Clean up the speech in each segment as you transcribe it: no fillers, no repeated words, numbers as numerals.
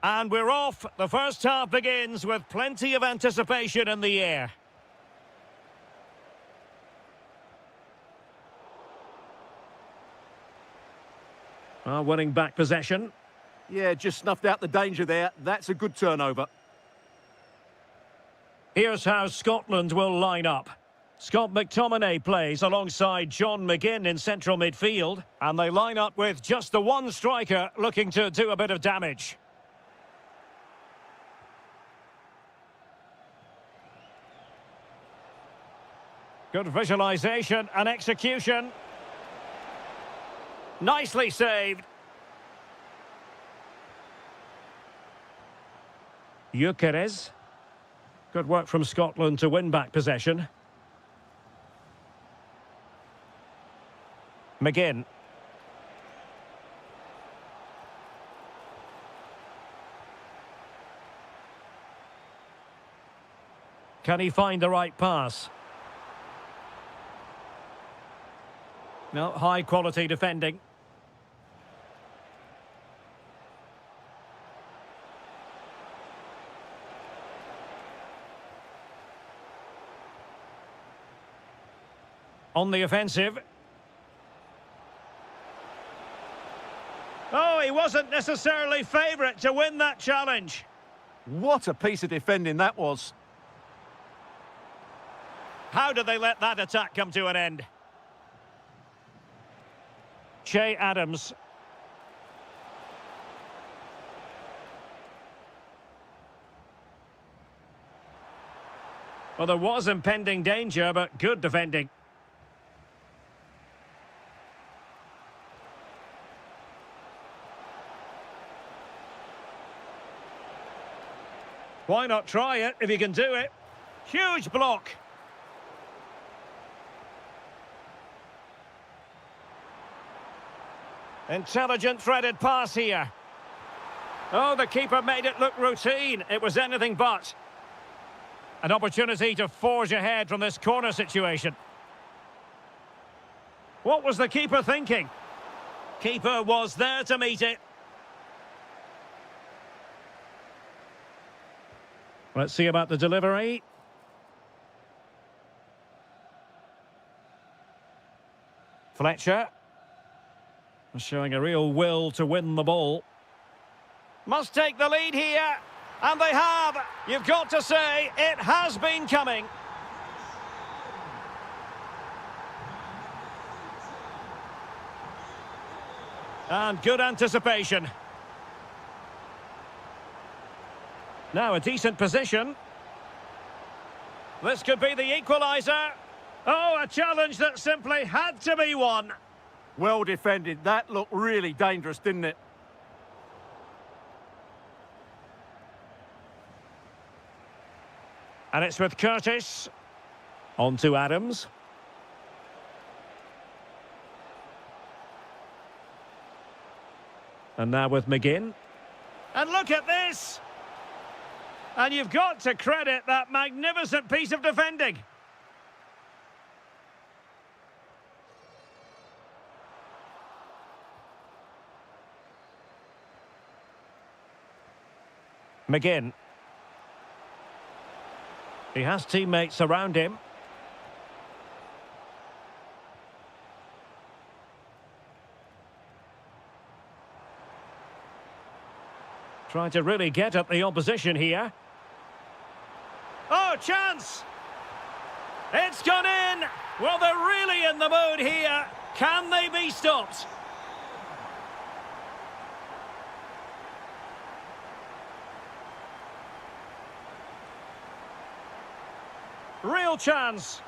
And we're off. The first half begins with plenty of anticipation in the air. Well, winning back possession. Yeah, just snuffed out the danger there. That's a good turnover. Here's how Scotland will line up. Scott McTominay plays alongside John McGinn in central midfield. And they line up with just the one striker looking to do a bit of damage. Good visualisation and execution. Nicely saved. Gyökeres. Good work from Scotland to win back possession. McGinn. Can he find the right pass? No, high quality defending. On the offensive. Oh, he wasn't necessarily favourite to win that challenge. What a piece of defending that was. How did they let that attack come to an end? Che Adams. Well, there was impending danger, but good defending. Why not try it if you can do it? Huge block. Intelligent threaded pass here. Oh, the keeper made it look routine. It was anything but. An opportunity to forge ahead from this corner situation. What was the keeper thinking? Keeper was there to meet it. Let's see about the delivery. Fletcher. Showing a real will to win the ball. Must take the lead here. And they have. You've got to say, it has been coming. And good anticipation. Now a decent position. This could be the equaliser. Oh, a challenge that simply had to be won. Well defended. That looked really dangerous, didn't it? And it's with Curtis. On to Adams. And now with McGinn. And look at this! And you've got to credit that magnificent piece of defending. McGinn. He has teammates around him. Trying to really get at the opposition here. Oh, chance! It's gone in! Well, they're really in the mood here. Can they be stopped? Real chance.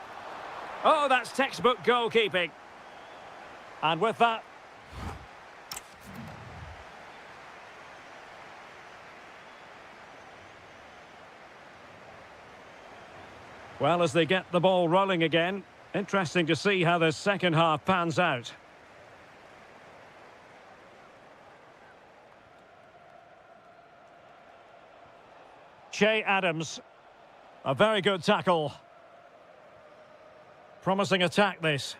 Oh, that's textbook goalkeeping. And with that... Well, as they get the ball rolling again, interesting to see how the second half pans out. Che Adams. A very good tackle. Promising attack, this.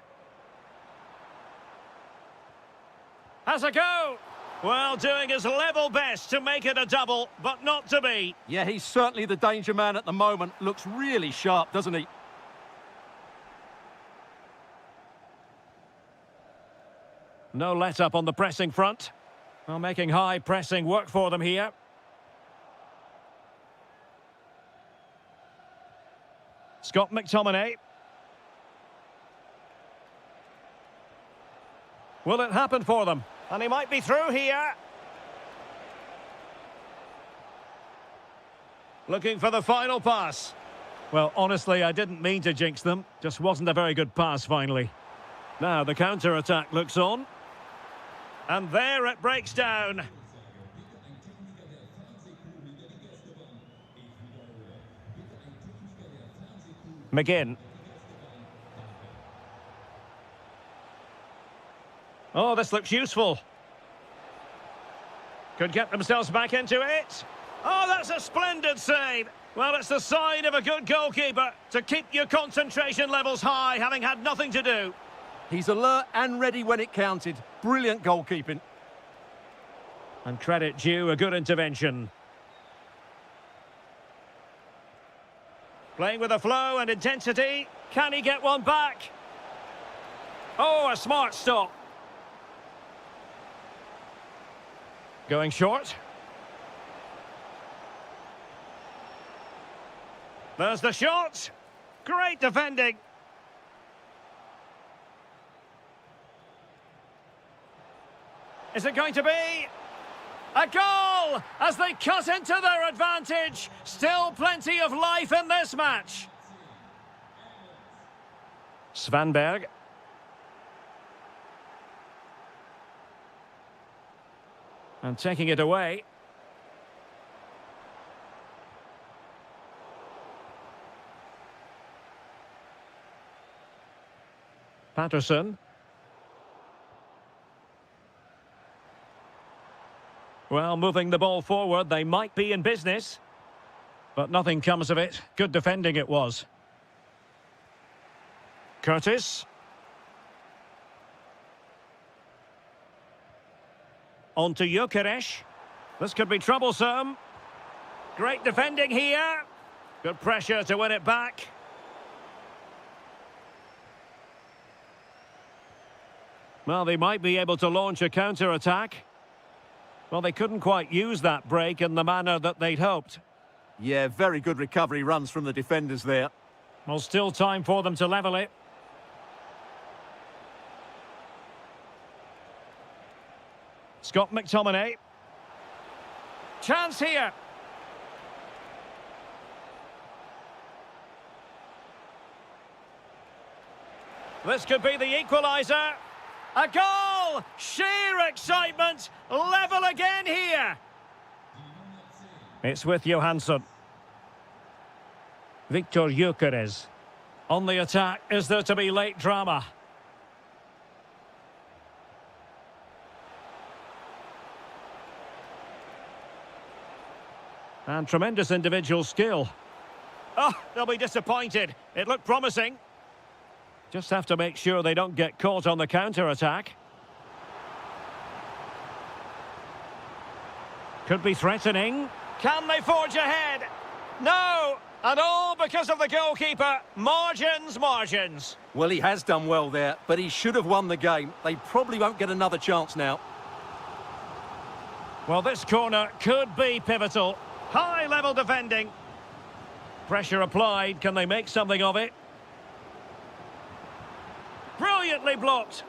Has a go! Well, doing his level best to make it a double, but not to be. Yeah, he's certainly the danger man at the moment. Looks really sharp, doesn't he? No let-up on the pressing front. Well, making high pressing work for them here. Scott McTominay. Will it happen for them? And he might be through here. Looking for the final pass. Well, honestly, I didn't mean to jinx them. Just wasn't a very good pass, finally. Now, the counter-attack looks on. And there it breaks down. McGinn. Oh, this looks useful. Could get themselves back into it. Oh, that's a splendid save. Well, it's the sign of a good goalkeeper to keep your concentration levels high, having had nothing to do. He's alert and ready when it counted. Brilliant goalkeeping. And credit due, a good intervention. Playing with a flow and intensity. Can he get one back? Oh, a smart stop. Going short. There's the shot. Great defending. Is it going to be a goal as they cut into their advantage? Still plenty of life in this match. Svanberg. And taking it away. Patterson. Well, moving the ball forward, they might be in business. But nothing comes of it. Good defending it was. Curtis. On to Gyökeres. This could be troublesome. Great defending here. Good pressure to win it back. Well, they might be able to launch a counter-attack. Well, they couldn't quite use that break in the manner that they'd hoped. Yeah, very good recovery runs from the defenders there. Well, still time for them to level it. Scott McTominay. Chance here. This could be the equaliser. A goal! Sheer excitement! Level again here! It's with Johansson. Victor Gyökeres. On the attack, is there to be late drama? And tremendous individual skill. Oh, they'll be disappointed. It looked promising. Just have to make sure they don't get caught on the counter-attack. Could be threatening. Can they forge ahead? No! And all because of the goalkeeper. Margins, margins. Well, he has done well there, but he should have won the game. They probably won't get another chance now. Well, this corner could be pivotal. High-level defending. Pressure applied. Can they make something of it? Brilliantly blocked.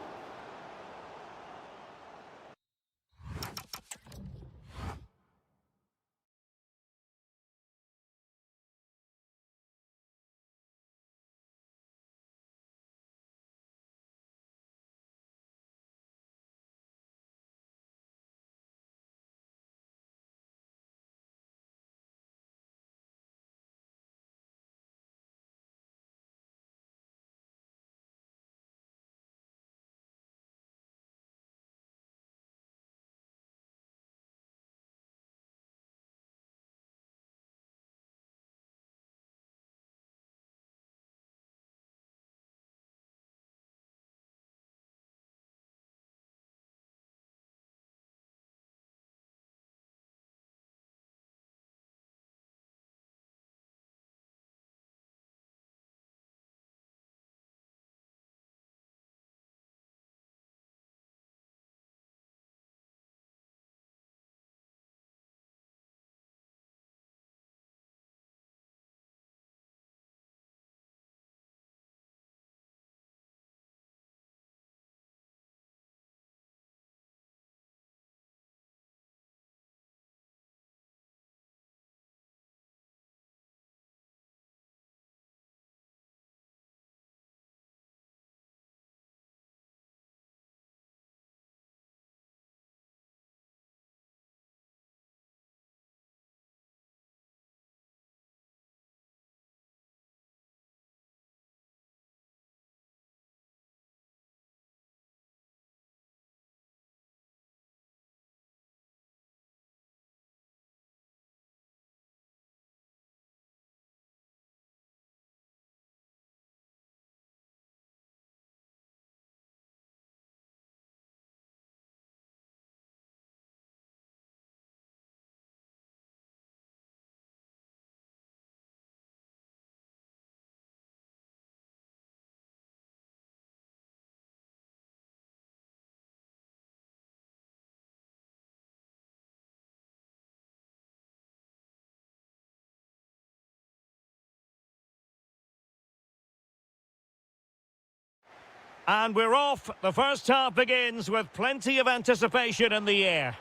And we're off. The first half begins with plenty of anticipation in the air.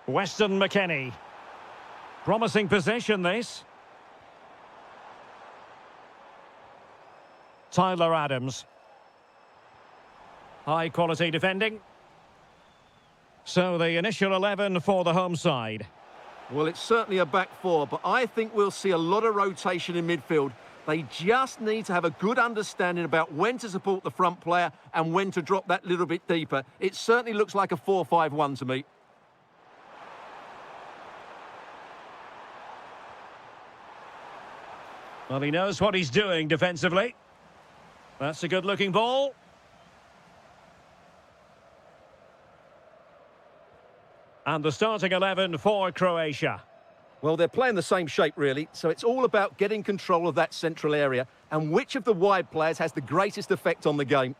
Weston McKennie. Promising possession, this. Tyler Adams. High quality defending. So the initial 11 for the home side. Well, it's certainly a back four, but I think we'll see a lot of rotation in midfield. They just need to have a good understanding about when to support the front player and when to drop that little bit deeper. It certainly looks like a 4-5-1 to me. Well, he knows what he's doing defensively. That's a good-looking ball. And the starting 11 for Croatia. Well, they're playing the same shape, really, so it's all about getting control of that central area and which of the wide players has the greatest effect on the game.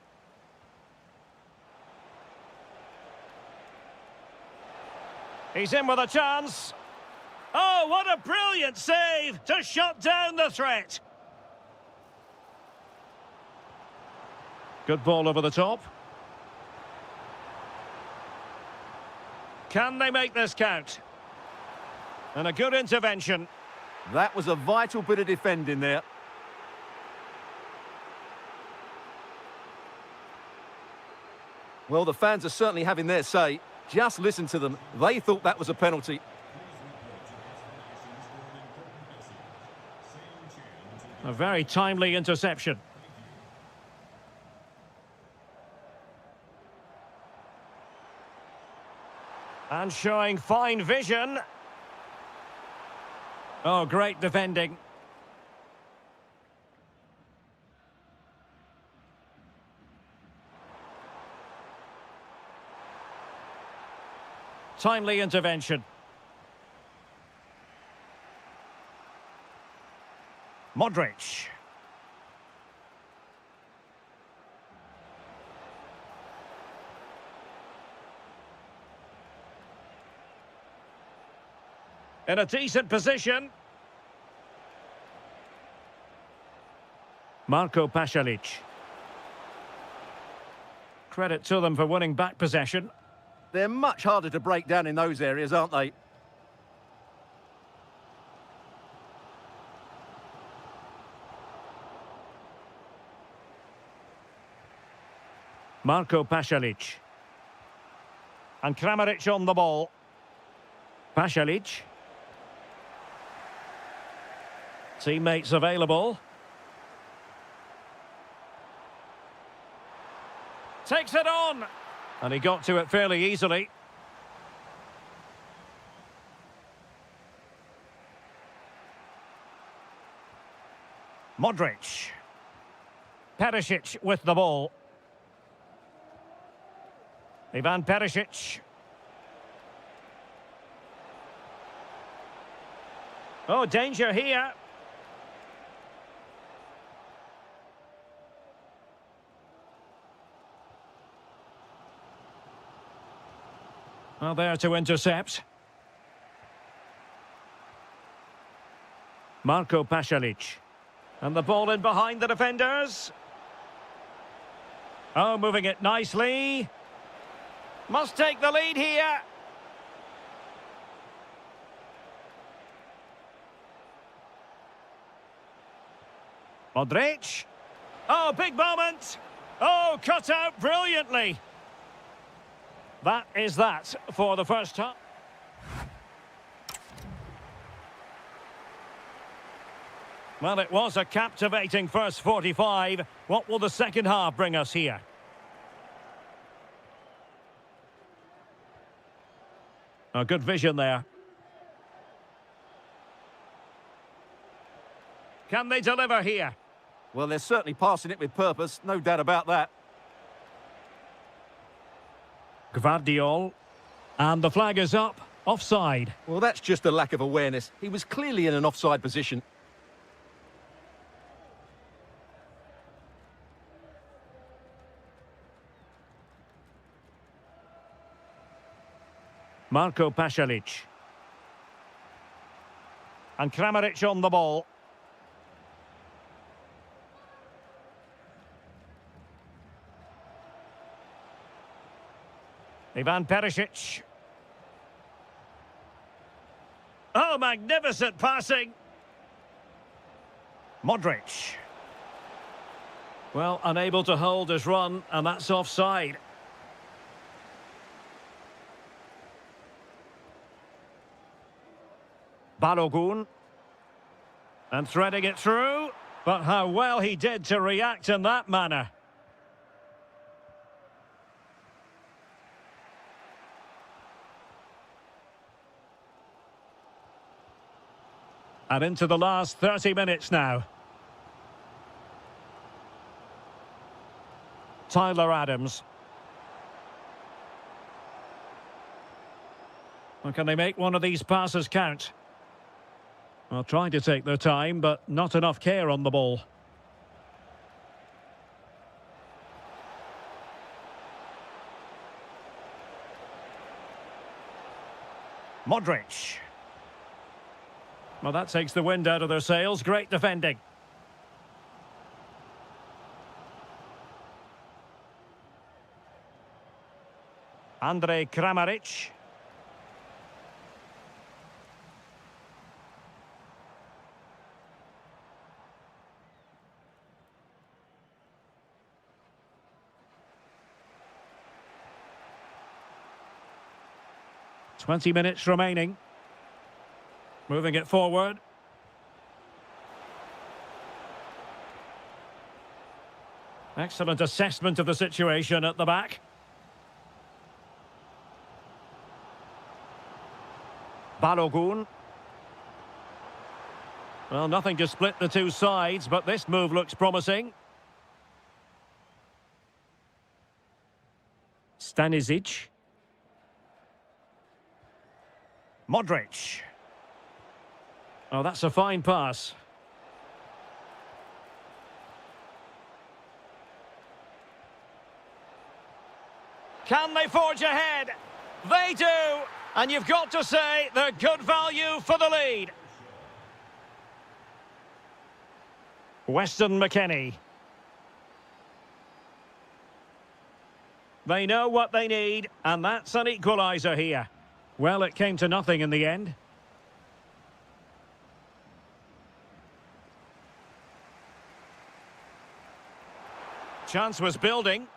He's in with a chance. Oh, what a brilliant save to shut down the threat. Good ball over the top. Can they make this count? And a good intervention. That was a vital bit of defending there. Well, the fans are certainly having their say. Just listen to them. They thought that was a penalty. A very timely interception. And showing fine vision. Oh, great defending. Timely intervention. Modric. In a decent position. Marko Pasalic. Credit to them for winning back possession. They're much harder to break down in those areas, aren't they? Marko Pasalic. And Kramaric on the ball. Pasalic. Teammates available. Takes it on. And he got to it fairly easily. Modric. Perisic with the ball. Ivan Perisic. Oh, danger here. Well, there to intercept. Marko Pasalic. And the ball in behind the defenders. Oh, moving it nicely. Must take the lead here. Modric. Oh, big moment. Oh, cut out brilliantly. That is that for the first half. Well, it was a captivating first 45. What will the second half bring us here? A good vision there. Can they deliver here? Well, they're certainly passing it with purpose, no doubt about that. Gvardiol. And the flag is up. Offside. Well, that's just a lack of awareness. He was clearly in an offside position. Marko Pasalic. And Kramaric on the ball. Ivan Perisic. Oh, magnificent passing. Modric. Well, unable to hold his run, and that's offside. Balogun. And threading it through. But how well he did to react in that manner. And into the last 30 minutes now. Tyler Adams. Well, can they make one of these passes count? Well, trying to take their time, but not enough care on the ball. Modric. Well, that takes the wind out of their sails. Great defending. Andrej Kramaric. "20 minutes remaining. Moving it forward. Excellent assessment of the situation at the back. Balogun. Well, nothing to split the two sides, but this move looks promising. Stanisic. Modric. Oh, that's a fine pass. Can they forge ahead? They do! And you've got to say they're good value for the lead. Weston McKennie. They know what they need, and that's an equaliser here. Well, it came to nothing in the end. Chance was building.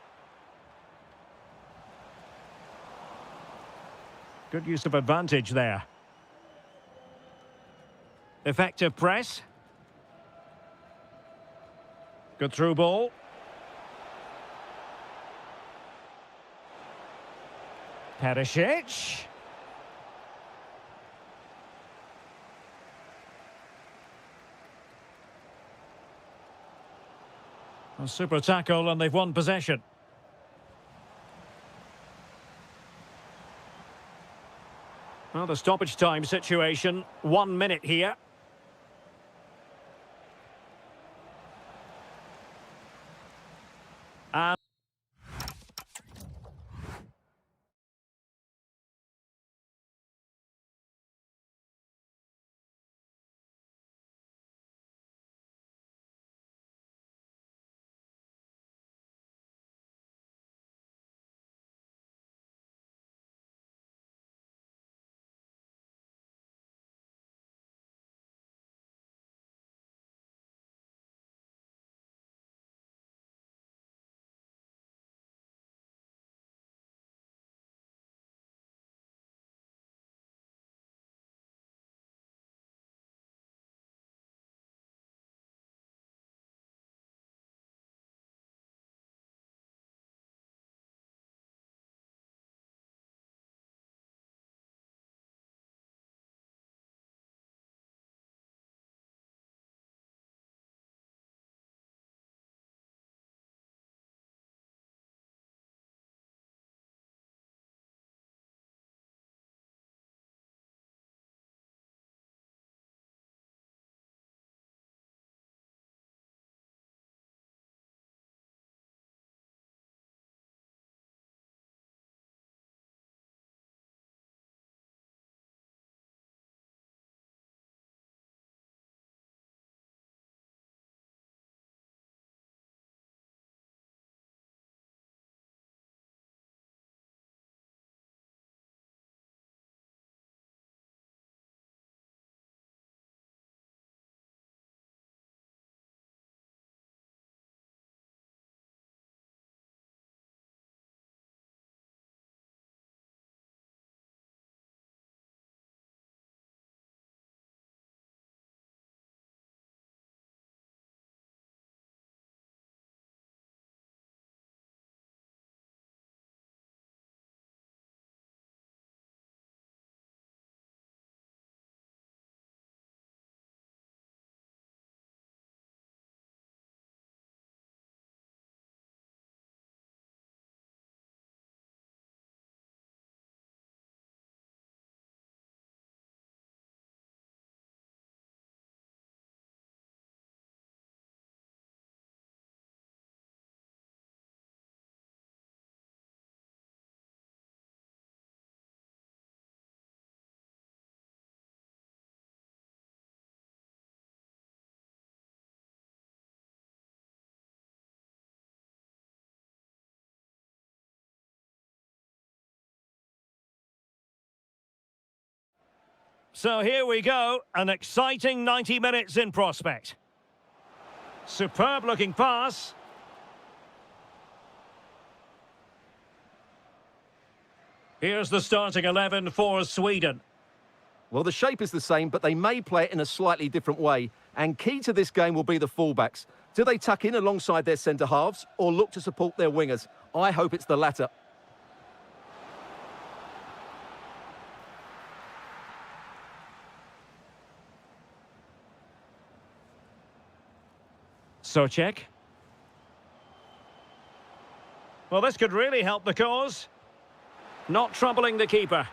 Good use of advantage there. Effective press. Good through ball. Perisic. A super tackle, and they've won possession. Well, the stoppage time situation, 1 minute here. And So here we go, an exciting 90 minutes in prospect. Superb looking pass. Here's the starting 11 for Sweden. Well, the shape is the same, but they may play it in a slightly different way. And key to this game will be the fullbacks. Do they tuck in alongside their centre-halves or look to support their wingers? I hope it's the latter. Socek. Well, this could really help the cause. Not troubling the keeper.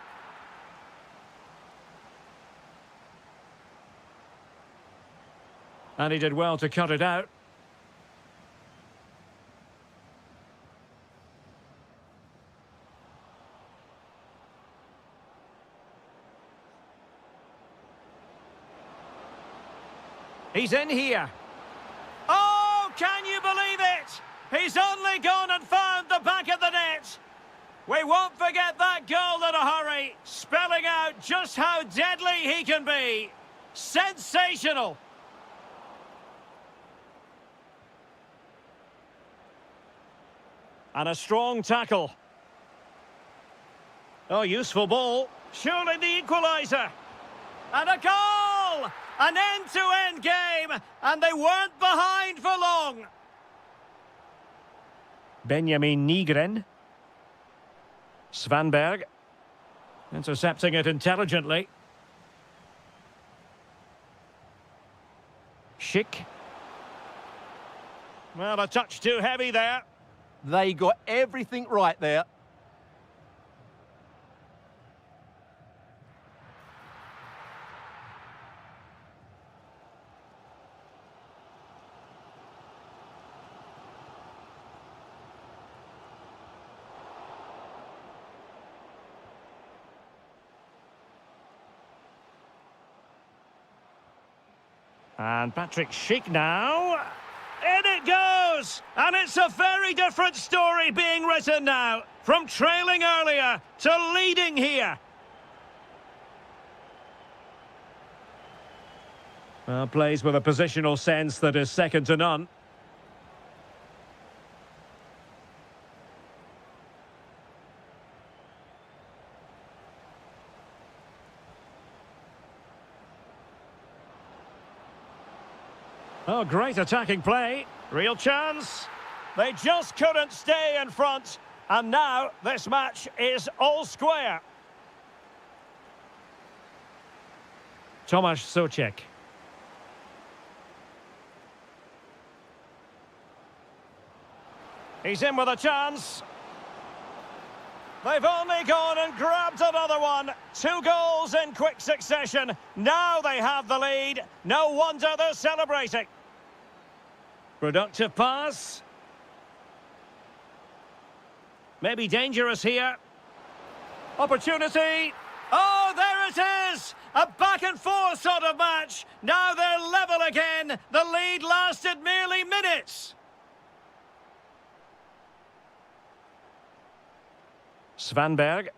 And he did well to cut it out. He's in here. Oh, can you believe it? He's only gone and found the back of the net. We won't forget that goal in a hurry, spelling out just how deadly he can be. Sensational. And a strong tackle. Oh, useful ball. Surely the equaliser. And a goal! An end-to-end game, and they weren't behind for long. Benjamin Nygren. Svanberg. Intercepting it intelligently. Schick. Well, a touch too heavy there. They got everything right there. And Patrick Schick now. In it goes! And it's a very different story being written now. From trailing earlier to leading here. Well, plays with a positional sense that is second to none. Oh, great attacking play. Real chance. They just couldn't stay in front. And now this match is all square. Tomasz Socek. He's in with a chance. They've only gone and grabbed another one. 2 goals in quick succession. Now they have the lead. No wonder they're celebrating. Productive pass. Maybe dangerous here. Opportunity. Oh, there it is! A back and forth sort of match. Now they're level again. The lead lasted merely minutes. Svanberg.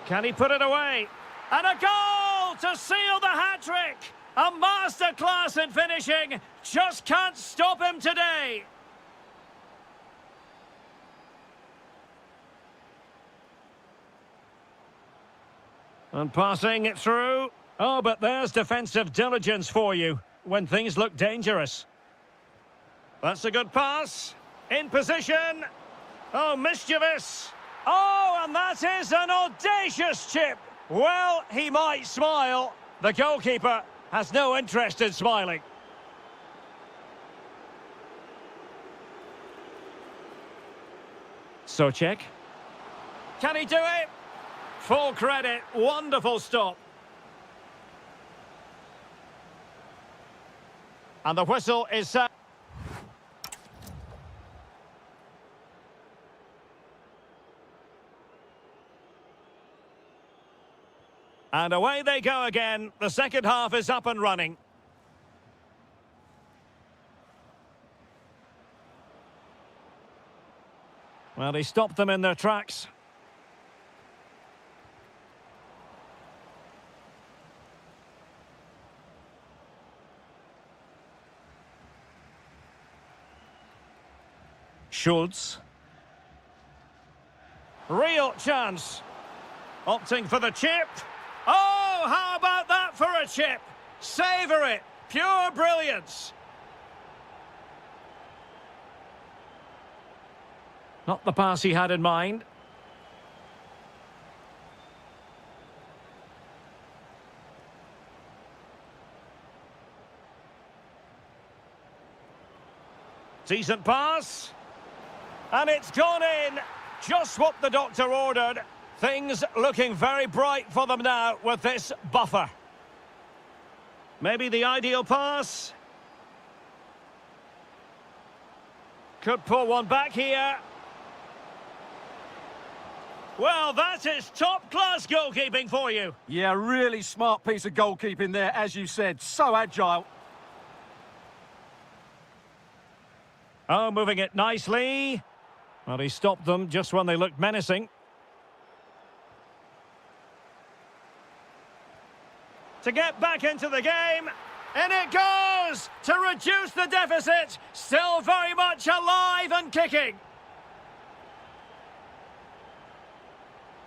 Can he put it away? And a goal to seal the hat-trick! A masterclass in finishing. Just can't stop him today. And passing it through. Oh, but there's defensive diligence for you when things look dangerous. That's a good pass. In position. Oh, mischievous. Oh, and that is an audacious chip. Well, he might smile. The goalkeeper has no interest in smiling. Socek. Can he do it? Full credit. Wonderful stop. And the whistle is set. And away they go again. The second half is up and running. Well, he stopped them in their tracks. Schultz. Real chance. Opting for the chip. Oh, how about that for a chip? Savour it. Pure brilliance. Not the pass he had in mind. Decent pass. And it's gone in. Just what the doctor ordered. Things looking very bright for them now with this buffer. Maybe the ideal pass. Could pull one back here. Well, that is top-class goalkeeping for you. Yeah, really smart piece of goalkeeping there, as you said. So agile. Oh, moving it nicely. Well, he stopped them just when they looked menacing. To get back into the game. And it goes to reduce the deficit. Still very much alive and kicking.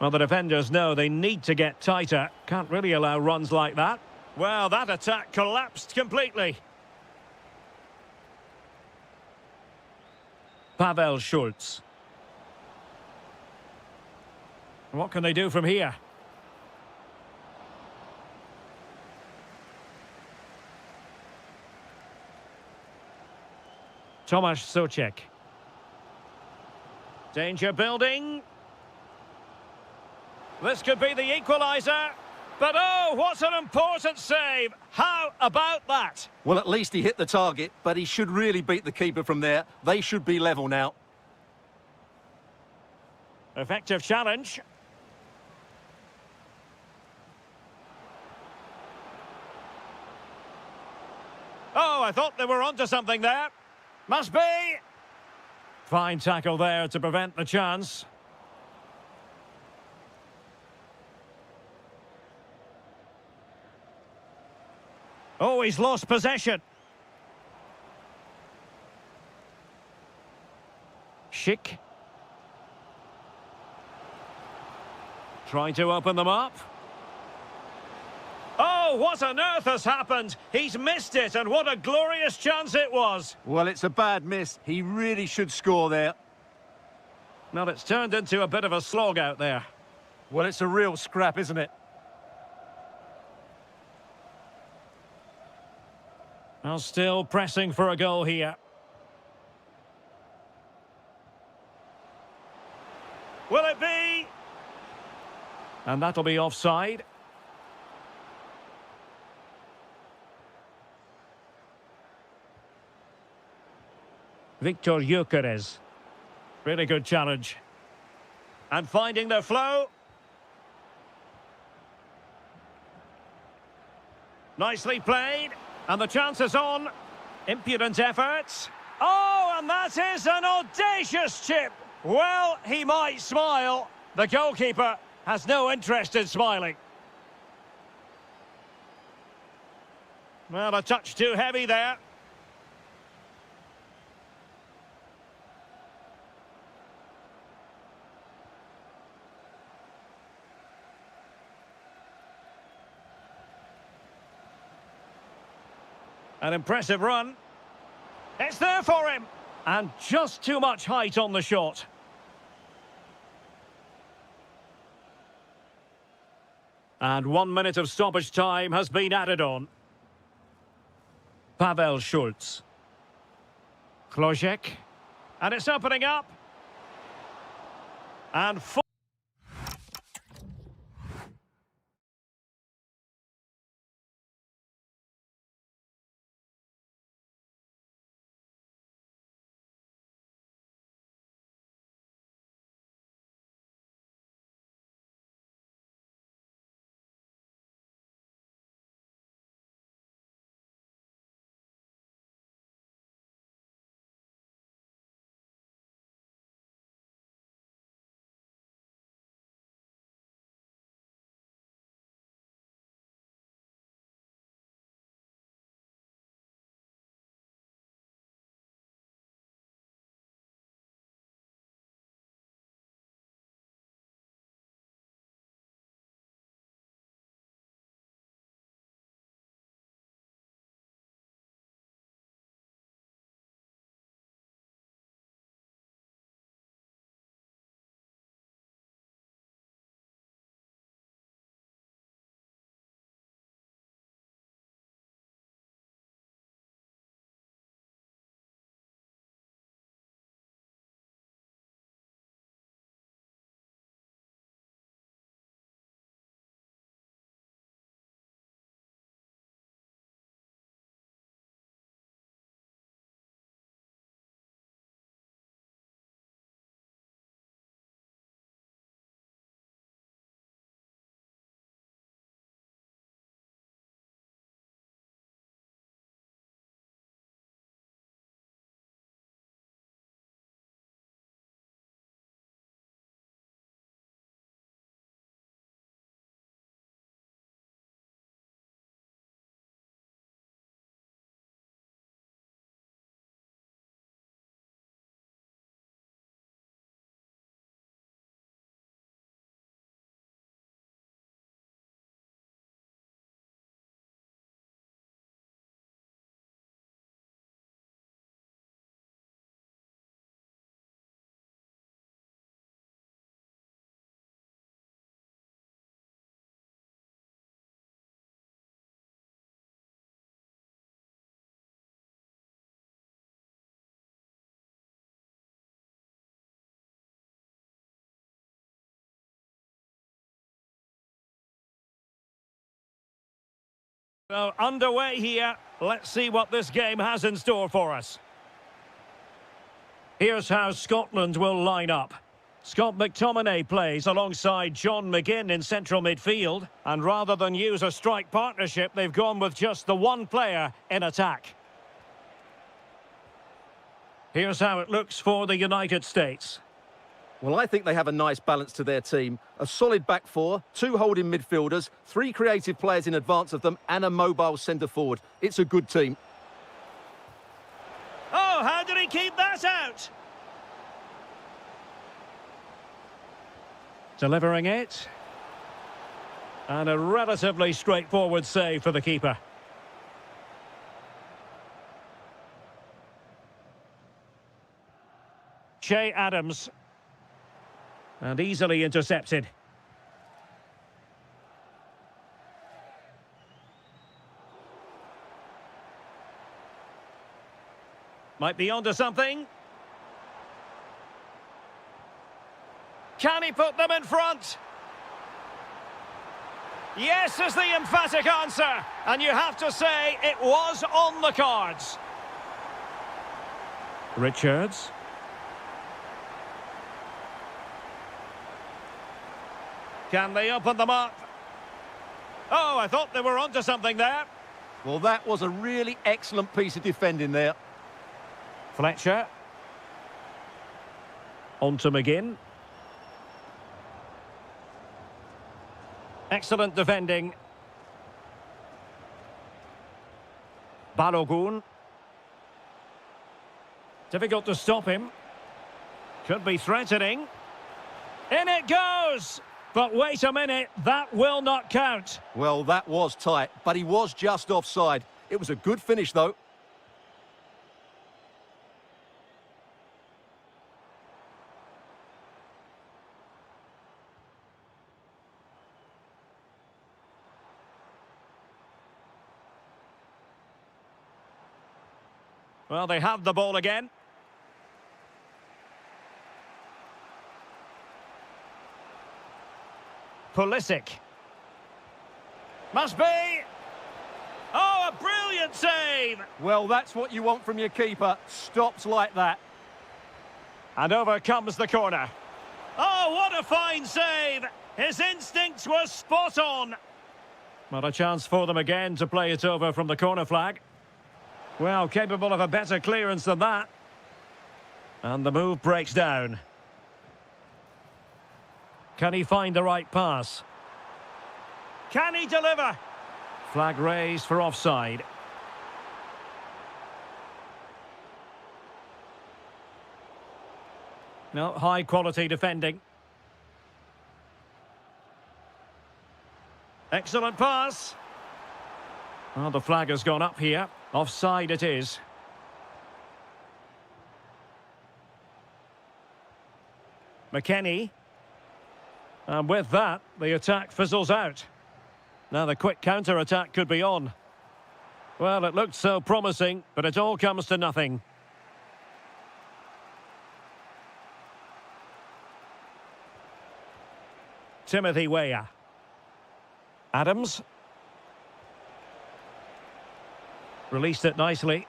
Well, the defenders know they need to get tighter. Can't really allow runs like that. Well, that attack collapsed completely. Pavel Schultz. What can they do from here? Tomasz Souček. Danger building. This could be the equaliser. But oh, what an important save. How about that? Well, at least he hit the target, but he should really beat the keeper from there. They should be level now. Effective challenge. Oh, I thought they were onto something there. Must be. Fine tackle there to prevent the chance. Oh, he's lost possession. Schick. Trying to open them up. Oh, what on earth has happened? He's missed it, and what a glorious chance it was. Well, it's a bad miss. He really should score there. Well, it's turned into a bit of a slog out there. Well, it's a real scrap, isn't it? Well, still pressing for a goal here. Will it be? And that'll be offside. Victor Gyökeres. Really good challenge. And finding their flow. Nicely played. And the chance is on. Impudent efforts. Oh, and that is an audacious chip. Well, he might smile. The goalkeeper has no interest in smiling. Well, a touch too heavy there. An impressive run. It's there for him. And just too much height on the shot. And 1 minute of stoppage time has been added on. Pavel Schultz. Klozek. And it's opening up. And So underway here. Let's see what this game has in store for us. Here's how Scotland will line up. Scott McTominay plays alongside John McGinn in central midfield. And rather than use a strike partnership, they've gone with just the one player in attack. Here's how it looks for the United States. Well, I think they have a nice balance to their team. A solid back four, two holding midfielders, three creative players in advance of them, and a mobile centre-forward. It's a good team. Oh, how did he keep that out? Delivering it. And a relatively straightforward save for the keeper. Che Adams. And easily intercepted. Might be onto something. Can he put them in front? Yes is the emphatic answer. And you have to say it was on the cards. Richards. Can they open them up? Oh, I thought they were onto something there. Well, that was a really excellent piece of defending there. Fletcher. On to McGinn. Excellent defending. Balogun. Difficult to stop him. Could be threatening. In it goes! But wait a minute, that will not count. Well, that was tight, but he was just offside. It was a good finish, though. Well, they have the ball again. Pulisic. Must be. Oh, a brilliant save. Well, that's what you want from your keeper. Stops like that. And over comes the corner. Oh, what a fine save. His instincts were spot on. Not a chance for them again to play it over from the corner flag. Well, capable of a better clearance than that. And the move breaks down. Can he find the right pass? Can he deliver? Flag raised for offside. No, high quality defending. Excellent pass. Well, the flag has gone up here. Offside it is. McKennie. And with that, the attack fizzles out. Now the quick counter-attack could be on. Well, it looked so promising, but it all comes to nothing. Timothy Weah. Adams. Released it nicely.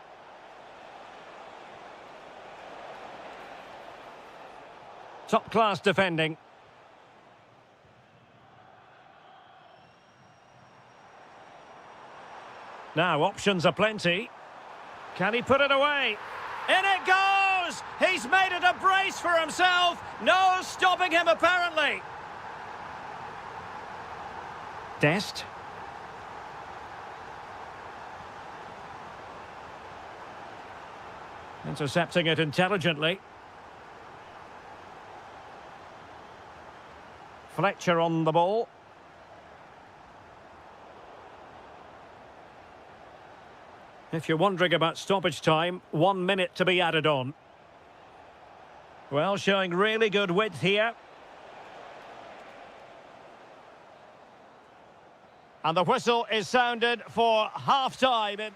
Top-class defending. Now, options are plenty. Can he put it away? In it goes! He's made it a brace for himself. No stopping him, apparently. Dest. Intercepting it intelligently. Fletcher on the ball. If you're wondering about stoppage time, 1 minute to be added on. Well, showing really good width here. And the whistle is sounded for half-time.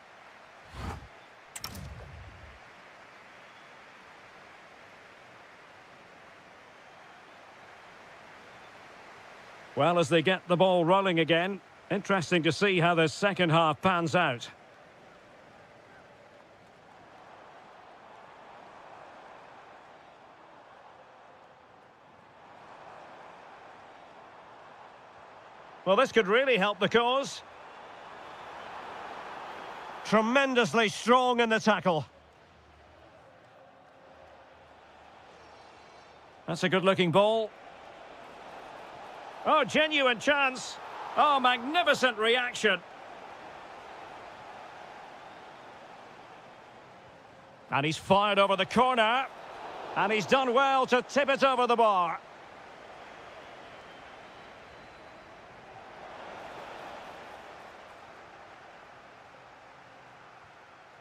Well, as they get the ball rolling again, Interesting to see how this second half pans out. Well, this could really help the cause. Tremendously strong in the tackle. That's a good-looking ball. Oh, genuine chance. Oh, magnificent reaction. And he's fired over the corner. And he's done well to tip it over the bar.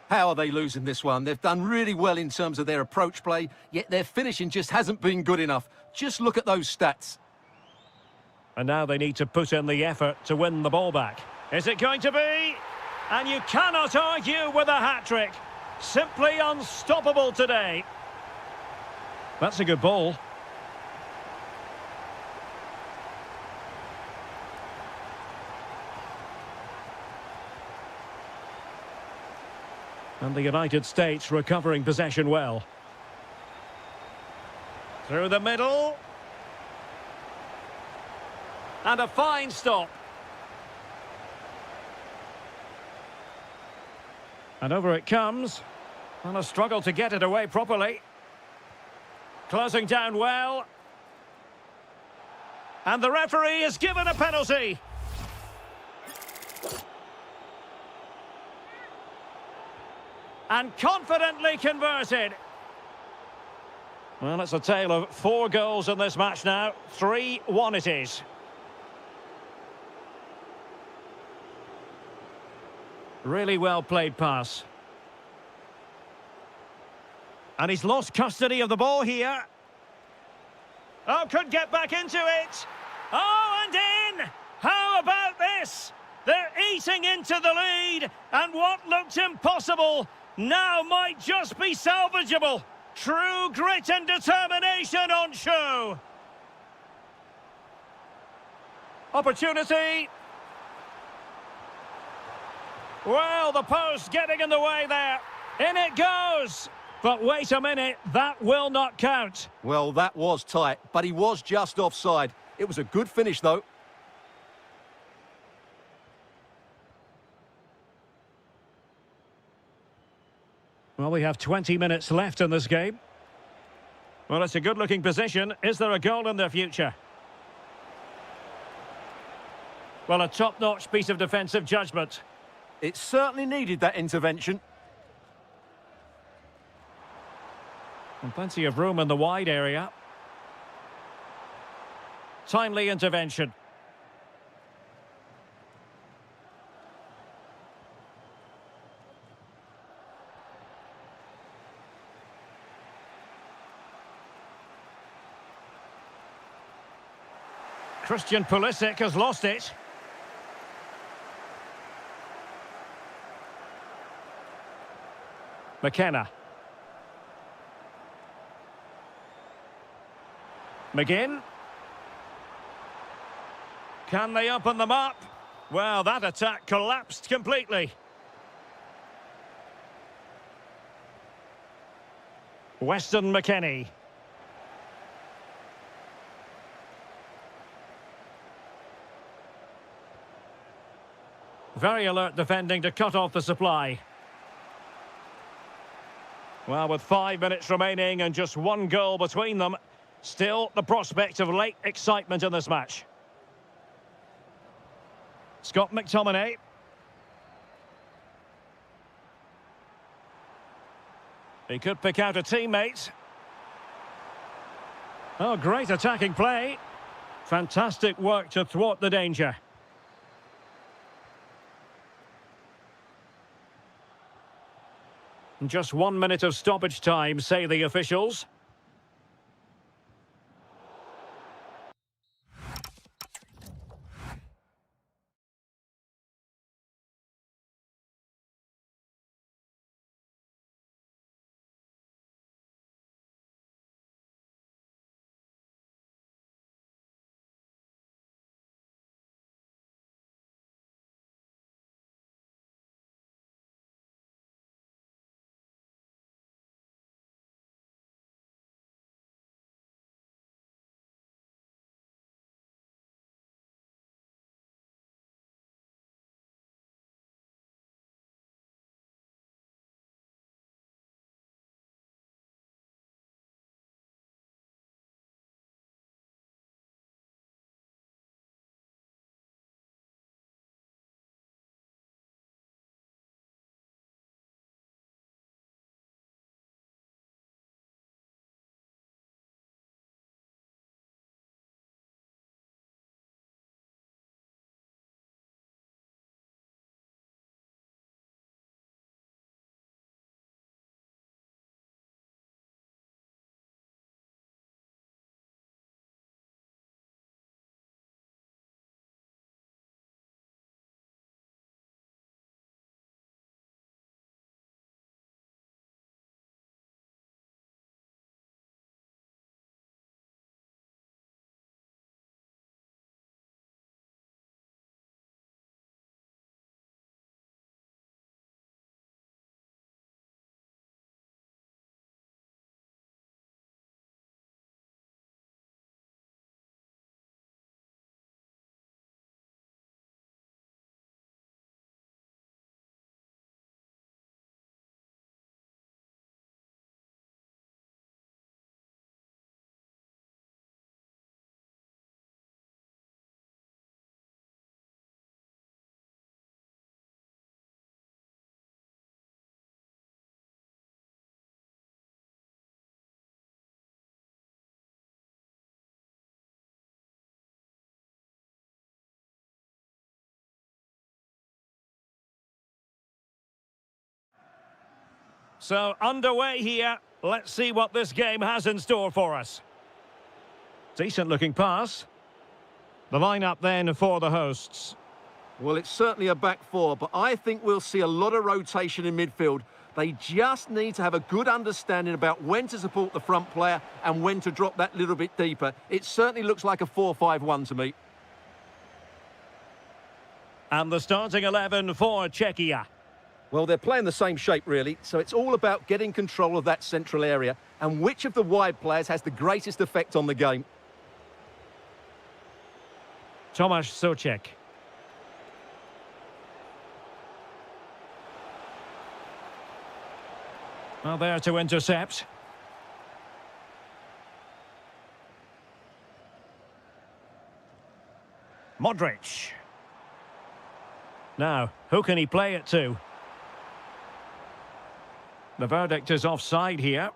How are they losing this one? They've done really well in terms of their approach play, yet their finishing just hasn't been good enough. Just look at those stats. And now they need to put in the effort to win the ball back. Is it going to be? And you cannot argue with a hat-trick. Simply unstoppable today. That's a good ball. And the United States recovering possession well. Through the middle. And a fine stop. And over it comes. And a struggle to get it away properly. Closing down well. And the referee is given a penalty. And confidently converted. Well, it's a tale of 4 goals in this match now. 3-1 it is. Really well played pass. And he's lost custody of the ball here. Oh, could get back into it. Oh, and in! How about this? They're eating into the lead, and what looked impossible now might just be salvageable. True grit and determination on show. Opportunity. Well, the post getting in the way there. In it goes. But wait a minute, that will not count. Well, that was tight, but he was just offside. It was a good finish, though. Well, we have 20 minutes left in this game. Well, it's a good-looking position. Is there a goal in their future? Well, a top-notch piece of defensive judgment. It certainly needed that intervention. And plenty of room in the wide area. Timely intervention. Christian Pulisic has lost it. McKenna. McGinn. Can they open them up? Well, that attack collapsed completely. Weston McKennie. Very alert defending to cut off the supply. Well, with 5 minutes remaining and just 1 goal between them, still the prospect of late excitement in this match. Scott McTominay. He could pick out a teammate. Oh, great attacking play. Fantastic work to thwart the danger. Just 1 minute of stoppage time, say the officials. So, underway here. Let's see what this game has in store for us. Decent-looking pass. The lineup then for the hosts. Well, it's certainly a back four, but I think we'll see a lot of rotation in midfield. They just need to have a good understanding about when to support the front player and when to drop that little bit deeper. It certainly looks like a 4-5-1 to me. And the starting 11 for Czechia. Well, they're playing the same shape, really, so it's all about getting control of that central area and which of the wide players has the greatest effect on the game. Tomasz Souček. Well, there to intercept. Modric. Now, who can he play it to? The verdict is offside here.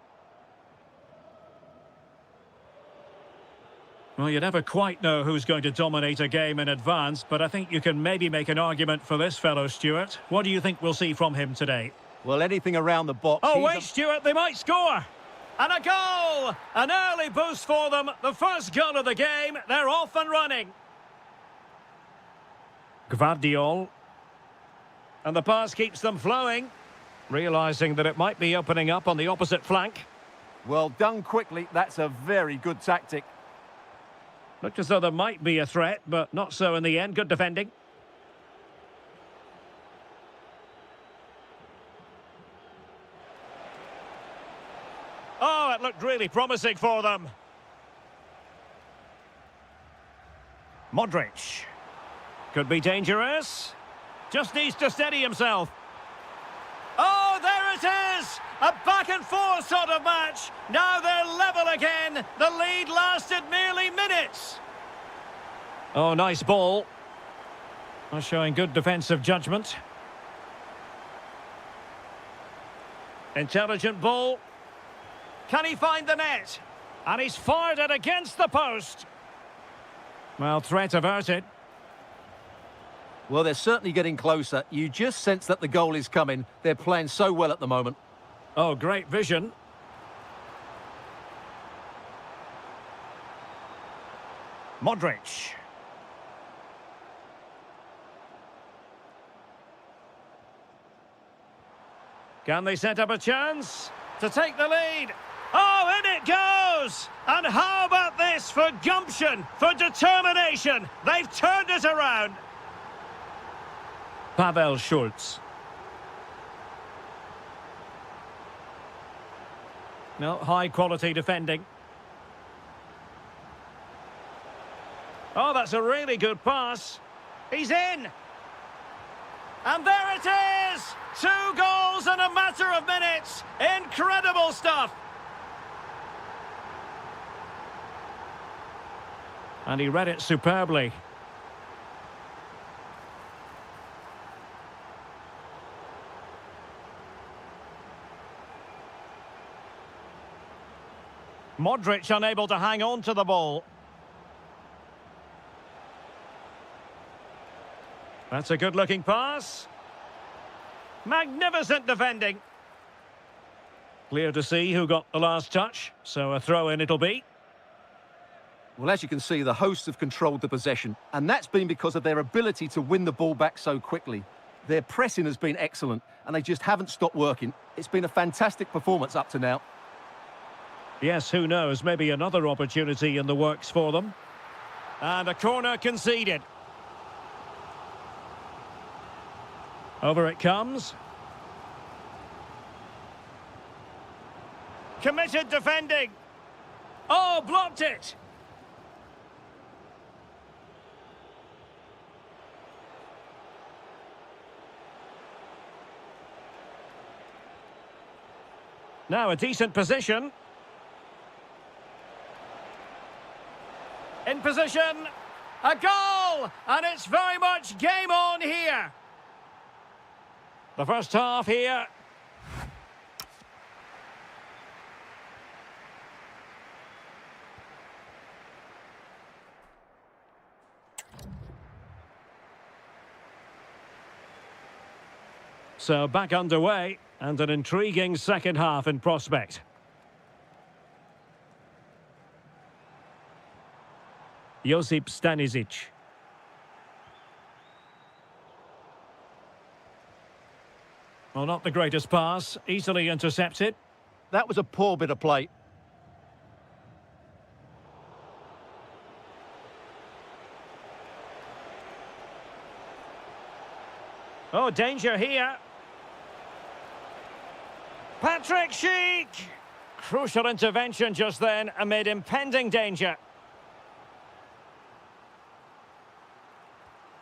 Well, you never quite know who's going to dominate a game in advance, but I think you can maybe make an argument for this fellow, Stuart. What do you think we'll see from him today? Well, anything around the box. Oh, wait, Stuart, they might score. And a goal! An early boost for them. The first goal of the game. They're off and running. Gvardiol. And the pass keeps them flowing. Realising that it might be opening up on the opposite flank. Well, done quickly. That's a very good tactic. Looked as though there might be a threat, but not so in the end. Good defending. Oh, it looked really promising for them. Modric. Could be dangerous. Just needs to steady himself. Oh, there it is! A back-and-forth sort of match. Now they're level again. The lead lasted merely minutes. Oh, nice ball. Showing good defensive judgment. Intelligent ball. Can he find the net? And he's fired it against the post. Well, threat averted. Well, they're certainly getting closer. You just sense that the goal is coming. They're playing so well at the moment. Oh, great vision. Modric. Can they set up a chance to take the lead? Oh, in it goes! And how about this for gumption, for determination? They've turned it around. Pavel Schultz. No, high-quality defending. Oh, that's a really good pass. He's in. And there it is! 2 goals in a matter of minutes. Incredible stuff. And he read it superbly. Modric unable to hang on to the ball. That's a good-looking pass. Magnificent defending. Clear to see who got the last touch, so a throw-in it'll be. Well, as you can see, the hosts have controlled the possession, and that's been because of their ability to win the ball back so quickly. Their pressing has been excellent, and they just haven't stopped working. It's been a fantastic performance up to now. Yes, who knows, maybe another opportunity in the works for them. And a corner conceded. Over it comes. Committed defending. Oh, blocked it. Now a decent position. In position. A goal! And it's very much game on here. The first half here. So back underway, And an intriguing second half in prospect. Josip Stanisic. Well, not the greatest pass, easily intercepted. That was a poor bit of play. Oh, danger here. Patrick Schick! Crucial intervention just then amid impending danger.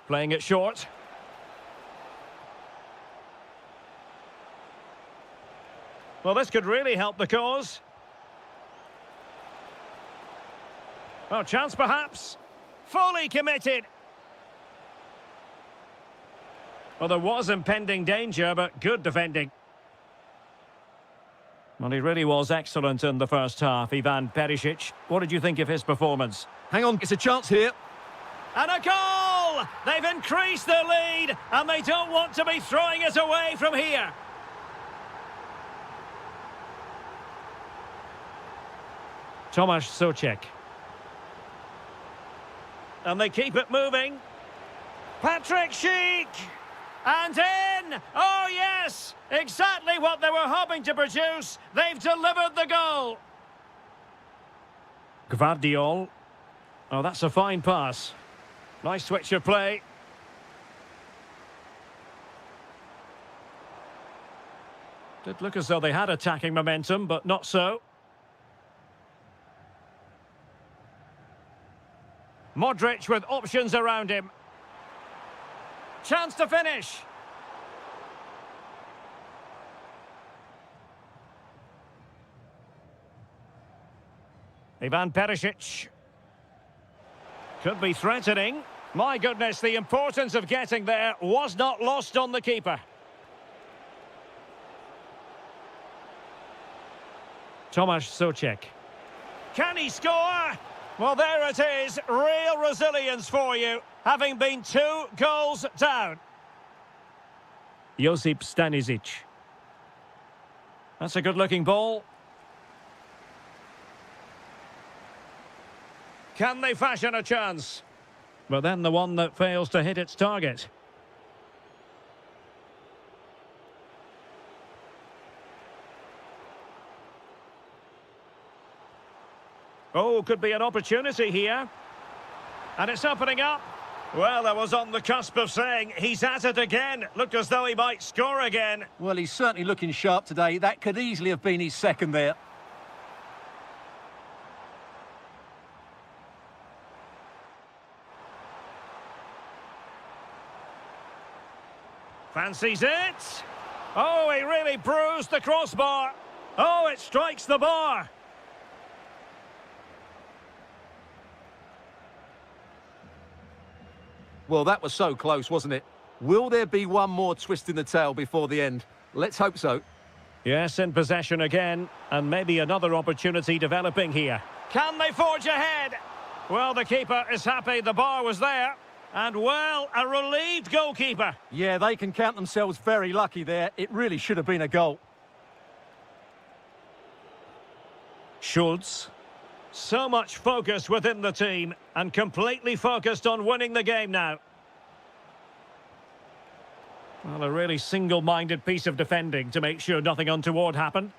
Playing it short. Well, this could really help the cause. Oh, chance perhaps. Fully committed. Well, there was impending danger, but good defending. Well, he really was excellent in the first half, Ivan Perisic. What did you think of his performance? Hang on, it's a chance here. And a goal! They've increased their lead, and they don't want to be throwing it away from here. Tomasz Souček. And they keep it moving. Patrick Schick! And in! Oh, yes! Exactly what they were hoping to produce. They've delivered the goal. Gvardiol. Oh, that's a fine pass. Nice switch of play. Did look as though they had attacking momentum, but not so. Modric with options around him. Chance to finish. Ivan Perisic. Could be threatening. My goodness, the importance of getting there was not lost on the keeper. Tomasz Souček. Can he score? Well, there it is. Real resilience for you, having been 2 goals down. Josip Stanisic. That's a good-looking ball. Can they fashion a chance? But then the one that fails to hit its target. Oh, could be an opportunity here. And it's opening up. Well, I was on the cusp of saying he's at it again. Looked as though he might score again. Well, he's certainly looking sharp today. That could easily have been his second there. Fancies it. Oh, he really bruised the crossbar. Oh, it strikes the bar. Well, that was so close, wasn't it? Will there be one more twist in the tail before the end? Let's hope so. Yes, in possession again, and maybe another opportunity developing here. Can they forge ahead? Well, the keeper is happy the bar was there. And, well, a relieved goalkeeper. Yeah, they can count themselves very lucky there. It really should have been a goal. Schultz. So much focus within the team, and completely focused on winning the game now. Well, a really single-minded piece of defending to make sure nothing untoward happened.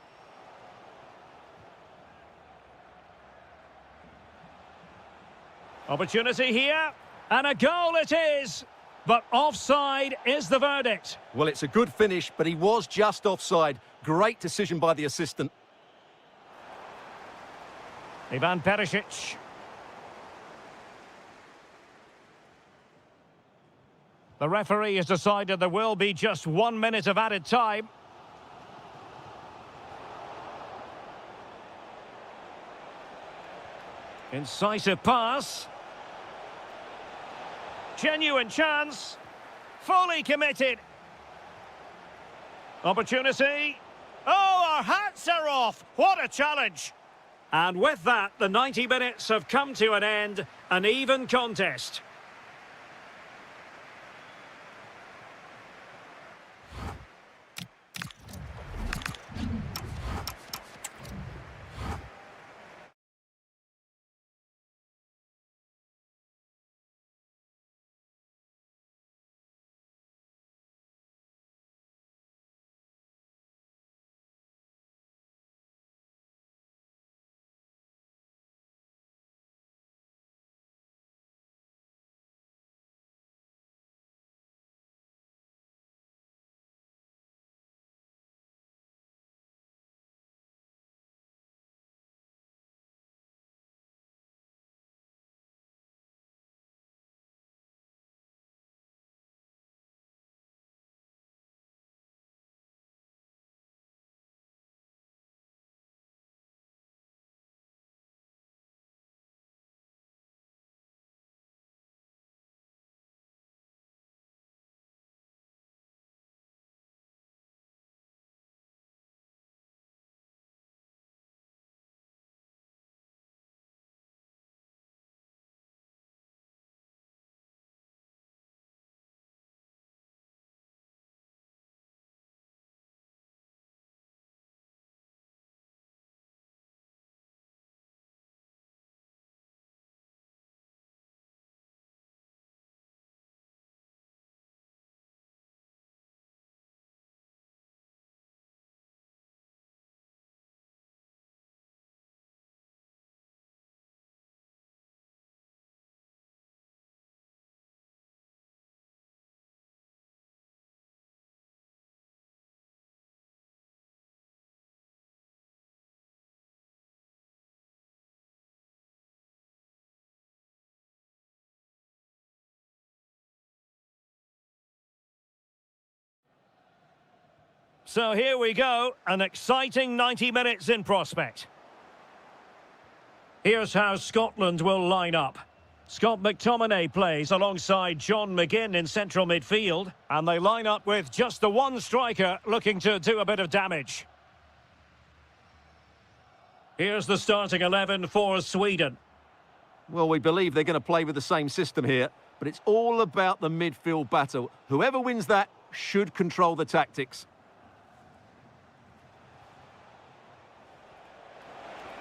Opportunity here, and a goal it is. But offside is the verdict. Well, it's a good finish, but he was just offside. Great decision by the assistant. Ivan Perisic. The referee has decided there will be just 1 minute of added time. Incisive pass. Genuine chance. Fully committed. Opportunity. Oh, our hats are off. What a challenge. And with that, the 90 minutes have come to an end. An even contest. So here we go, an exciting 90 minutes in prospect. Here's how Scotland will line up. Scott McTominay plays alongside John McGinn in central midfield, and they line up with just the one striker looking to do a bit of damage. Here's the starting 11 for Sweden. Well, we believe they're going to play with the same system here, but it's all about the midfield battle. Whoever wins that should control the tactics.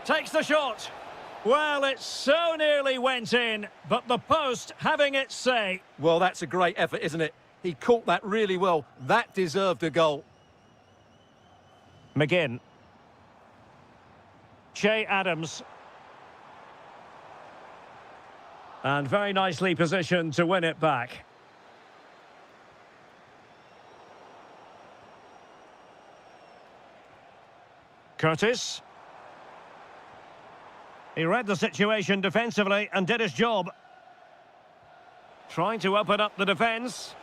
Takes the shot. Well, it so nearly went in, but the post having its say. Well, that's a great effort, isn't it? He caught that really well. That deserved a goal. McGinn. Che Adams. And very nicely positioned to win it back. Curtis. He read the situation defensively and did his job. Trying to open up the defence.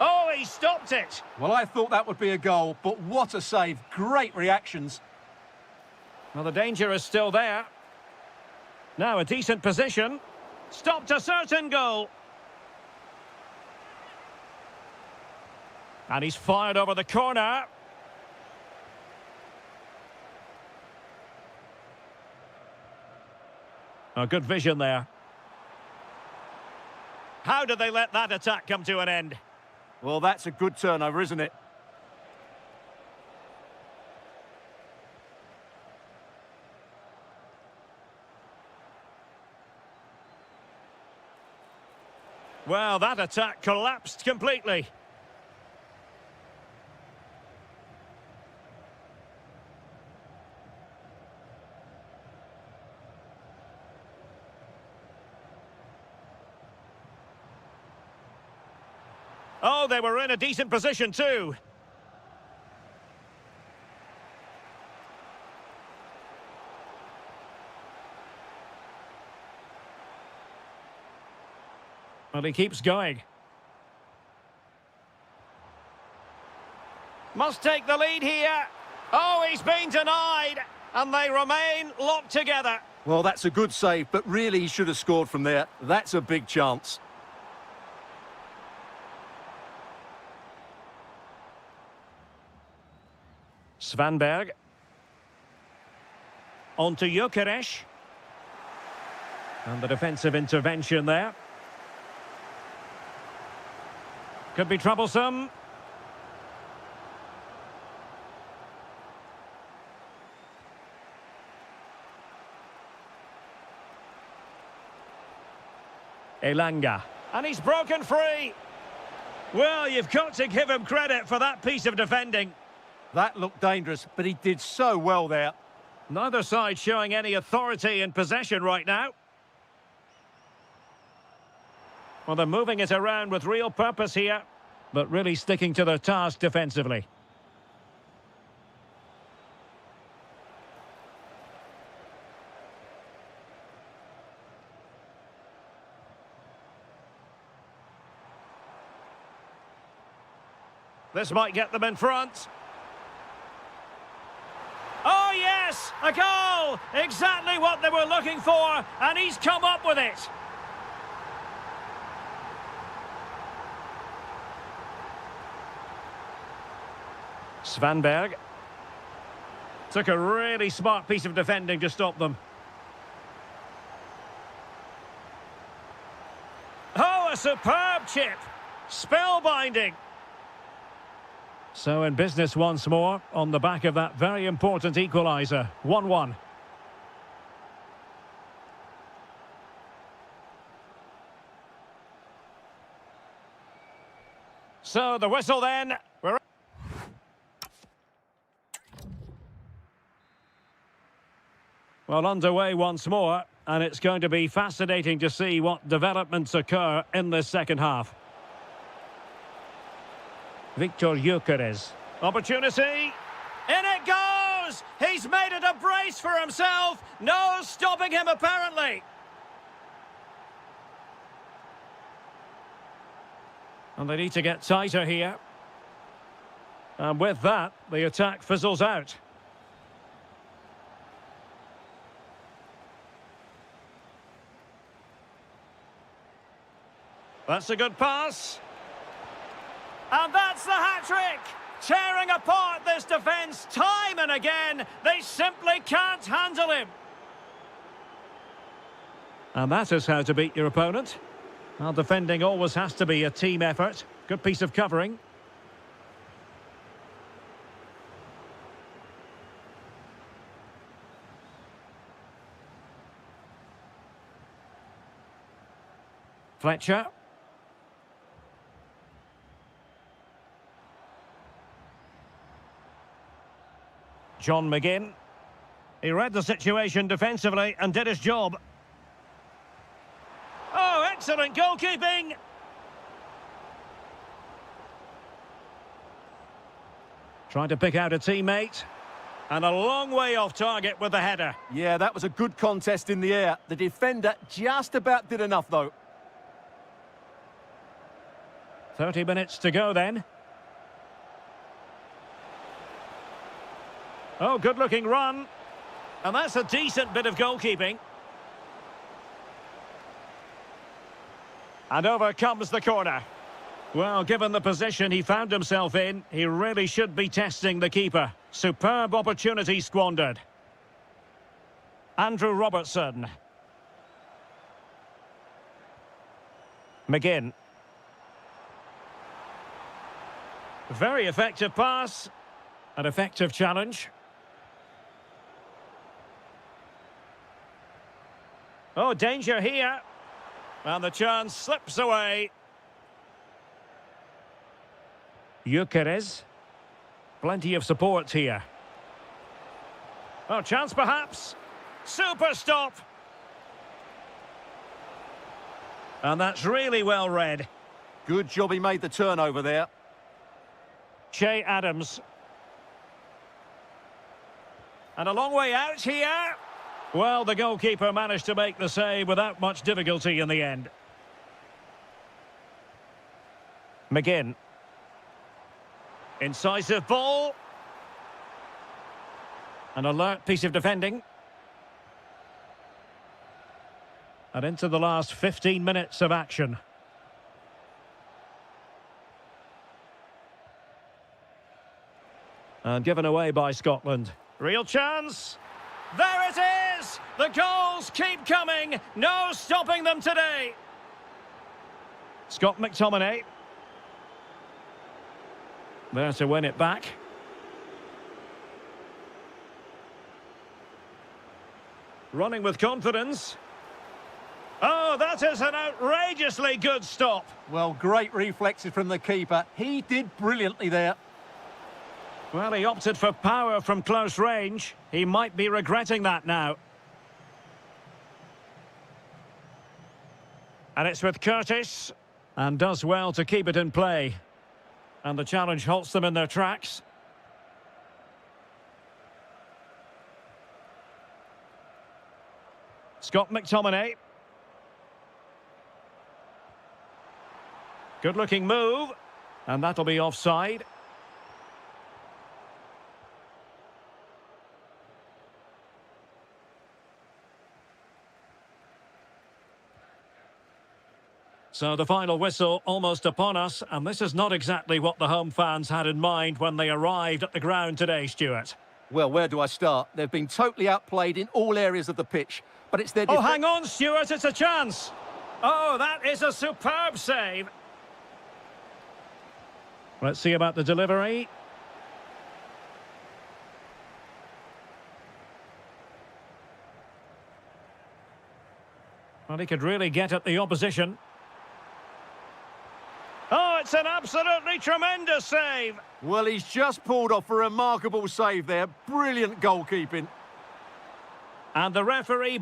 Oh, he stopped it! Well, I thought that would be a goal, but what a save. Great reactions. Well, the danger is still there. Now a decent position. Stopped a certain goal. And he's fired over the corner. A good vision there. How did they let that attack come to an end? Well, that's a good turnover, isn't it? Well, that attack collapsed completely. Oh, they were in a decent position too. Well, he keeps going. Must take the lead here. Oh, he's been denied. And they remain locked together. Well, that's a good save, but really he should have scored from there. That's a big chance. Svanberg. On to Gyökeres. And the defensive intervention there. Could be troublesome. Elanga. And he's broken free. Well, you've got to give him credit for that piece of defending. That looked dangerous, but he did so well there. Neither side showing any authority in possession right now. Well, they're moving it around with real purpose here, but really sticking to their task defensively. This might get them in front. Oh, yes! A goal! Exactly what they were looking for, and he's come up with it. Svanberg. Took a really smart piece of defending to stop them. Oh, a superb chip! Spellbinding! So in business once more, on the back of that very important equaliser. 1-1. So the whistle then. Well, underway once more, and it's going to be fascinating to see what developments occur in this second half. Victor Gyökeres. Opportunity. In it goes! He's made it a brace for himself. No stopping him, apparently. And they need to get tighter here. And with that, the attack fizzles out. That's a good pass. And that's the hat-trick! Tearing apart this defence time and again. They simply can't handle him. And that is how to beat your opponent. Well, defending always has to be a team effort. Good piece of covering. Fletcher. John McGinn. He read the situation defensively and did his job. Oh, excellent goalkeeping! Trying to pick out a teammate. And a long way off target with the header. Yeah, that was a good contest in the air. The defender just about did enough, though. 30 minutes to go then. Oh, good-looking run. And that's a decent bit of goalkeeping. And over comes the corner. Well, given the position he found himself in, he really should be testing the keeper. Superb opportunity squandered. Andrew Robertson. McGinn. Very effective pass. An effective challenge. Oh, danger here. And the chance slips away. Gyökeres. Plenty of support here. Oh, chance perhaps. Super stop. And that's really well read. Good job he made the turnover there. Che Adams. And a long way out here. Well, the goalkeeper managed to make the save without much difficulty in the end. McGinn. Incisive ball. An alert piece of defending. And into the last 15 minutes of action. And given away by Scotland. Real chance. There it is! The goals keep coming. No stopping them today. Scott McTominay. There to win it back. Running with confidence. Oh, that is an outrageously good stop. Well, great reflexes from the keeper. He did brilliantly there. Well, he opted for power from close range. He might be regretting that now. And it's with Curtis. And does well to keep it in play. And the challenge halts them in their tracks. Scott McTominay. Good-looking move. And that'll be offside. So the final whistle almost upon us, and this is not exactly what the home fans had in mind when they arrived at the ground today, Stuart. Well, where do I start? They've been totally outplayed in all areas of the pitch, but it's their... Oh, hang on, Stuart, it's a chance. Oh, that is a superb save. Let's see about the delivery. Well, he could really get at the opposition. Oh, it's an absolutely tremendous save. Well, he's just pulled off a remarkable save there. Brilliant goalkeeping. And the referee...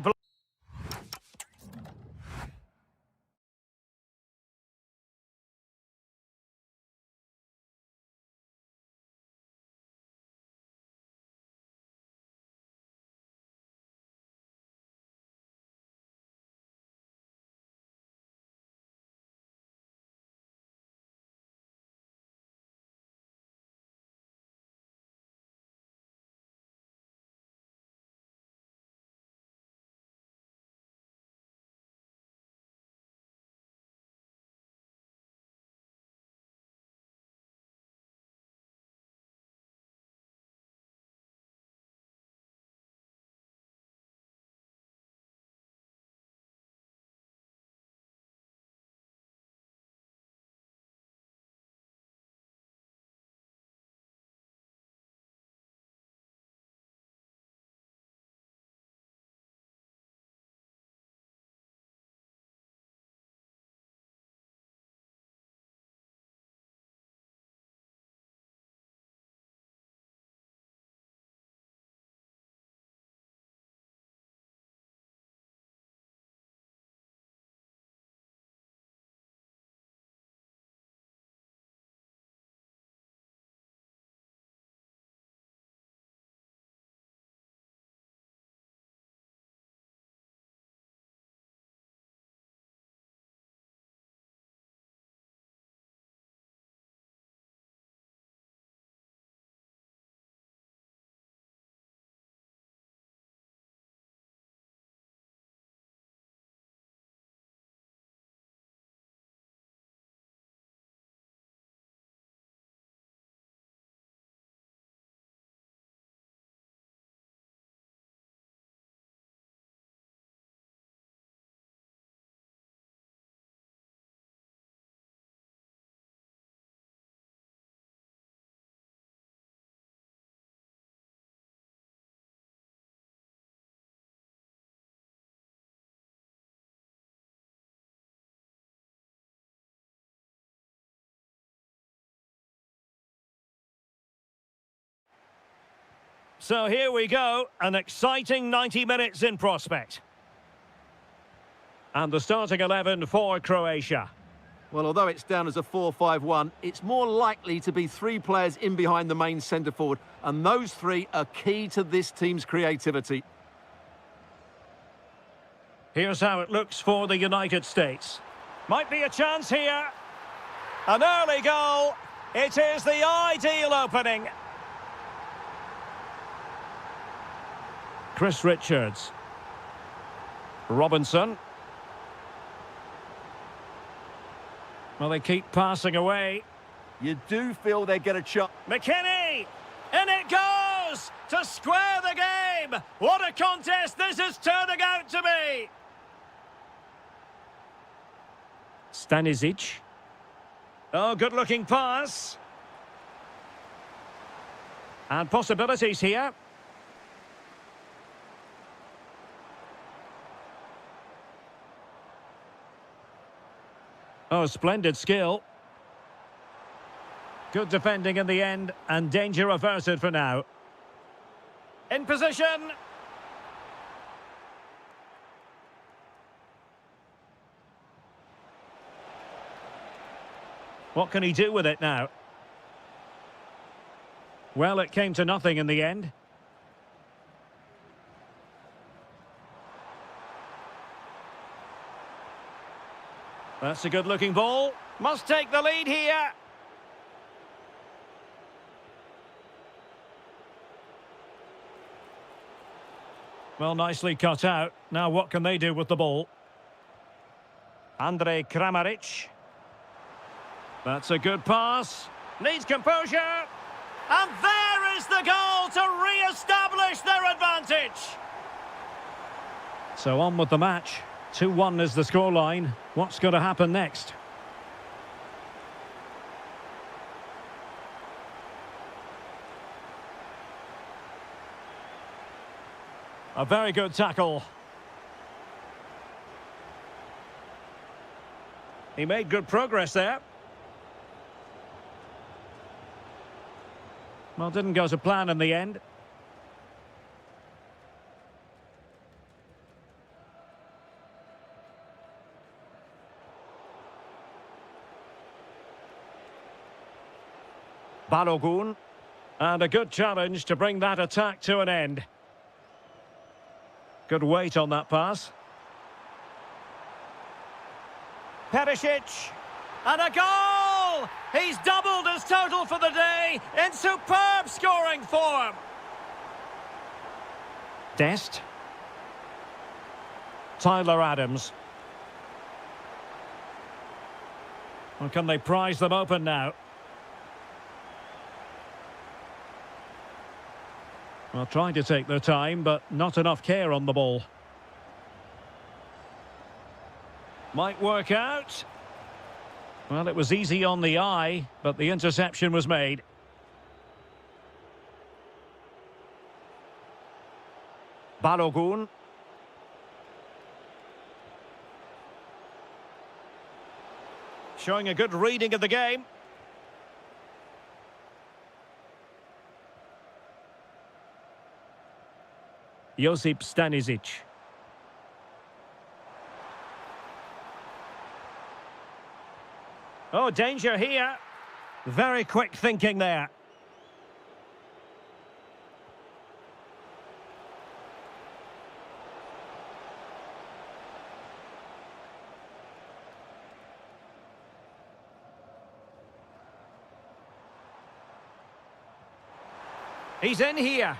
So here we go, an exciting 90 minutes in prospect. And the starting 11 for Croatia. Well, although it's down as a 4-5-1, it's more likely to be three players in behind the main centre forward, and those three are key to this team's creativity. Here's how it looks for the United States. Might be a chance here. An early goal. It is the ideal opening. Chris Richards. Robinson. Well, they keep passing away. You do feel they get a shot. McKinney! In it goes! To square the game! What a contest this is turning out to be! Stanisic. Oh, good-looking pass. And possibilities here. Oh, splendid skill. Good defending in the end, and danger averted for now. In position. What can he do with it now? Well, it came to nothing in the end. That's a good-looking ball. Must take the lead here. Well, nicely cut out. Now what can they do with the ball? Andrej Kramaric. That's a good pass. Needs composure. And there is the goal to re-establish their advantage. So on with the match. 2-1 is the scoreline. What's going to happen next? A very good tackle. He made good progress there. Well, didn't go to plan in the end. Balogun. And a good challenge to bring that attack to an end. Good weight on that pass. Perisic. And a goal! He's doubled his total for the day in superb scoring form. Dest. Tyler Adams. Well, can they prize them open now? Well, trying to take their time, but not enough care on the ball. Might work out. Well, it was easy on the eye, but the interception was made. Balogun. Showing a good reading of the game. Josip Stanisic. Oh, danger here. Very quick thinking there. He's in here.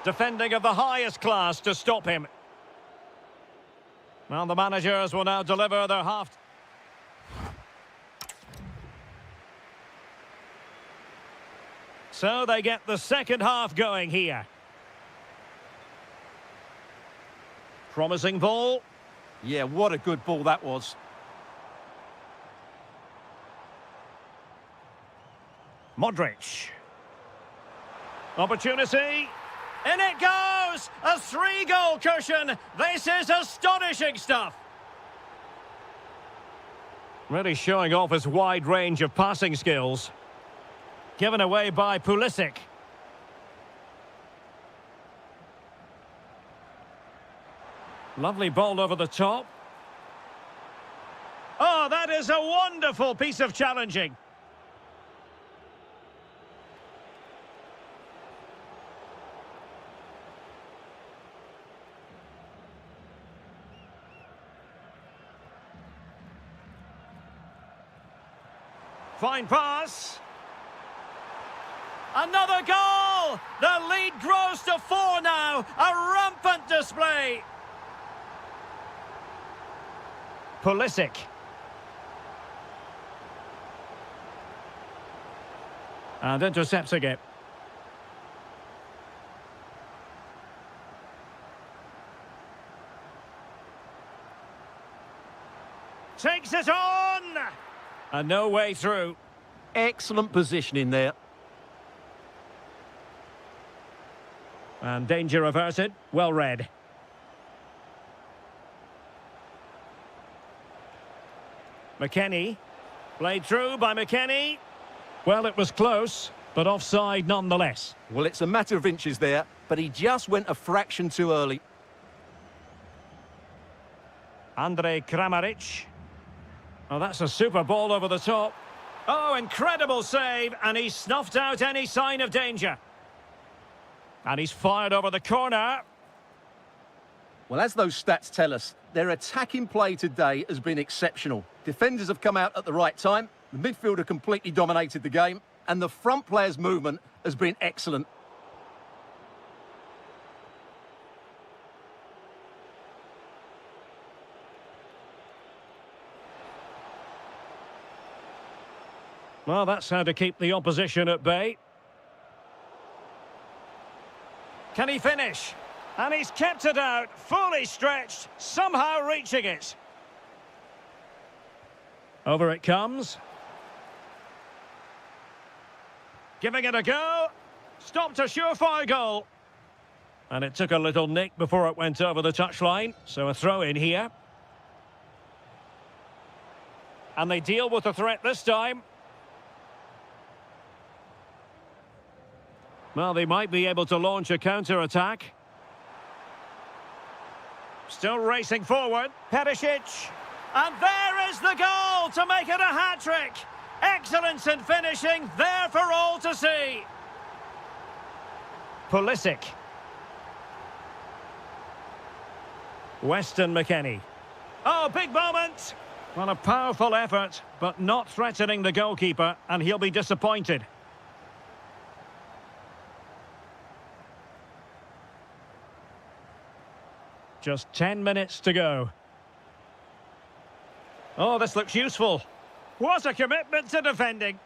Defending of the highest class to stop him. Well, the managers will now deliver their half. So they get the second half going here. Promising ball. Yeah, what a good ball that was. Modric. Opportunity. In it goes! A 3-goal cushion. This is astonishing stuff. Really showing off his wide range of passing skills. Given away by Pulisic. Lovely ball over the top. Oh, that is a wonderful piece of challenging. Fine pass. Another goal! The lead grows to 4 now. A rampant display. Pulisic. And intercepting it. Takes it on! And no way through. Excellent positioning there. And danger averted. Well read. McKennie. Played through by McKennie. Well, it was close, but offside nonetheless. Well, it's a matter of inches there, but he just went a fraction too early. Andrej Kramaric. Oh, that's a super ball over the top. Oh, incredible save, and he snuffed out any sign of danger. And he's fired over the corner. Well, as those stats tell us, their attacking play today has been exceptional. Defenders have come out at the right time, the midfielder completely dominated the game, and the front player's movement has been excellent. Well, that's how to keep the opposition at bay. Can he finish? And he's kept it out, fully stretched, somehow reaching it. Over it comes. Giving it a go. Stopped a surefire goal. And it took a little nick before it went over the touchline. So a throw in here. And they deal with the threat this time. Well, they might be able to launch a counter-attack. Still racing forward. Perisic. And there is the goal to make it a hat-trick. Excellence in finishing, there for all to see. Pulisic. Weston McKennie. Oh, big moment. Well, a powerful effort, but not threatening the goalkeeper, and he'll be disappointed. Just 10 minutes to go. Oh, this looks useful. What a commitment to defending.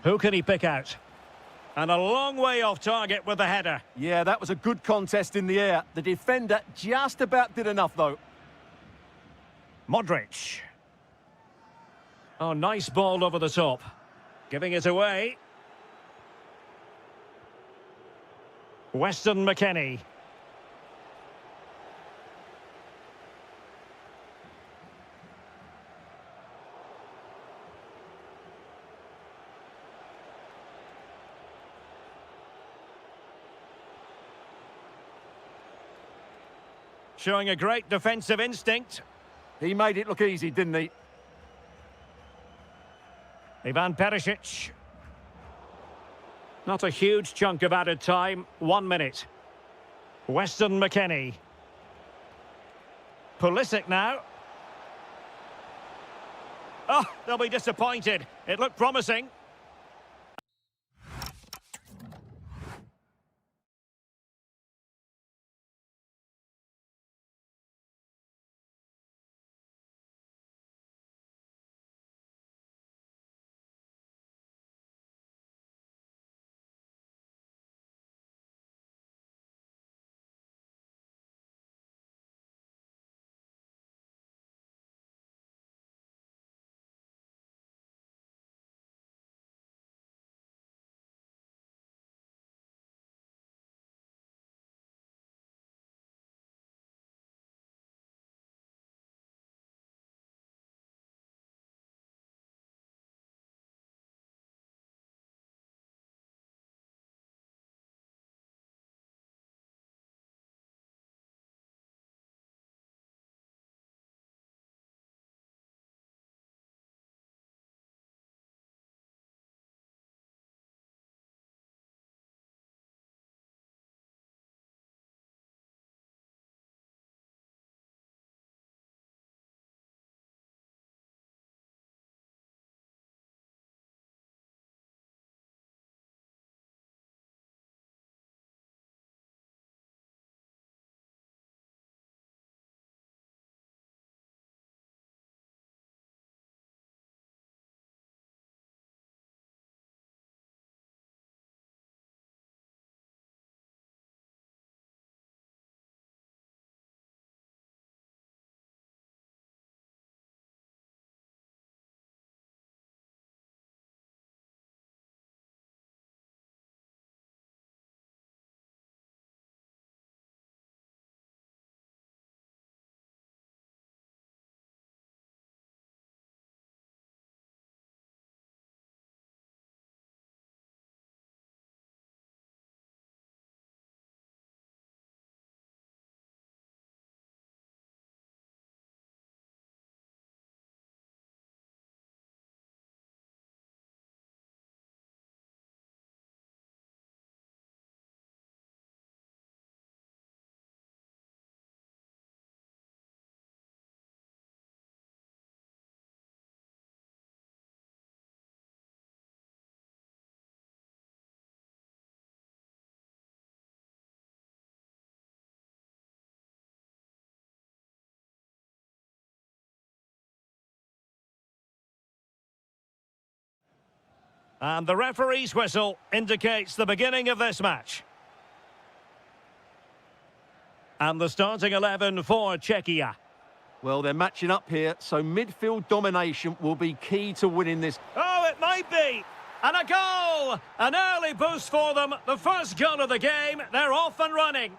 Who can he pick out? And a long way off target with the header. Yeah, that was a good contest in the air. The defender just about did enough, though. Modric. Oh, nice ball over the top. Giving it away. Weston McKennie. Showing a great defensive instinct. He made it look easy, didn't he? Ivan Perisic. Not a huge chunk of added time. 1 minute. Weston McKennie. Pulisic now. Oh, they'll be disappointed. It looked promising. And the referee's whistle indicates the beginning of this match. And the starting 11 for Czechia. Well, they're matching up here, so midfield domination will be key to winning this. Oh, it might be. And a goal! An early boost for them. The first goal of the game. They're off and running.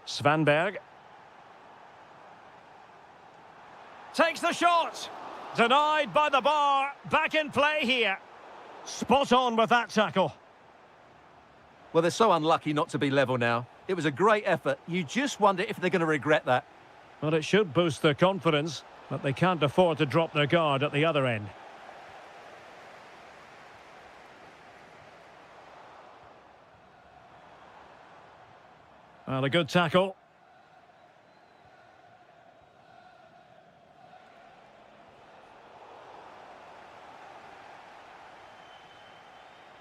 Svanberg. Takes the shot. Denied by the bar. Back in play here. Spot on with that tackle. Well, they're so unlucky not to be level now. It was a great effort. You just wonder if they're going to regret that. Well, it should boost their confidence, but they can't afford to drop their guard at the other end. Well, a good tackle.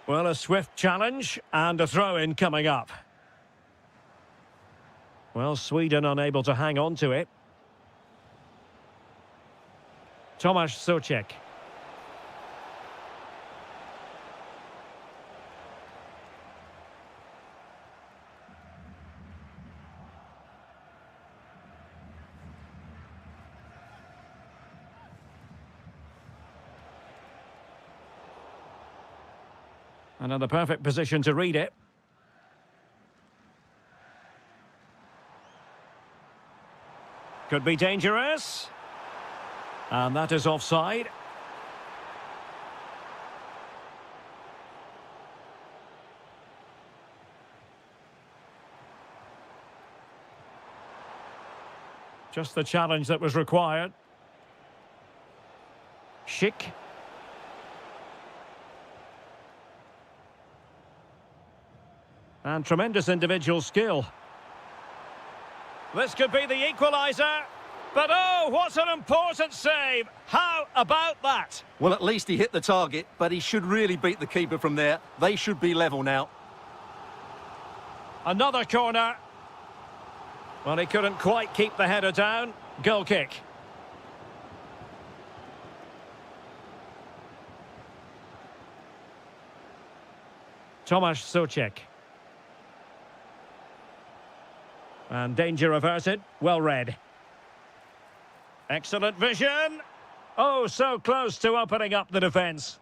Well, a swift challenge and a throw-in coming up. Well, Sweden unable to hang on to it. Tomasz Souček. Another perfect position to read it. Could be dangerous. And that is offside. Just the challenge that was required. Schick. And tremendous individual skill. This could be the equaliser. But oh, what an important save. How about that? Well, at least he hit the target, but he should really beat the keeper from there. They should be level now. Another corner. Well, he couldn't quite keep the header down. Goal kick. Tomasz Souček. And danger averted. Well read. Excellent vision. Oh, so close to opening up the defence.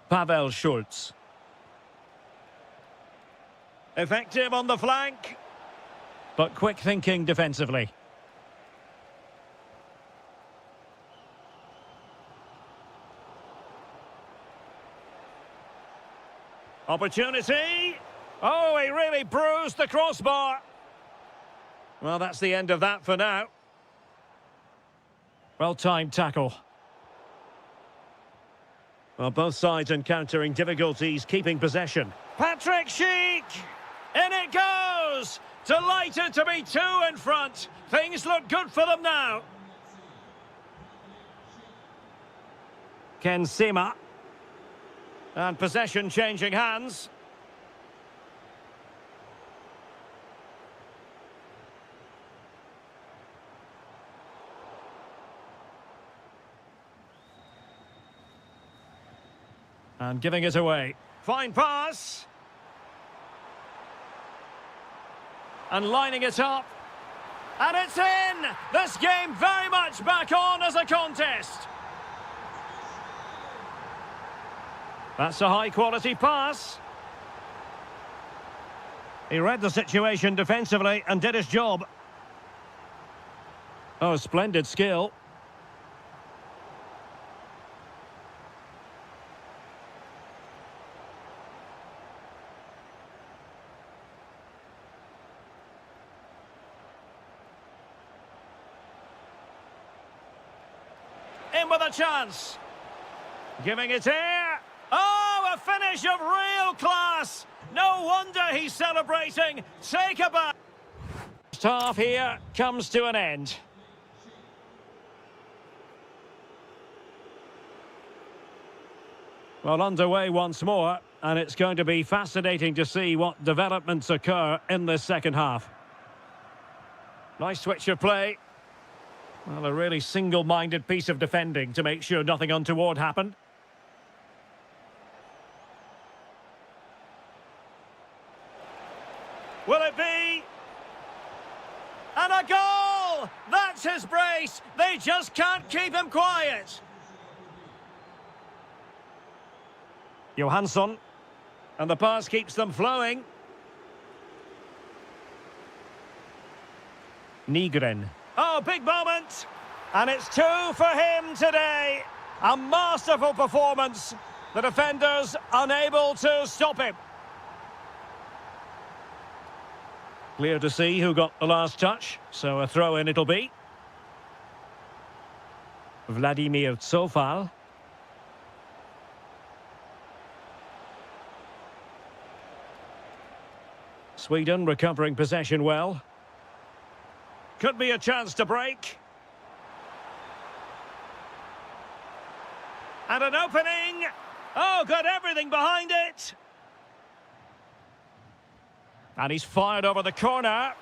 Pavel Schulz. Effective on the flank, but quick thinking defensively. Opportunity. Oh, he really bruised the crossbar. Well, that's the end of that for now. Well-timed tackle. Well, both sides encountering difficulties keeping possession. Patrick Schick! In it goes! Delighted to be two in front. Things look good for them now. Ken Sema. And possession changing hands. And giving it away. Fine pass. And lining it up. And it's in! This game very much back on as a contest. That's a high-quality pass. He read the situation defensively and did his job. Oh, splendid skill. In with a chance. Giving it here. Oh, a finish of real class. No wonder he's celebrating. Take a bow. First half here comes to an end. Well, underway once more, and it's going to be fascinating to see what developments occur in this second half. Nice switch of play. Well, a really single-minded piece of defending to make sure nothing untoward happened. Will it be? And a goal! That's his brace! They just can't keep him quiet! Johansson. And the pass keeps them flowing. Nygren. Oh, big moment! And it's 2 for him today. A masterful performance. The defenders unable to stop him. Clear to see who got the last touch, so a throw-in it'll be. Vladimir Tsofal. Sweden recovering possession well. Could be a chance to break. And an opening. Oh, got everything behind it. And he's fired over the corner.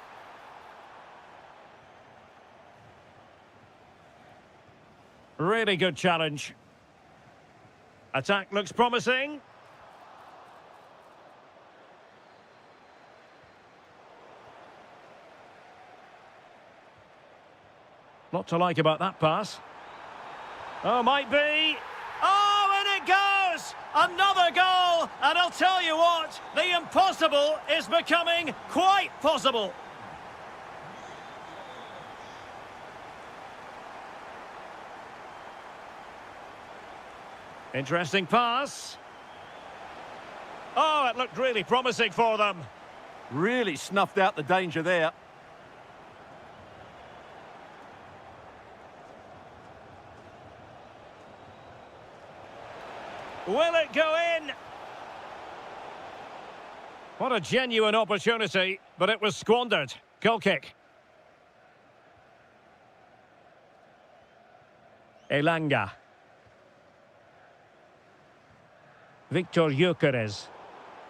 Really good challenge. Attack looks promising. Lot to like about that pass. Oh, might be. Oh, and it goes! Another goal! And I'll tell you what, the impossible is becoming quite possible. Interesting pass. Oh, it looked really promising for them. Really snuffed out the danger there. Will it go in? What a genuine opportunity, but it was squandered. Goal kick. Elanga. Victor Gyökeres.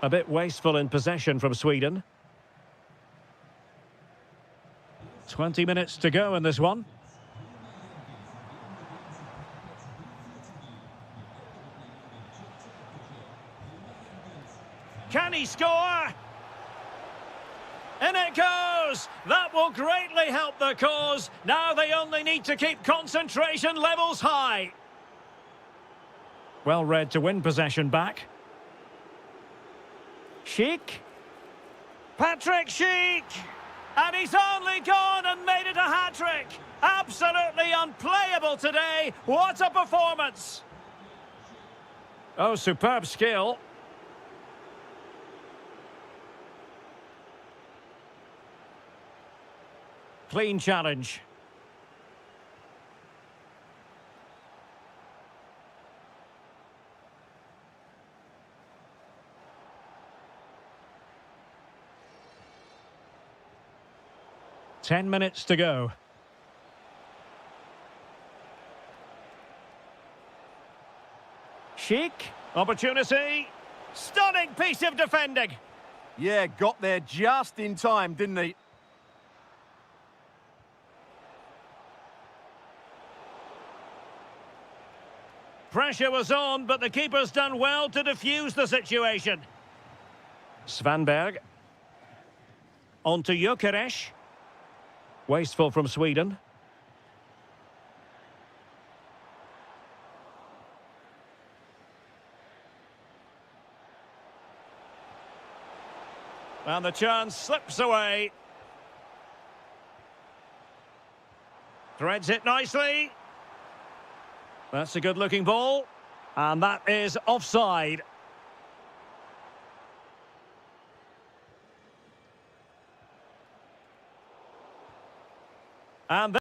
A bit wasteful in possession from Sweden. 20 minutes to go in this one. Can he score? In it goes! That will greatly help the cause. Now they only need to keep concentration levels high. Well read to win possession back. Schick. Patrick Schick! And he's only gone and made it a hat-trick. Absolutely unplayable today. What a performance! Oh, superb skill. Clean challenge. Ten minutes to go. Schick, opportunity. Stunning piece of defending. Yeah, got there just in time, didn't he? Pressure was on, but the keeper's done well to defuse the situation. Svanberg. On to Gyökeres. Wasteful from Sweden. And the chance slips away. Threads it nicely. That's a good-looking ball. And that is offside. And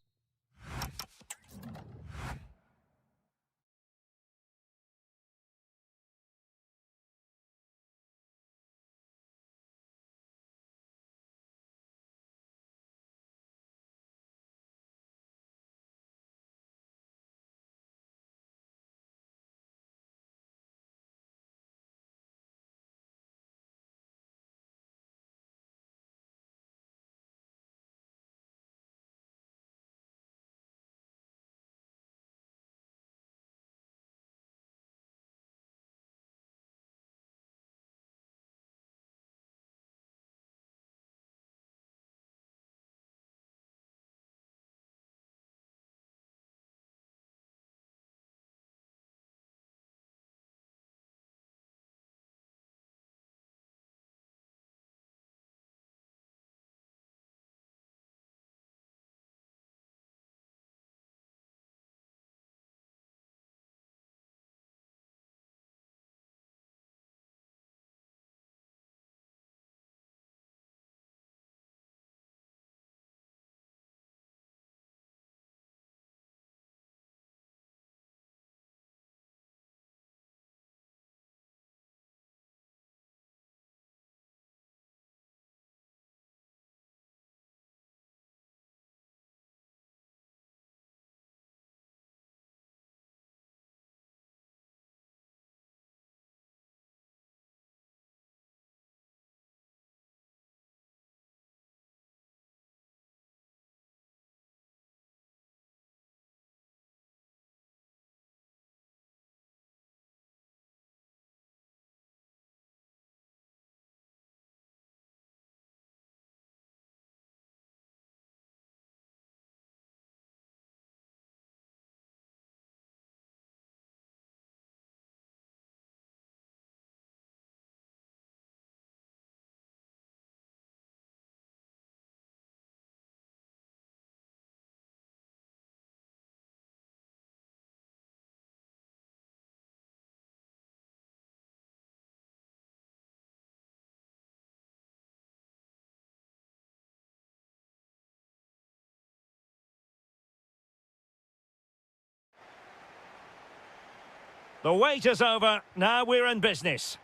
The wait is over. Now we're in business.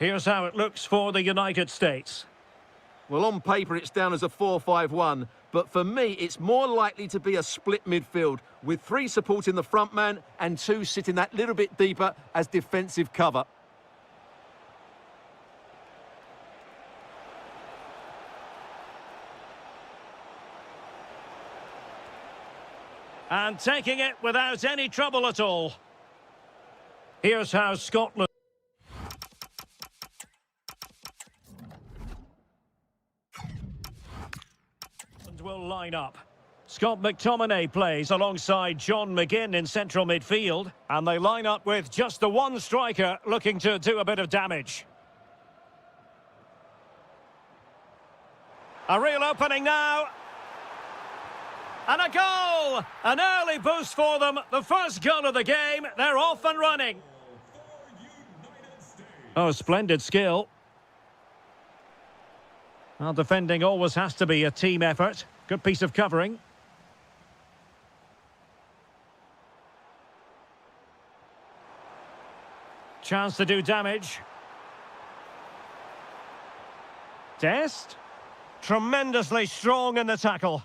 Here's how it looks for the United States. Well, on paper, it's down as a 4-5-1, but for me, it's more likely to be a split midfield, with 3 supporting the front man and 2 sitting that little bit deeper as defensive cover. And taking it without any trouble at all. Here's how Scotland will line up. Scott McTominay plays alongside John McGinn in central midfield, and they line up with just the one striker looking to do a bit of damage. A real opening now. And a goal! An early boost for them. The first goal of the game. They're off and running. Oh, splendid skill. Well, defending always has to be a team effort. Good piece of covering. Chance to do damage. Dest. Tremendously strong in the tackle.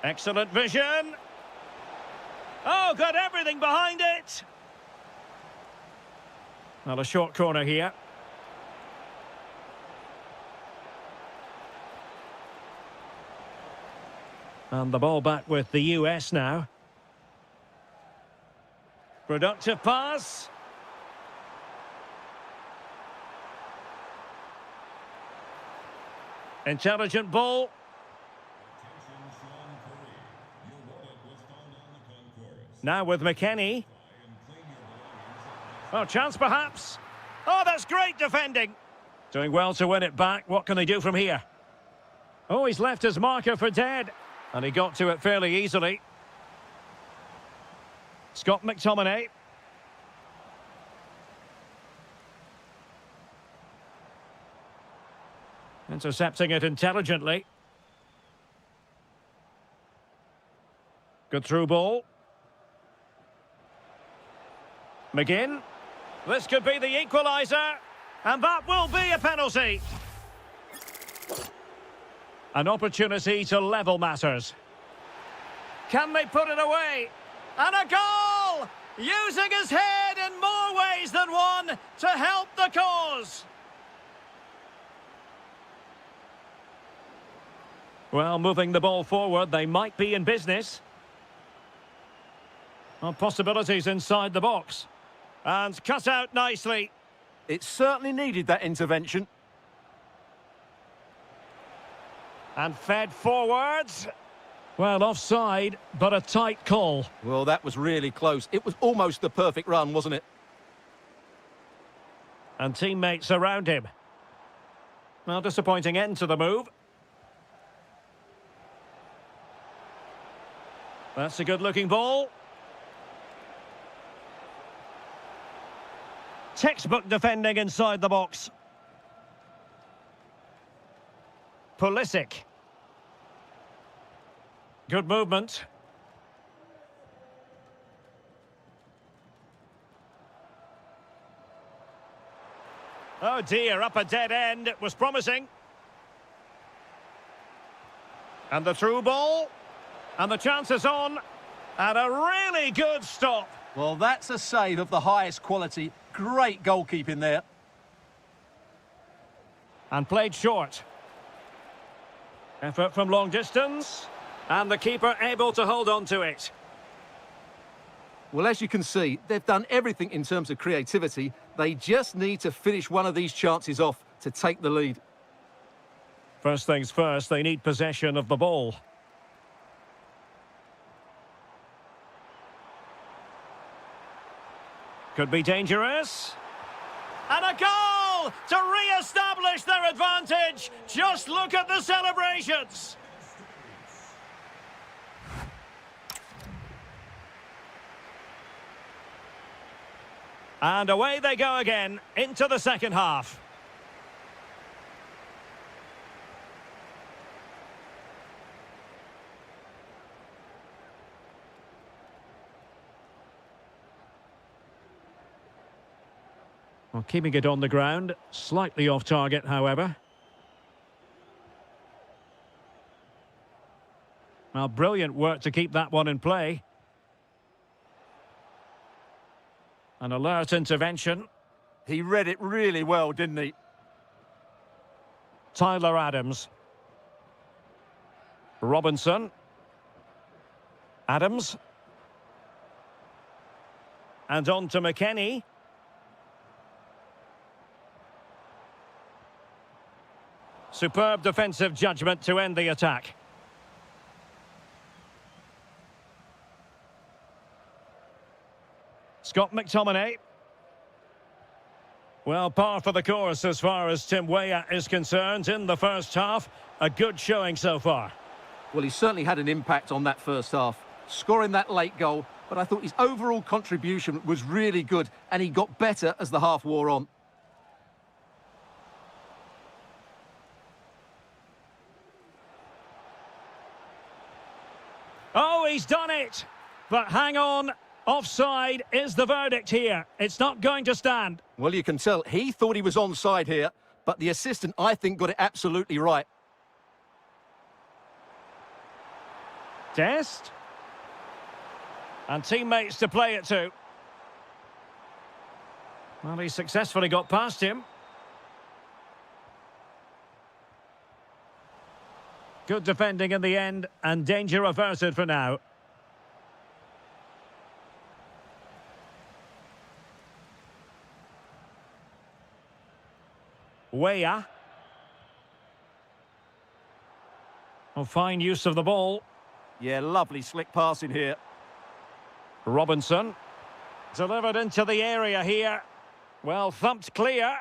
Excellent vision. Oh, got everything behind it. Well, a short corner here. And the ball back with the US now. Productive pass. Intelligent ball. Now with McKennie. Oh, chance perhaps. Oh, that's great defending. Doing well to win it back. What can they do from here? Oh, he's left his marker for dead. And he got to it fairly easily. Scott McTominay. Intercepting it intelligently. Good through ball. McGinn. This could be the equaliser. And that will be a penalty. An opportunity to level matters. Can they put it away? And a goal! Using his head in more ways than one to help the cause. Well, moving the ball forward, they might be in business. Well, possibilities inside the box. And cut out nicely. It certainly needed that intervention. And fed forwards. Well, offside, but a tight call. Well, that was really close. It was almost the perfect run, wasn't it? And teammates around him. Well, disappointing end to the move. That's a good-looking ball. Textbook defending inside the box. Pulisic. Good movement. Oh dear, up a dead end. It was promising. And the through ball. And the chance is on. And a really good stop. Well, that's a save of the highest quality. Great goalkeeping there. And played short. Effort from long distance. And the keeper able to hold on to it. Well, as you can see, they've done everything in terms of creativity. They just need to finish one of these chances off to take the lead. First things first, they need possession of the ball. Could be dangerous. And a goal to re-establish their advantage. Just look at the celebrations. And away they go again into the second half. Well, keeping it on the ground, slightly off target, however. Well, brilliant work to keep that one in play. An alert intervention. He read it really well, didn't he? Tyler Adams. Robinson. Adams. And on to McKennie. Superb defensive judgment to end the attack. Scott McTominay. Well, par for the course as far as Tim Weah is concerned in the first half. A good showing so far. Well, he certainly had an impact on that first half, scoring that late goal, but I thought his overall contribution was really good, and he got better as the half wore on. Oh, he's done it! But hang on, offside is the verdict here. It's not going to stand. Well, you can tell he thought he was onside here, but the assistant, I think, got it absolutely right. Test. And teammates to play it to. Well, he successfully got past him. Good defending in the end, and danger averted for now. Weah. Oh, fine use of the ball. Yeah, lovely slick passing here. Robinson. Delivered into the area here. Well, thumped clear.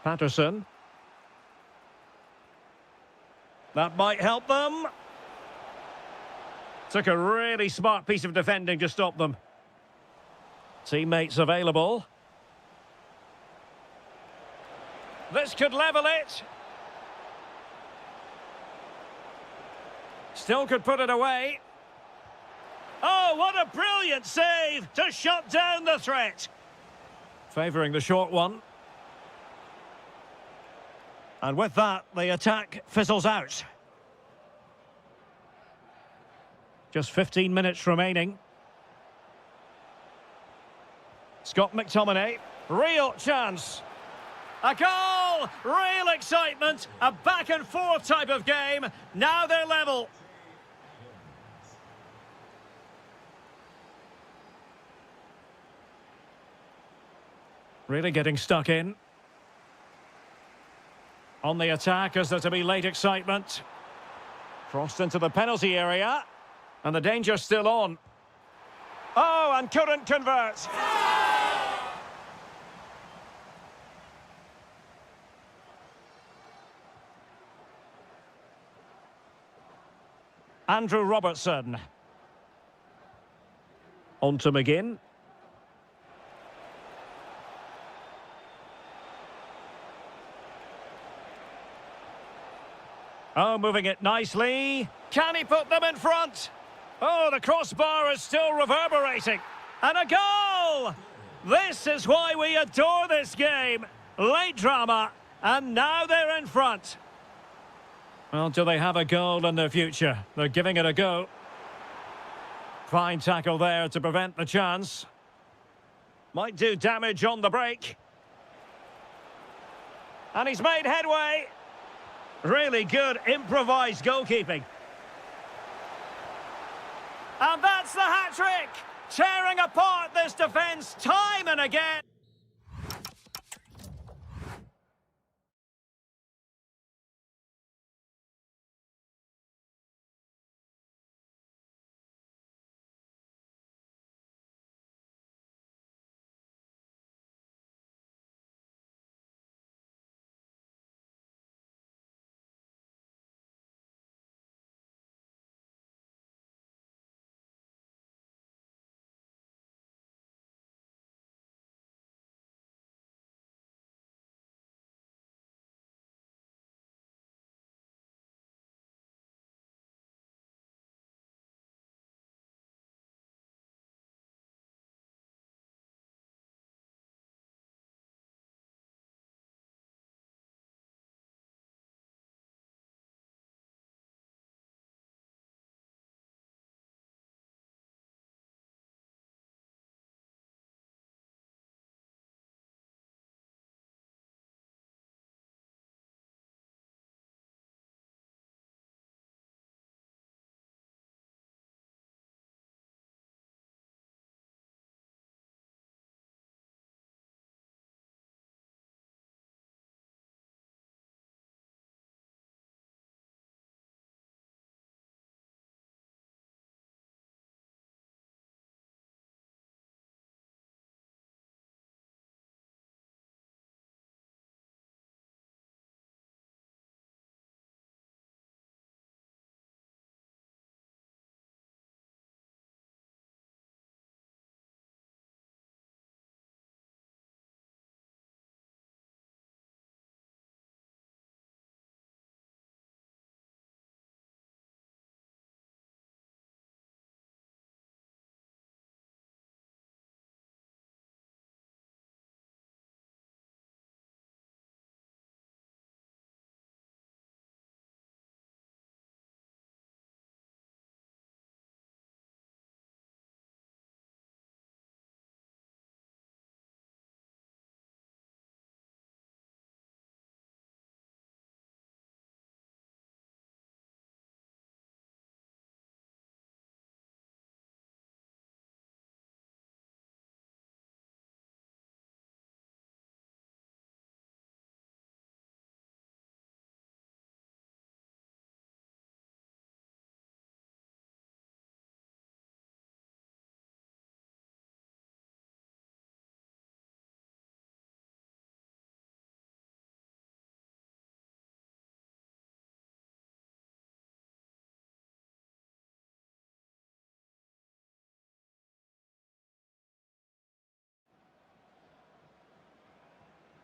Patterson. That might help them. Took a really smart piece of defending to stop them. Teammates available. This could level it. Still could put it away. Oh, what a brilliant save to shut down the threat. Favouring the short one. And with that, the attack fizzles out. Just 15 minutes remaining. Scott McTominay. Real chance. A goal! Real excitement. A back and forth type of game. Now they're level. Really getting stuck in. On the attack, as there to be late excitement. Crossed into the penalty area. And the danger's still on. Oh, and couldn't convert. Andrew Robertson. On to McGinn. Oh, moving it nicely. Can he put them in front? Oh, the crossbar is still reverberating. And a goal! This is why we adore this game. Late drama, and now they're in front. Well, do they have a goal in their future? They're giving it a go. Fine tackle there to prevent the chance. Might do damage on the break. And he's made headway. Really good improvised goalkeeping. And that's the hat-trick! Tearing apart this defence time and again.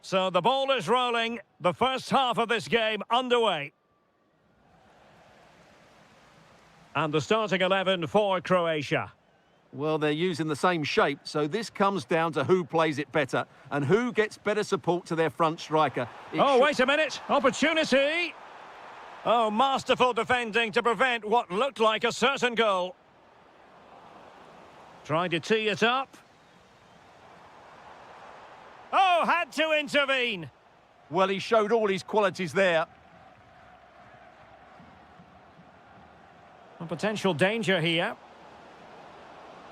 So the ball is rolling. The first half of this game underway. And the starting 11 for Croatia. Well, they're using the same shape, so this comes down to who plays it better and who gets better support to their front striker. Wait a minute. Opportunity. Oh, masterful defending to prevent what looked like a certain goal. Trying to tee it up. Oh, had to intervene. Well, he showed all his qualities there. A potential danger here.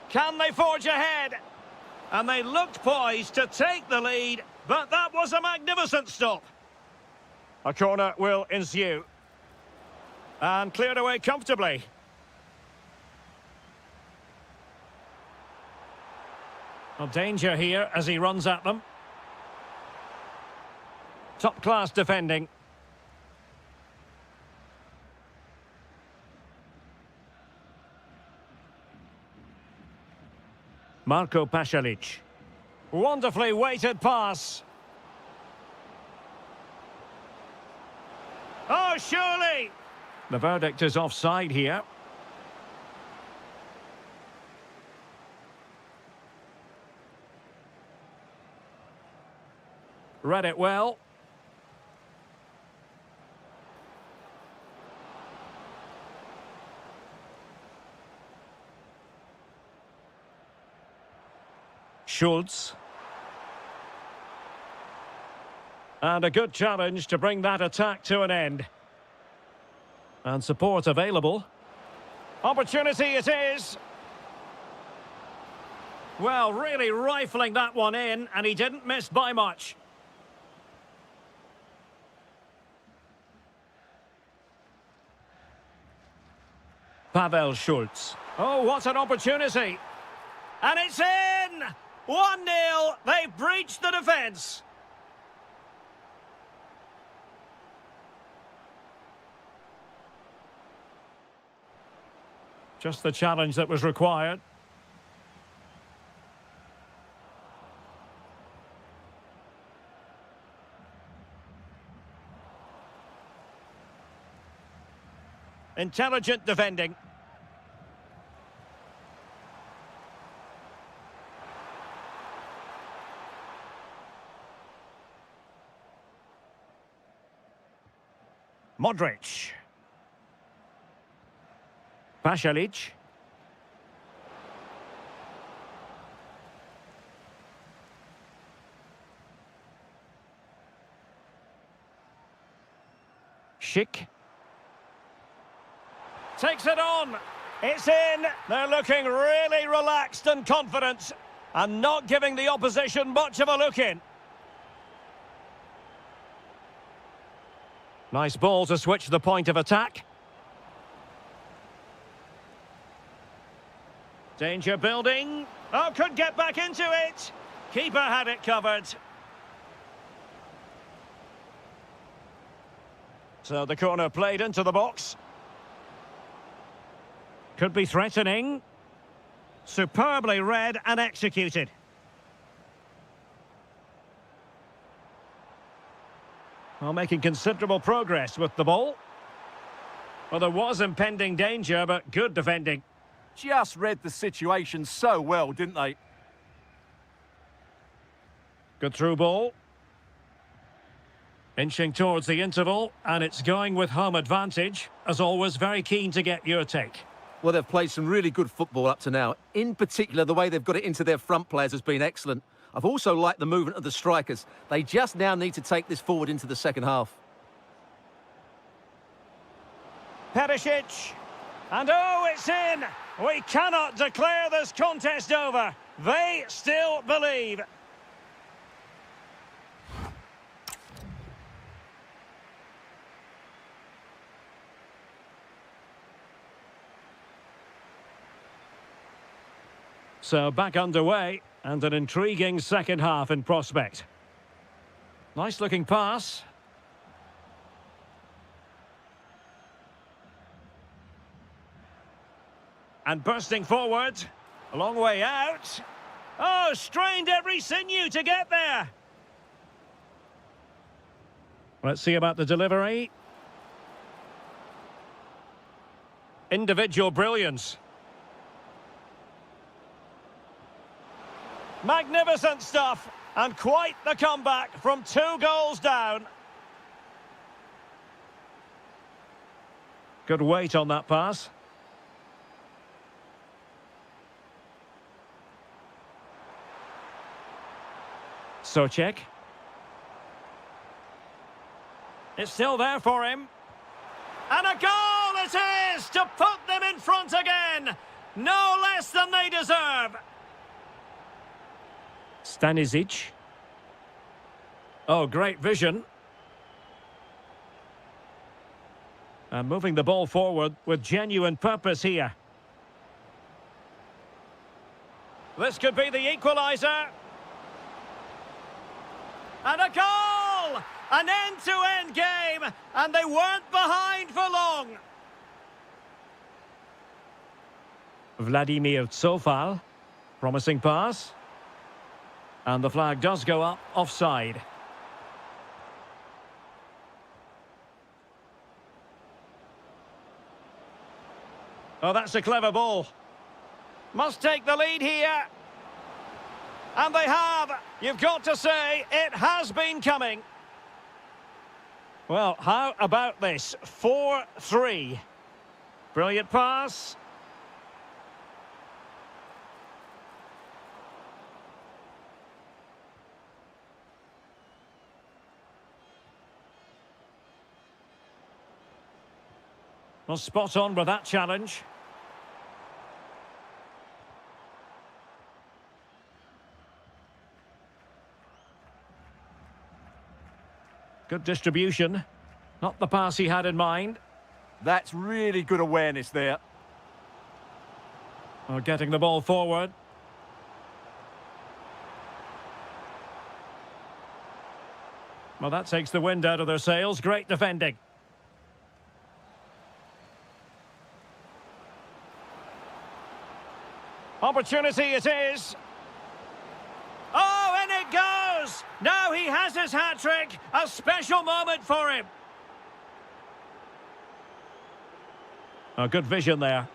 Can they forge ahead? And they looked poised to take the lead, but that was a magnificent stop. A corner will ensue. And cleared away comfortably. A danger here as he runs at them. Top-class defending. Marko Pasalic. Wonderfully weighted pass. Oh, surely! The verdict is offside here. Read it well. Schultz. And a good challenge to bring that attack to an end. And support available. Opportunity it is. Well, really rifling that one in, and he didn't miss by much. Pavel Schultz. Oh, what an opportunity. And it's in! 1-0. They've breached the defence. Just the challenge that was required. Intelligent defending. Modric. Pasalic. Schick. Takes it on. It's in. They're looking really relaxed and confident and not giving the opposition much of a look in. Nice ball to switch the point of attack. Danger building. Oh, could get back into it. Keeper had it covered. So the corner played into the box. Could be threatening. Superbly read and executed. Well, making considerable progress with the ball. Well, there was impending danger, but good defending. Just read the situation so well, didn't they? Good through ball. Inching towards the interval, and it's going with home advantage. As always, very keen to get your take. Well, they've played some really good football up to now. In particular, the way they've got it into their front players has been excellent. I've also liked the movement of the strikers. They just now need to take this forward into the second half. Perisic. And oh, it's in! We cannot declare this contest over. They still believe. So back underway, and an intriguing second half in prospect. Nice looking pass. And bursting forward, a long way out. Oh, strained every sinew to get there. Let's see about the delivery. Individual brilliance. Magnificent stuff, and quite the comeback from 2 goals down. Good weight on that pass. Socek. It's still there for him. And a goal it is to put them in front again. No less than they deserve. Stanisic. Oh, great vision. And moving the ball forward with genuine purpose here. This could be the equaliser. And a goal! An end-to-end game, and they weren't behind for long. Vladimir Tsofal. Promising pass. And the flag does go up offside. Oh, that's a clever ball. Must take the lead here. And they have. You've got to say, it has been coming. Well, how about this? 4-3. Brilliant pass. Well, spot on with that challenge. Good distribution. Not the pass he had in mind. That's really good awareness there. Well, getting the ball forward. Well, that takes the wind out of their sails. Great defending. Opportunity it is. Oh, and it goes! Now he has his hat-trick. A special moment for him. Oh, good vision there.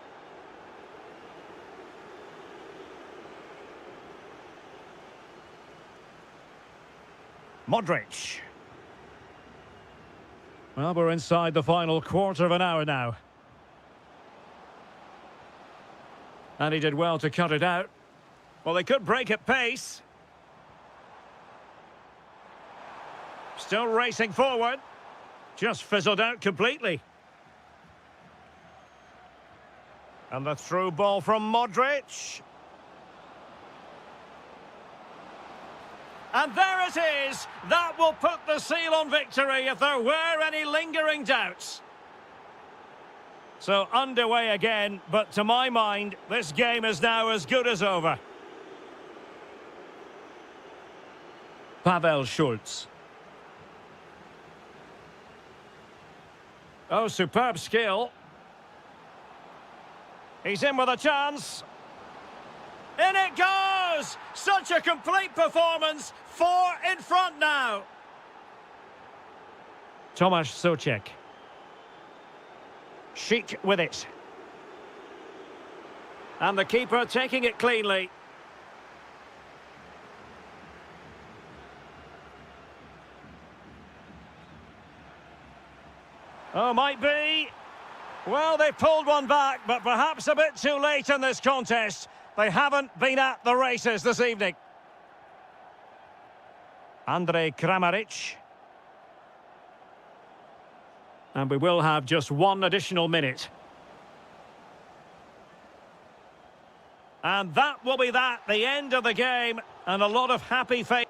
Modric. Well, we're inside the final quarter of an hour now. And he did well to cut it out. Well, they could break at pace. Still racing forward. Just fizzled out completely. And the through ball from Modric. And there it is. That will put the seal on victory if there were any lingering doubts. So underway again, but to my mind, this game is now as good as over. Pavel Schultz. Oh, superb skill. He's in with a chance. In it goes! Such a complete performance. 4 in front now. Tomasz Socek. Chic with it. And the keeper taking it cleanly. Oh, might be. Well, they pulled one back, but perhaps a bit too late in this contest. They haven't been at the races this evening. Andrej Kramaric. And we will have just one additional minute. And that will be that, the end of the game, and a lot of happy faces.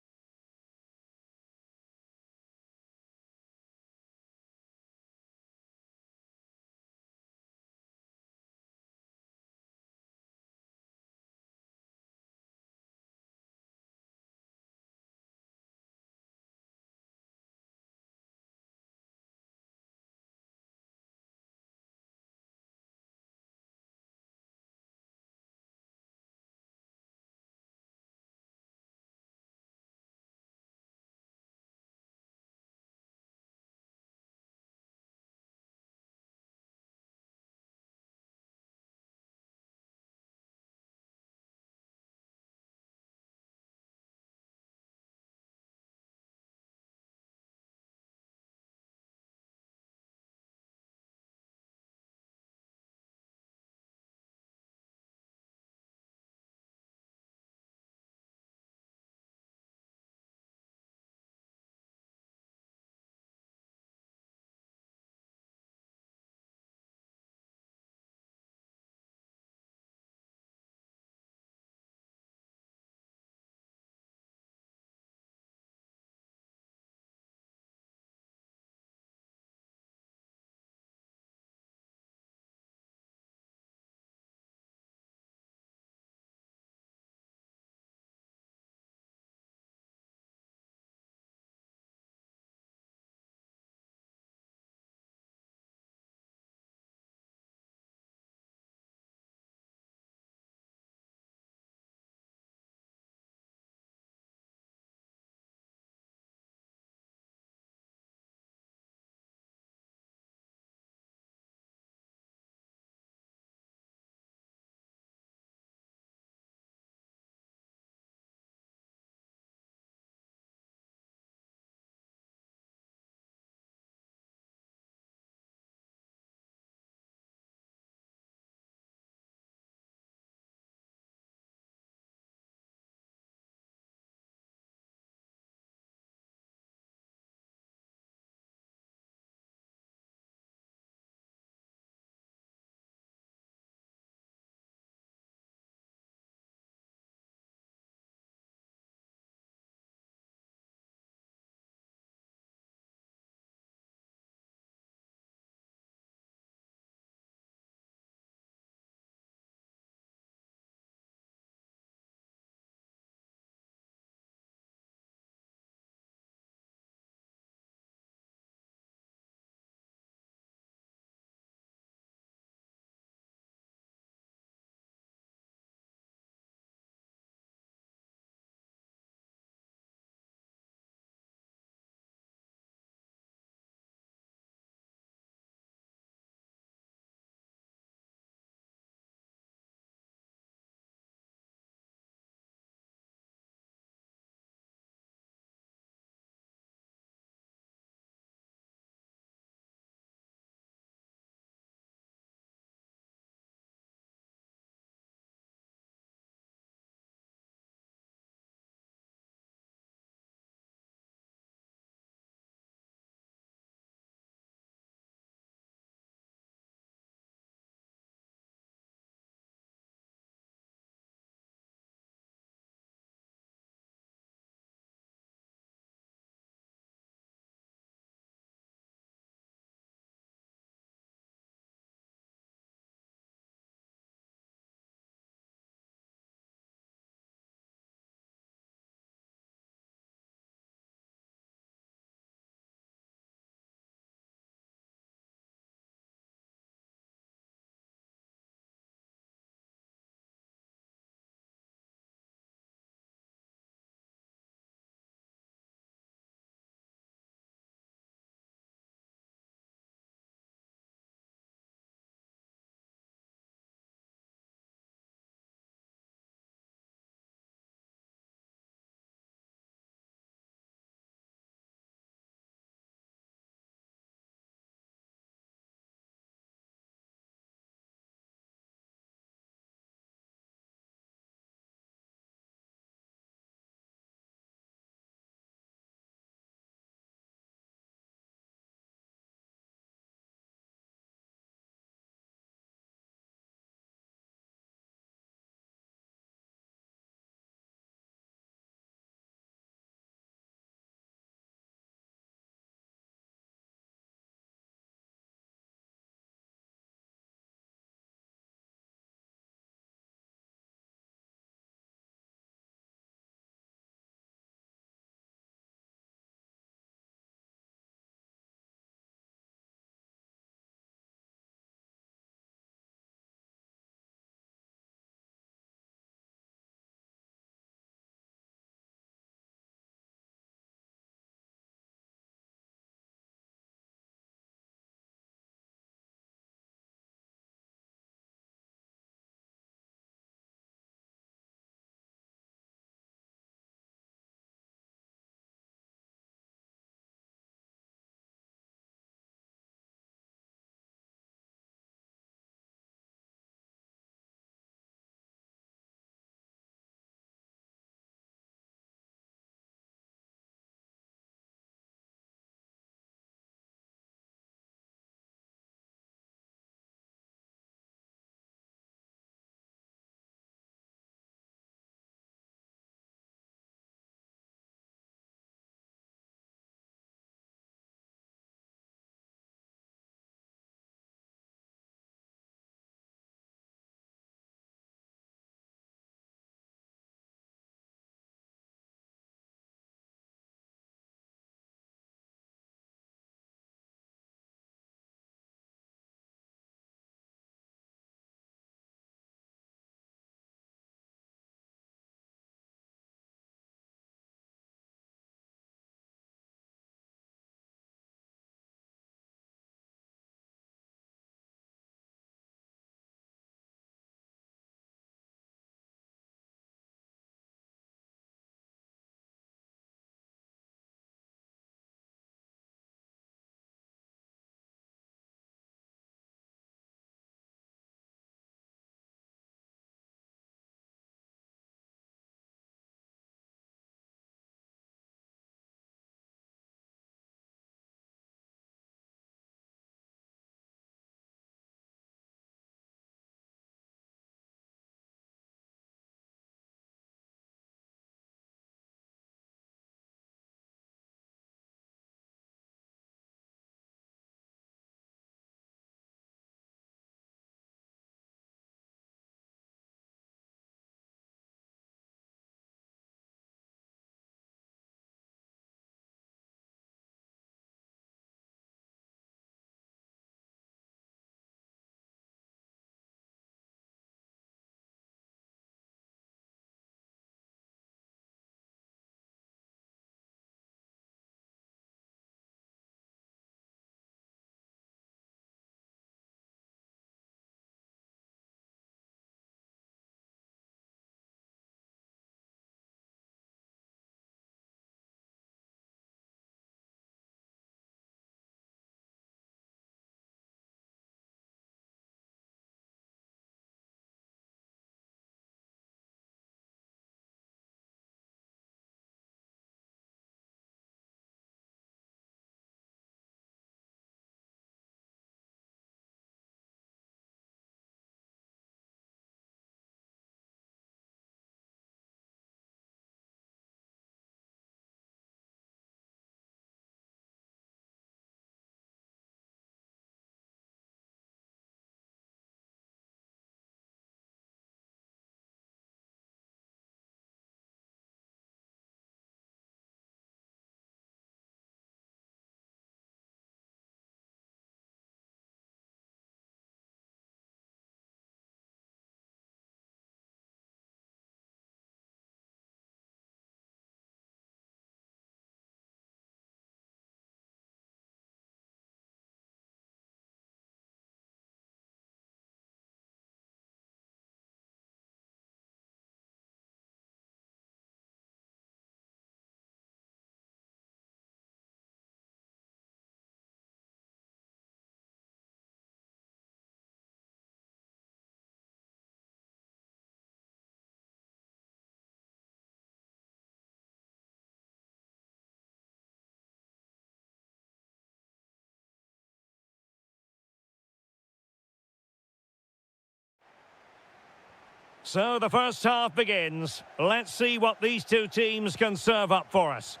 So the first half begins. Let's see what these two teams can serve up for us.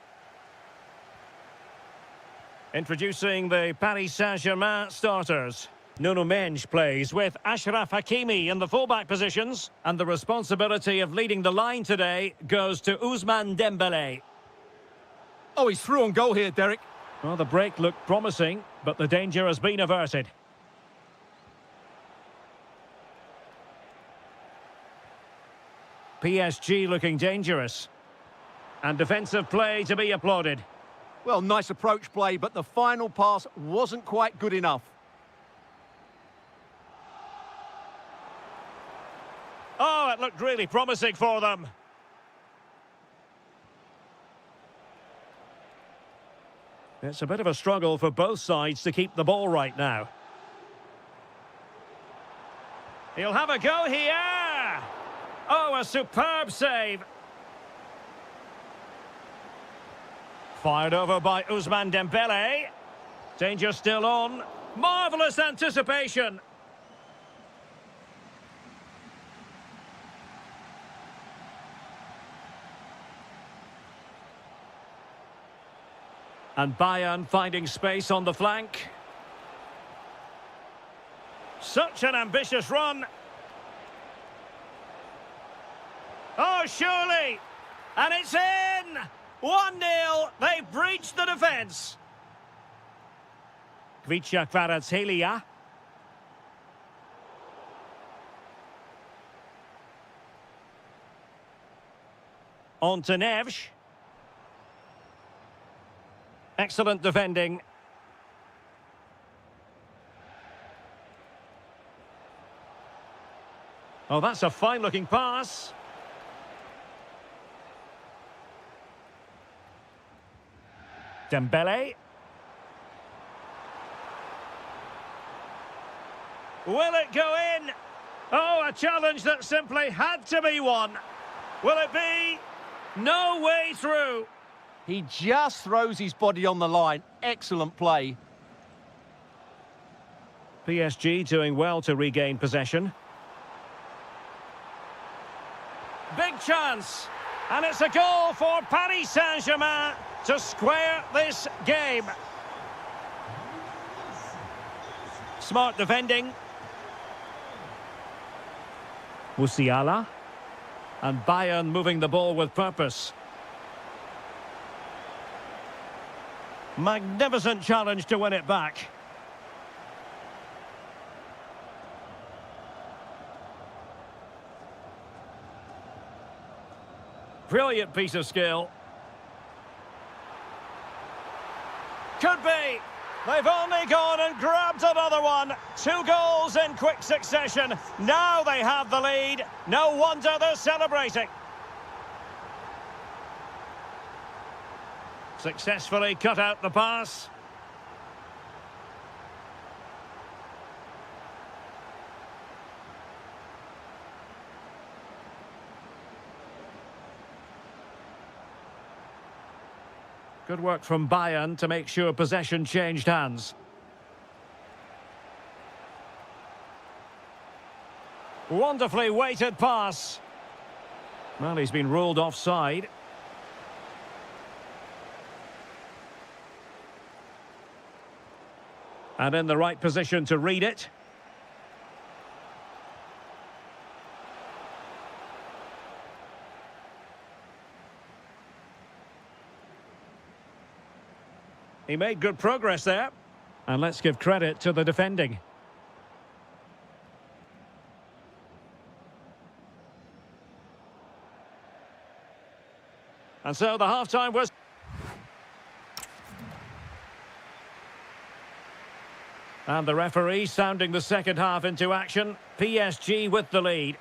Introducing the Paris Saint-Germain starters. Nuno Mendes plays with Achraf Hakimi in the fullback positions. And the responsibility of leading the line today goes to Ousmane Dembélé. Oh, he's through on goal here, Derek. Well, the break looked promising, but the danger has been averted. PSG looking dangerous. And defensive play to be applauded. Well, nice approach play, but the final pass wasn't quite good enough. Oh, it looked really promising for them. It's a bit of a struggle for both sides to keep the ball right now. He'll have a go here. Oh, a superb save. Fired over by Ousmane Dembélé. Danger still on. Marvellous anticipation. And Bayern finding space on the flank. Such an ambitious run. Oh, surely. And it's in. 1-0. They breached the defence. Kvaratskhelia. On to Neves. Excellent defending. Oh, that's a fine-looking pass. Dembélé. Will it go in? Oh, a challenge that simply had to be won. Will it be? No way through. He just throws his body on the line. Excellent play. PSG doing well to regain possession. Big chance. And it's a goal for Paris Saint-Germain to square this game. Smart defending. Musiala. And Bayern moving the ball with purpose. Magnificent challenge to win it back. Brilliant piece of skill. Could be. They've only gone and grabbed another one. 2 goals in quick succession. Now they have the lead. No wonder they're celebrating. Successfully cut out the pass. Good work from Bayern to make sure possession changed hands. Wonderfully weighted pass. Well, he's been ruled offside. And in the right position to read it. He made good progress there. And let's give credit to the defending. And so the half-time was... And the referee sounding the second half into action. PSG with the lead.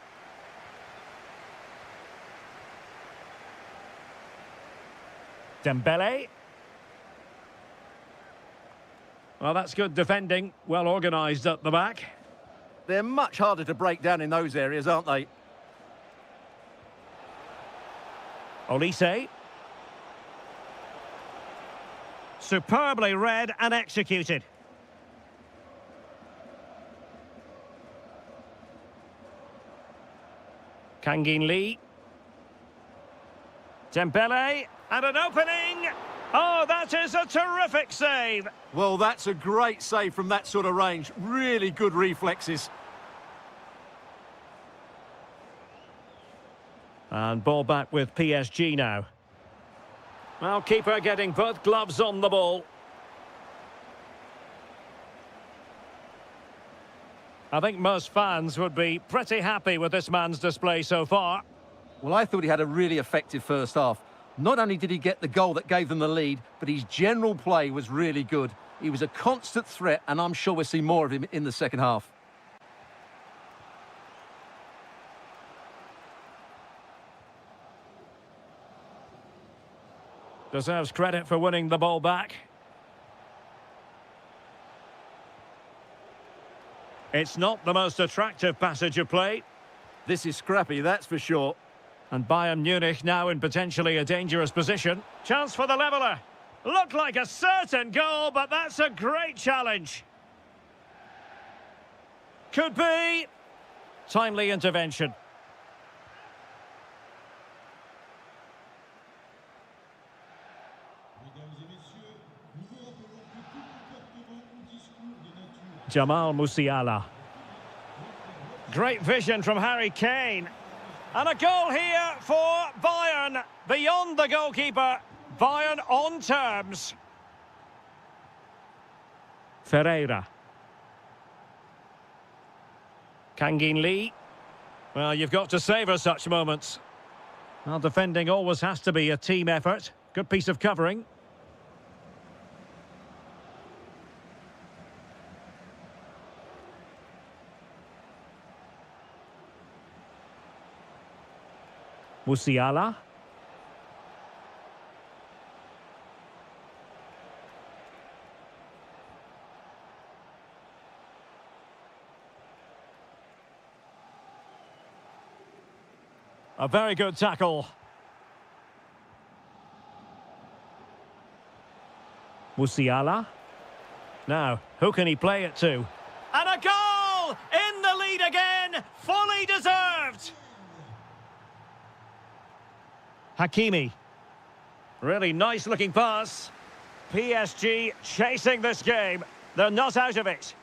Dembélé. Well, that's good defending. Well organised at the back. They're much harder to break down in those areas, aren't they? Olise. Superbly read and executed. Kangin Lee. Dembele. And an opening. Oh, that is a terrific save. Well, that's a great save from that sort of range. Really good reflexes. And ball back with PSG now. Well, keeper getting both gloves on the ball. I think most fans would be pretty happy with this man's display so far. Well, I thought he had a really effective first half. Not only did he get the goal that gave them the lead, but his general play was really good. He was a constant threat, and I'm sure we'll see more of him in the second half. Deserves credit for winning the ball back. It's not the most attractive passage of play. This is scrappy, that's for sure. And Bayern Munich now in potentially a dangerous position. Chance for the leveller. Looked like a certain goal, but that's a great challenge. Could be. Timely intervention. Jamal Musiala. Great vision from Harry Kane. And a goal here for Bayern. Beyond the goalkeeper. Bayern on terms. Ferreira. Kangin Lee. Well, you've got to savour such moments. Well, defending always has to be a team effort. Good piece of covering. Musiala. A very good tackle. Musiala. Now, who can he play it to? And a goal! In the lead again! Fully deserved! Hakimi. Really nice looking pass. PSG chasing this game. They're not out of it.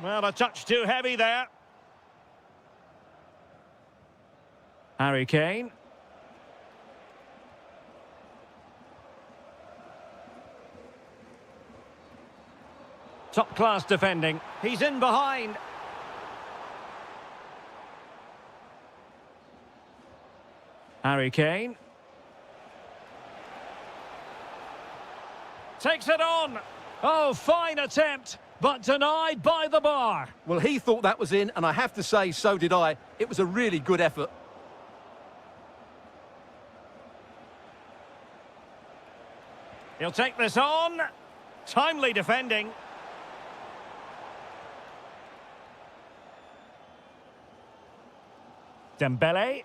Well, a touch too heavy there. Harry Kane. Top class defending. He's in behind. Harry Kane. Takes it on. Oh, fine attempt, but denied by the bar. Well, he thought that was in, and I have to say, so did I. It was a really good effort. He'll take this on. Timely defending. Dembele.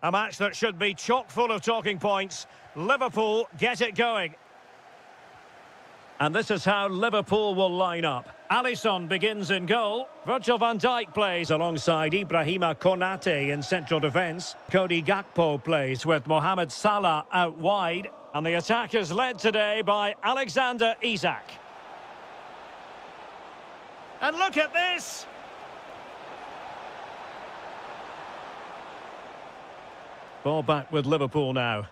A match that should be chock full of talking points. Liverpool get it going. And this is how Liverpool will line up. Alisson begins in goal. Virgil van Dijk plays alongside Ibrahima Konate in central defence. Cody Gakpo plays with Mohamed Salah out wide. And the attack is led today by Alexander Isak. And look at this! Ball back with Liverpool now.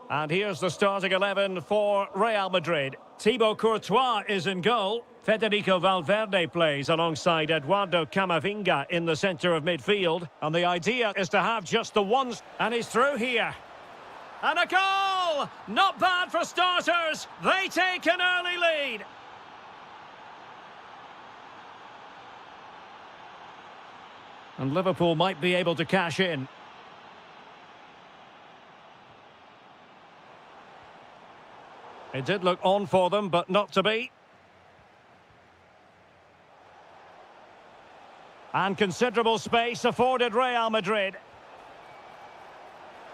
And here's the starting 11 for Real Madrid. Thibaut Courtois is in goal. Federico Valverde plays alongside Eduardo Camavinga in the centre of midfield. And the idea is to have just the one. And he's through here. And a goal! Not bad for starters. They take an early lead. And Liverpool might be able to cash in. It did look on for them, but not to be. And considerable space afforded Real Madrid.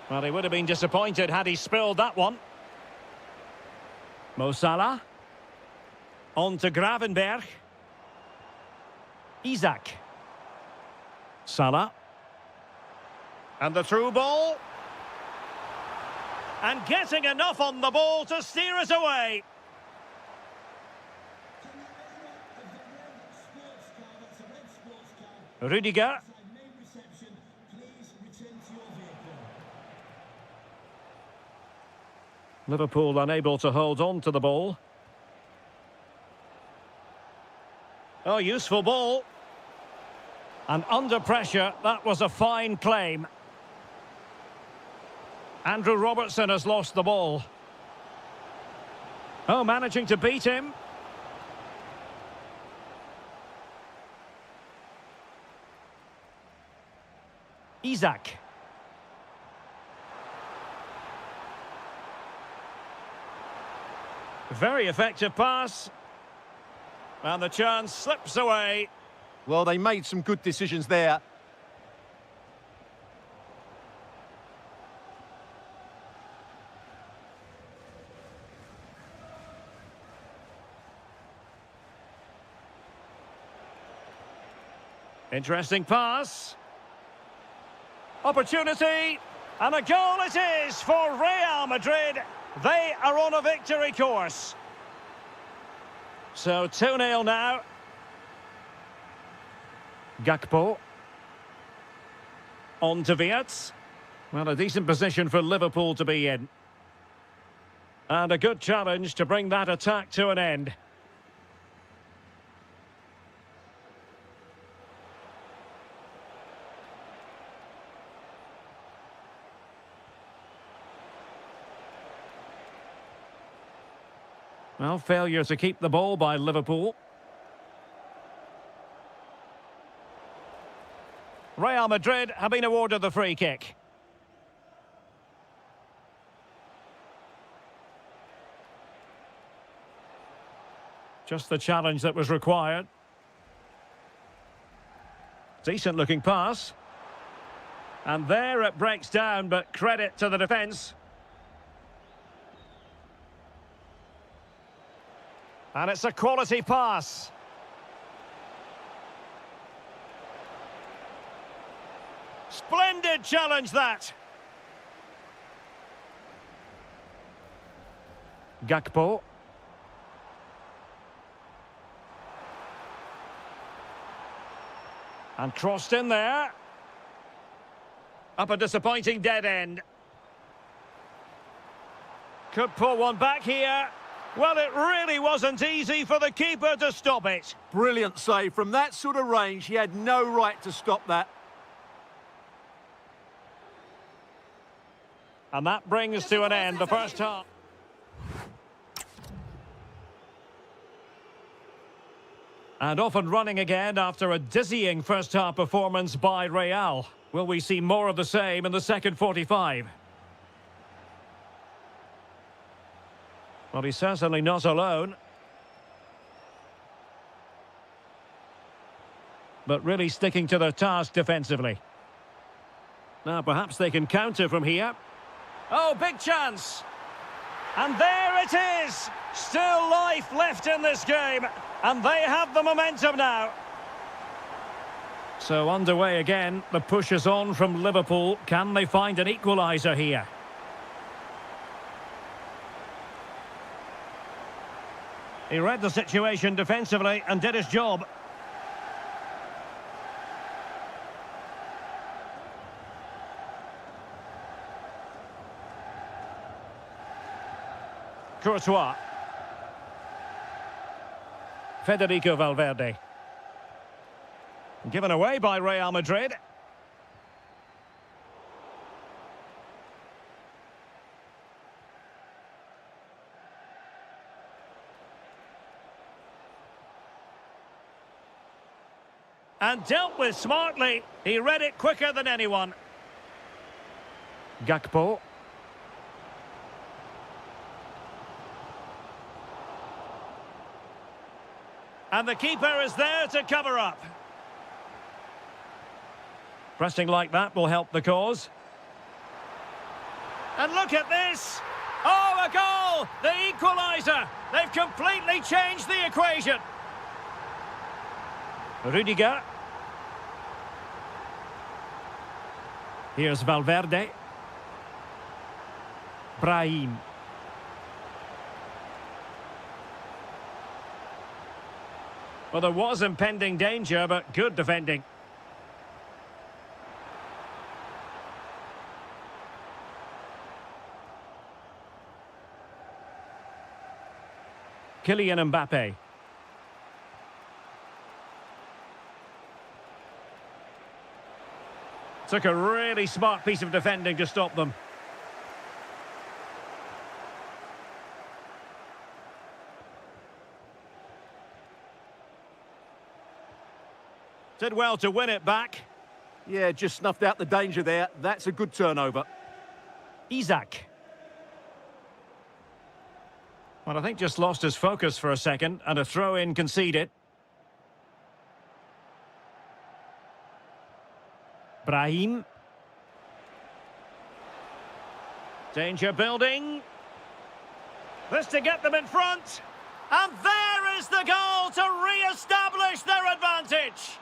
Well, he would have been disappointed had he spilled that one. Mo Salah. On to Gravenberch. Isak. Salah. And the through ball. And getting enough on the ball to steer it away. Rudiger. Liverpool unable to hold on to the ball. Oh, useful ball. And under pressure, that was a fine claim. Andrew Robertson has lost the ball. Oh, managing to beat him. Isak. Very effective pass. And the chance slips away. Well, they made some good decisions there. Interesting pass. Opportunity. And a goal it is for Real Madrid. They are on a victory course. So 2-0 now. Gakpo. On to Wirtz. Well, a decent position for Liverpool to be in. And a good challenge to bring that attack to an end. Well, failure to keep the ball by Liverpool. Real Madrid have been awarded the free kick. Just the challenge that was required. Decent looking pass. And there it breaks down, but credit to the defence. And it's a quality pass. Splendid challenge, that. Gakpo. And crossed in there. Up a disappointing dead end. Could pull one back here. Well, it really wasn't easy for the keeper to stop it. Brilliant save. From that sort of range, he had no right to stop that. And that brings to an end the first half. And off and running again after a dizzying first-half performance by Real. Will we see more of the same in the second 45? Well, he's certainly not alone. But really sticking to their task defensively. Now perhaps they can counter from here. Oh, big chance. And there it is. Still life left in this game. And they have the momentum now. So underway again. The push is on from Liverpool. Can they find an equaliser here? He read the situation defensively and did his job. Courtois. Federico Valverde. Given away by Real Madrid. And dealt with smartly. He read it quicker than anyone. Gakpo. And the keeper is there to cover up. Pressing like that will help the cause. And look at this! Oh, a goal! The equaliser! They've completely changed the equation. Rudiger. Here's Valverde. Brahim. Well, there was impending danger, but good defending. Kylian Mbappe. Took a really smart piece of defending to stop them. Did well to win it back. Yeah, just snuffed out the danger there. That's a good turnover. Isaac. Well, I think just lost his focus for a second, and a throw-in conceded. Brahim. Danger building. This to get them in front. And there is the goal to re-establish their advantage.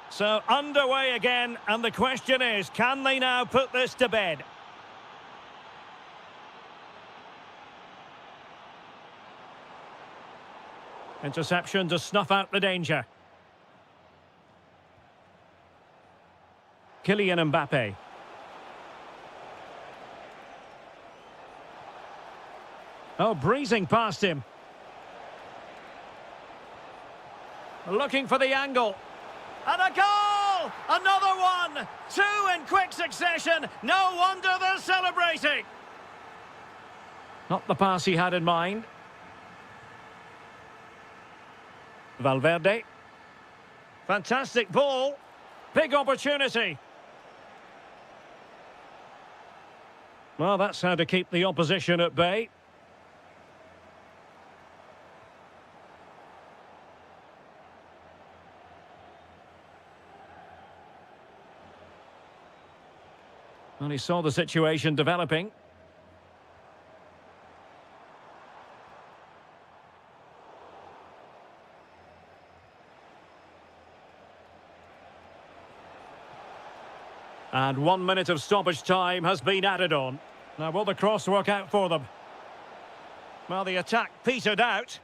So underway again, and the question is, can they now put this to bed? Interception to snuff out the danger. Kylian Mbappe. Oh, breezing past him. Looking for the angle. And a goal! Another one! Two in quick succession. No wonder they're celebrating. Not the pass he had in mind. Valverde. Fantastic ball. Big opportunity. Well, that's how to keep the opposition at bay. And he saw the situation developing. And 1 minute of stoppage time has been added on. Now, will the cross work out for them? Well, the attack petered out.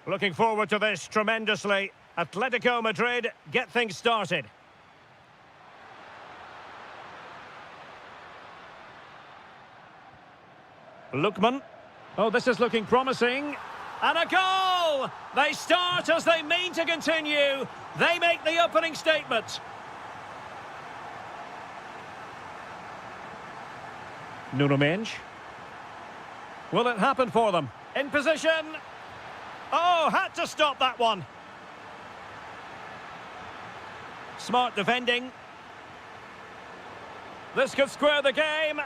Looking forward to this tremendously. Atletico Madrid get things started. Lookman. Oh, this is looking promising. And a goal! They start as they mean to continue. They make the opening statement. Nuno Mendes. Will it happen for them? In position. Oh, had to stop that one. Smart defending. This could square the game.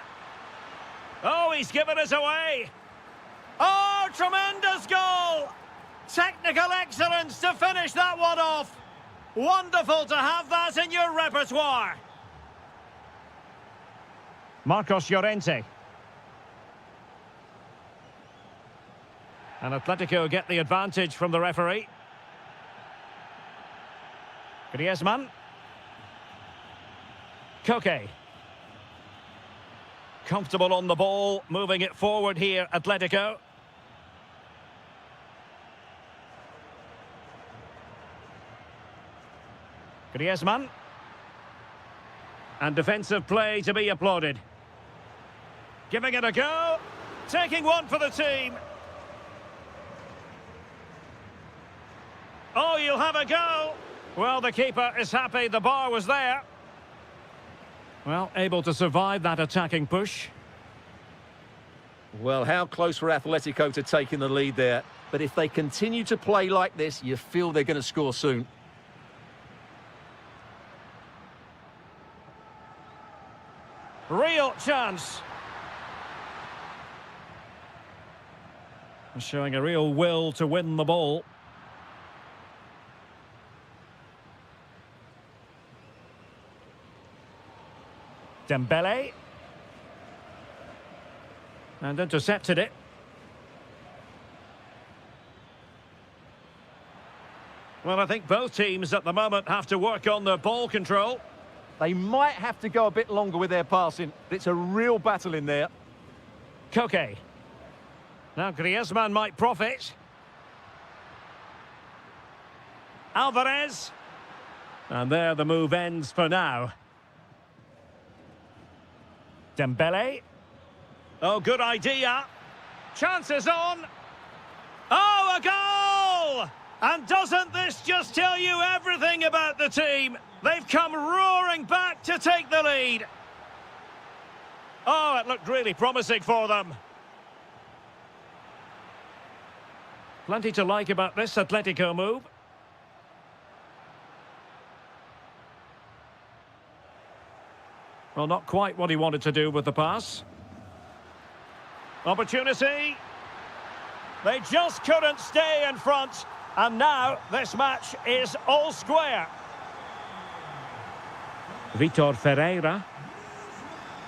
Oh, he's given us away. Oh, tremendous goal! Technical excellence to finish that one off. Wonderful to have that in your repertoire. Marcos Llorente. And Atletico get the advantage from the referee. Griezmann. Koke. Comfortable on the ball, moving it forward here, Atletico. Griezmann. And defensive play to be applauded. Giving it a go. Taking one for the team. Oh, you'll have a go. Well, the keeper is happy the bar was there. Well, able to survive that attacking push. Well, how close were Atletico to taking the lead there? But if they continue to play like this, you feel they're going to score soon. Real chance. Showing a real will to win the ball. Dembele. And intercepted it. Well, I think both teams at the moment have to work on their ball control. They might have to go a bit longer with their passing. It's a real battle in there. Koke. Now Griezmann might profit. Alvarez. And there the move ends for now. Dembele. Oh, good idea. Chances on. Oh, a goal! And doesn't this just tell you everything about the team? They've come roaring back to take the lead. Oh, it looked really promising for them. Plenty to like about this Atletico move. Well, not quite what he wanted to do with the pass. Opportunity. They just couldn't stay in front. And now this match is all square. Vitor Ferreira.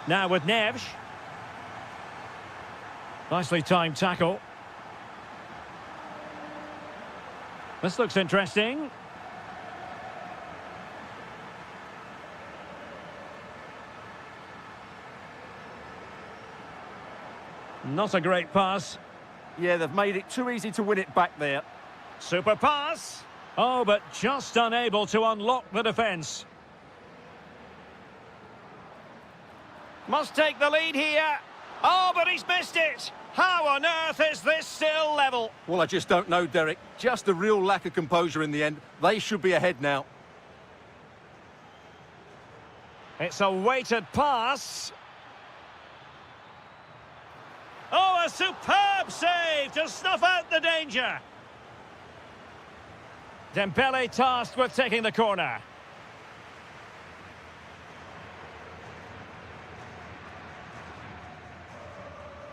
Now with Neves. Nicely timed tackle. This looks interesting. Not a great pass. Yeah, they've made it too easy to win it back there. Super pass. Oh, but just unable to unlock the defence. Must take the lead here. Oh, but he's missed it. How on earth is this still level? Well, I just don't know, Derek. Just a real lack of composure in the end. They should be ahead now. It's a weighted pass. Oh, a superb save to snuff out the danger. Dembele tasked with taking the corner.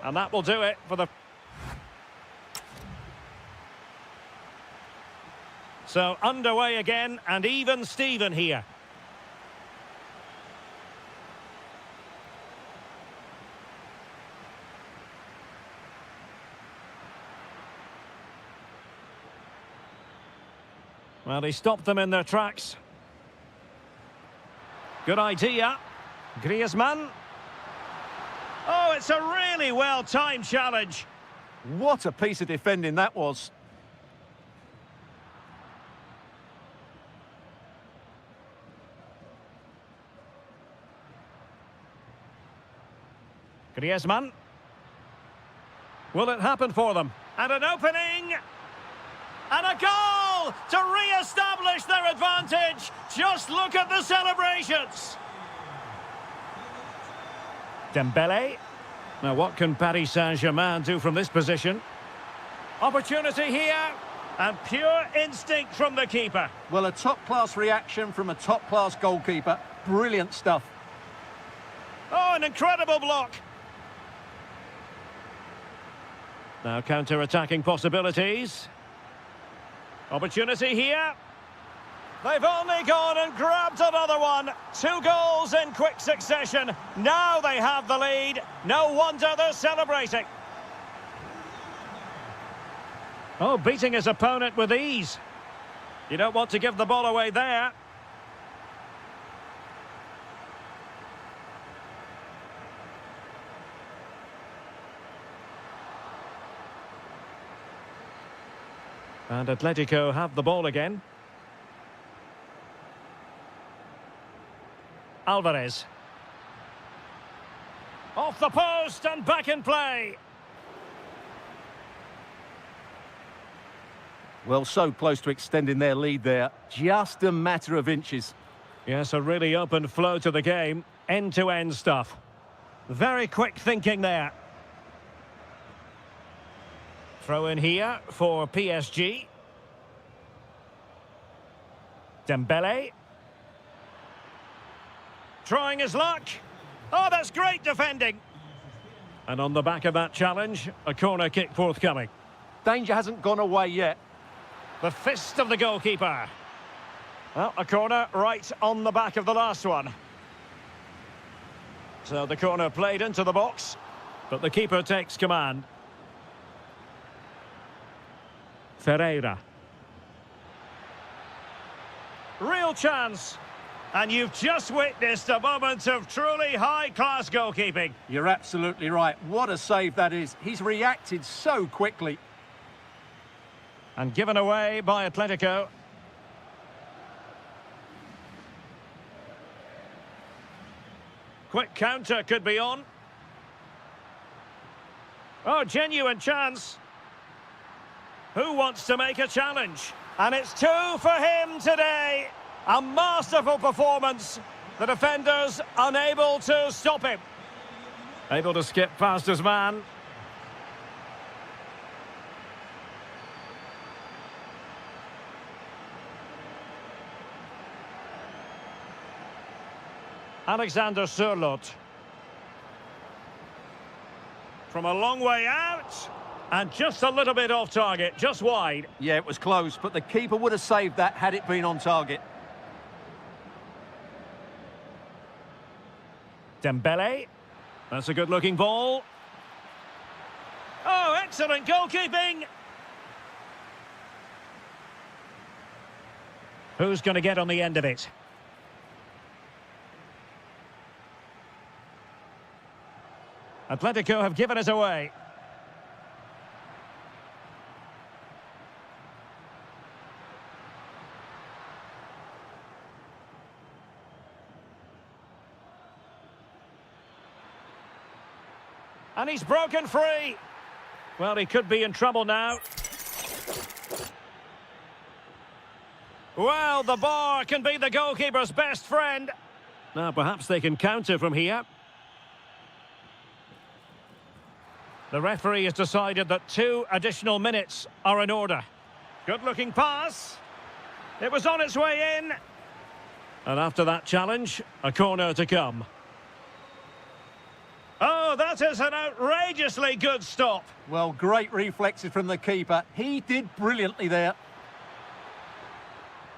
And that will do it for the... So underway again, and even Steven here. Well, he stopped them in their tracks. Good idea. Griezmann. Oh, it's a really well-timed challenge. What a piece of defending that was. Griezmann. Will it happen for them? And an opening! And a goal to re-establish their advantage. Just look at the celebrations. Dembele. Now what can Paris Saint-Germain do from this position? Opportunity here. And pure instinct from the keeper. Well, a top-class reaction from a top-class goalkeeper. Brilliant stuff. Oh, an incredible block. Now counter-attacking possibilities. Opportunity here. They've only gone and grabbed another one. 2 goals in quick succession. Now they have the lead. No wonder they're celebrating. Oh, beating his opponent with ease. You don't want to give the ball away there. And Atletico have the ball again. Alvarez. Off the post and back in play. Well, so close to extending their lead there. Just a matter of inches. Yes, a really open flow to the game. End-to-end stuff. Very quick thinking there. Throw in here for PSG. Dembele. Trying his luck. Oh, that's great defending. And on the back of that challenge, a corner kick forthcoming. Danger hasn't gone away yet. The fist of the goalkeeper. Well, a corner right on the back of the last one. So the corner played into the box, but the keeper takes command. Ferreira. Real chance. And you've just witnessed a moment of truly high-class goalkeeping. You're absolutely right. What a save that is. He's reacted so quickly. And given away by Atletico. Quick counter could be on. Oh, genuine chance. Who wants to make a challenge? And it's 2 for him today. A masterful performance. The defenders unable to stop him. Able to skip past his man. Alexander Sørloth. From a long way out. And just a little bit off target, just wide. Yeah, it was close, but the keeper would have saved that had it been on target. Dembele. That's a good-looking ball. Oh, excellent goalkeeping. Who's going to get on the end of it? Atletico have given us away. And he's broken free. Well, he could be in trouble now. Well, the bar can be the goalkeeper's best friend. Now, perhaps they can counter from here. The referee has decided that 2 additional minutes are in order. Good-looking pass. It was on its way in. And after that challenge, a corner to come. Oh, that is an outrageously good stop. Well, great reflexes from the keeper. He did brilliantly there.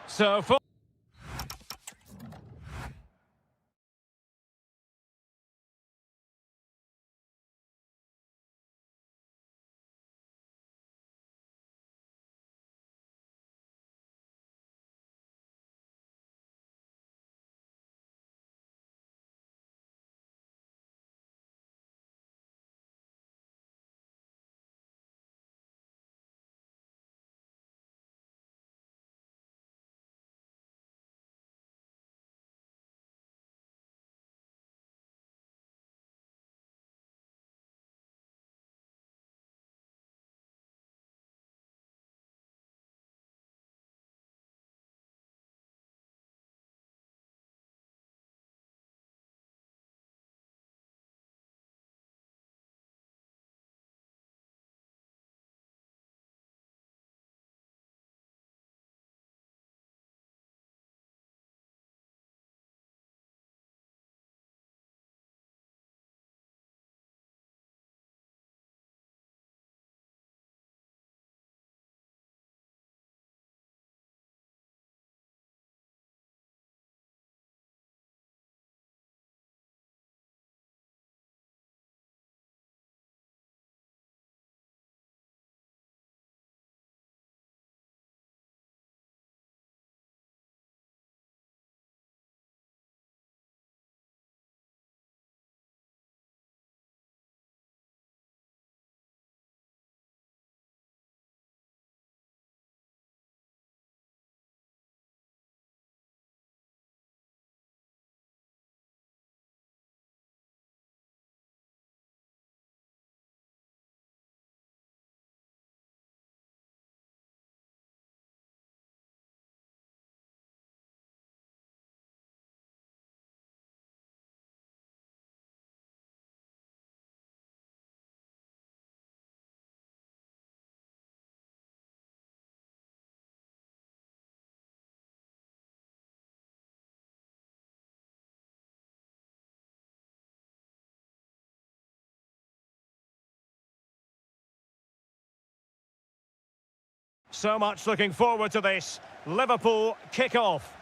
So for So much looking forward to this. Liverpool kick-off.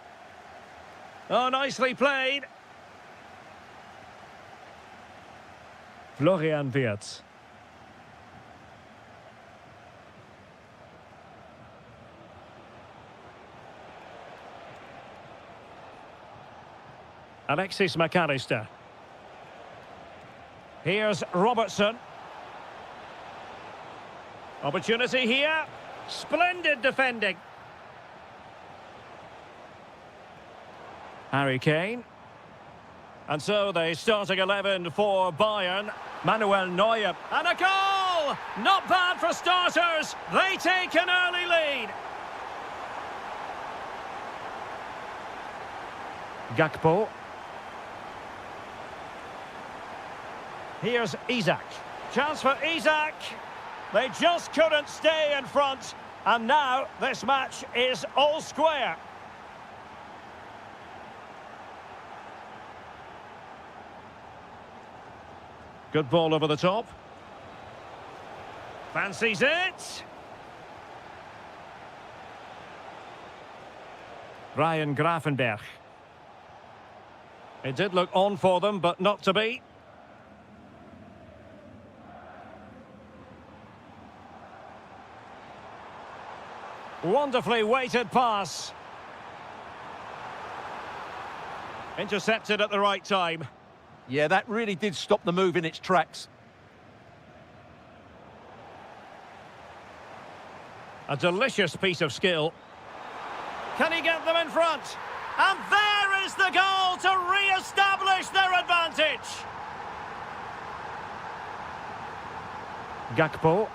Oh, nicely played. Florian Wirtz. Alexis McAllister. Here's Robertson. Opportunity here. Splendid defending. Harry Kane. And so the starting 11 for Bayern. Manuel Neuer. And a goal! Not bad for starters. They take an early lead. Gakpo. Here's Isak. Chance for Isak. They just couldn't stay in front. And now this match is all square. Good ball over the top. Fancies it. Ryan Gravenberch. It did look on for them, but not to be. Wonderfully weighted pass. Intercepted at the right time. Yeah, that really did stop the move in its tracks. A delicious piece of skill. Can he get them in front? And there is the goal to re-establish their advantage. Gakpo.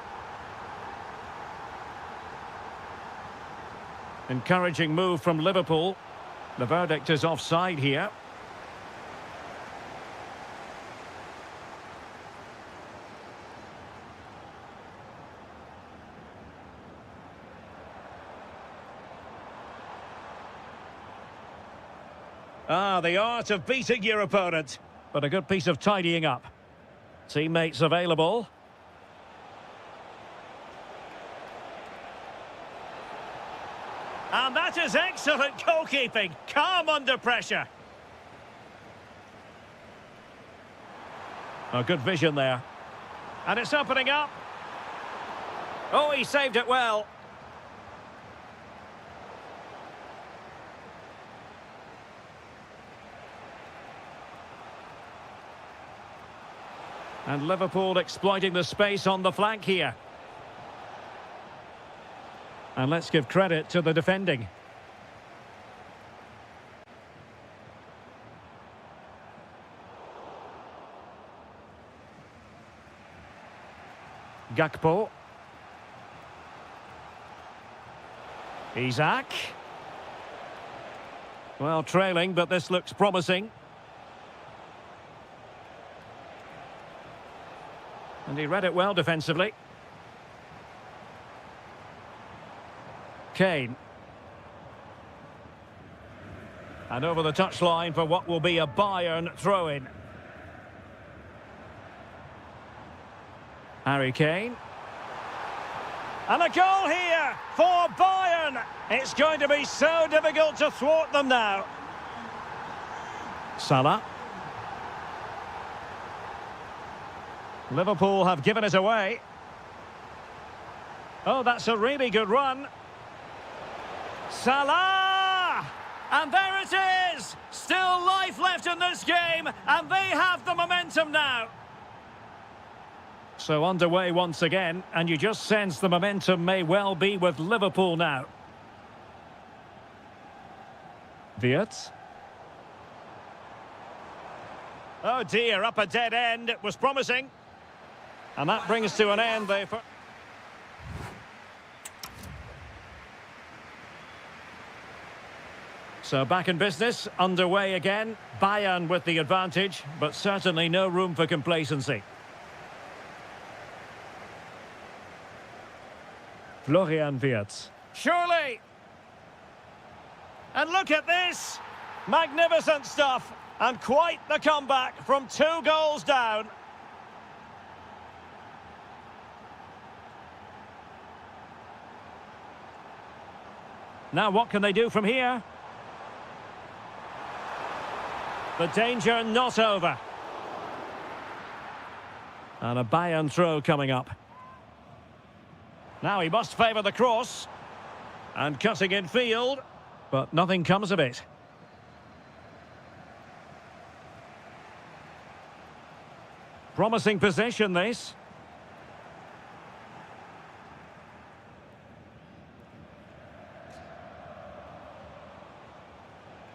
Encouraging move from Liverpool. The verdict is offside here. Ah, the art of beating your opponent. But a good piece of tidying up. Teammates available. And that is excellent goalkeeping. Calm under pressure. A good vision there. And it's opening up. Oh, he saved it well. And Liverpool exploiting the space on the flank here. And let's give credit to the defending. Gakpo. Isak. Well, trailing, but this looks promising. And he read it well defensively. Kane. And over the touchline for what will be a Bayern throw-in. Harry Kane. And a goal here for Bayern. It's going to be so difficult to thwart them now. Salah. Liverpool have given it away. Oh, that's a really good run. Salah! And there it is! Still life left in this game, and they have the momentum now. So underway once again, and you just sense the momentum may well be with Liverpool now. Wirtz. Oh dear, up a dead end. It was promising. And that brings to an end the... So back in business, underway again. Bayern with the advantage, but certainly no room for complacency. Florian Wirtz. Surely! And look at this! Magnificent stuff! And quite the comeback from 2 goals down. Now what can they do from here? The danger not over. And a Bayern throw coming up. Now he must favour the cross. And cutting in field, but nothing comes of it. Promising possession, this.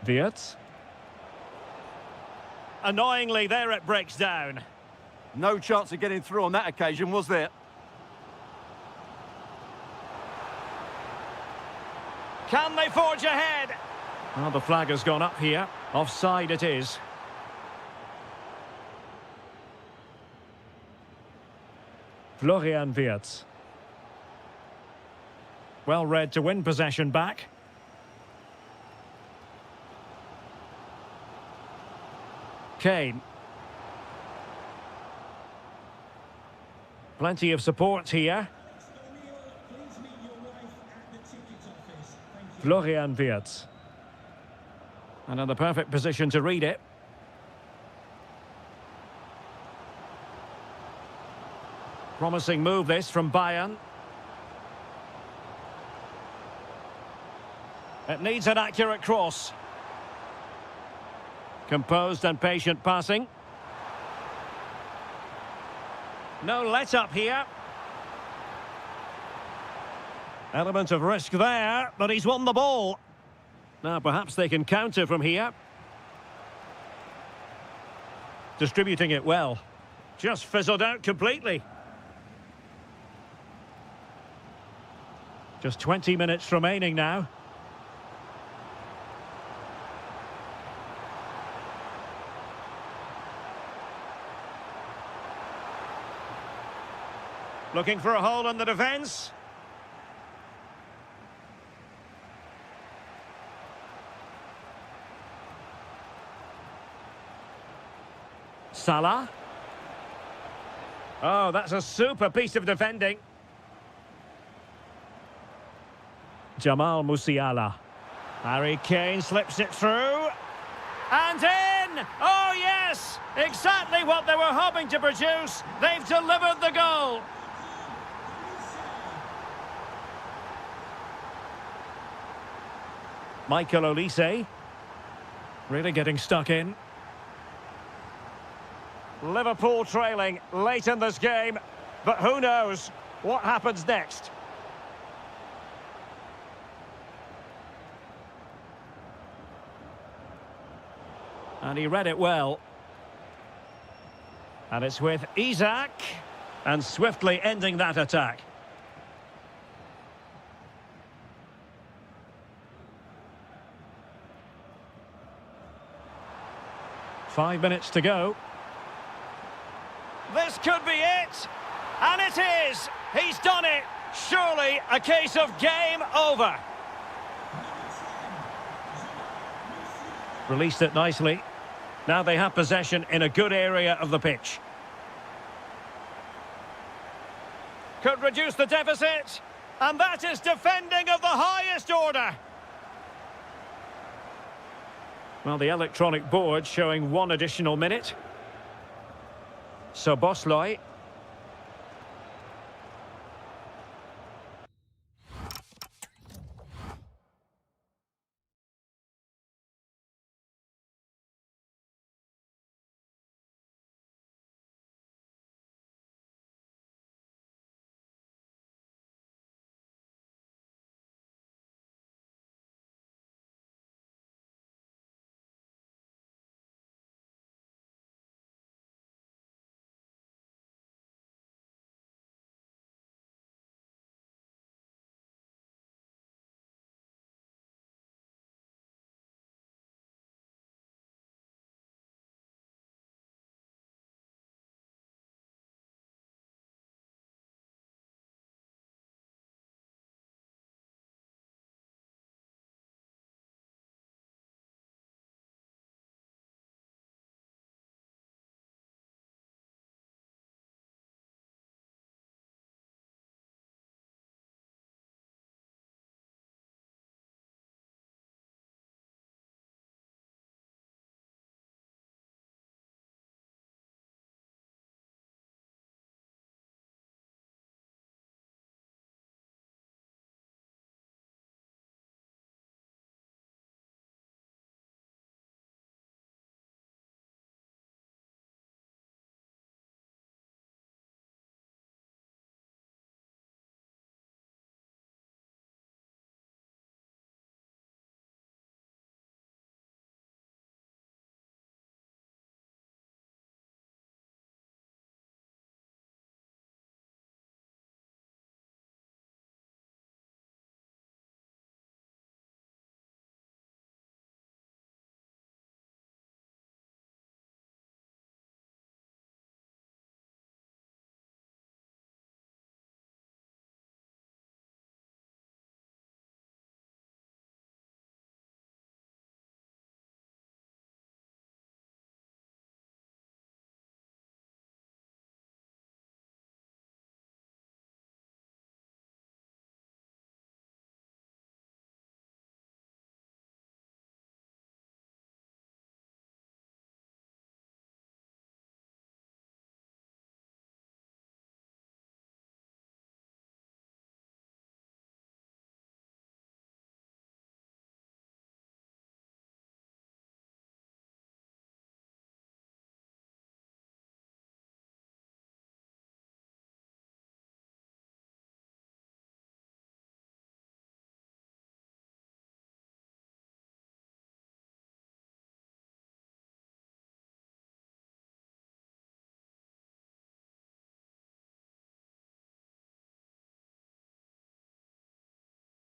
Wirtz. Annoyingly, there it breaks down. No chance of getting through on that occasion, was there? Can they forge ahead? Well, the flag has gone up here. Offside it is. Florian Wirtz. Well read to win possession back. Kane. Plenty of support here. Florian Wirtz. And in the perfect position to read it. Promising move this from Bayern. It needs an accurate cross. Composed and patient passing. No let-up here. Element of risk there, but he's won the ball. Now perhaps they can counter from here. Distributing it well. Just fizzled out completely. Just 20 minutes remaining now. Looking for a hole in the defence. Salah. Oh, that's a super piece of defending. Jamal Musiala. Harry Kane slips it through. And in! Oh, yes! Exactly what they were hoping to produce. They've delivered the goal. Michael Olise. Really getting stuck in. Liverpool trailing late in this game, but who knows what happens next. And he read it well. And it's with Isak, and swiftly ending that attack. Five minutes to go. This could be it, and it is. He's done it. Surely a case of game over. Released it nicely. Now they have possession in a good area of the pitch. Could reduce the deficit, and that is defending of the highest order. Well, the electronic board showing one additional minute. So Bosloy.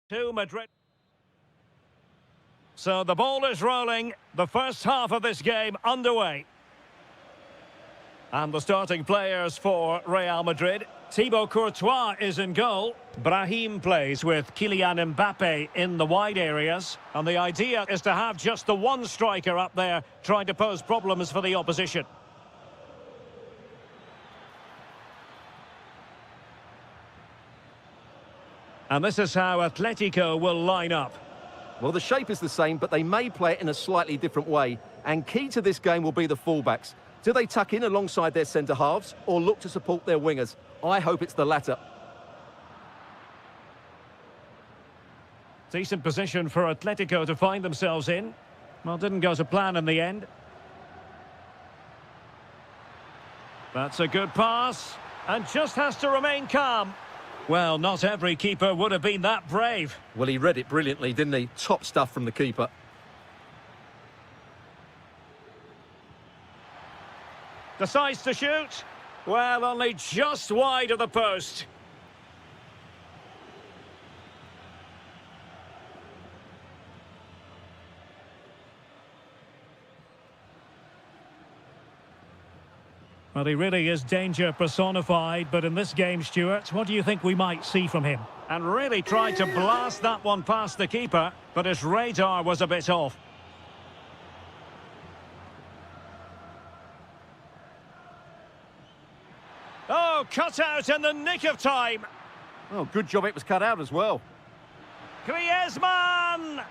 To Madrid. So the ball is rolling. The first half of this game underway. And the starting players for Real Madrid. Thibaut Courtois is in goal. Brahim plays with Kylian Mbappe in the wide areas. And the idea is to have just the one striker up there trying to pose problems for the opposition. And this is how Atletico will line up. Well, the shape is the same, but they may play it in a slightly different way. And key to this game will be the fullbacks. Do they tuck in alongside their centre-halves or look to support their wingers? I hope it's the latter. Decent position for Atletico to find themselves in. Well, didn't go to plan in the end. That's a good pass. And just has to remain calm. Well, not every keeper would have been that brave. Well, he read it brilliantly, didn't he? Top stuff from the keeper. Decides to shoot. Well, only just wide of the post. Well, he really is danger personified, but in this game, Stuart, what do you think we might see from him? And really tried to blast that one past the keeper, but his radar was a bit off. Oh, cut out in the nick of time. Oh, good job it was cut out as well. Griezmann!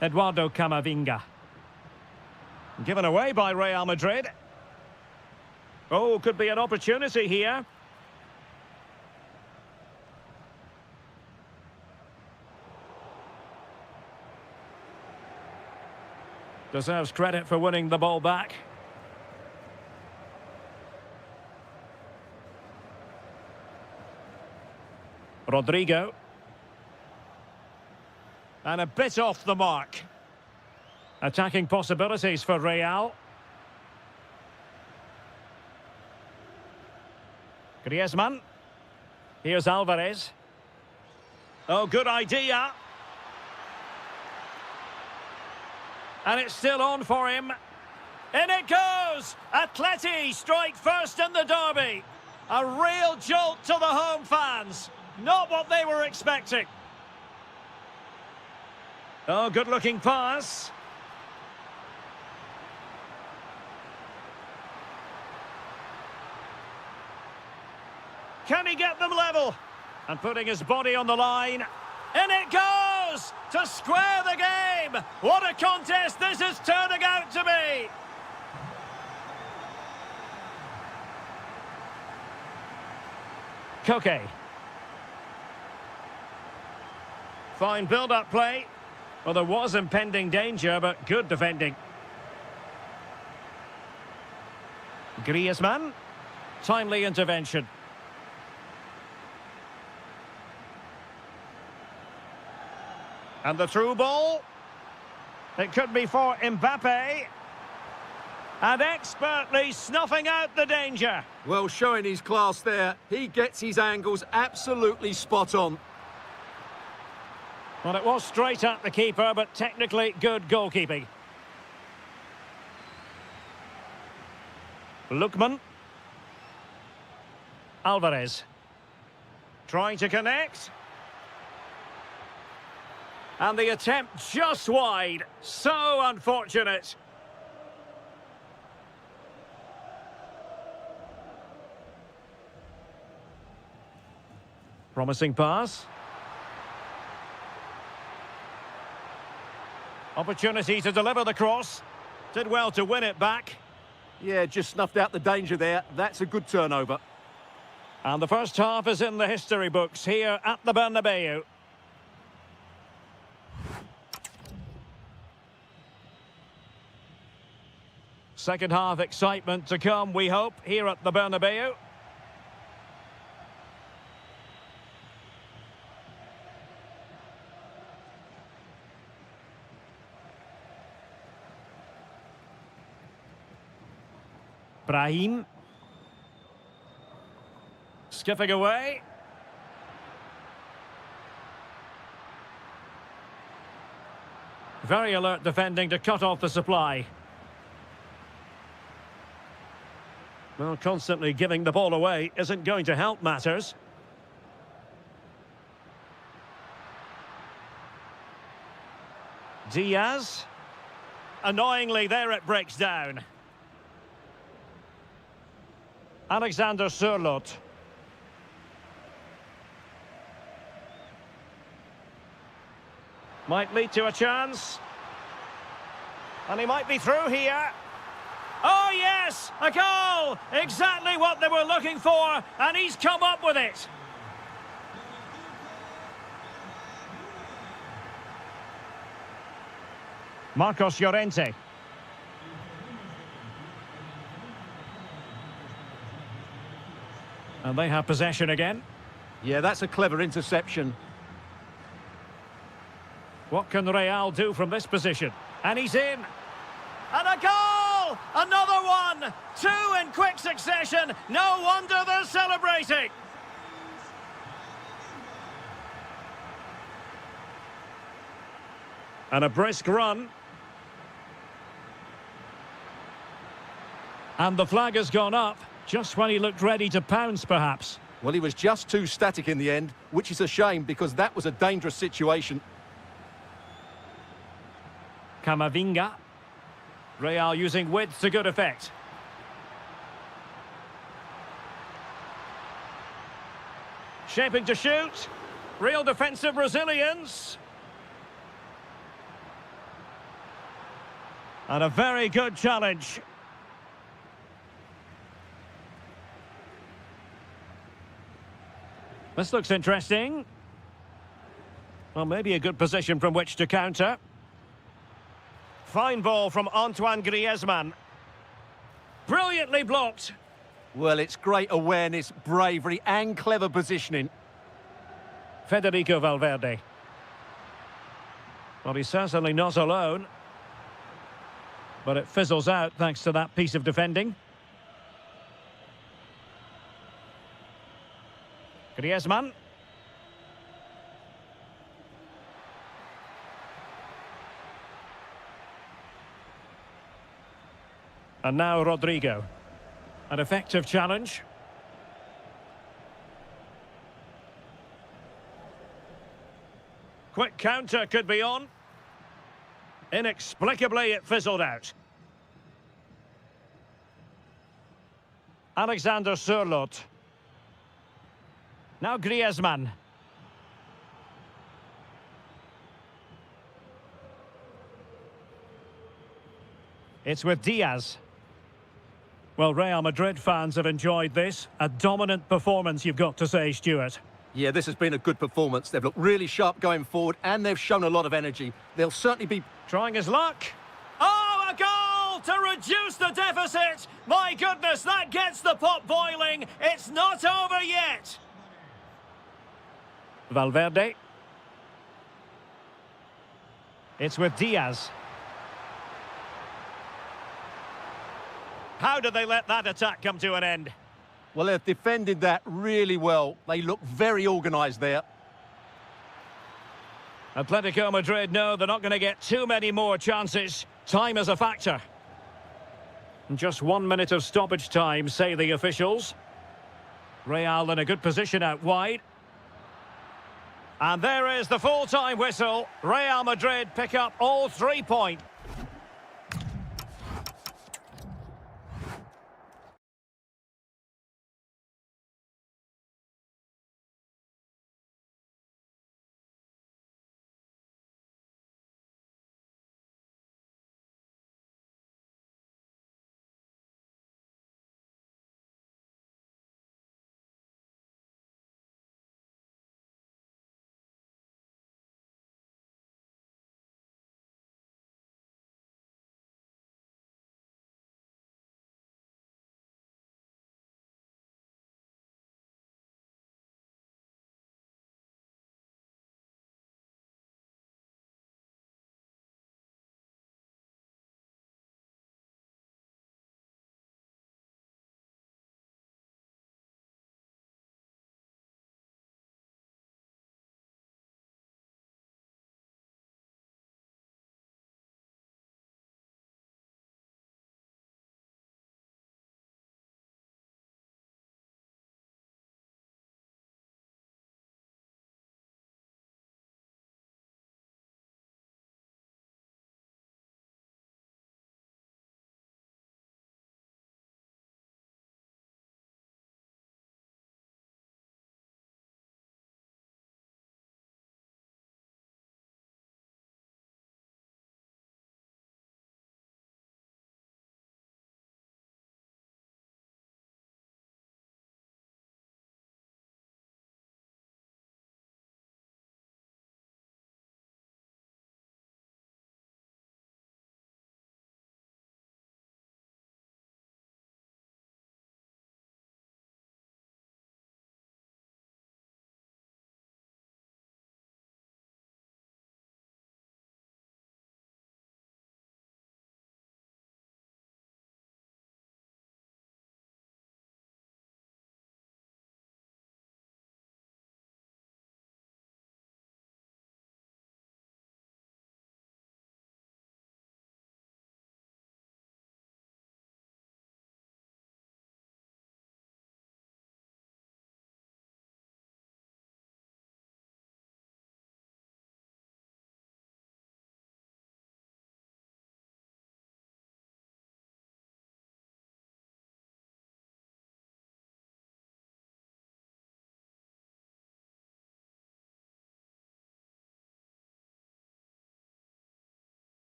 Eduardo Camavinga. Given away by Real Madrid. Oh, could be an opportunity here. Deserves credit for winning the ball back. Rodrigo. And a bit off the mark. Attacking possibilities for Real. Griezmann. Here's Alvarez. Oh, good idea. And it's still on for him. In it goes! Atleti strike first in the derby. A real jolt to the home fans. Not what they were expecting. Oh, good-looking pass. Can he get them level? And putting his body on the line. In it goes! To square the game! What a contest this is turning out to be! Koke. Fine build-up play. Well, there was impending danger, but good defending. Griezmann. Timely intervention. And the through ball. It could be for Mbappe. And expertly snuffing out the danger. Well, showing his class there. He gets his angles absolutely spot on. Well, it was straight at the keeper, but technically good goalkeeping. Lookman. Alvarez. Trying to connect. And the attempt just wide. So unfortunate. Promising pass. Opportunity to deliver the cross. Did well to win it back. Yeah, just snuffed out the danger there. That's a good turnover. And the first half is in the history books here at the Bernabeu. Second half excitement to come, we hope, here at the Bernabeu. Brahim. skipping away. Very alert defending to cut off the supply. Well, constantly giving the ball away isn't going to help matters. Diaz. Annoyingly, there it breaks down. Alexander Sørloth. Might lead to a chance. And he might be through here. Oh, yes! A goal! Exactly what they were looking for, and he's come up with it. Marcos Llorente. And they have possession again. Yeah, that's a clever interception. What can Real do from this position? And he's in. And a goal! Another one! Two in quick succession. No wonder they're celebrating. And a brisk run. And the flag has gone up, just when he looked ready to pounce, perhaps. Well, he was just too static in the end, which is a shame because that was a dangerous situation. Camavinga. Real using width to good effect. Shaping to shoot. Real defensive resilience. And a very good challenge. This looks interesting. Well, maybe a good position from which to counter. Fine ball from Antoine Griezmann. Brilliantly blocked. Well, it's great awareness, bravery and clever positioning. Federico Valverde. Well, he's certainly not alone. But it fizzles out thanks to that piece of defending. Griezmann. And now Rodrigo. An effective challenge. Quick counter could be on. Inexplicably, it fizzled out. Alexander Sørloth. Now Griezmann. It's with Diaz. Well, Real Madrid fans have enjoyed this. A dominant performance, you've got to say, Stuart. Yeah, this has been a good performance. They've looked really sharp going forward and they've shown a lot of energy. They'll certainly be... Trying his luck. Oh, a goal to reduce the deficit. My goodness, that gets the pot boiling. It's not over yet. Valverde. It's with Diaz. How did they let that attack come to an end? Well, they've defended that really well. They look very organised there. Atletico Madrid know they're not going to get too many more chances. Time is a factor. And just 1 minute of stoppage time, say the officials. Real in a good position out wide. And there is the full-time whistle. Real Madrid pick up all 3 points.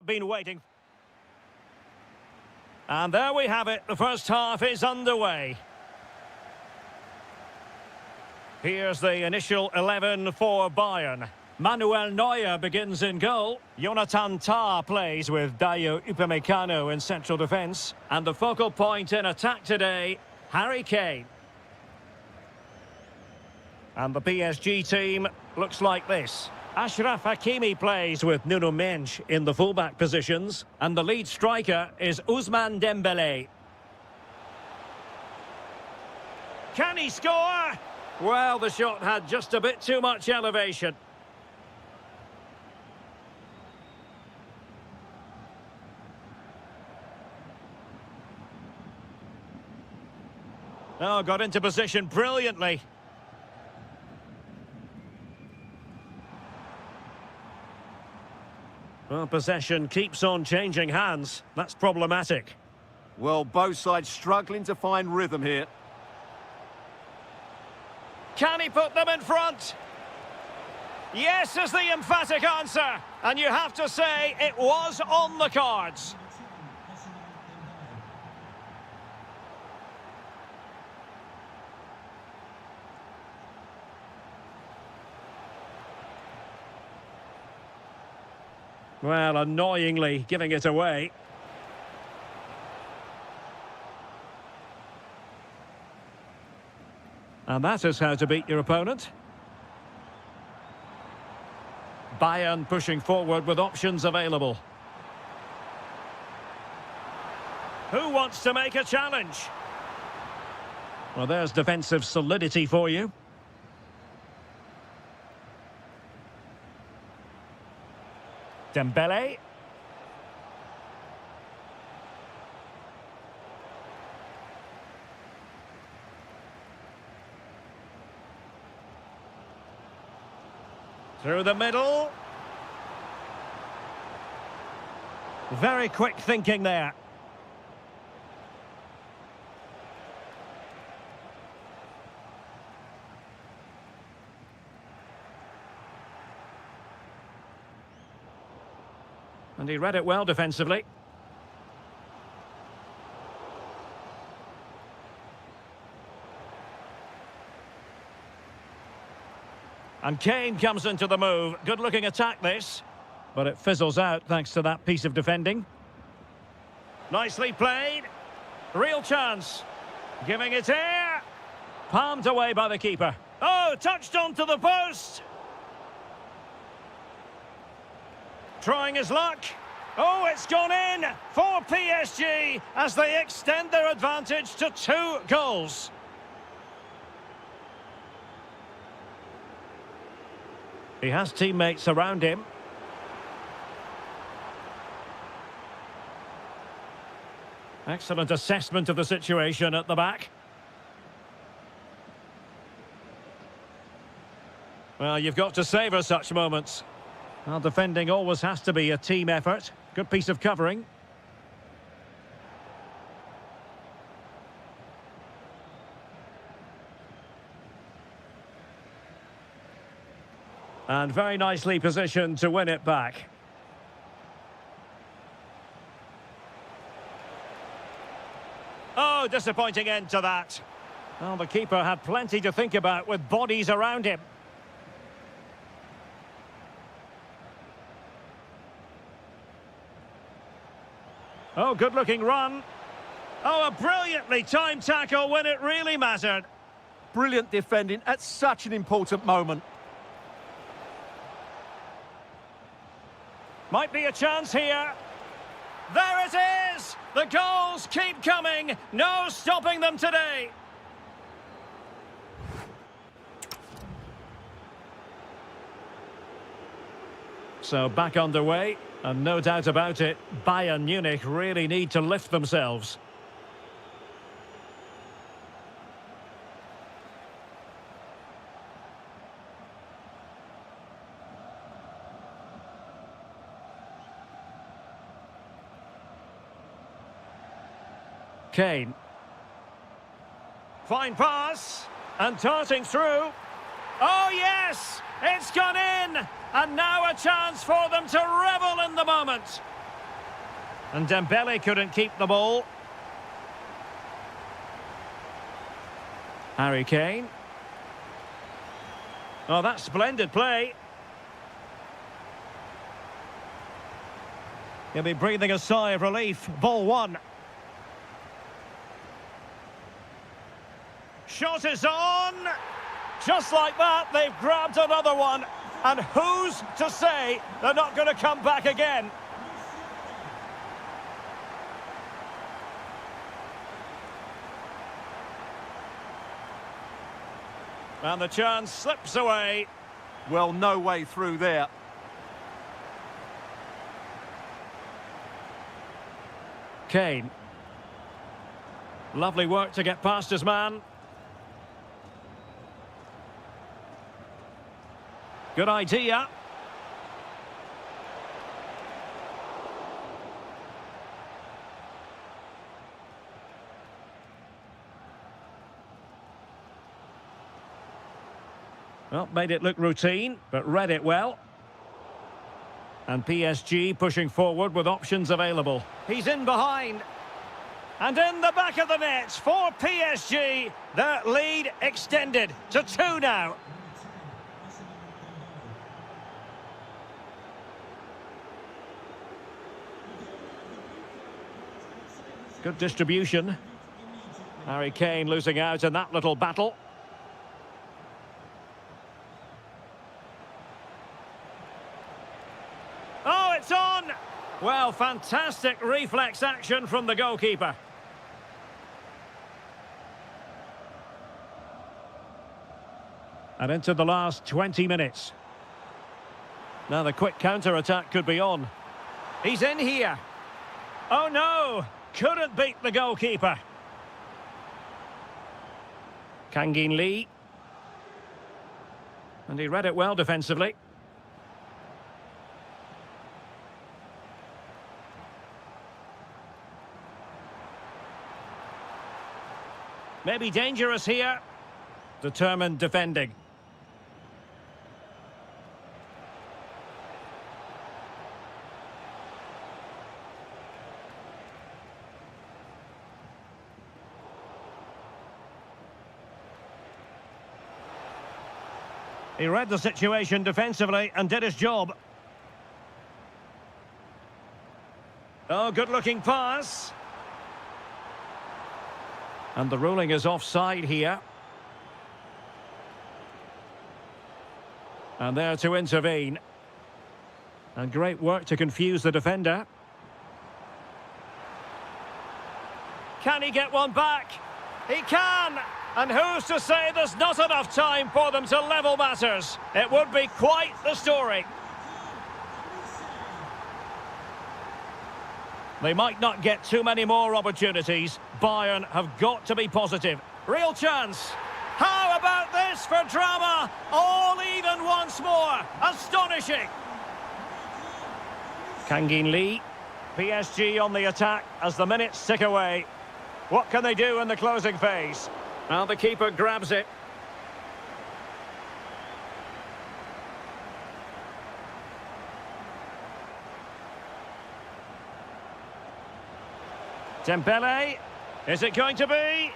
been waiting. And there we have it. The first half is underway. Here's the initial 11 for Bayern. Manuel Neuer begins in goal. Jonathan Tah plays with Dayo Upamecano in central defence. And the focal point in attack today, Harry Kane. And the PSG team looks like this. Achraf Hakimi plays with Nuno Mendes in the fullback positions. And the lead striker is Ousmane Dembélé. Can he score? Well, the shot had just a bit too much elevation. Oh, got into position brilliantly. Well, possession keeps on changing hands. That's problematic. Well, both sides struggling to find rhythm here. Can he put them in front? Yes is the emphatic answer. And you have to say it was on the cards. Well, annoyingly giving it away. And that is how to beat your opponent. Bayern pushing forward with options available. Who wants to make a challenge? Well, there's defensive solidity for you. Dembélé. Through the middle. Very quick thinking there. And he read it well defensively. And Kane comes into the move. Good-looking attack, this. But it fizzles out thanks to that piece of defending. Nicely played. Real chance. Giving it air. Palmed away by the keeper. Oh, touched onto the post. Trying his luck. Oh, it's gone in for PSG as they extend their advantage to 2 goals. He has teammates around him. Excellent assessment of the situation at the back. Well, you've got to savour such moments. Well, defending always has to be a team effort. Good piece of covering. And very nicely positioned to win it back. Oh, disappointing end to that. Well, the keeper had plenty to think about with bodies around him. Oh, good-looking run. Oh, a brilliantly timed tackle when it really mattered. Brilliant defending at such an important moment. Might be a chance here. There it is! The goals keep coming. No stopping them today. So back underway, and no doubt about it, Bayern Munich really need to lift themselves. Kane. Fine pass, and darting through. Oh yes, it's gone in, and now a chance for them to revel in the moment. And Dembele couldn't keep the ball. Harry Kane. Oh, that's splendid play. He'll be breathing a sigh of relief. Ball one. Shot is on. Just like that, they've grabbed another one. And who's to say they're not going to come back again? And the chance slips away. Well, no way through there. Kane. Lovely work to get past his man. Good idea. Well, made it look routine, but read it well. And PSG pushing forward with options available. He's in behind. And in the back of the net for PSG. Their lead extended to 2 now. Good distribution. Harry Kane losing out in that little battle. Oh, it's on! Well, fantastic reflex action from the goalkeeper. And into the last 20 minutes. Now the quick counter-attack could be on. He's in here. Oh, no! Couldn't beat the goalkeeper. Kangin Lee. And he read it well defensively. Maybe dangerous here. Determined defending. He read the situation defensively and did his job. Oh, good-looking pass. And the ruling is offside here. And there to intervene. And great work to confuse the defender. Can he get one back? He can! And who's to say there's not enough time for them to level matters? It would be quite the story. They might not get too many more opportunities. Bayern have got to be positive. Real chance. How about this for drama? All even once more. Astonishing. Kangin Lee. PSG on the attack as the minutes tick away. What can they do in the closing phase? Now the keeper grabs it. Dembele. Is it going to be?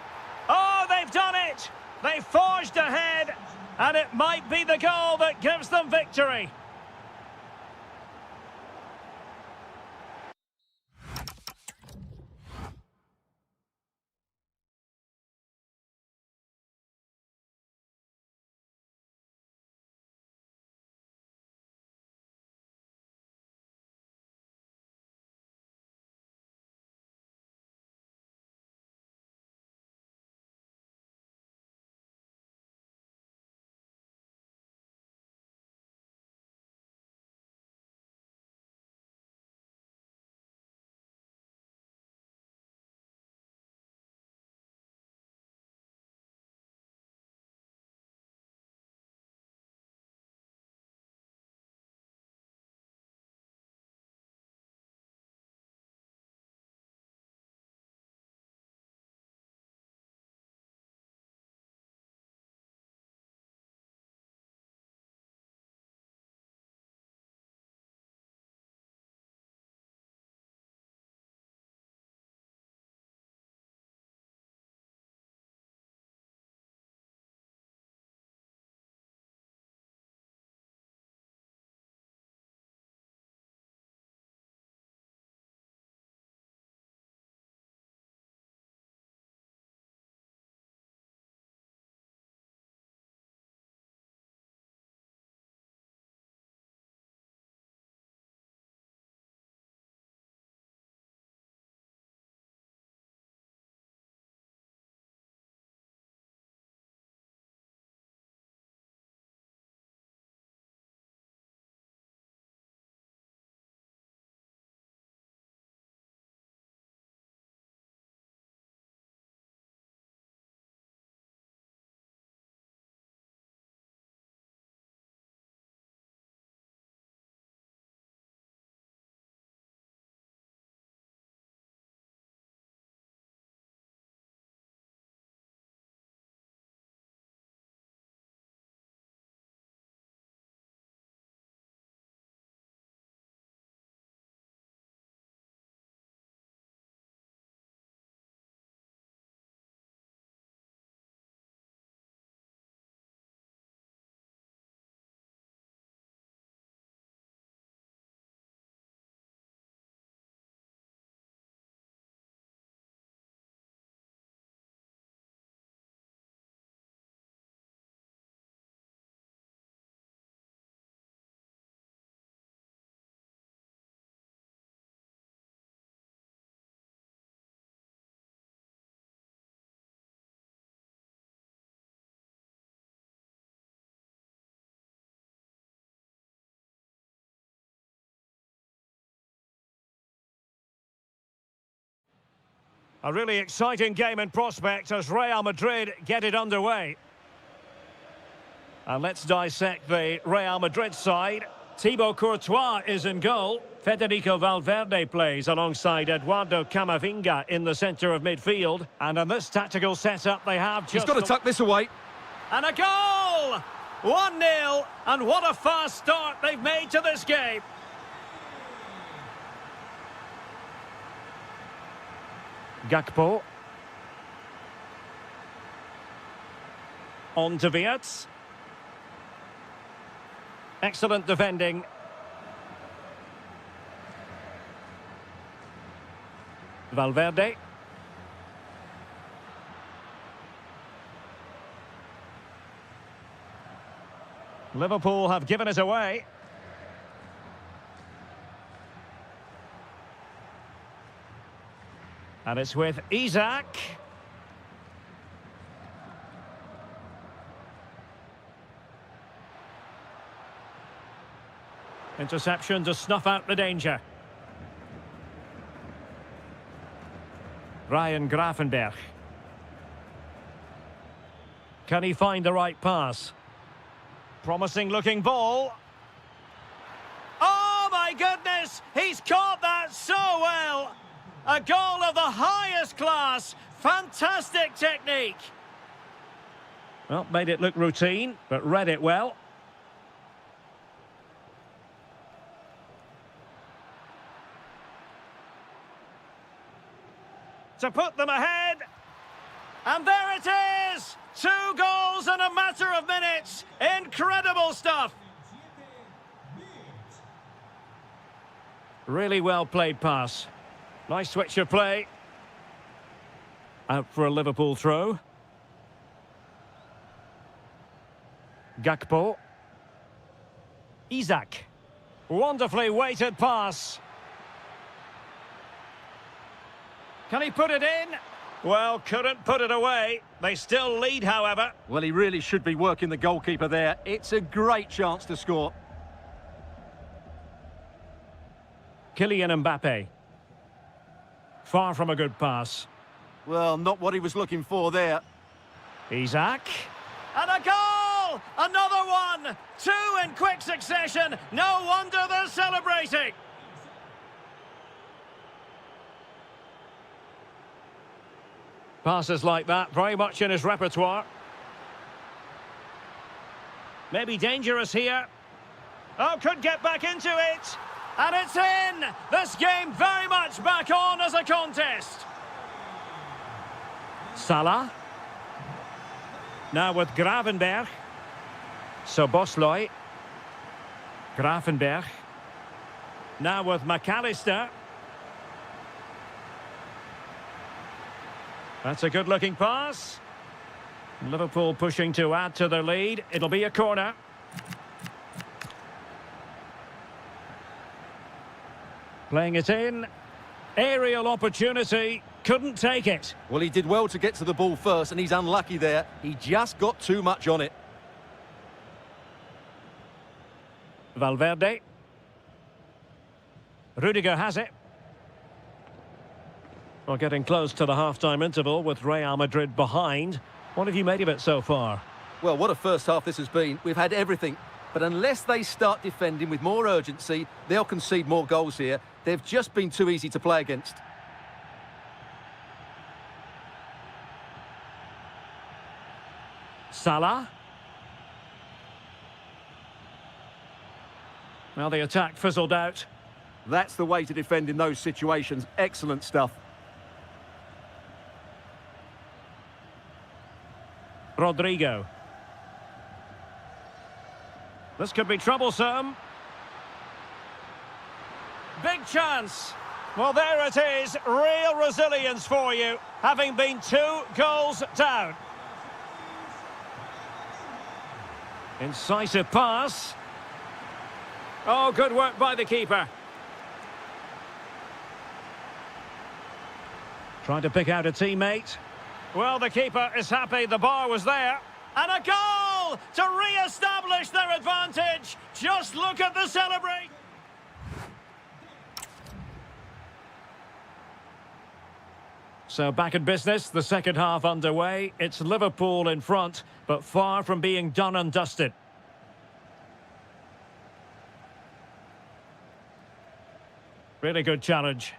Oh, they've done it! They forged ahead, and it might be the goal that gives them victory. A really exciting game in prospect as Real Madrid get it underway. And let's dissect the Real Madrid side. Thibaut Courtois is in goal. Federico Valverde plays alongside Eduardo Camavinga in the centre of midfield. And in this tactical setup, they have just... He's got to tuck this away. And a goal! 1-0, and what a fast start they've made to this game. Gakpo. On to Wirtz. Excellent defending. Valverde. Liverpool have given it away. And it's with Isak. Interception to snuff out the danger. Ryan Gravenberch. Can he find the right pass? Promising looking ball. Oh my goodness! He's caught that so well! A goal of the highest class. Fantastic technique. Well, made it look routine, but read it well. To put them ahead. And there it is! 2 goals in a matter of minutes. Incredible stuff. Really well played pass. Nice switch of play. Out for a Liverpool throw. Gakpo. Isak. Wonderfully weighted pass. Can he put it in? Well, couldn't put it away. They still lead, however. Well, he really should be working the goalkeeper there. It's a great chance to score. Kylian Mbappe. Far from a good pass. Well, not what he was looking for there. Isak. And a goal! Another one! 2 in quick succession. No wonder they're celebrating. Passes like that, very much in his repertoire. Maybe dangerous here. Oh, could get back into it. And it's in! This game very much back on as a contest. Salah. Now with Gravenberch. Szoboszlai. Gravenberch. Now with McAllister. That's a good-looking pass. Liverpool pushing to add to their lead. It'll be a corner. Playing it in. Aerial opportunity. Couldn't take it. Well, he did well to get to the ball first, and he's unlucky there. He just got too much on it. Valverde. Rudiger has it. Well, getting close to the half-time interval with Real Madrid behind. What have you made of it so far? Well, what a first half this has been. We've had everything. But unless they start defending with more urgency, they'll concede more goals here. They've just been too easy to play against. Salah. Well, the attack fizzled out. That's the way to defend in those situations. Excellent stuff. Rodrigo. This could be troublesome. Big chance. Well, there it is. Real resilience for you, having been 2 goals down. Incisive pass. Oh, good work by the keeper. Trying to pick out a teammate. Well, the keeper is happy the bar was there. And a goal to re-establish their advantage. Just look at the celebration. So back in business, the second half underway. It's Liverpool in front, but far from being done and dusted. Really good challenge.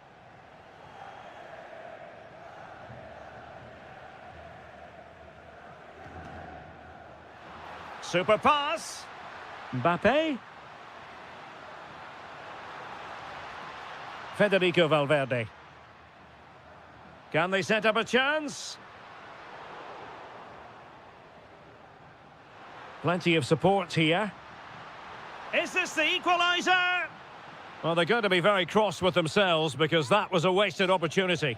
Super pass. Mbappe. Federico Valverde. Can they set up a chance? Plenty of support here. Is this the equaliser? Well, they're going to be very cross with themselves because that was a wasted opportunity.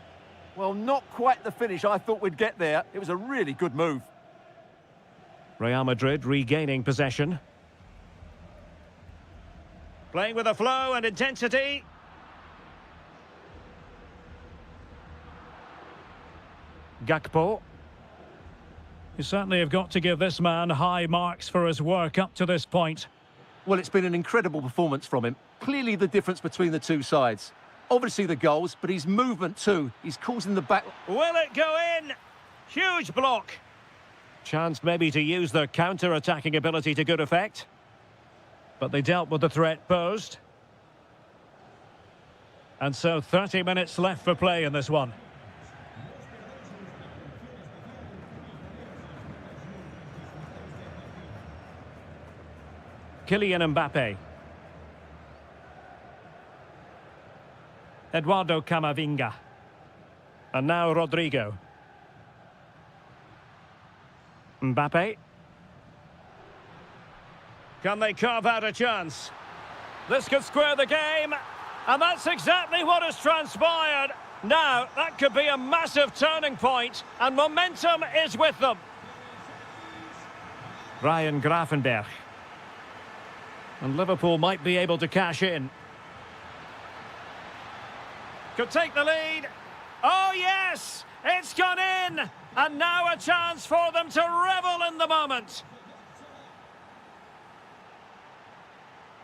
Well, not quite the finish I thought we'd get there. It was a really good move. Real Madrid regaining possession. Playing with a flow and intensity. Gakpo. You certainly have got to give this man high marks for his work up to this point. Well, it's been an incredible performance from him. Clearly the difference between the two sides. Obviously the goals, but his movement too. He's causing the back... Will it go in? Huge block. Chance maybe to use their counter-attacking ability to good effect. But they dealt with the threat posed. And so 30 minutes left for play in this one. Kylian Mbappe. Eduardo Camavinga. And now Rodrigo. Mbappe. Can they carve out a chance? This could square the game. And that's exactly what has transpired. Now, that could be a massive turning point, and momentum is with them. Ryan Gravenberch. And Liverpool might be able to cash in. Could take the lead. Oh, yes! It's gone in! And now a chance for them to revel in the moment.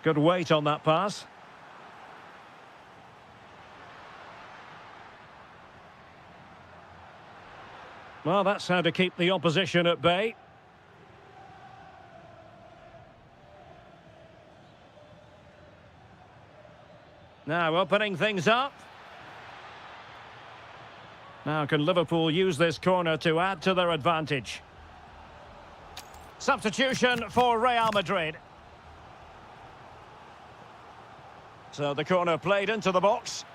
Good weight on that pass. Well, that's how to keep the opposition at bay. Now opening things up. Now can Liverpool use this corner to add to their advantage? Substitution for Real Madrid. So the corner played into the box.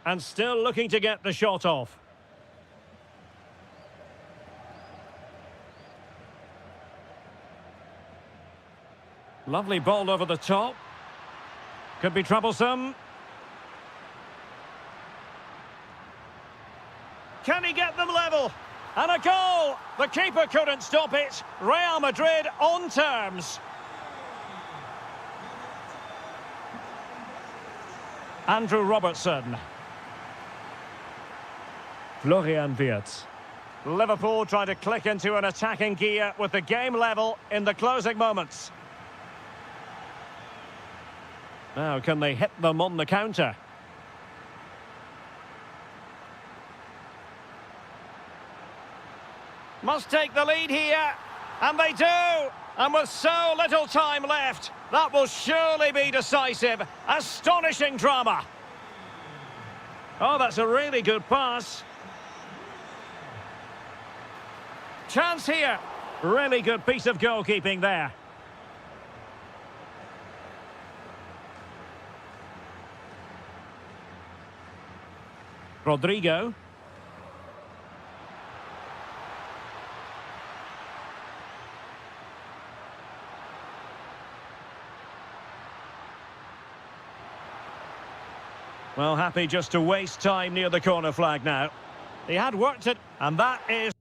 And still looking to get the shot off. Lovely ball over the top. Could be troublesome. Can he get them level? And a goal! The keeper couldn't stop it. Real Madrid on terms. Andrew Robertson. Florian Wirtz. Liverpool trying to click into an attacking gear with the game level in the closing moments. Now, can they hit them on the counter? Must take the lead here, and they do! And with so little time left, that will surely be decisive. Astonishing drama. Oh, that's a really good pass. Chance here. Really good piece of goalkeeping there. Rodrigo. Well, happy just to waste time near the corner flag now. He had worked it, and that is...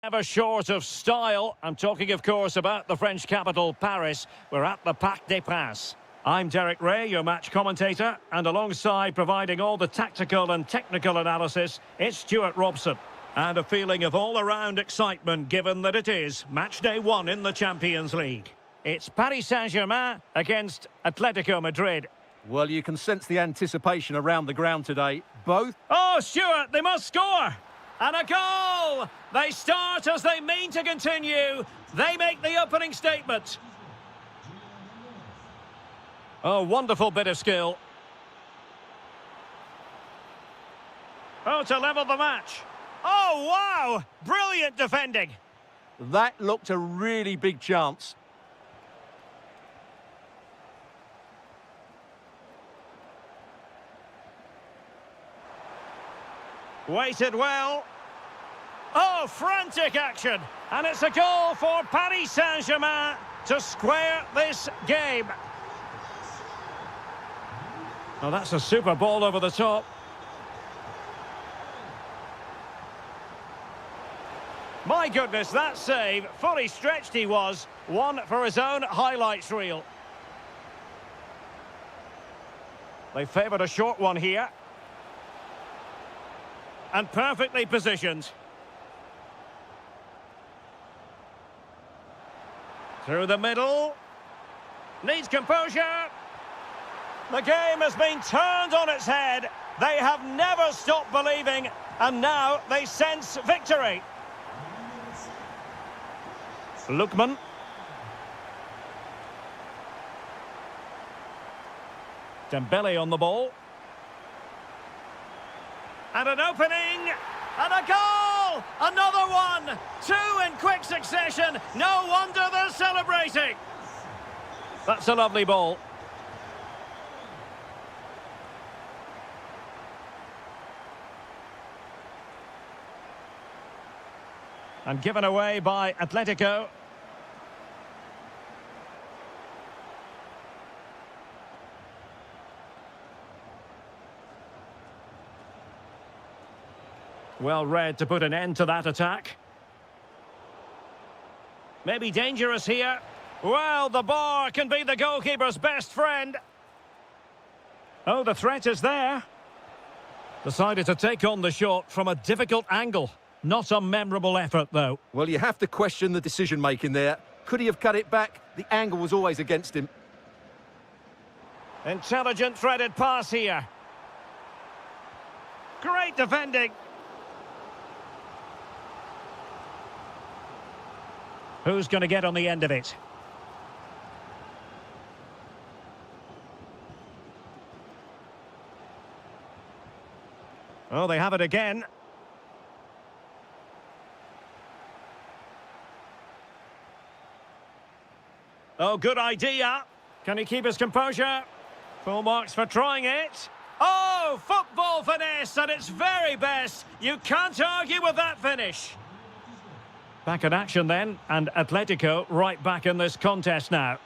Never short of style. I'm talking, of course, about the French capital, Paris. We're at the Parc des Princes. I'm Derek Ray, your match commentator, and alongside providing all the tactical and technical analysis, it's Stuart Robson. And a feeling of all-around excitement, given that it is match day 1 in the Champions League. It's Paris Saint-Germain against Atletico Madrid. Well, you can sense the anticipation around the ground today. Both... Oh, Stuart, they must score! And a goal! They start as they mean to continue. They make the opening statement. Oh, wonderful bit of skill. Oh, to level the match. Oh, wow! Brilliant defending. That looked a really big chance. Waited well. Oh, frantic action. And it's a goal for Paris Saint-Germain to square this game. Oh, that's a super ball over the top. My goodness, that save, fully stretched he was. One for his own highlights reel. They favoured a short one here. And perfectly positioned. Through the middle. Needs composure. The game has been turned on its head. They have never stopped believing, and now they sense victory. Lookman. Dembele on the ball. And an opening, and a goal! Another one! 2 in quick succession. No wonder they're celebrating. That's a lovely ball. And given away by Atletico. Well read to put an end to that attack. Maybe dangerous here. Well, the bar can be the goalkeeper's best friend. Oh, the threat is there. Decided to take on the shot from a difficult angle. Not a memorable effort, though. Well, you have to question the decision-making there. Could he have cut it back? The angle was always against him. Intelligent threaded pass here. Great defending. Who's going to get on the end of it? Oh, they have it again. Oh, good idea. Can he keep his composure? Full marks for trying it. Oh, football finesse at its very best. You can't argue with that finish. Back in action then, and Atletico right back in this contest now.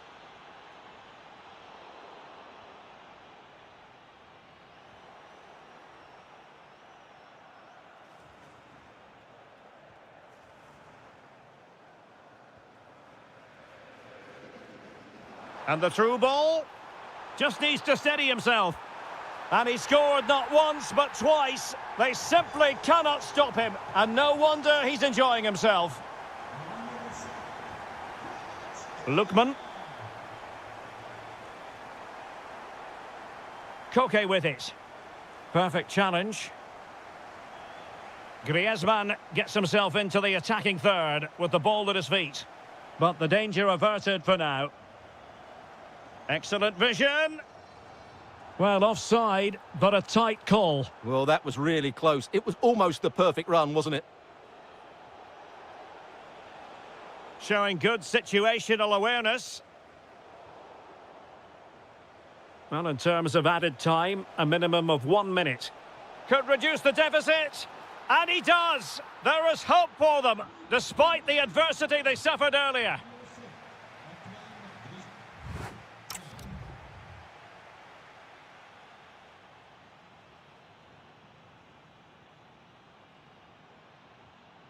And the through ball. Just needs to steady himself. And he scored not once but twice. They simply cannot stop him. And no wonder he's enjoying himself. Lookman. Koke with it. Perfect challenge. Griezmann gets himself into the attacking third with the ball at his feet. But the danger averted for now. Excellent vision. Well, offside, but a tight call. Well, that was really close. It was almost the perfect run, wasn't it? Showing good situational awareness. Well, in terms of added time, a minimum of 1 minute. Could reduce the deficit. And he does. There is hope for them, despite the adversity they suffered earlier.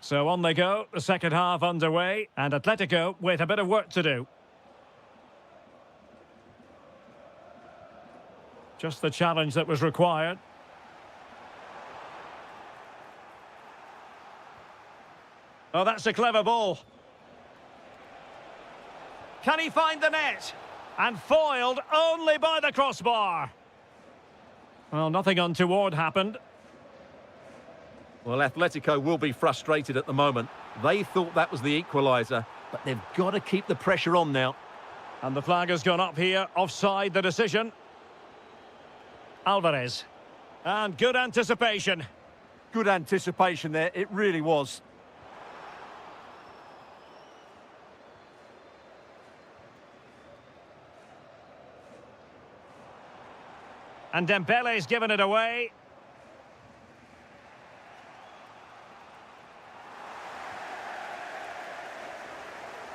So on they go, the second half underway, and Atletico with a bit of work to do. Just the challenge that was required. Oh, that's a clever ball. Can he find the net? And foiled only by the crossbar. Well, nothing untoward happened. Well, Atletico will be frustrated at the moment. They thought that was the equaliser, but they've got to keep the pressure on now. And the flag has gone up here, offside the decision. Alvarez. And good anticipation. Good anticipation there, it really was. And Dembele's given it away.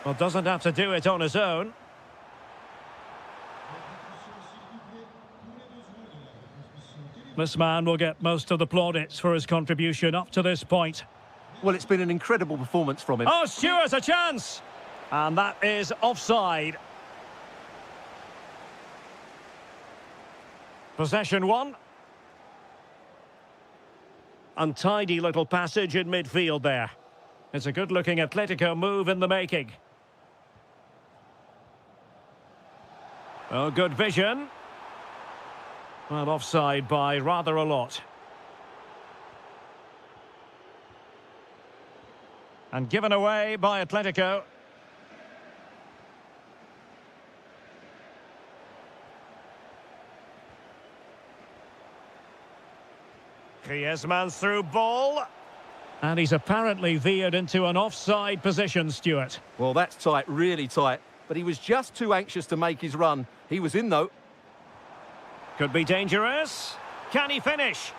Well, doesn't have to do it on his own. This man will get most of the plaudits for his contribution up to this point. Well, it's been an incredible performance from him. Oh, Stewart, a chance! And that is offside. Possession one. Untidy little passage in midfield there. It's a good-looking Atletico move in the making. Oh, good vision. Well, offside by rather a lot. And given away by Atletico. Griezmann's through ball. And he's apparently veered into an offside position, Stuart. Well, that's tight, really tight. But he was just too anxious to make his run. He was in, though. Could be dangerous. Can he finish?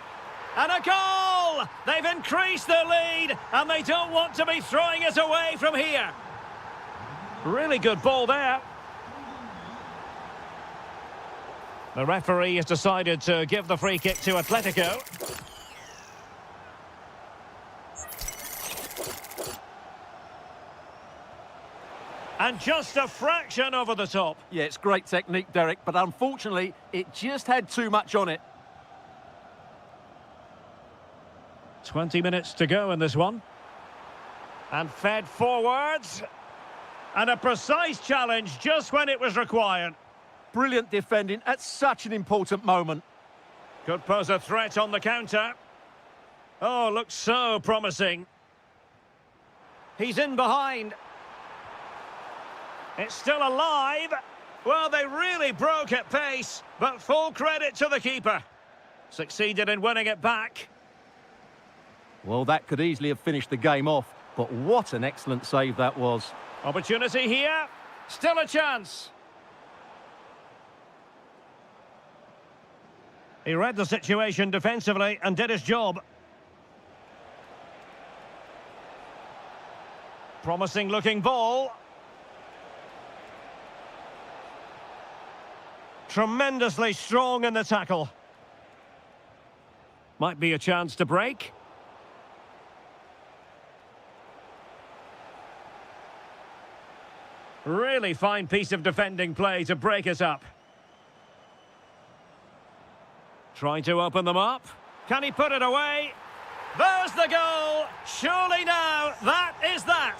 And a goal! They've increased their lead, and they don't want to be throwing it away from here. Really good ball there. The referee has decided to give the free kick to Atletico. And just a fraction over the top. Yeah, it's great technique, Derek, but unfortunately, it just had too much on it. 20 minutes to go in this one. And fed forwards. And a precise challenge just when it was required. Brilliant defending at such an important moment. Could pose a threat on the counter. Oh, looks so promising. He's in behind. It's still alive. Well, they really broke at pace, but full credit to the keeper. Succeeded in winning it back. Well, that could easily have finished the game off, but what an excellent save that was. Opportunity here. Still a chance. He read the situation defensively and did his job. Promising looking ball. Tremendously strong in the tackle. Might be a chance to break. Really fine piece of defending play to break it up. Trying to open them up. Can he put it away? There's the goal! Surely now, that is that!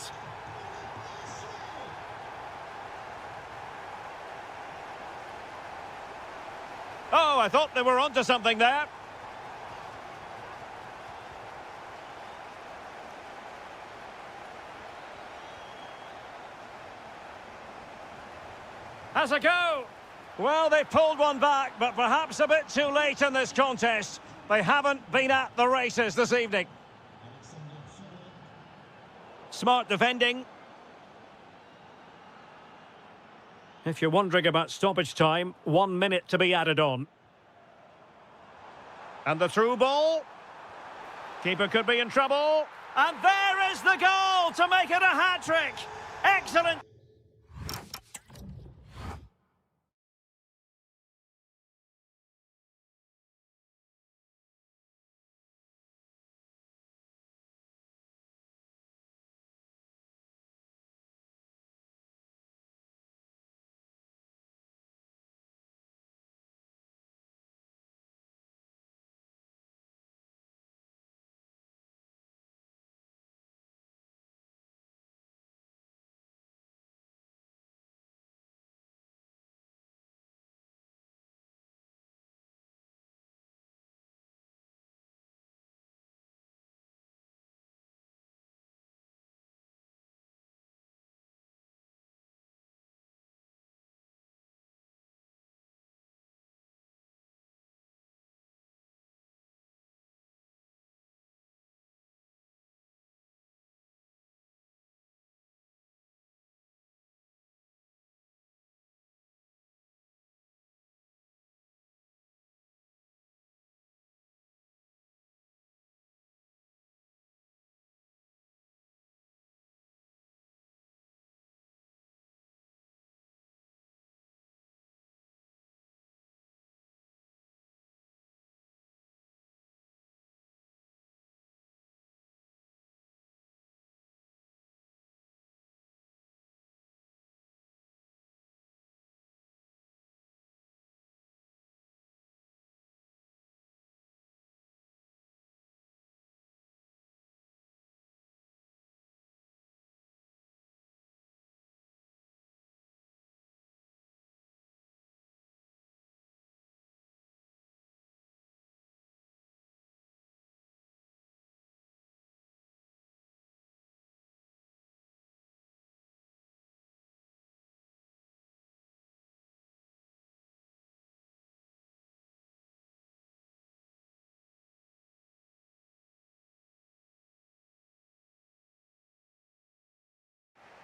Oh, I thought they were onto something there. Has a go. Well, they pulled one back, but perhaps a bit too late in this contest. They haven't been at the races this evening. Smart defending. If you're wondering about stoppage time, 1 minute to be added on. And the through ball. Keeper could be in trouble. And there is the goal to make it a hat-trick. Excellent.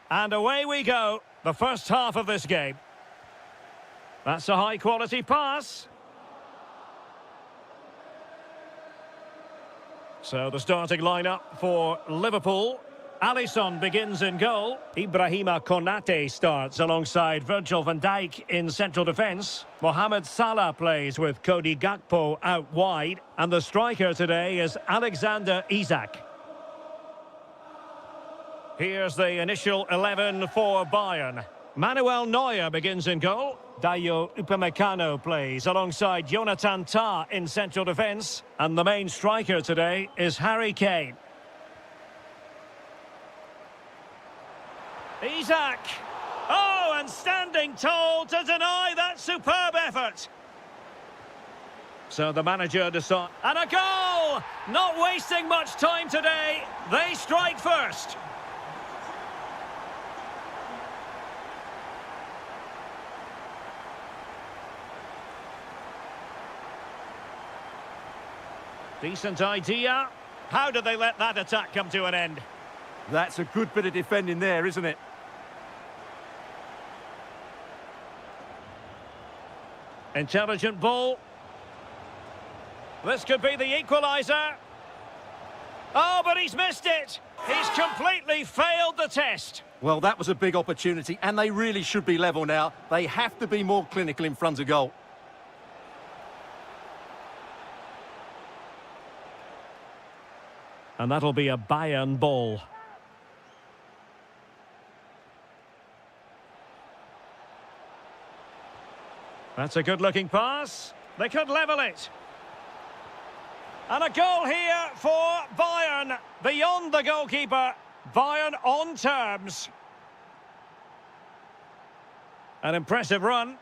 And away we go, the first half of this game. That's a high-quality pass. So the starting lineup for Liverpool. Alisson begins in goal. Ibrahima Konate starts alongside Virgil van Dijk in central defence. Mohamed Salah plays with Cody Gakpo out wide. And the striker today is Alexander Isak. Here's the initial 11 for Bayern. Manuel Neuer begins in goal. Dayo Upamecano plays alongside Jonathan Tah in central defence. And the main striker today is Harry Kane. Isak. Oh, and standing tall to deny that superb effort. So the manager decides. And a goal! Not wasting much time today. They strike first. Decent idea. How did they let that attack come to an end? That's a good bit of defending there, isn't it? Intelligent ball. This could be the equaliser. Oh, but he's missed it. He's completely failed the test. Well, that was a big opportunity, and they really should be level now. They have to be more clinical in front of goal. And that'll be a Bayern ball. That's a good-looking pass. They could level it. And a goal here for Bayern. Beyond the goalkeeper. Bayern on terms. An impressive run.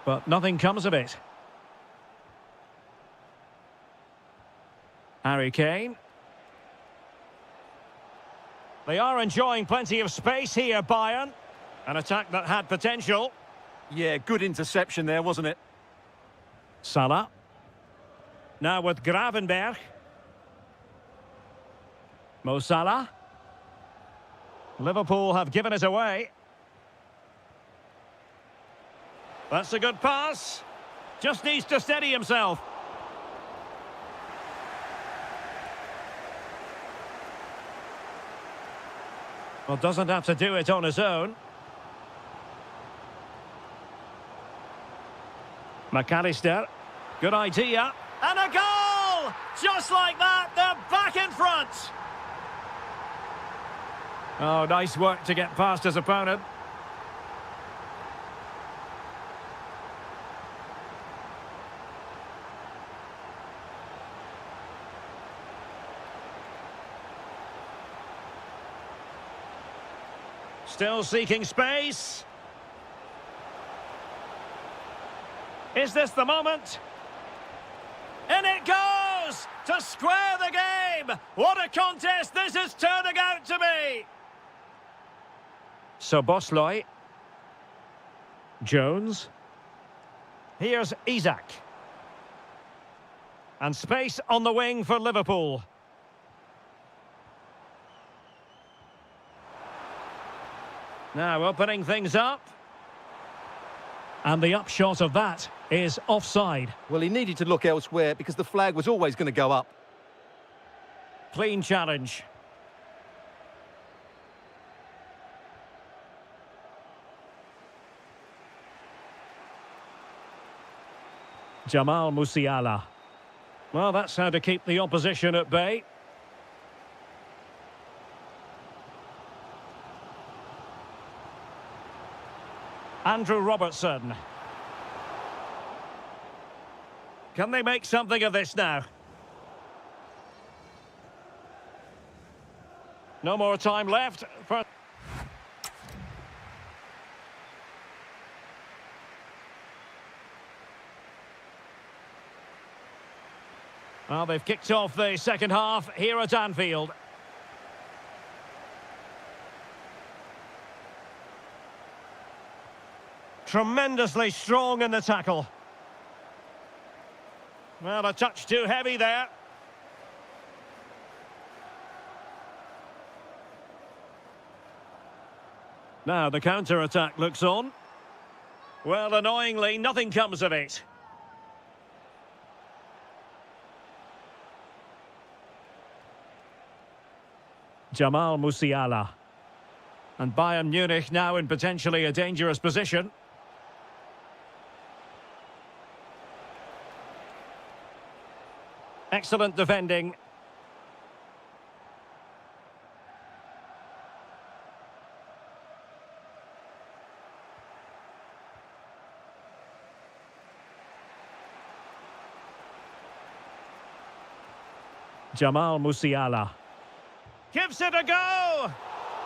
But nothing comes of it. Harry Kane. They are enjoying plenty of space here, Bayern. An attack that had potential. Yeah, good interception there, wasn't it? Salah. Now with Gravenberg. Mo Salah. Liverpool have given it away. That's a good pass. Just needs to steady himself. Well, doesn't have to do it on his own. McAllister. Good idea. And a goal! Just like that, they're back in front. Oh, nice work to get past his opponent. Still seeking space. Is this the moment? In it goes! To square the game! What a contest this is turning out to be! Szoboszlai. Jones. Here's Isak. And space on the wing for Liverpool. Now opening things up. And the upshot of that is offside. Well, he needed to look elsewhere because the flag was always going to go up. Clean challenge. Jamal Musiala. Well, that's how to keep the opposition at bay. Andrew Robertson. Can they make something of this now? No more time left. Well, they've kicked off the second half here at Anfield. Tremendously strong in the tackle. Well, a touch too heavy there. Now the counter-attack looks on. Well, annoyingly, nothing comes of it. Jamal Musiala. And Bayern Munich now in potentially a dangerous position. Excellent defending. Jamal Musiala. Gives it a go!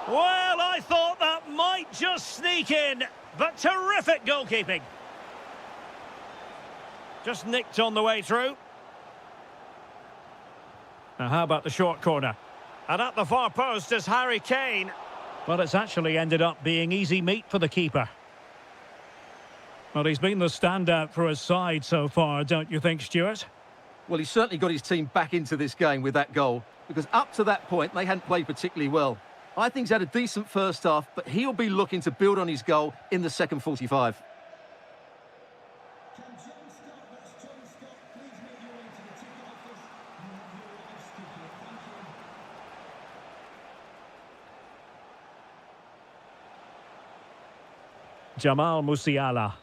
Well, I thought that might just sneak in, but terrific goalkeeping. Just nicked on the way through. Now, how about the short corner? And at the far post is Harry Kane. Well, it's actually ended up being easy meat for the keeper. Well, he's been the standout for his side so far, don't you think, Stuart? Well, he's certainly got his team back into this game with that goal, because up to that point, they hadn't played particularly well. I think he's had a decent first half, but he'll be looking to build on his goal in the second 45. Jamal Musiala.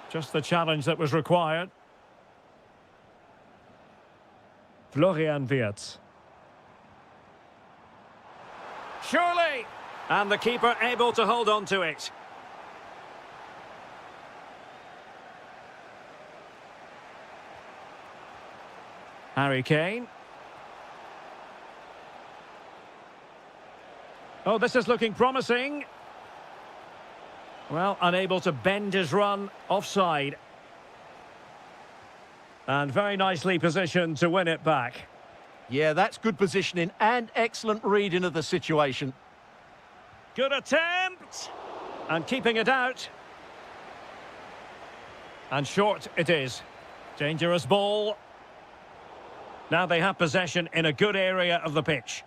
Just the challenge that was required. Florian Wirtz. Surely! And the keeper able to hold on to it. Harry Kane. Oh, this is looking promising. Well, unable to bend his run, offside. And very nicely positioned to win it back. Yeah, that's good positioning and excellent reading of the situation. Good attempt! And keeping it out. And short it is. Dangerous ball. Now they have possession in a good area of the pitch.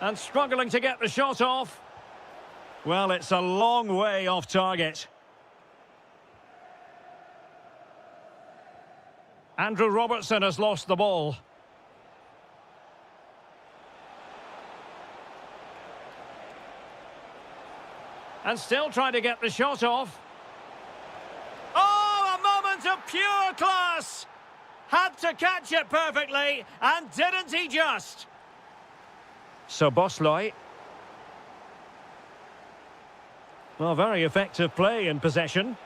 And struggling to get the shot off. Well, it's a long way off target. Andrew Robertson has lost the ball. And still trying to get the shot off. Oh, a moment of pure class! Had to catch it perfectly, and didn't he just? So Bosloy. Well, very effective play in possession.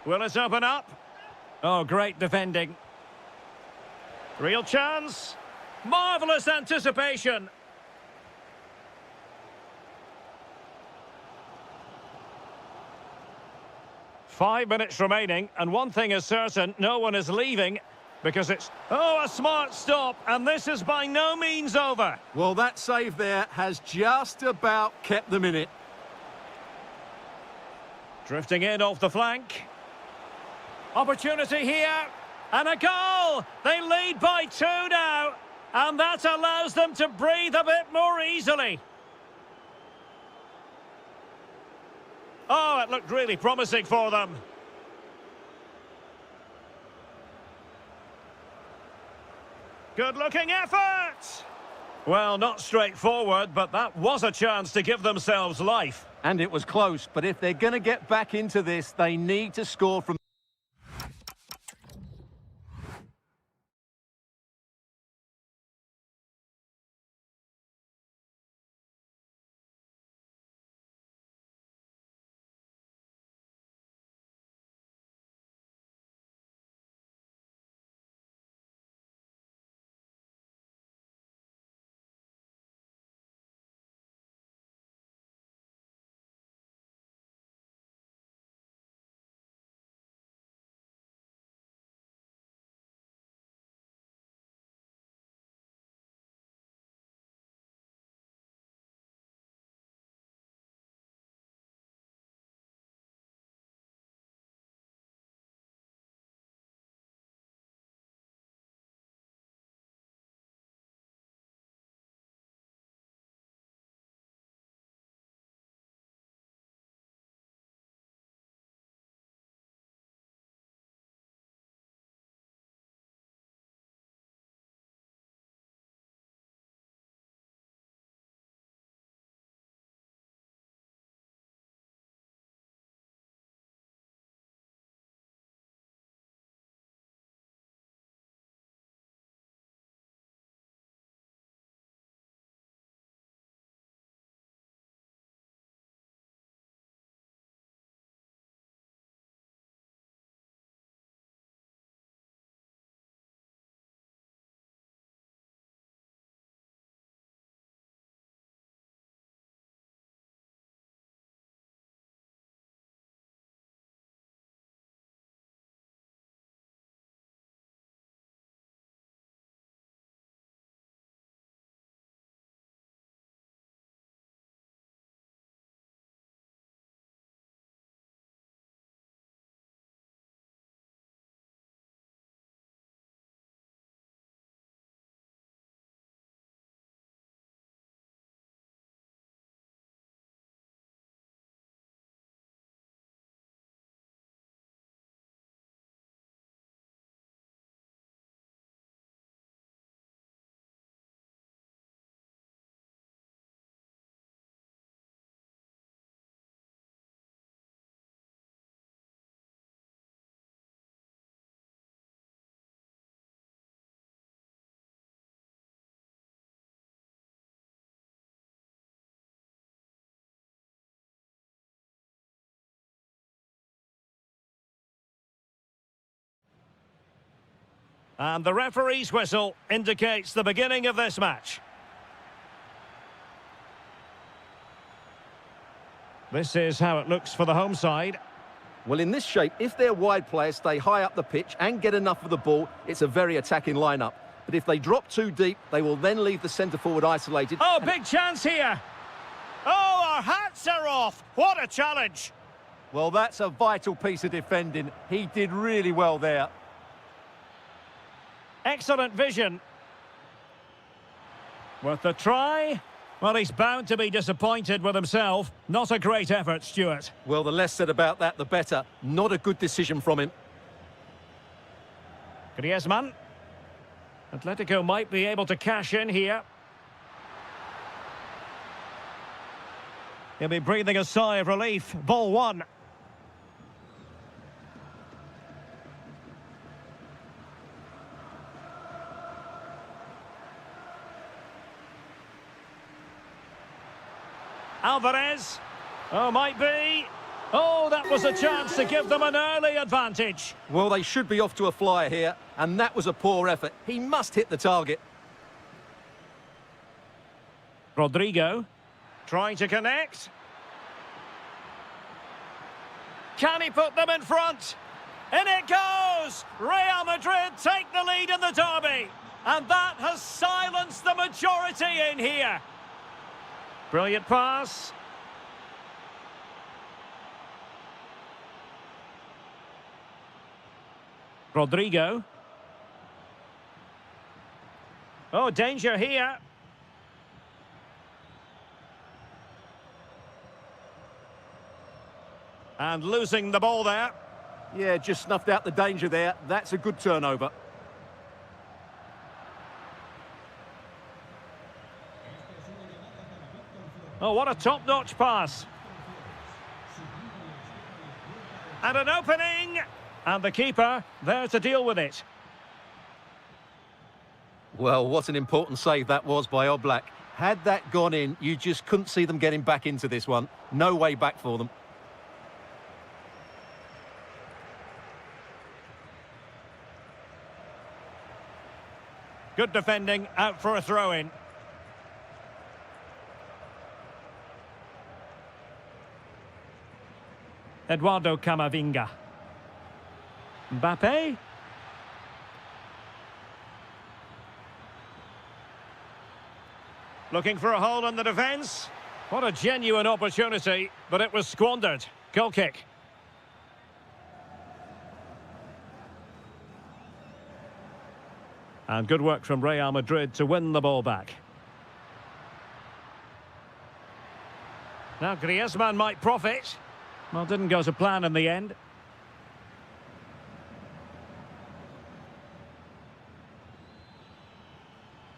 Will it open up? Oh, great defending. Real chance. Marvellous anticipation. Five minutes remaining, and one thing is certain, no one is leaving, because it's... Oh, a smart stop, and this is by no means over. Well, that save there has just about kept them in it. Drifting in off the flank. Opportunity here, and a goal! They lead by 2 now, and that allows them to breathe a bit more easily. Oh, it looked really promising for them. Good-looking effort! Well, not straightforward, but that was a chance to give themselves life. And it was close, but if they're going to get back into this, they need to score from... And the referee's whistle indicates the beginning of this match. This is how it looks for the home side. Well, in this shape, if their wide players stay high up the pitch and get enough of the ball, it's a very attacking lineup. But if they drop too deep, they will then leave the centre forward isolated. Oh, big chance here. Oh, our hats are off. What a challenge. Well, that's a vital piece of defending. He did really well there. Excellent vision. Worth a try. Well, he's bound to be disappointed with himself. Not a great effort, Stuart. Well, the less said about that, the better. Not a good decision from him. Griezmann. Atletico might be able to cash in here. He'll be breathing a sigh of relief. Ball one. Alvarez. Oh, might be. Oh, that was a chance to give them an early advantage. Well, they should be off to a flyer here, and that was a poor effort. He must hit the target. Rodrigo. Trying to connect. Can he put them in front? In it goes! Real Madrid take the lead in the derby. And that has silenced the majority in here. Brilliant pass. Rodrigo. Oh, danger here. And losing the ball there. Yeah, just snuffed out the danger there. That's a good turnover. Oh, what a top-notch pass. And an opening. And the keeper there to deal with it. Well, what an important save that was by Oblak. Had that gone in, you just couldn't see them getting back into this one. No way back for them. Good defending, out for a throw-in. Eduardo Camavinga. Mbappe. Looking for a hole in the defence. What a genuine opportunity, but it was squandered. Goal kick. And good work from Real Madrid to win the ball back. Now Griezmann might profit. Well, didn't go to plan in the end.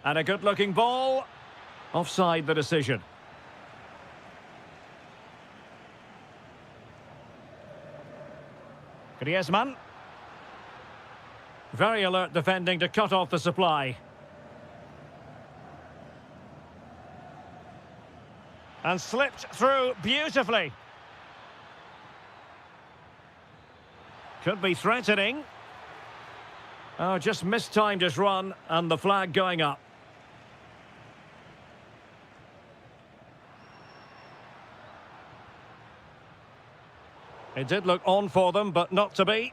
And a good-looking ball. Offside the decision. Griezmann. Very alert defending to cut off the supply. And slipped through beautifully. Could be threatening. Oh, just mistimed his run and the flag going up. It did look on for them, but not to be.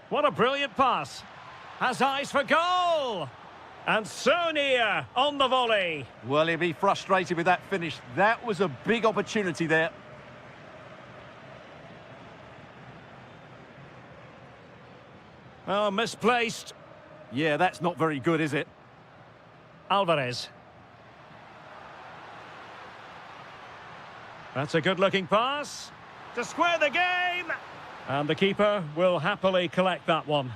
What a brilliant pass. Has eyes for goal. And so near on the volley. Well, he'll be frustrated with that finish. That was a big opportunity there. Oh, misplaced. Yeah, that's not very good, is it? Alvarez. That's a good-looking pass. To square the game. And the keeper will happily collect that one.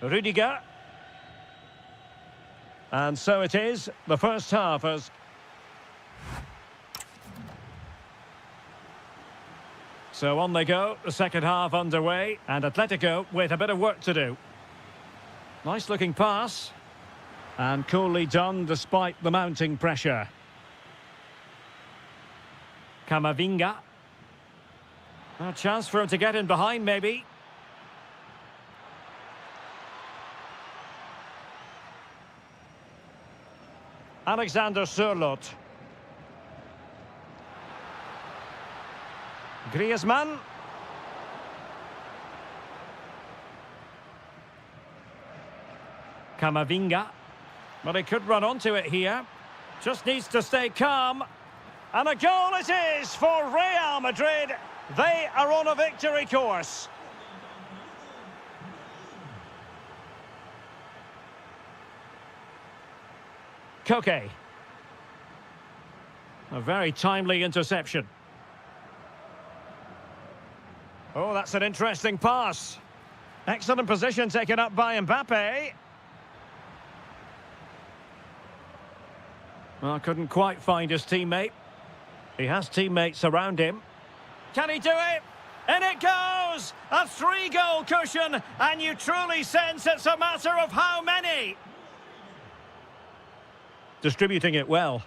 Rudiger. And so it is. The first half has... So on they go, the second half underway, and Atletico with a bit of work to do. Nice looking pass, and coolly done despite the mounting pressure. Camavinga, A chance for him to get in behind, maybe. Alexander Sørloth. Griezmann. Camavinga. But he could run onto it here. Just needs to stay calm. And a goal it is for Real Madrid. They are on a victory course. Koke. A very timely interception. Oh, that's an interesting pass. Excellent position taken up by Mbappe. Well, couldn't quite find his teammate. He has teammates around him. Can he do it? In it goes! A 3-goal cushion, and you truly sense it's a matter of how many. Distributing it well.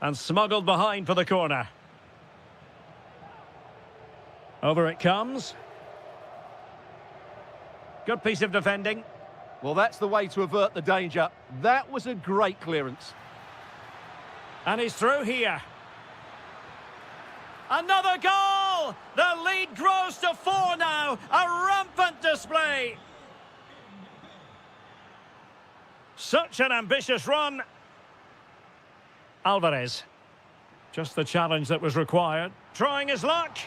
And smuggled behind for the corner. Over it comes. Good piece of defending. Well, that's the way to avert the danger. That was a great clearance. And he's through here. Another goal! The lead grows to 4 now. A rampant display. Such an ambitious run. Alvarez. Just the challenge that was required. Trying his luck.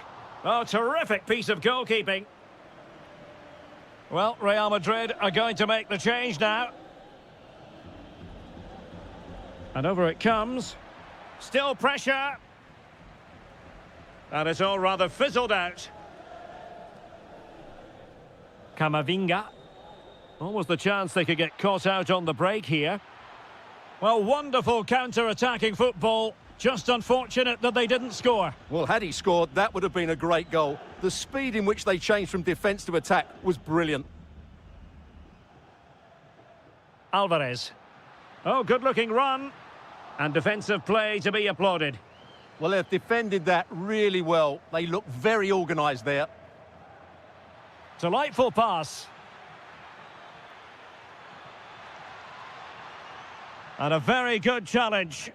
Oh, terrific piece of goalkeeping. Well, Real Madrid are going to make the change now. And over it comes. Still pressure. And it's all rather fizzled out. Camavinga. Almost the chance they could get caught out on the break here. Well, wonderful counter-attacking football. Just unfortunate that they didn't score. Well, had he scored, that would have been a great goal. The speed in which they changed from defence to attack was brilliant. Alvarez. Oh, good-looking run. And defensive play to be applauded. Well, they've defended that really well. They look very organised there. Delightful pass. And a very good challenge.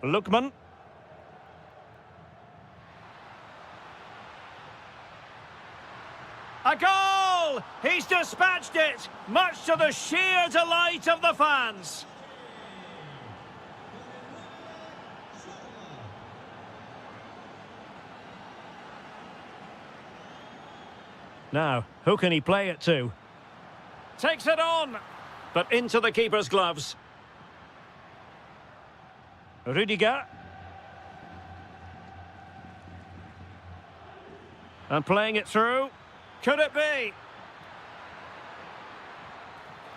Lookman. A goal! He's dispatched it, much to the sheer delight of the fans. Now, who can he play it to? Takes it on, but into the keeper's gloves. Rüdiger. And playing it through. Could it be?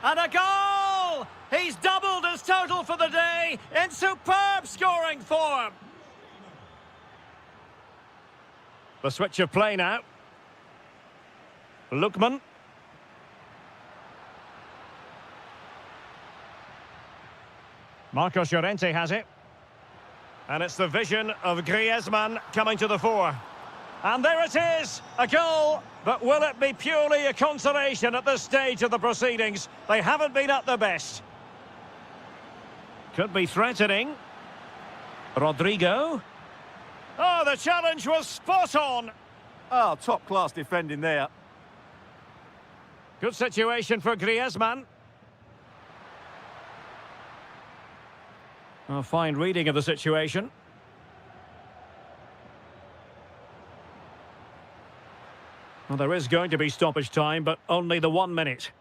And a goal! He's doubled his total for the day in superb scoring form. The switch of play now. Lookman. Marcos Llorente has it. And it's the vision of Griezmann coming to the fore. And there it is, a goal. But will it be purely a consolation at this stage of the proceedings? They haven't been at their best. Could be threatening. Rodrigo. Oh, the challenge was spot on. Oh, top-class defending there. Good situation for Griezmann. A fine reading of the situation. Well, there is going to be stoppage time, but only the 1 minute.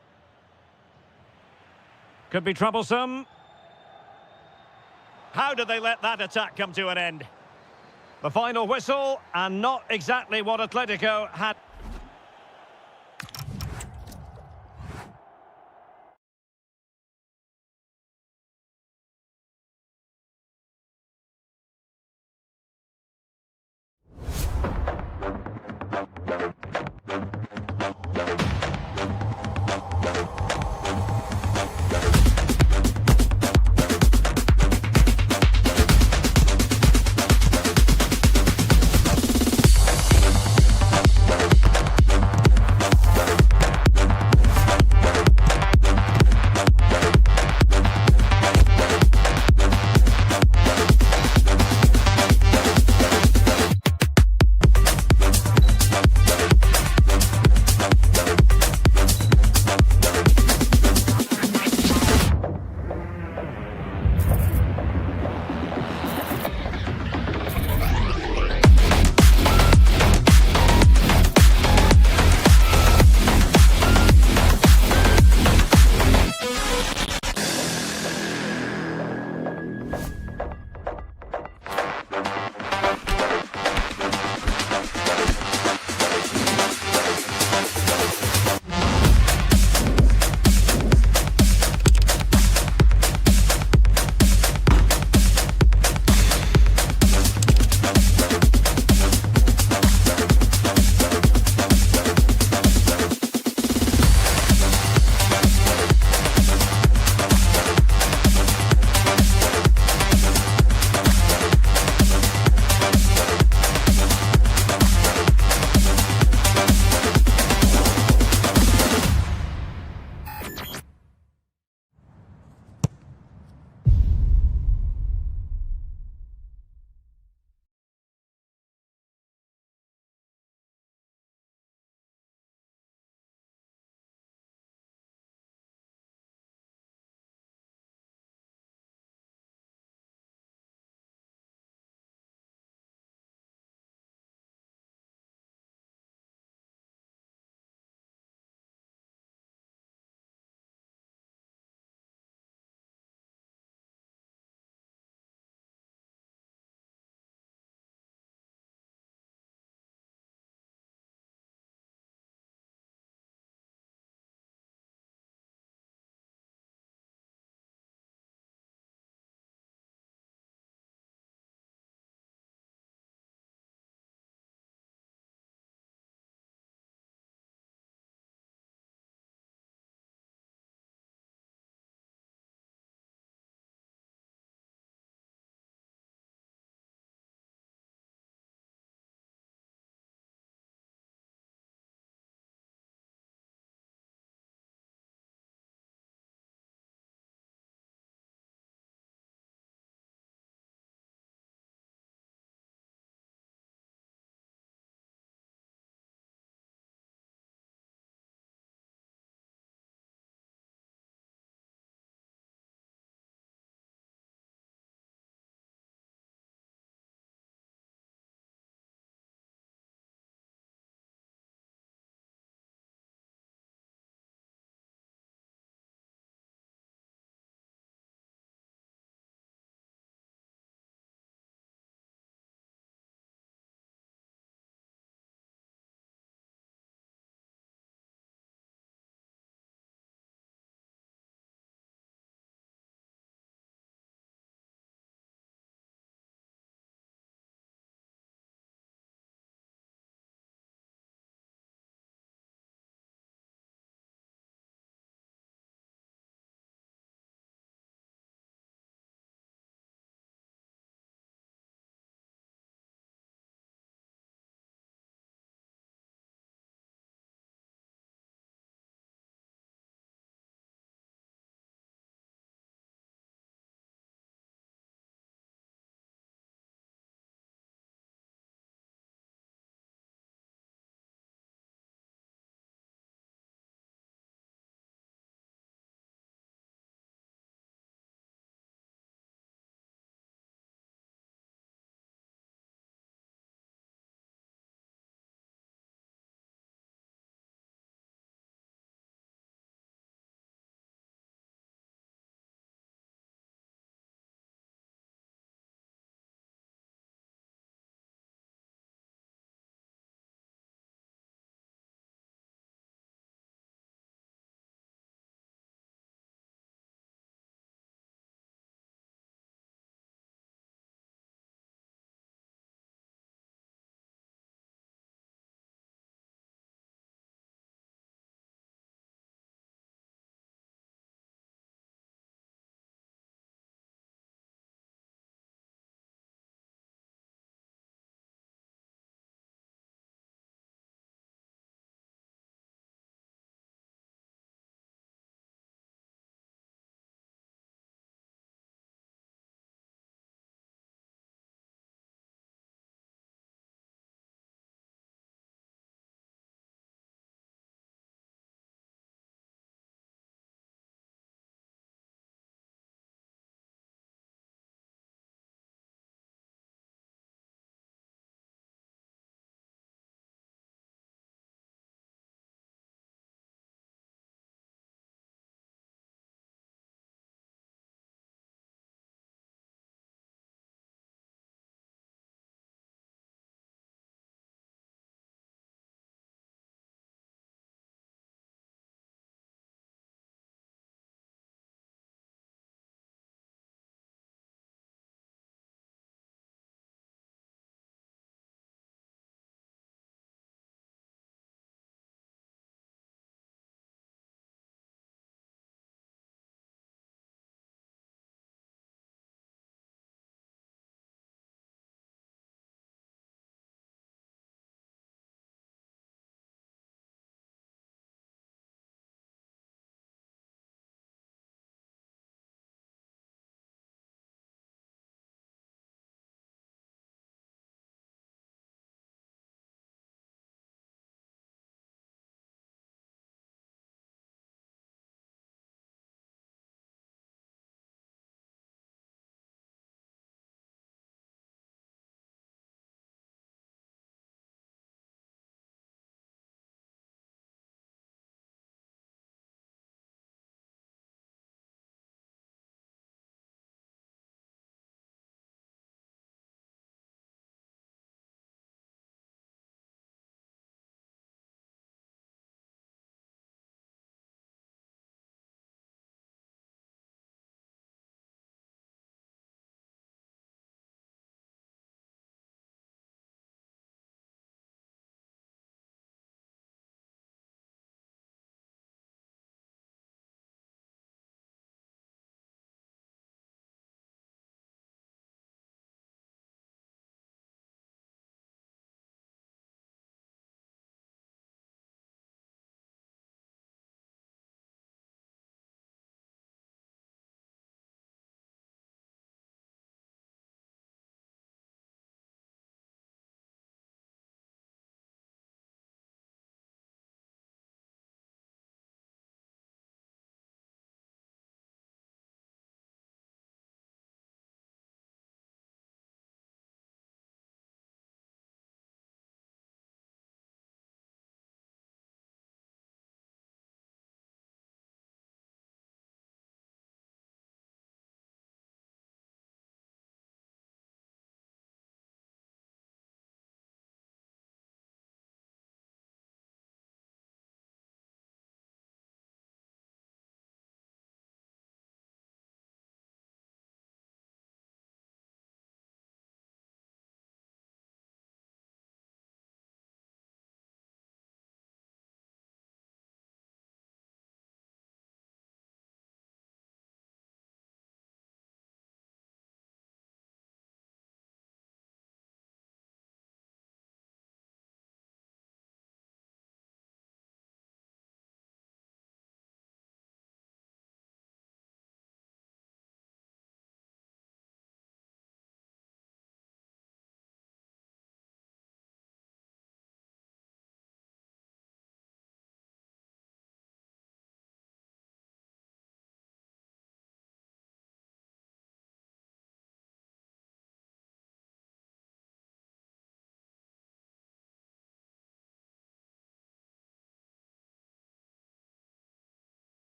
Could be troublesome. How did they let that attack come to an end? The final whistle, and not exactly what Atletico had.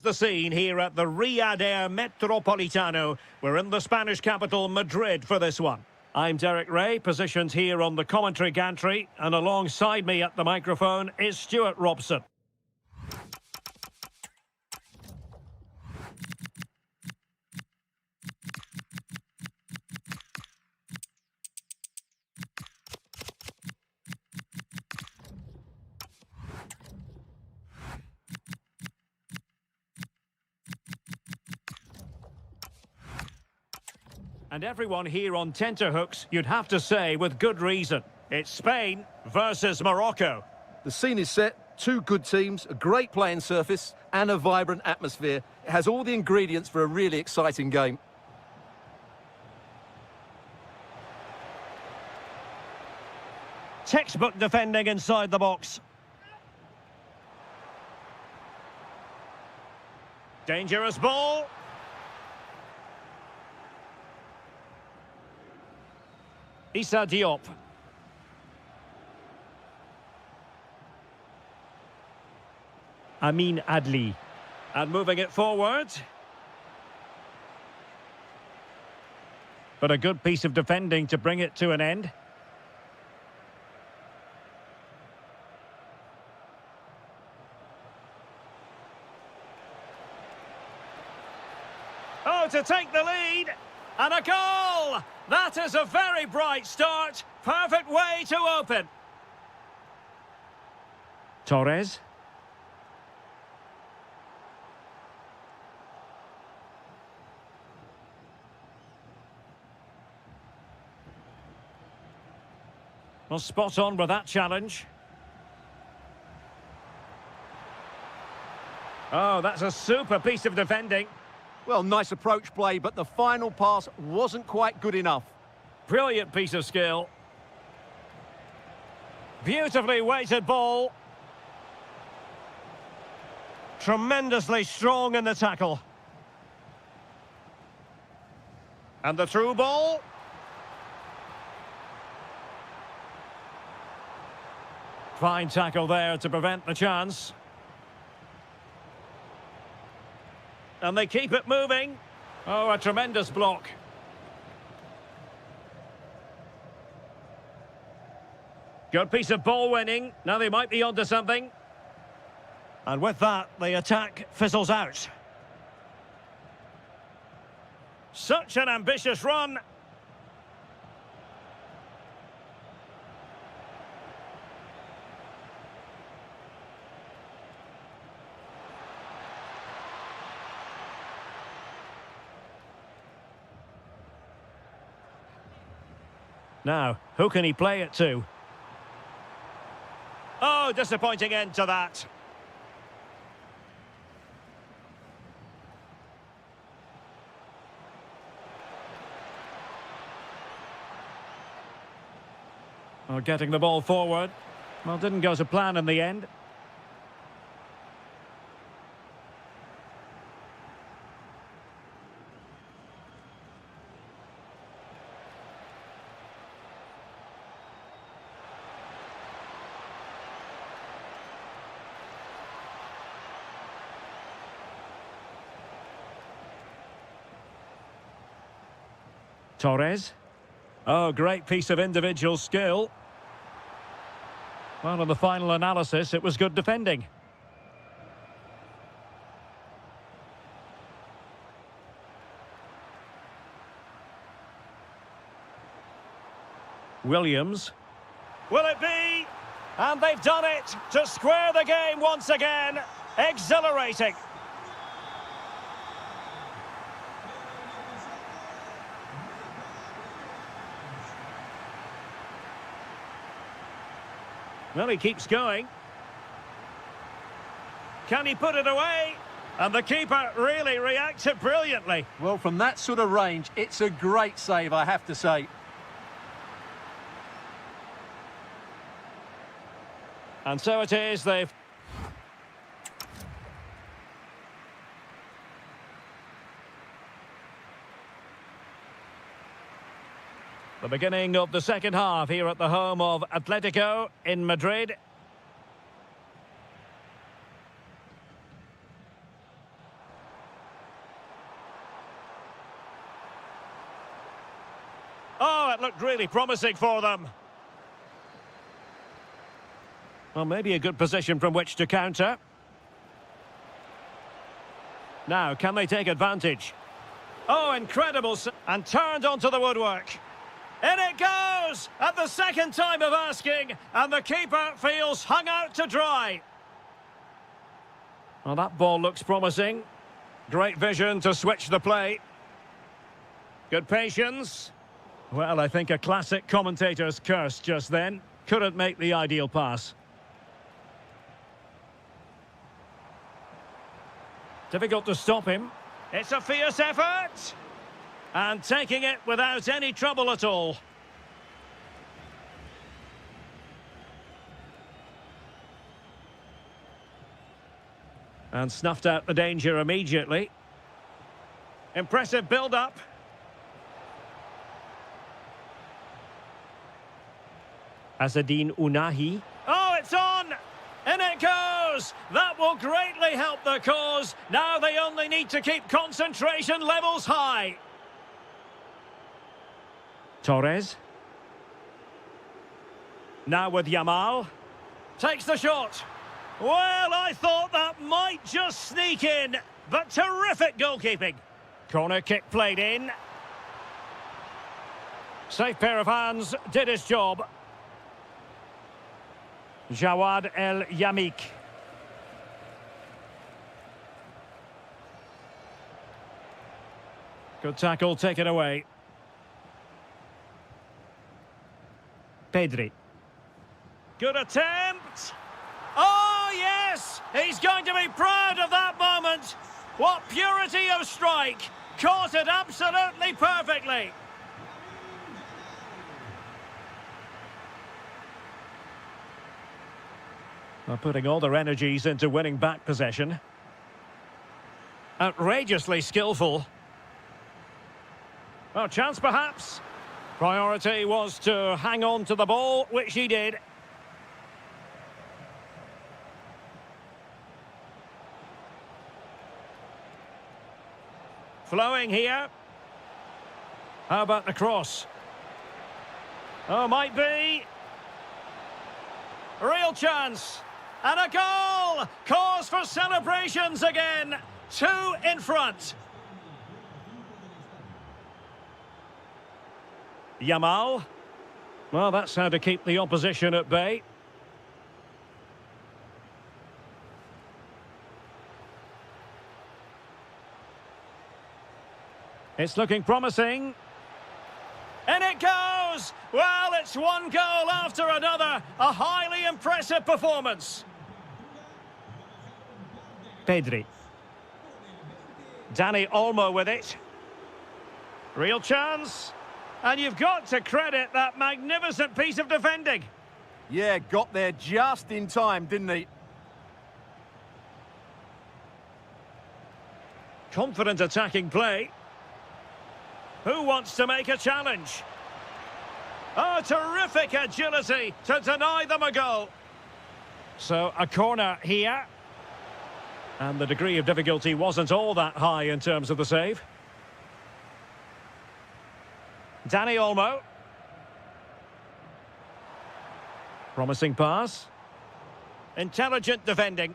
the scene here at the Riyadh Air Metropolitano. We're in the Spanish capital, Madrid, for this one. I'm Derek Ray, positioned here on the commentary gantry, and alongside me at the microphone is Stuart Robson. And everyone here on tenterhooks, you'd have to say, with good reason. It's Spain versus Morocco. The scene is set, two good teams, a great playing surface and a vibrant atmosphere. It has all the ingredients for a really exciting game. Textbook defending inside the box. Dangerous ball. Issa Diop. Amin Adli. And moving it forward. But a good piece of defending to bring it to an end. Oh, to take the lead. And a goal! That is a very bright start. Perfect way to open. Torres. Well, spot on with that challenge. Oh, that's a super piece of defending. Well, nice approach play, but the final pass wasn't quite good enough. Brilliant piece of skill. Beautifully weighted ball. Tremendously strong in the tackle. And the through ball. Fine tackle there to prevent the chance. And they keep it moving. Oh, a tremendous block. Good piece of ball winning. Now they might be onto something. And with that, the attack fizzles out. Such an ambitious run. Now, who can he play it to? Oh, disappointing end to that. Oh, getting the ball forward. Well, didn't go to plan in the end. Torres. Oh, great piece of individual skill. Well, in the final analysis, it was good defending. Williams. Will it be? And they've done it to square the game once again. Exhilarating. Well, he keeps going. Can he put it away? And the keeper really reacted brilliantly. Well, from that sort of range, it's a great save, I have to say. And so it is, they've... The beginning of the second half here at the home of Atletico in Madrid. it looked really promising for them. Well, maybe a good position from which to counter. Now, can they take advantage? Oh, incredible. And turned onto the woodwork. In it goes! At the second time of asking, and the keeper feels hung out to dry. Well, that ball looks promising. Great vision to switch the play. Good patience. Well, I think a classic commentator's curse just then. Couldn't make the ideal pass. Difficult to stop him. It's a fierce effort. And taking it without any trouble at all. And snuffed out the danger immediately. Impressive build-up. Azzedine Ounahi. Oh, it's on! In it goes! That will greatly help the cause. Now they only need to keep concentration levels high. Torres. Now with Yamal. Takes the shot. Well, I thought that might just sneak in, but terrific goalkeeping. Corner kick played in. Safe pair of hands, did his job. Jawad El Yamik. Good tackle, take it away. Pedri. Good attempt. Oh, yes! He's going to be proud of that moment. What purity of strike. Caught it absolutely perfectly. Well, putting all their energies into winning back possession. Outrageously skillful. Oh, chance perhaps. Priority was to hang on to the ball, which he did. Flowing here. How about the cross? Oh, might be. Real chance. And a goal! Cause for celebrations again. 2 in front. Yamal. Well, that's how to keep the opposition at bay. It's looking promising. And it goes! Well, it's one goal after another. A highly impressive performance. Pedri. Dani Olmo with it. Real chance. And you've got to credit that magnificent piece of defending. Yeah, got there just in time, didn't he? Confident attacking play. Who wants to make a challenge? Oh, terrific agility to deny them a goal. So, a corner here. And the degree of difficulty wasn't all that high in terms of the save. Dani Olmo. Promising pass. Intelligent defending.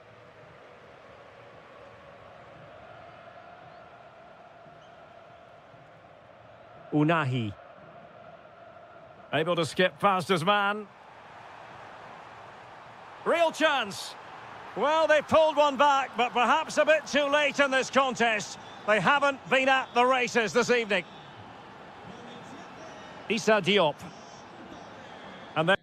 Ounahi. Able to skip past his man. Real chance. Well, they pulled one back, but perhaps a bit too late in this contest. They haven't been at the races this evening. Issa Diop. And then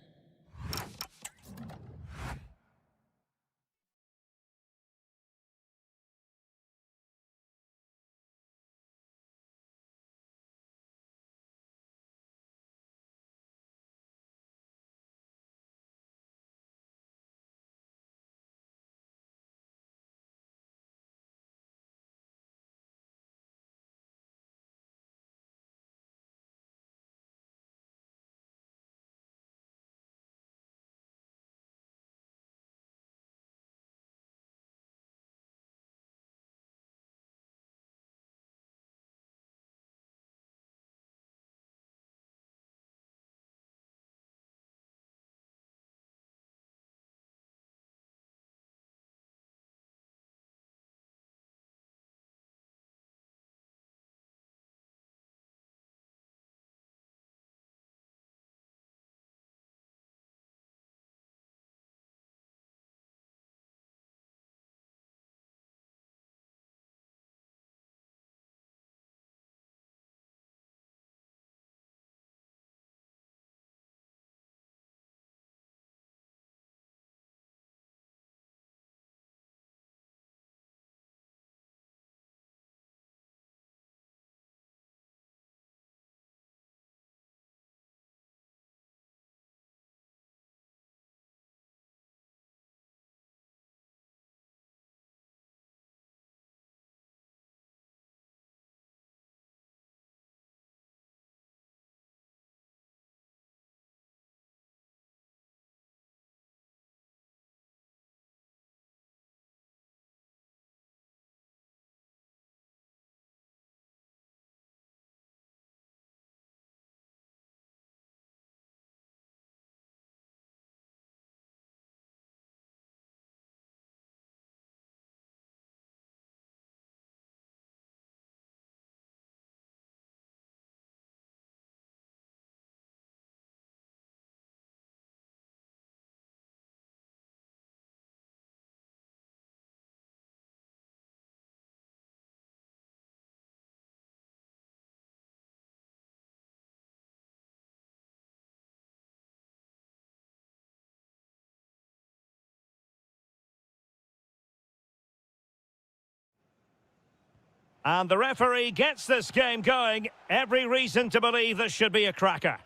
And the referee gets this game going. Every reason to believe this should be a cracker.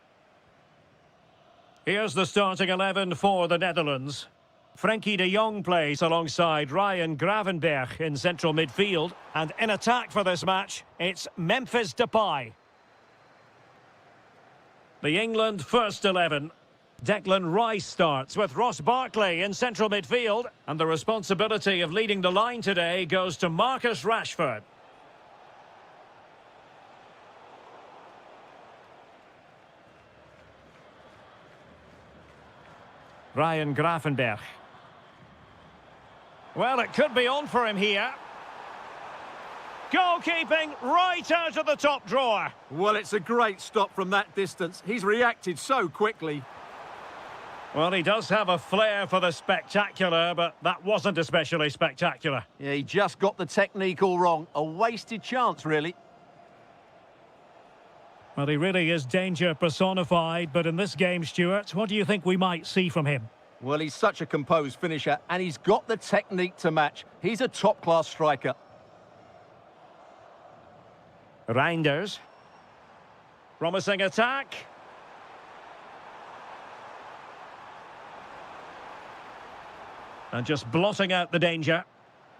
Here's the starting 11 for the Netherlands. Frenkie de Jong plays alongside Ryan Gravenberch in central midfield. And in attack for this match, it's Memphis Depay. The England first 11. Declan Rice starts with Ross Barkley in central midfield. And the responsibility of leading the line today goes to Marcus Rashford. Ryan Gravenberch. Well, it could be on for him here. Goalkeeping right out of the top drawer. Well, it's a great stop from that distance. He's reacted so quickly. Well, he does have a flair for the spectacular, but that wasn't especially spectacular. Yeah, he just got the technique all wrong. A wasted chance, really. Well, he really is danger personified, but in this game, Stuart, what do you think we might see from him? Well, he's such a composed finisher, and he's got the technique to match. He's a top-class striker. Reinders. Promising attack. And just blotting out the danger.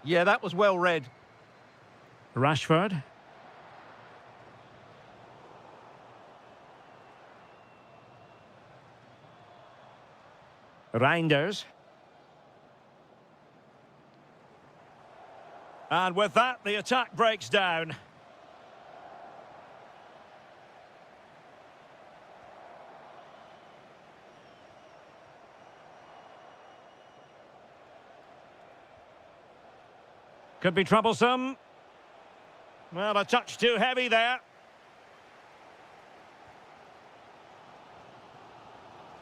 Yeah, that was well read. Rashford. Reinders. And with that, the attack breaks down. Could be troublesome. Well, a touch too heavy there.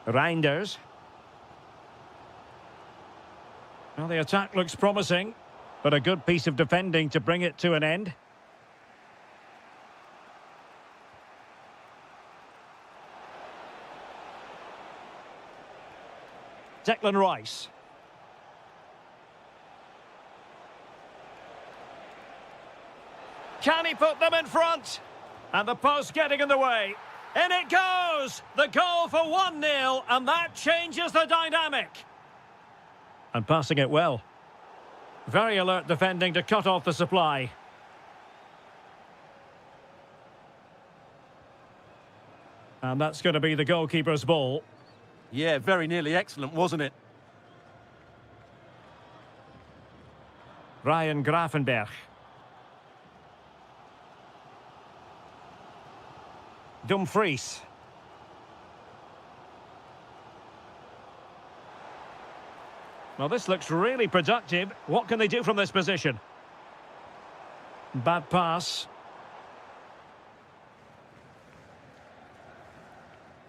Reinders. Well, the attack looks promising, but a good piece of defending to bring it to an end. Declan Rice. Can he put them in front? And the post getting in the way. In it goes! The goal for 1-0, and that changes the dynamic. And passing it well. Very alert defending to cut off the supply. And that's going to be the goalkeeper's ball. Yeah, very nearly excellent, wasn't it? Ryan Gravenberch. Dumfries. Well, this looks really productive. What can they do from this position? Bad pass.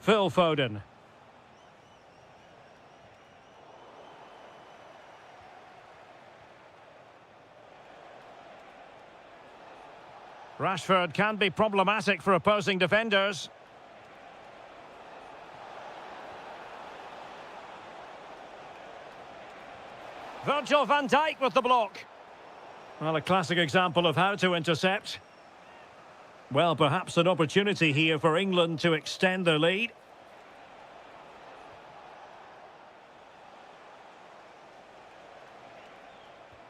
Phil Foden. Rashford can be problematic for opposing defenders. Virgil van Dijk with the block. Well, a classic example of how to intercept. Well, perhaps an opportunity here for England to extend their lead.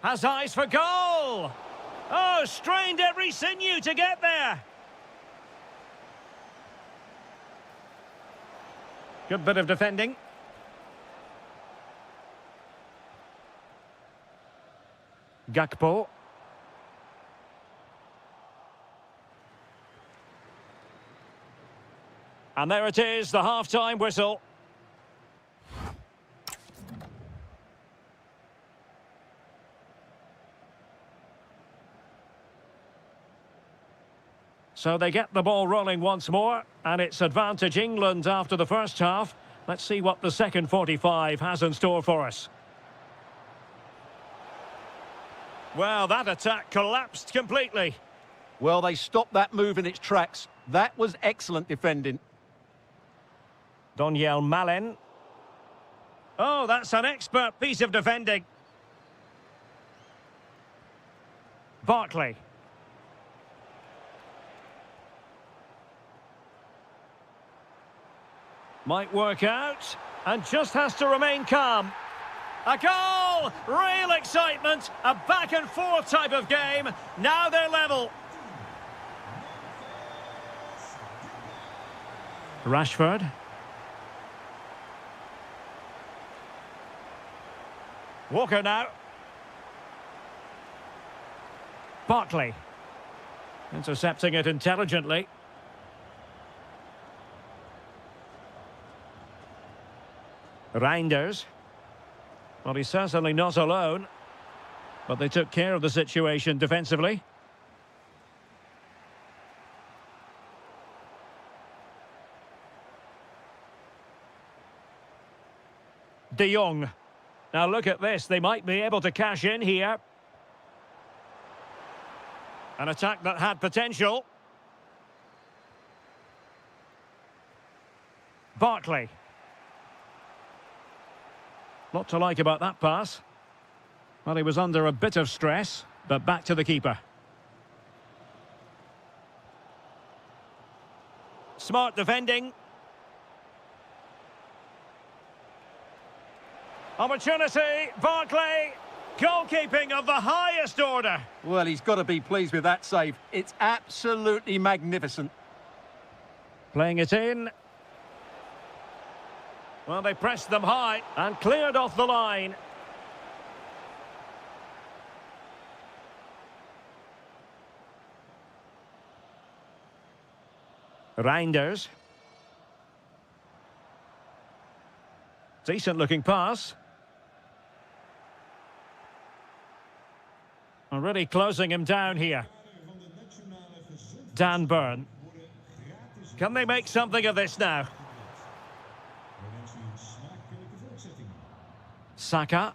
Has eyes for goal! Oh, strained every sinew to get there. Good bit of defending. Gakpo. And there it is, the half-time whistle. So they get the ball rolling once more, and it's advantage England after the first half. Let's see what the second 45 has in store for us. Well, that attack collapsed completely. Well, they stopped that move in its tracks. That was excellent defending. Donyell Malen. Oh, that's an expert piece of defending. Barkley. Might work out, and just has to remain calm. A goal! Real excitement, a back and forth type of game. Now they're level. Rashford. Walker now. Barkley. Intercepting it intelligently. Reinders. Well, he's certainly not alone, but they took care of the situation defensively. De Jong. Now look at this, they might be able to cash in here. An attack that had potential. Barkley. Lot to like about that pass. Well, he was under a bit of stress, but back to the keeper. Smart defending. Opportunity, Barkley. Goalkeeping of the highest order. Well, he's got to be pleased with that save. It's absolutely magnificent. Playing it in. Well, they pressed them high and cleared off the line. Reinders. Decent looking pass. Already closing him down here. Dan Burn. Can they make something of this now? Saka.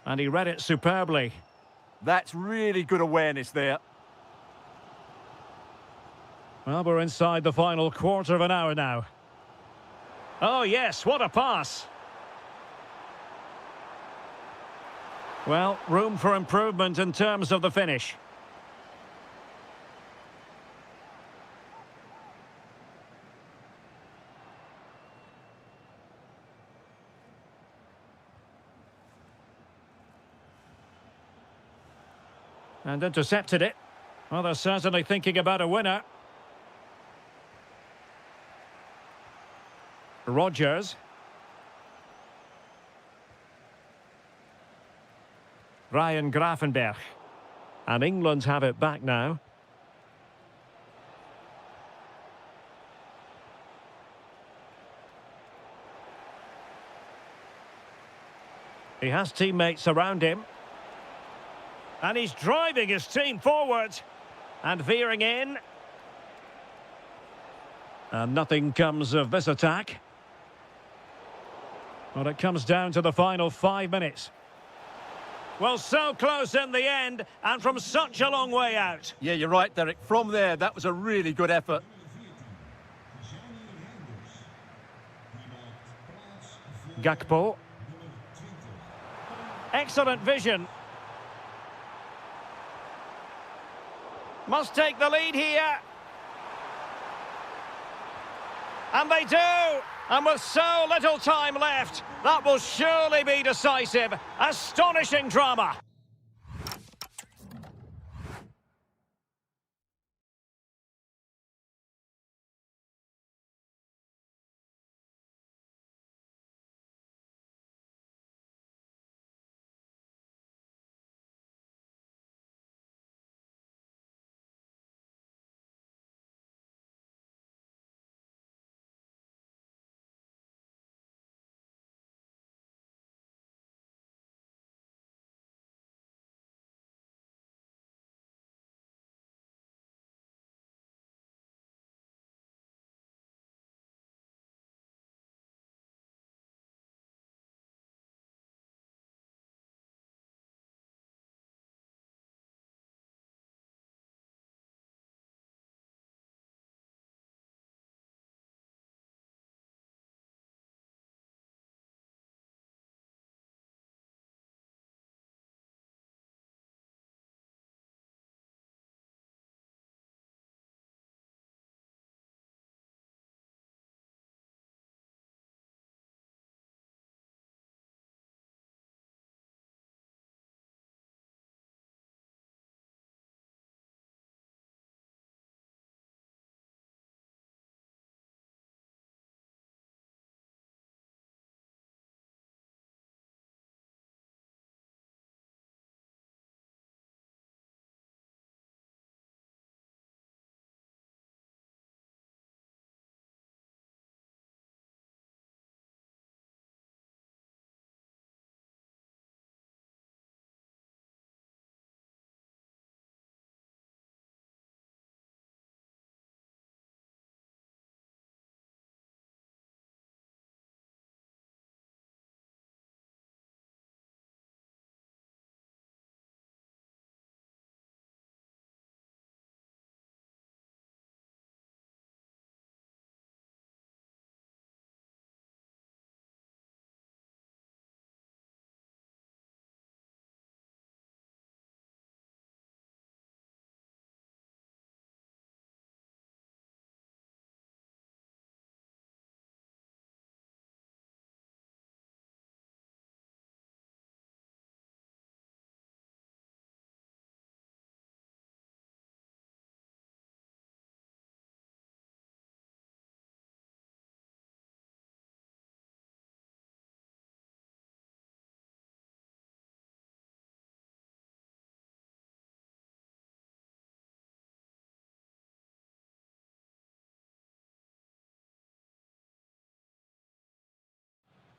And he read it superbly. That's really good awareness there. Well, we're inside the final quarter of an hour now. Oh, yes, what a pass. Well, room for improvement in terms of the finish. And intercepted it. Well, they're certainly thinking about a winner. Rodgers. Ryan Gravenberch. And England have it back now. He has teammates around him. And he's driving his team forward. And veering in. And nothing comes of this attack. Well, it comes down to the final 5 minutes. Well, so close in the end, and from such a long way out. Yeah, you're right, Derek. From there, that was a really good effort. Gakpo. Excellent vision. Must take the lead here. And they do! And with so little time left, that will surely be decisive. Astonishing drama.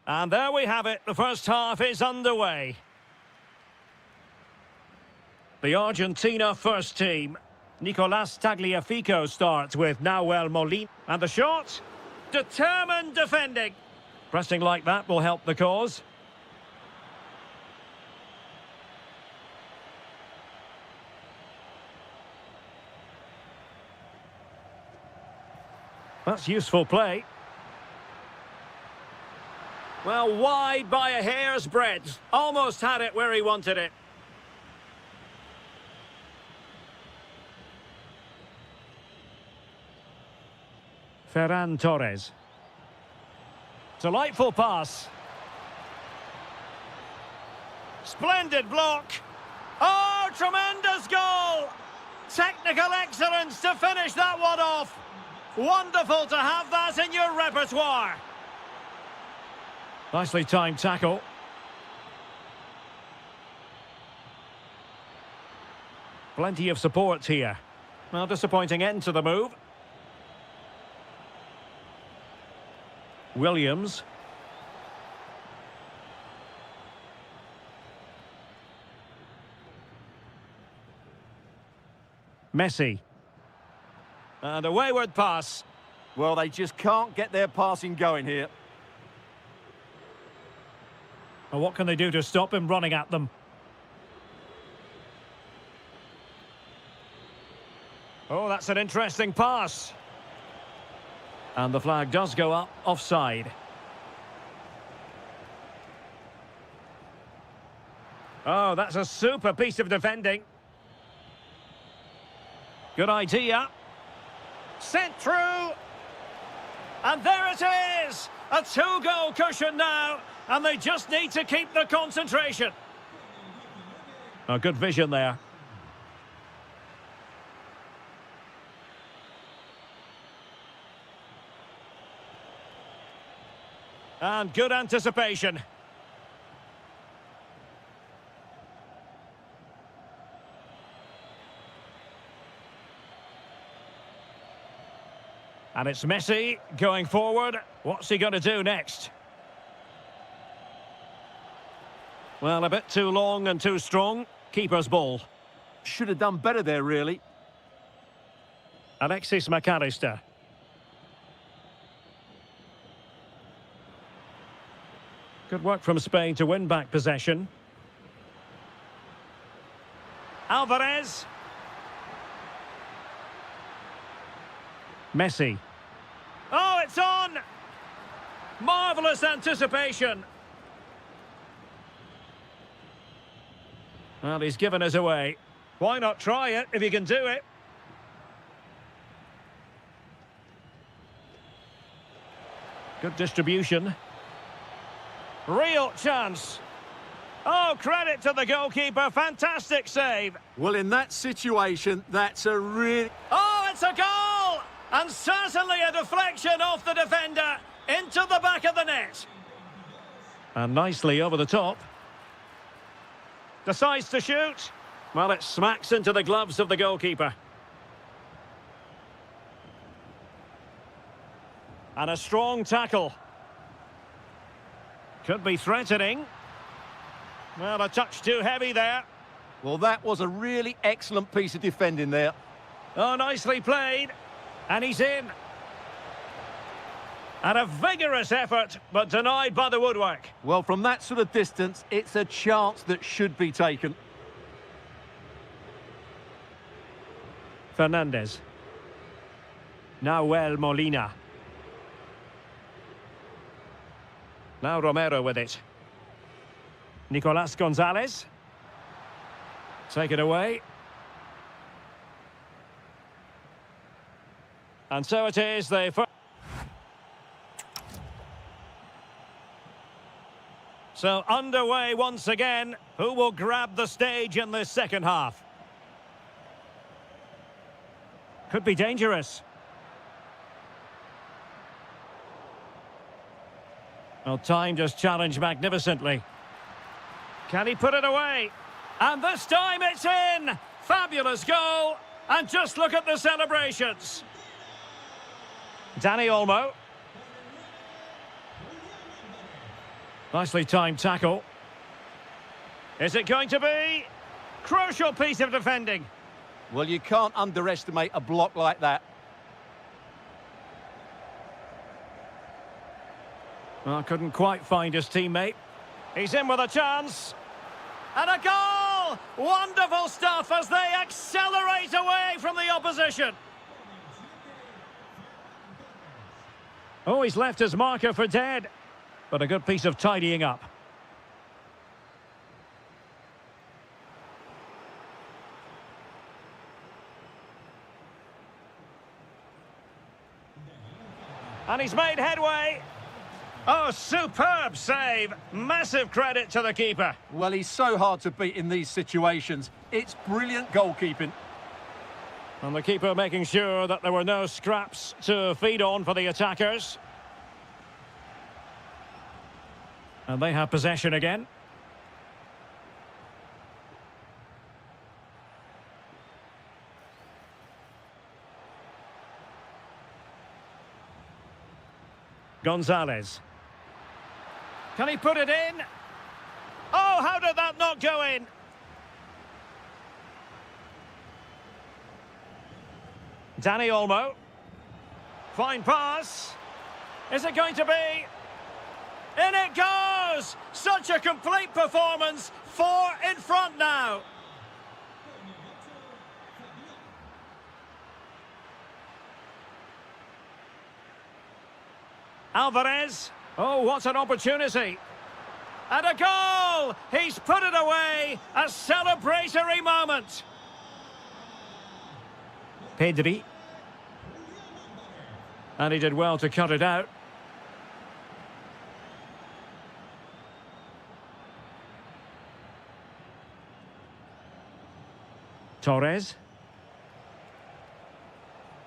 And there we have it. The first half is underway. The Argentina first team. Nicolas Tagliafico starts with Nahuel Molina. And the shot. Determined defending. Pressing like that will help the cause. That's useful play. Well, wide by a hair's breadth. Almost had it where he wanted it. Ferran Torres. Delightful pass. Splendid block. Oh, tremendous goal! Technical excellence to finish that one off. Wonderful to have that in your repertoire. Nicely timed tackle. Plenty of support here. Well, disappointing end to the move. Williams. Messi. And a wayward pass. Well, they just can't get their passing going here. And what can they do to stop him running at them? Oh, that's an interesting pass. And the flag does go up, offside. Oh, that's a super piece of defending. Good idea. Sent through. And there it is! A two-goal cushion now. And they just need to keep the concentration. A good vision there. And good anticipation. And it's Messi going forward. What's he going to do next? Well, a bit too long and too strong. Keeper's ball. Should have done better there, really. Alexis McAllister. Good work from Spain to win back possession. Alvarez. Messi. Oh, it's on! Marvellous anticipation. Well, he's given us away. Why not try it if you can do it? Good distribution. Real chance. Oh, credit to the goalkeeper. Fantastic save. Well, in that situation, that's a really... Oh, it's a goal! And certainly a deflection off the defender into the back of the net. And nicely over the top. Decides to shoot. Well, it smacks into the gloves of the goalkeeper. And a strong tackle. Could be threatening. Well, a touch too heavy there. Well, that was a really excellent piece of defending there. Oh, nicely played. And he's in. And a vigorous effort, but denied by the woodwork. Well, from that sort of distance, it's a chance that should be taken. Fernandez. Nahuel Molina. Now Romero with it. Nicolas Gonzalez. Take it away. And so it is, they... So underway once again. Who will grab the stage in this second half? Could be dangerous. Well, timed his challenge magnificently. Can he put it away? And this time it's in! Fabulous goal! And just look at the celebrations. Dani Olmo. Nicely timed tackle. Is it going to be? Crucial piece of defending. Well, you can't underestimate a block like that. Well, couldn't quite find his teammate. He's in with a chance. And a goal! Wonderful stuff as they accelerate away from the opposition. Oh, he's left his marker for dead. But a good piece of tidying up. And he's made headway. Oh, superb save. Massive credit to the keeper. Well, he's so hard to beat in these situations. It's brilliant goalkeeping. And the keeper making sure that there were no scraps to feed on for the attackers. And they have possession again. Gonzalez. Can he put it in? Oh, how did that not go in? Danny Olmo. Fine pass. Is it going to be? In it goes! Such a complete performance. 4 in front now. Alvarez. Oh, what an opportunity. And a goal! He's put it away. A celebratory moment. Pedri. And he did well to cut it out. Torres.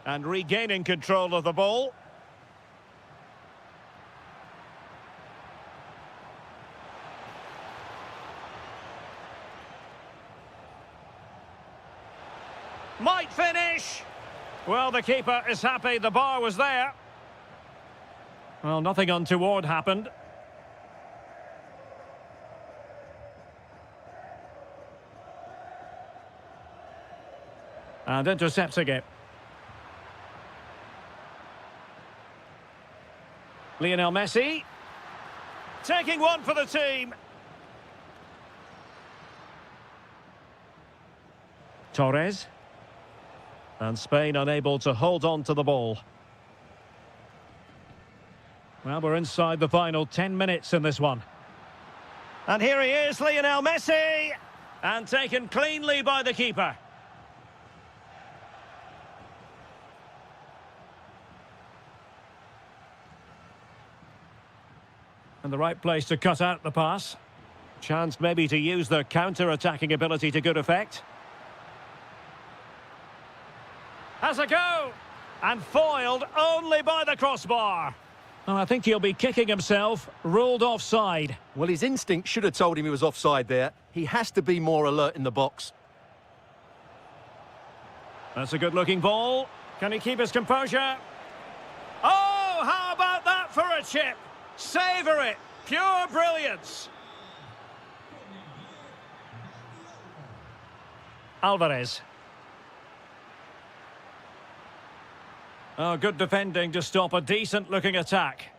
And regaining control of the ball. Might finish. Well, the keeper is happy the bar was there. Well, nothing untoward happened. And intercepting it. Lionel Messi. Taking one for the team. Torres. And Spain unable to hold on to the ball. Well, we're inside the final 10 minutes in this one. And here he is, Lionel Messi. And taken cleanly by the keeper. And the right place to cut out the pass. Chance maybe to use their counter-attacking ability to good effect. Has a go, and foiled only by the crossbar. Oh, I think he'll be kicking himself, ruled offside. Well, his instinct should have told him he was offside there. He has to be more alert in the box. That's a good-looking ball. Can he keep his composure? Oh, how about that for a chip? Savour it. Pure brilliance. Alvarez. Oh, good defending to stop a decent-looking attack.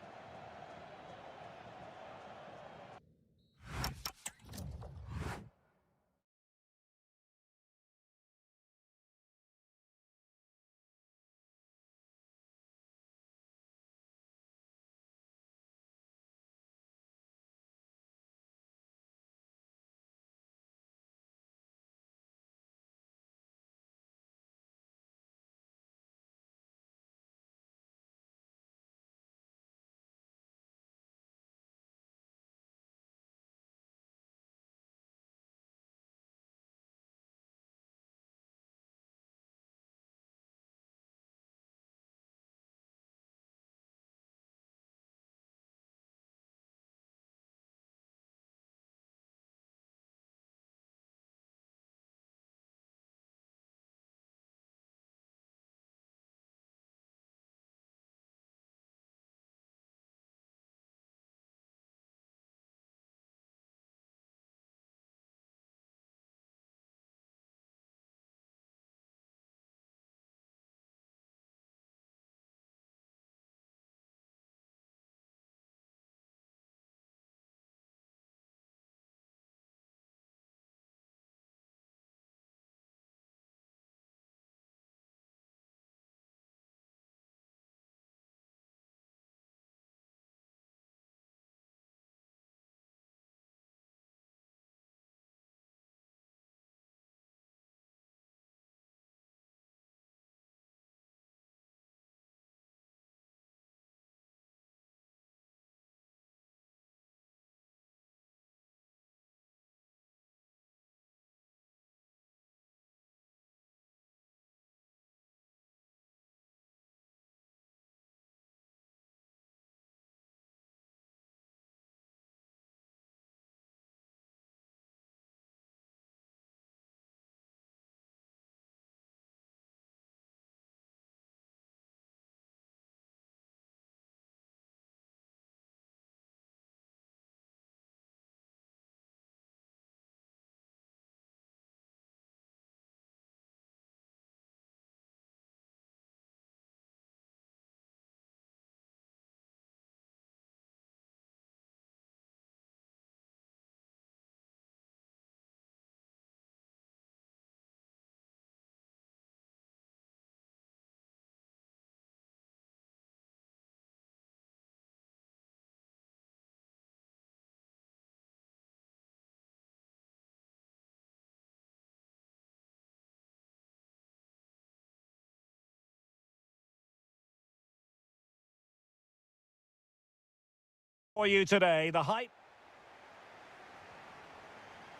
For you today, the hype.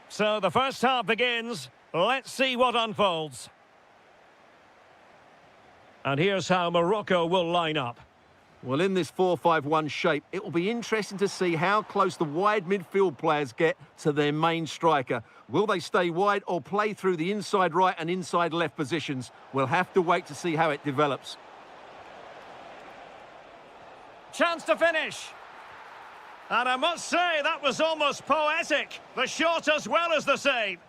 So the first half begins. Let's see what unfolds. And here's how Morocco will line up. Well, in this 4-5-1 shape, it will be interesting to see how close the wide midfield players get to their main striker. Will they stay wide or play through the inside right and inside left positions? We'll have to wait to see how it develops. Chance to finish. And I must say, that was almost poetic. The shot as well as the save.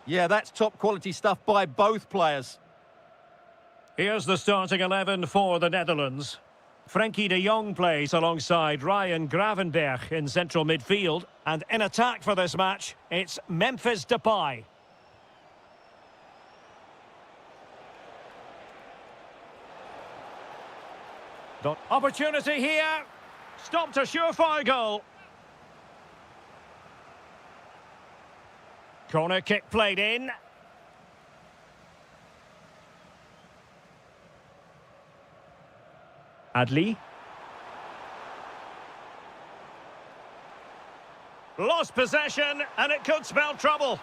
Yeah, that's top quality stuff by both players. Here's the starting 11 for the Netherlands. Frenkie de Jong plays alongside Ryan Gravenberch in central midfield. And in attack for this match, it's Memphis Depay. Opportunity here. Stopped a surefire goal. Corner kick played in. Adli. Lost possession, and it could spell trouble.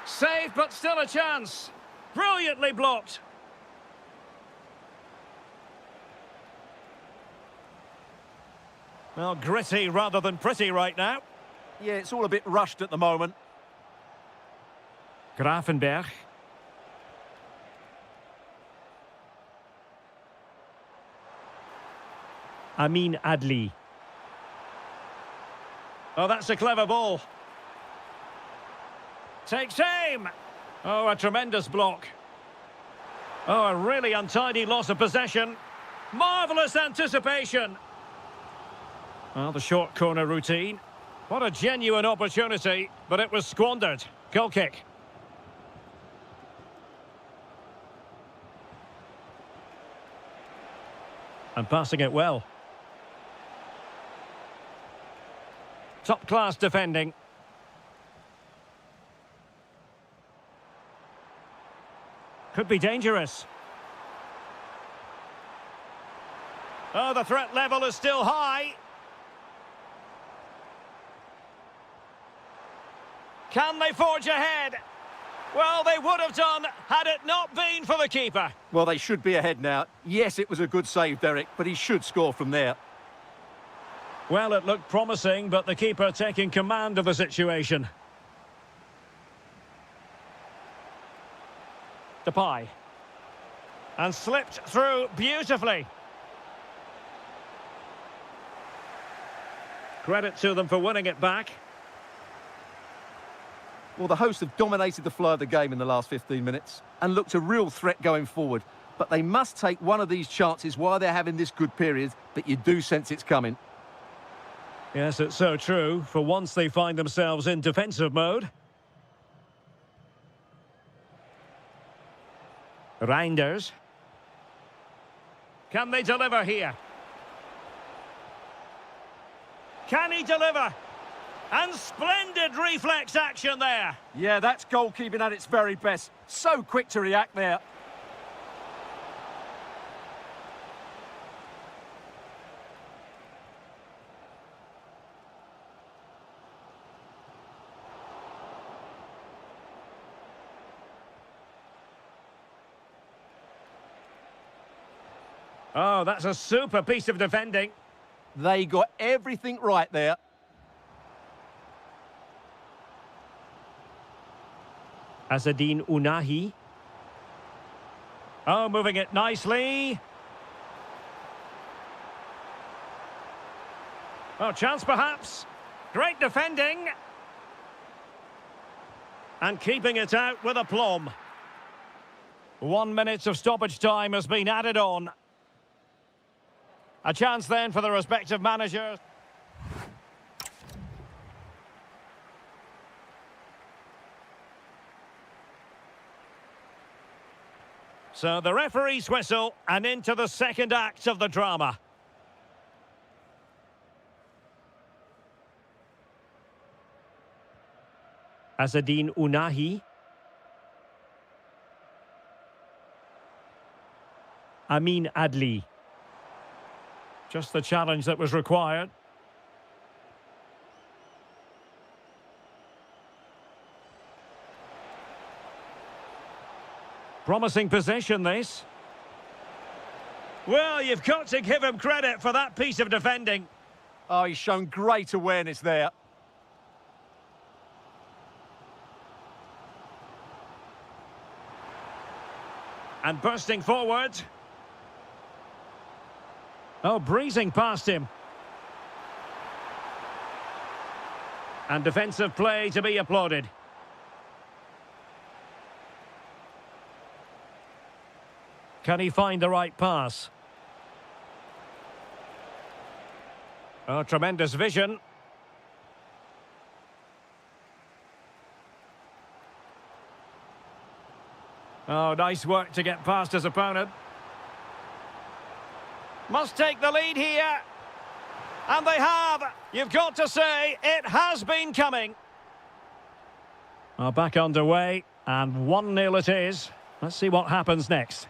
Saved, but still a chance. Brilliantly blocked. Well, gritty rather than pretty right now. Yeah, it's all a bit rushed at the moment. Gravenberch. Amin Adli. Oh, that's a clever ball. Takes aim. Oh, a tremendous block. Oh, a really untidy loss of possession. Marvellous anticipation. Well, the short corner routine. What a genuine opportunity, but it was squandered. Goal kick. And passing it well. Top-class defending. Could be dangerous. Oh, the threat level is still high. Can they forge ahead? Well, they would have done had it not been for the keeper. Well, they should be ahead now. Yes, it was a good save, Derek, but he should score from there. Well, it looked promising, but the keeper taking command of the situation. Depay. And slipped through beautifully. Credit to them for winning it back. Well, the hosts have dominated the flow of the game in the last 15 minutes and looked a real threat going forward. But they must take one of these chances while they're having this good period, but you do sense it's coming. Yes, it's so true. For once they find themselves in defensive mode. Reinders. Can they deliver here? Can he deliver? And splendid reflex action there. Yeah, that's goalkeeping at its very best. So quick to react there. Oh, that's a super piece of defending. They got everything right there. Azzedine Ounahi. Oh, moving it nicely. Oh, chance perhaps. Great defending. And keeping it out with aplomb. 1 minute of stoppage time has been added on. A chance then for the respective managers. So the referee's whistle and into the second act of the drama. Azzedine Ounahi. Amin Adli. Just the challenge that was required. Promising position, this. Well, you've got to give him credit for that piece of defending. Oh, he's shown great awareness there. And bursting forward. Oh, breezing past him. And defensive play to be applauded. Can he find the right pass? Oh, tremendous vision. Oh, nice work to get past his opponent. Must take the lead here. And they have. You've got to say, it has been coming. Back underway, and 1-0 it is. Let's see what happens next.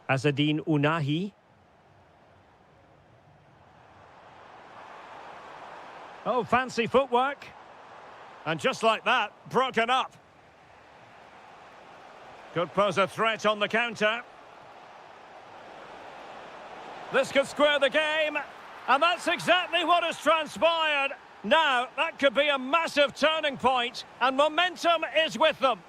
Azadine Unahi. Oh, fancy footwork. And just like that, broken up. Could pose a threat on the counter. This could square the game. And that's exactly what has transpired. Now, that could be a massive turning point, and momentum is with them.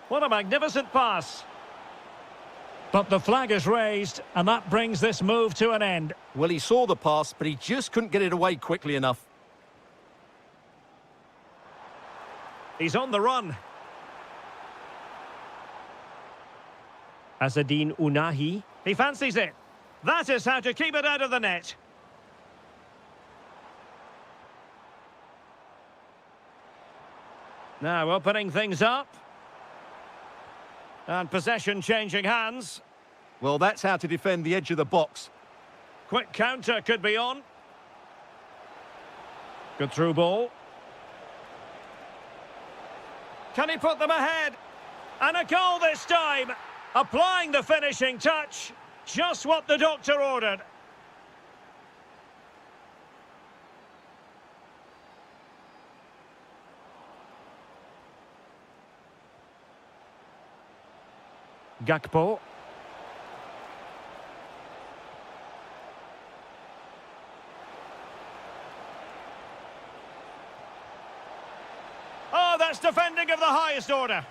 What a magnificent pass. But the flag is raised, and that brings this move to an end. Well, he saw the pass, but he just couldn't get it away quickly enough. He's on the run. Azadine Unahi. He fancies it. That is how to keep it out of the net. Now opening things up. And possession changing hands. Well, that's how to defend the edge of the box. Quick counter could be on. Good through ball. Can he put them ahead? And a goal this time. Applying the finishing touch. Just what the doctor ordered. Gakpo. Oh, that's defending of the highest order.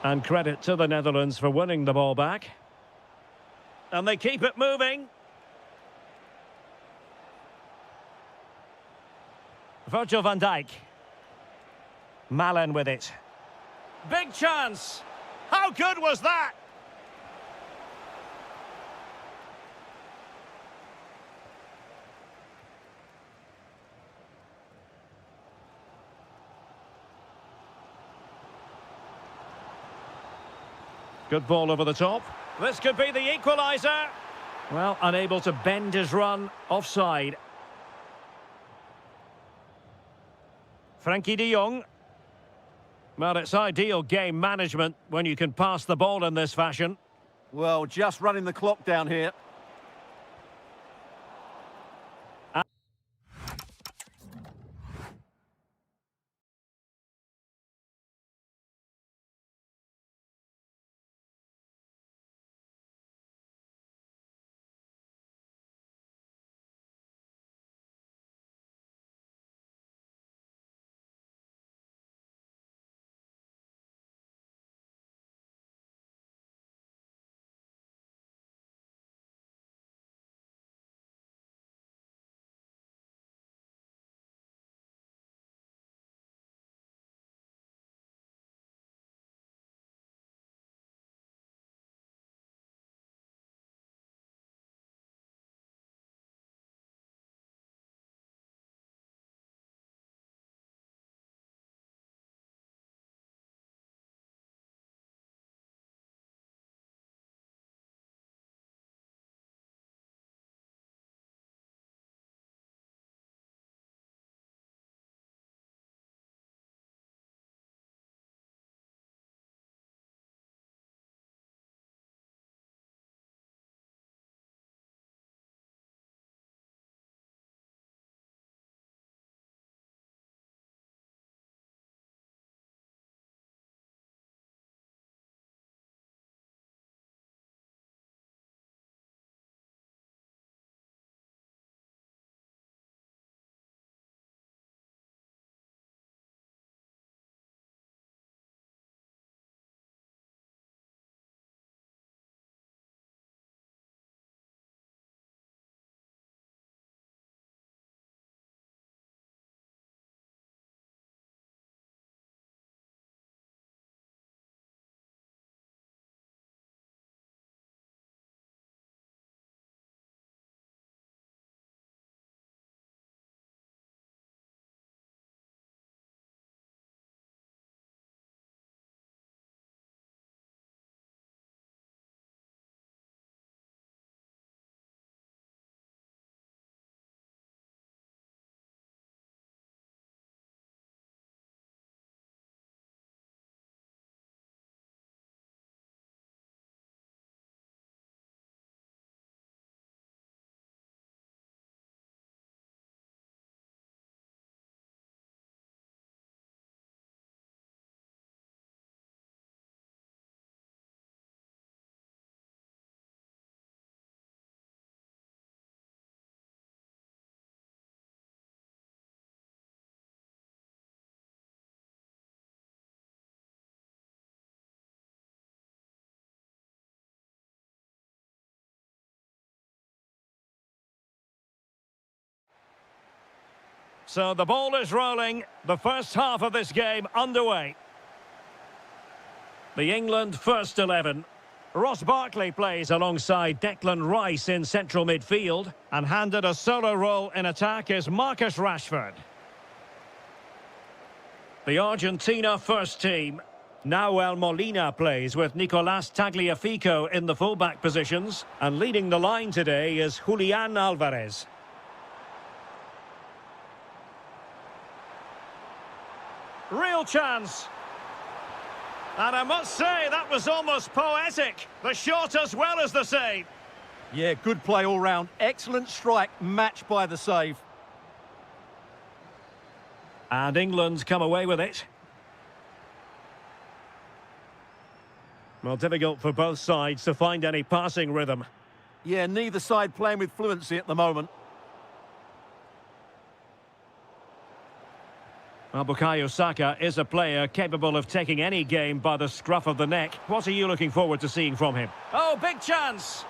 And credit to the Netherlands for winning the ball back. And they keep it moving. Virgil van Dijk. Malen with it. Big chance. How good was that? Good ball over the top. This could be the equaliser. Well, unable to bend his run, offside. Frankie de Jong. Well, it's ideal game management when you can pass the ball in this fashion. Well, just running the clock down here. So the ball is rolling. The first half of this game underway. The England first 11. Ross Barkley plays alongside Declan Rice in central midfield, and handed a solo role in attack is Marcus Rashford. The Argentina first team. Nahuel Molina plays with Nicolas Tagliafico in the fullback positions, and leading the line today is Julian Alvarez. Real chance. And I must say, that was almost poetic. The shot as well as the save. Yeah, good play all round. Excellent strike, matched by the save. And England come away with it. Well, difficult for both sides to find any passing rhythm. Yeah, neither side playing with fluency at the moment. Well, Bukayo Saka is a player capable of taking any game by the scruff of the neck. What are you looking forward to seeing from him? Oh, big chance!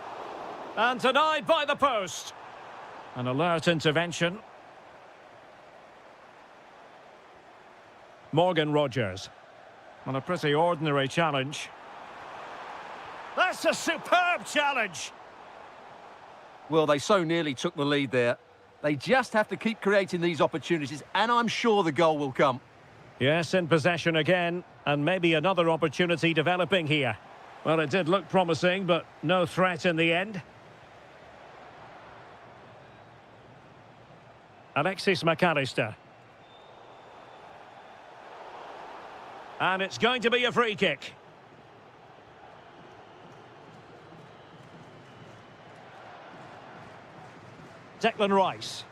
And denied by the post. An alert intervention. Morgan Rogers. On a pretty ordinary challenge. That's a superb challenge! Well, they so nearly took the lead there. They just have to keep creating these opportunities, and I'm sure the goal will come. Yes, in possession again, and maybe another opportunity developing here. Well, it did look promising, but no threat in the end. Alexis McAllister. And it's going to be a free kick. Declan Rice.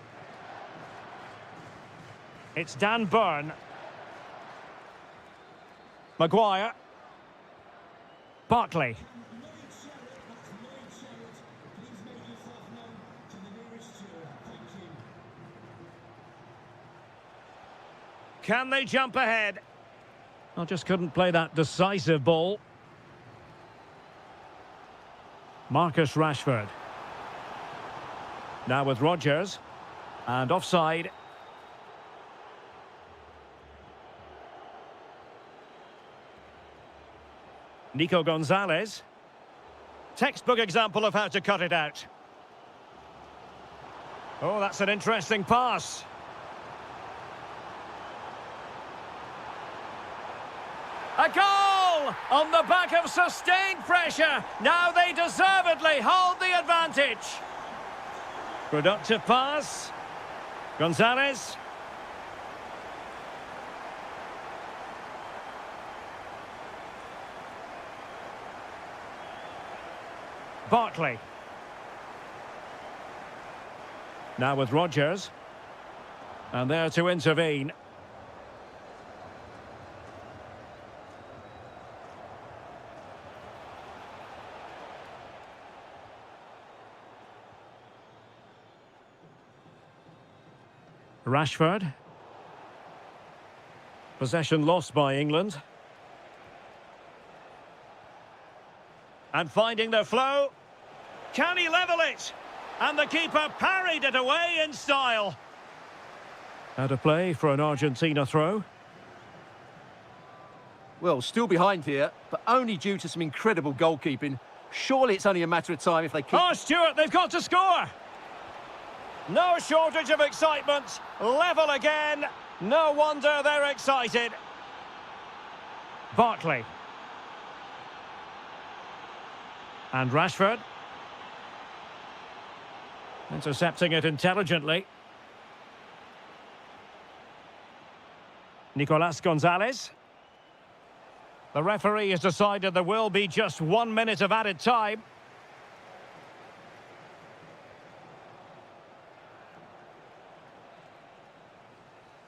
It's Dan Burn. Maguire. Barkley. Can they jump ahead? I just couldn't play that decisive ball. Marcus Rashford. Now with Rogers. And offside. Nico Gonzalez. Textbook example of how to cut it out. Oh, that's an interesting pass. A goal! On the back of sustained pressure. Now they deservedly hold the advantage. Productive pass. Gonzalez. Barkley. Now with Rogers. And there to intervene. Rashford. Possession lost by England. And finding the flow. Can he level it? And the keeper parried it away in style. Out of play for an Argentina throw. Well, still behind here, but only due to some incredible goalkeeping. Surely it's only a matter of time if they keep... Oh, Stuart, they've got to score! No shortage of excitement. Level again. No wonder they're excited. Barkley. And Rashford. Intercepting it intelligently. Nicolas Gonzalez. The referee has decided there will be just 1 minute of added time.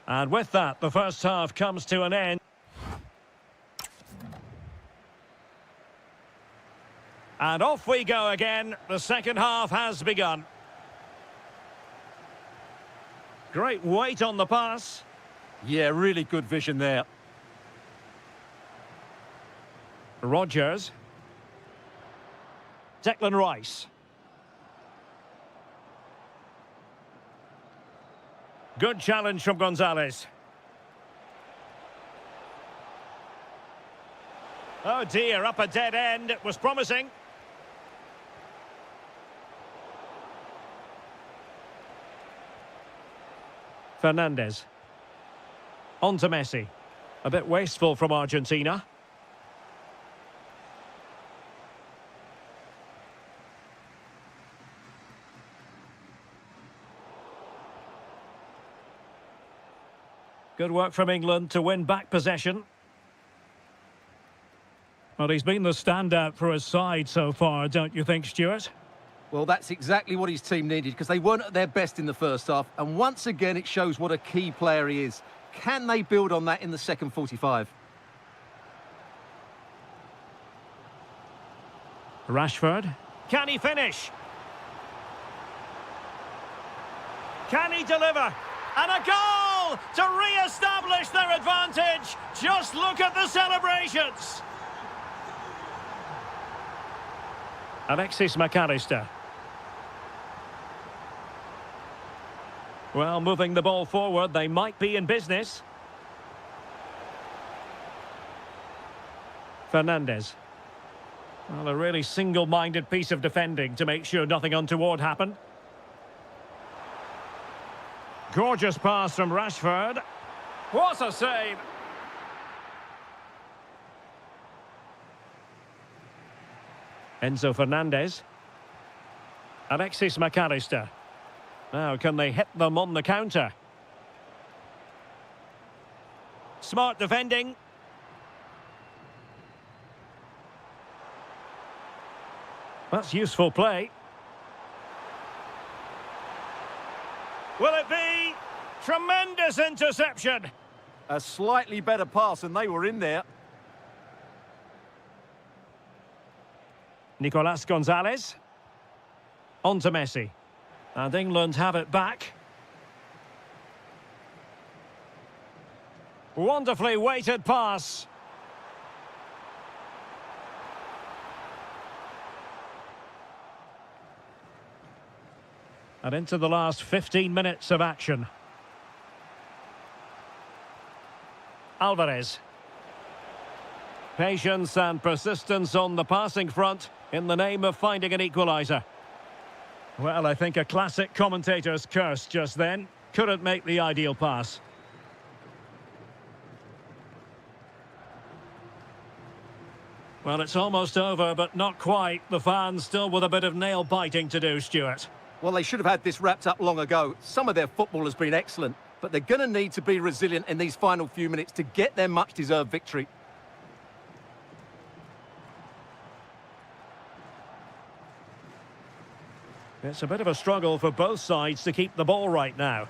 And with that, the first half comes to an end. And off we go again. The second half has begun. Great weight on the pass. Yeah, really good vision there. Rogers. Declan Rice. Good challenge from Gonzalez. Oh dear, up a dead end. It was promising. Fernandez. On to Messi. A bit wasteful from Argentina. Good work from England to win back possession. Well, he's been the standout for his side so far, don't you think, Stuart? Well, that's exactly what his team needed, because they weren't at their best in the first half. And once again, it shows what a key player he is. Can they build on that in the second 45? Rashford. Can he finish? Can he deliver? And a goal to re-establish their advantage. Just look at the celebrations. Alexis McAllister. Well, moving the ball forward, they might be in business. Fernandez. Well, a really single-minded piece of defending to make sure nothing untoward happened. Gorgeous pass from Rashford. What a save! Enzo Fernandez. Alexis McAllister. Now, can they hit them on the counter? Smart defending. That's useful play. Will it be? Tremendous interception. A slightly better pass, and they were in there. Nicolas Gonzalez. On to Messi. And England have it back. Wonderfully weighted pass. And into the last 15 minutes of action. Alvarez. Patience and persistence on the passing front in the name of finding an equaliser. Well, I think a classic commentator's curse just then. Couldn't make the ideal pass. Well, it's almost over, but not quite. The fans still with a bit of nail-biting to do, Stuart. Well, they should have had this wrapped up long ago. Some of their football has been excellent, but they're going to need to be resilient in these final few minutes to get their much-deserved victory. It's a bit of a struggle for both sides to keep the ball right now.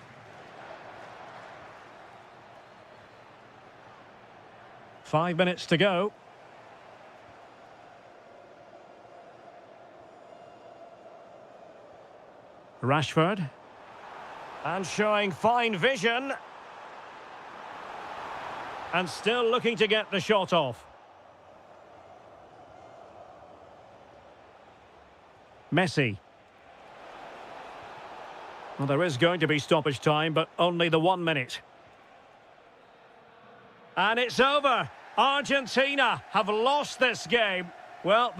5 minutes to go. Rashford. And showing fine vision. And still looking to get the shot off. Messi. Well, there is going to be stoppage time, but only the 1 minute. And it's over. Argentina have lost this game. Well...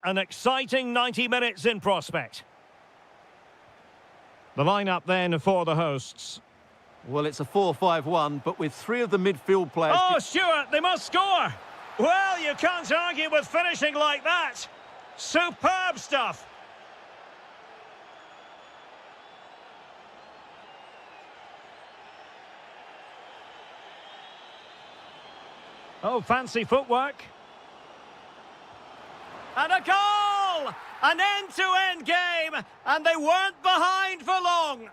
an exciting 90 minutes in prospect. The lineup then for the hosts. Well, it's a 4-5-1, but with three of the midfield players... Oh, Stuart, they must score! Well, you can't argue with finishing like that. Superb stuff. Oh, fancy footwork. And a goal! An end-to-end game, and they weren't behind for long.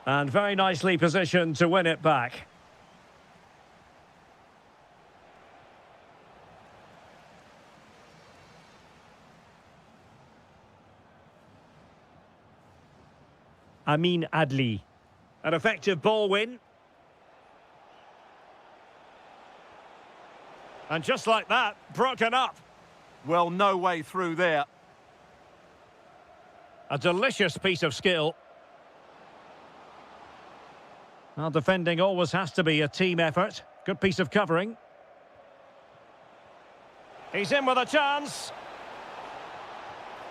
And very nicely positioned to win it back. Amin Adli. An effective ball win. And just like that, broken up. Well, no way through there. A delicious piece of skill. Well, defending always has to be a team effort. Good piece of covering. He's in with a chance.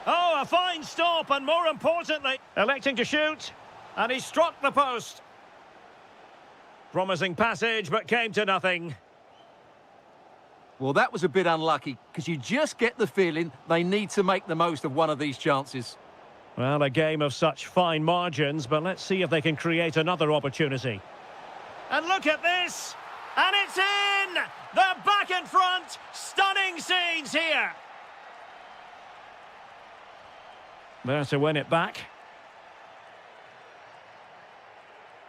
Oh, a fine stop, and more importantly, electing to shoot. And he struck the post. Promising passage, but came to nothing. Well, that was a bit unlucky, because you just get the feeling they need to make the most of one of these chances. Well, a game of such fine margins, but let's see if they can create another opportunity. And look at this! And it's in! They're back in front! Stunning scenes here! There to win it back.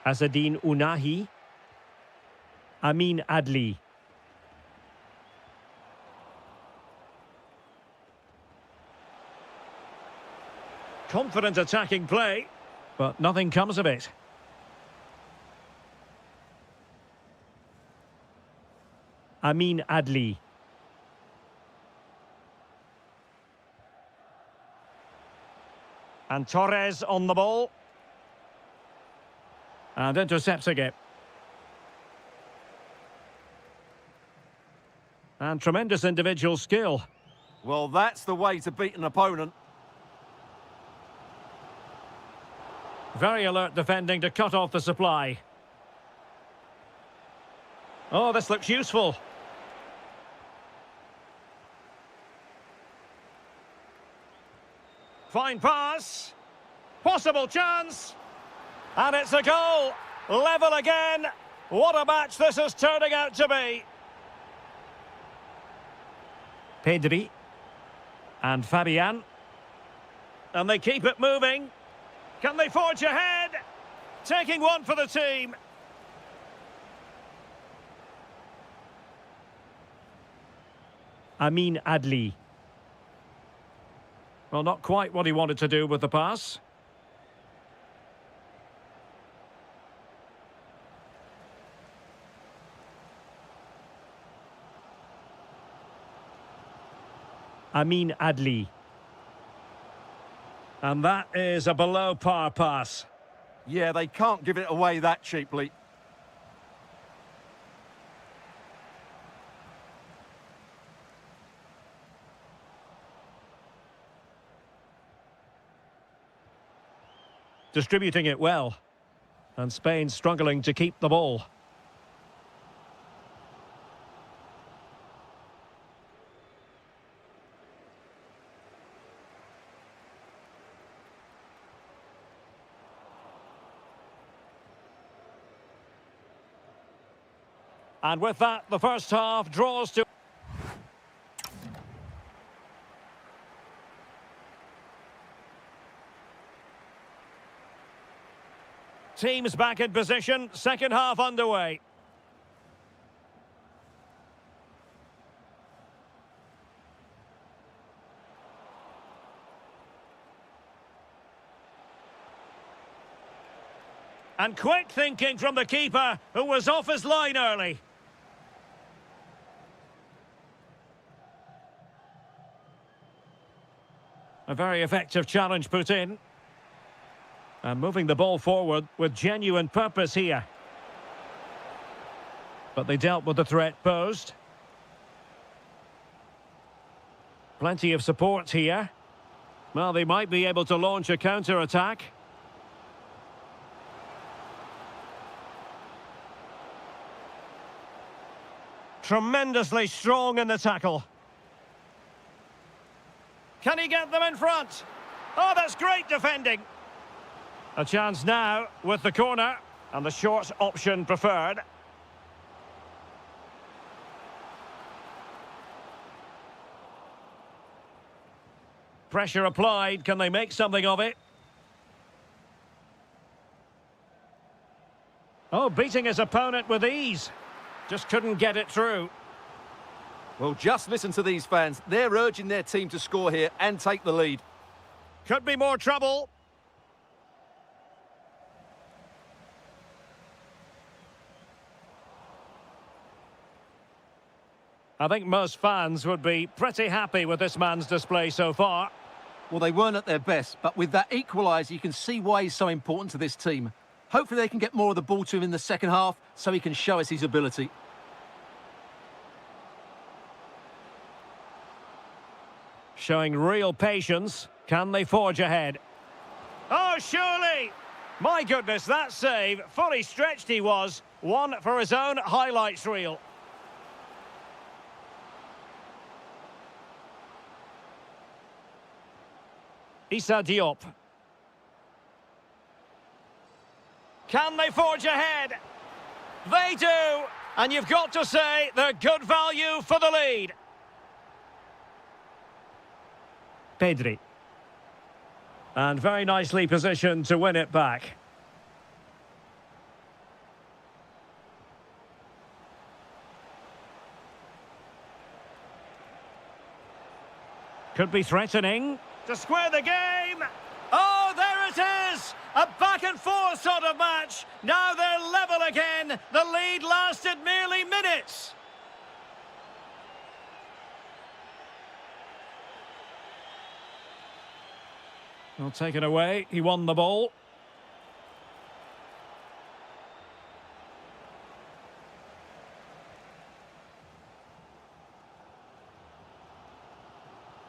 Azzedine Ounahi. Amin Adli. Confident attacking play, but nothing comes of it. Amin Adli. And Torres on the ball. And intercepting it. And tremendous individual skill. Well, that's the way to beat an opponent. Very alert defending to cut off the supply. Oh, this looks useful. Fine pass. Possible chance. And it's a goal. Level again. What a match this is turning out to be. Pedri. And Fabian. And they keep it moving. Can they forge ahead? Taking one for the team. Amin Adli. Well, not quite what he wanted to do with the pass. Amin Adli. And that is a below-par pass. Yeah, they can't give it away that cheaply. Distributing it well. And Spain struggling to keep the ball. And with that, the first half draws to... Teams back in position, second half underway. And quick thinking from the keeper, who was off his line early. A very effective challenge put in. And moving the ball forward with genuine purpose here. But they dealt with the threat posed. Plenty of support here. Well, they might be able to launch a counter-attack. Tremendously strong in the tackle. Can he get them in front? Oh, that's great defending. A chance now with the corner, and the short option preferred. Pressure applied. Can they make something of it? Oh, beating his opponent with ease. Just couldn't get it through. Well, just listen to these fans. They're urging their team to score here and take the lead. Could be more trouble. I think most fans would be pretty happy with this man's display so far. Well, they weren't at their best, but with that equaliser, you can see why he's so important to this team. Hopefully they can get more of the ball to him in the second half so he can show us his ability. Showing real patience. Can they forge ahead? Oh, surely! My goodness, that save. Fully stretched he was. One for his own highlights reel. Issa Diop. Can they forge ahead? They do! And you've got to say they're good value for the lead. Pedri. And very nicely positioned to win it back. Could be threatening to square the game. Oh, there it is! A back and forth sort of match. Now they're level again. The lead lasted merely minutes. Well, taken away. He won the ball.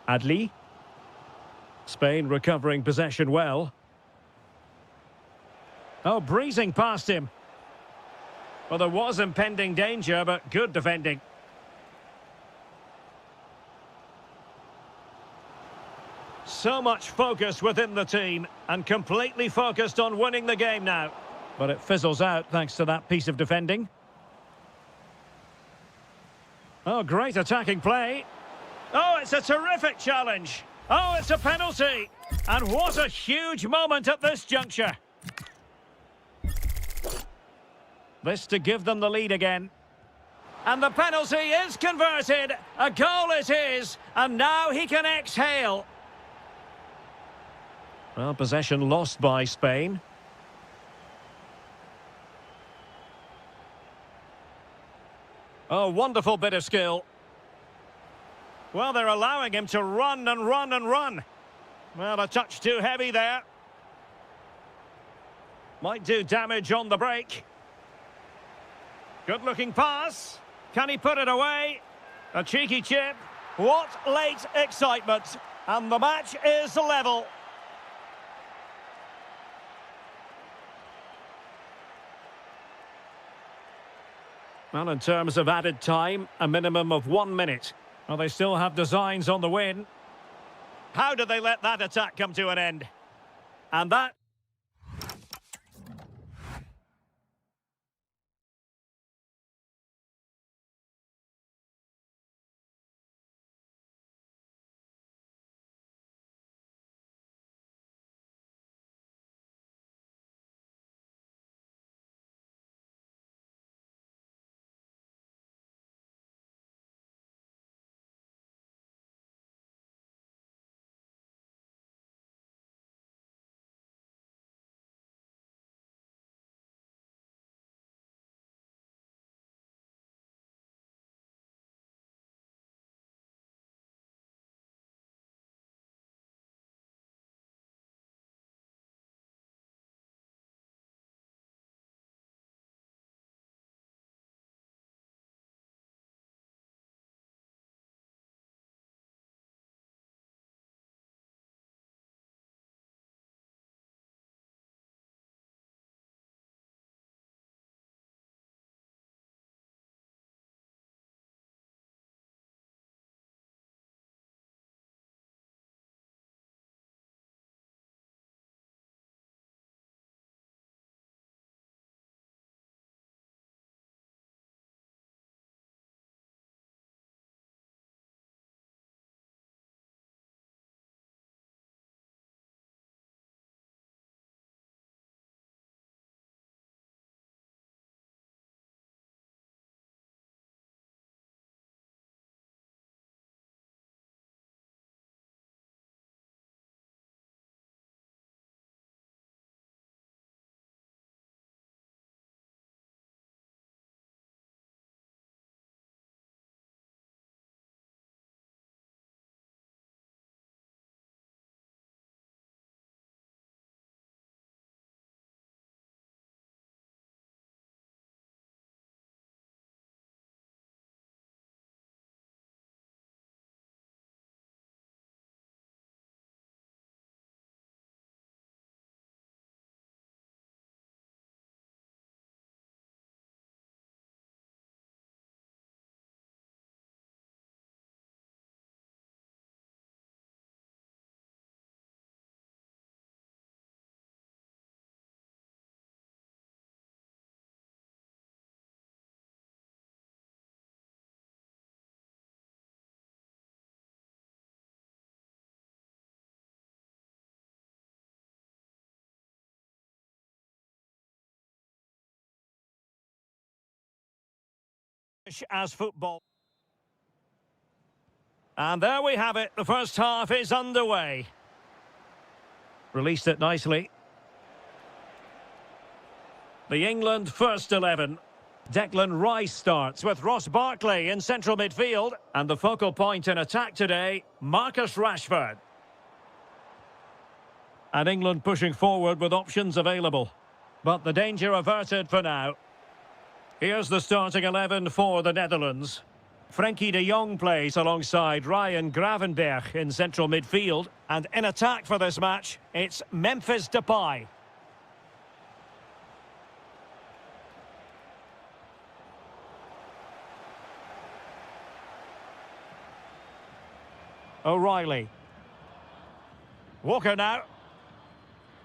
Adli. Spain recovering possession well. Oh, breezing past him. Well, there was impending danger, but good defending. So much focus within the team, and completely focused on winning the game now. But it fizzles out thanks to that piece of defending. Oh, great attacking play. Oh, it's a terrific challenge. Oh, it's a penalty. And what a huge moment at this juncture. This to give them the lead again. And the penalty is converted. A goal it is. And now he can exhale. Well, possession lost by Spain. Oh, wonderful bit of skill. Well, they're allowing him to run and run and run. Well, a touch too heavy there. Might do damage on the break. Good-looking pass. Can he put it away? A cheeky chip. What late excitement. And the match is level. Well, in terms of added time, a minimum of 1 minute. Well, they still have designs on the win. How did they let that attack come to an end? And that as football. And there we have it. The first half is underway. Released it nicely. The England first 11. Declan Rice starts with Ross Barkley in central midfield. And the focal point in attack today, Marcus Rashford. And England pushing forward with options available. But the danger averted for now. Here's the starting 11 for the Netherlands. Frenkie de Jong plays alongside Ryan Gravenberch in central midfield. And in attack for this match, it's Memphis Depay. O'Reilly. Walker now.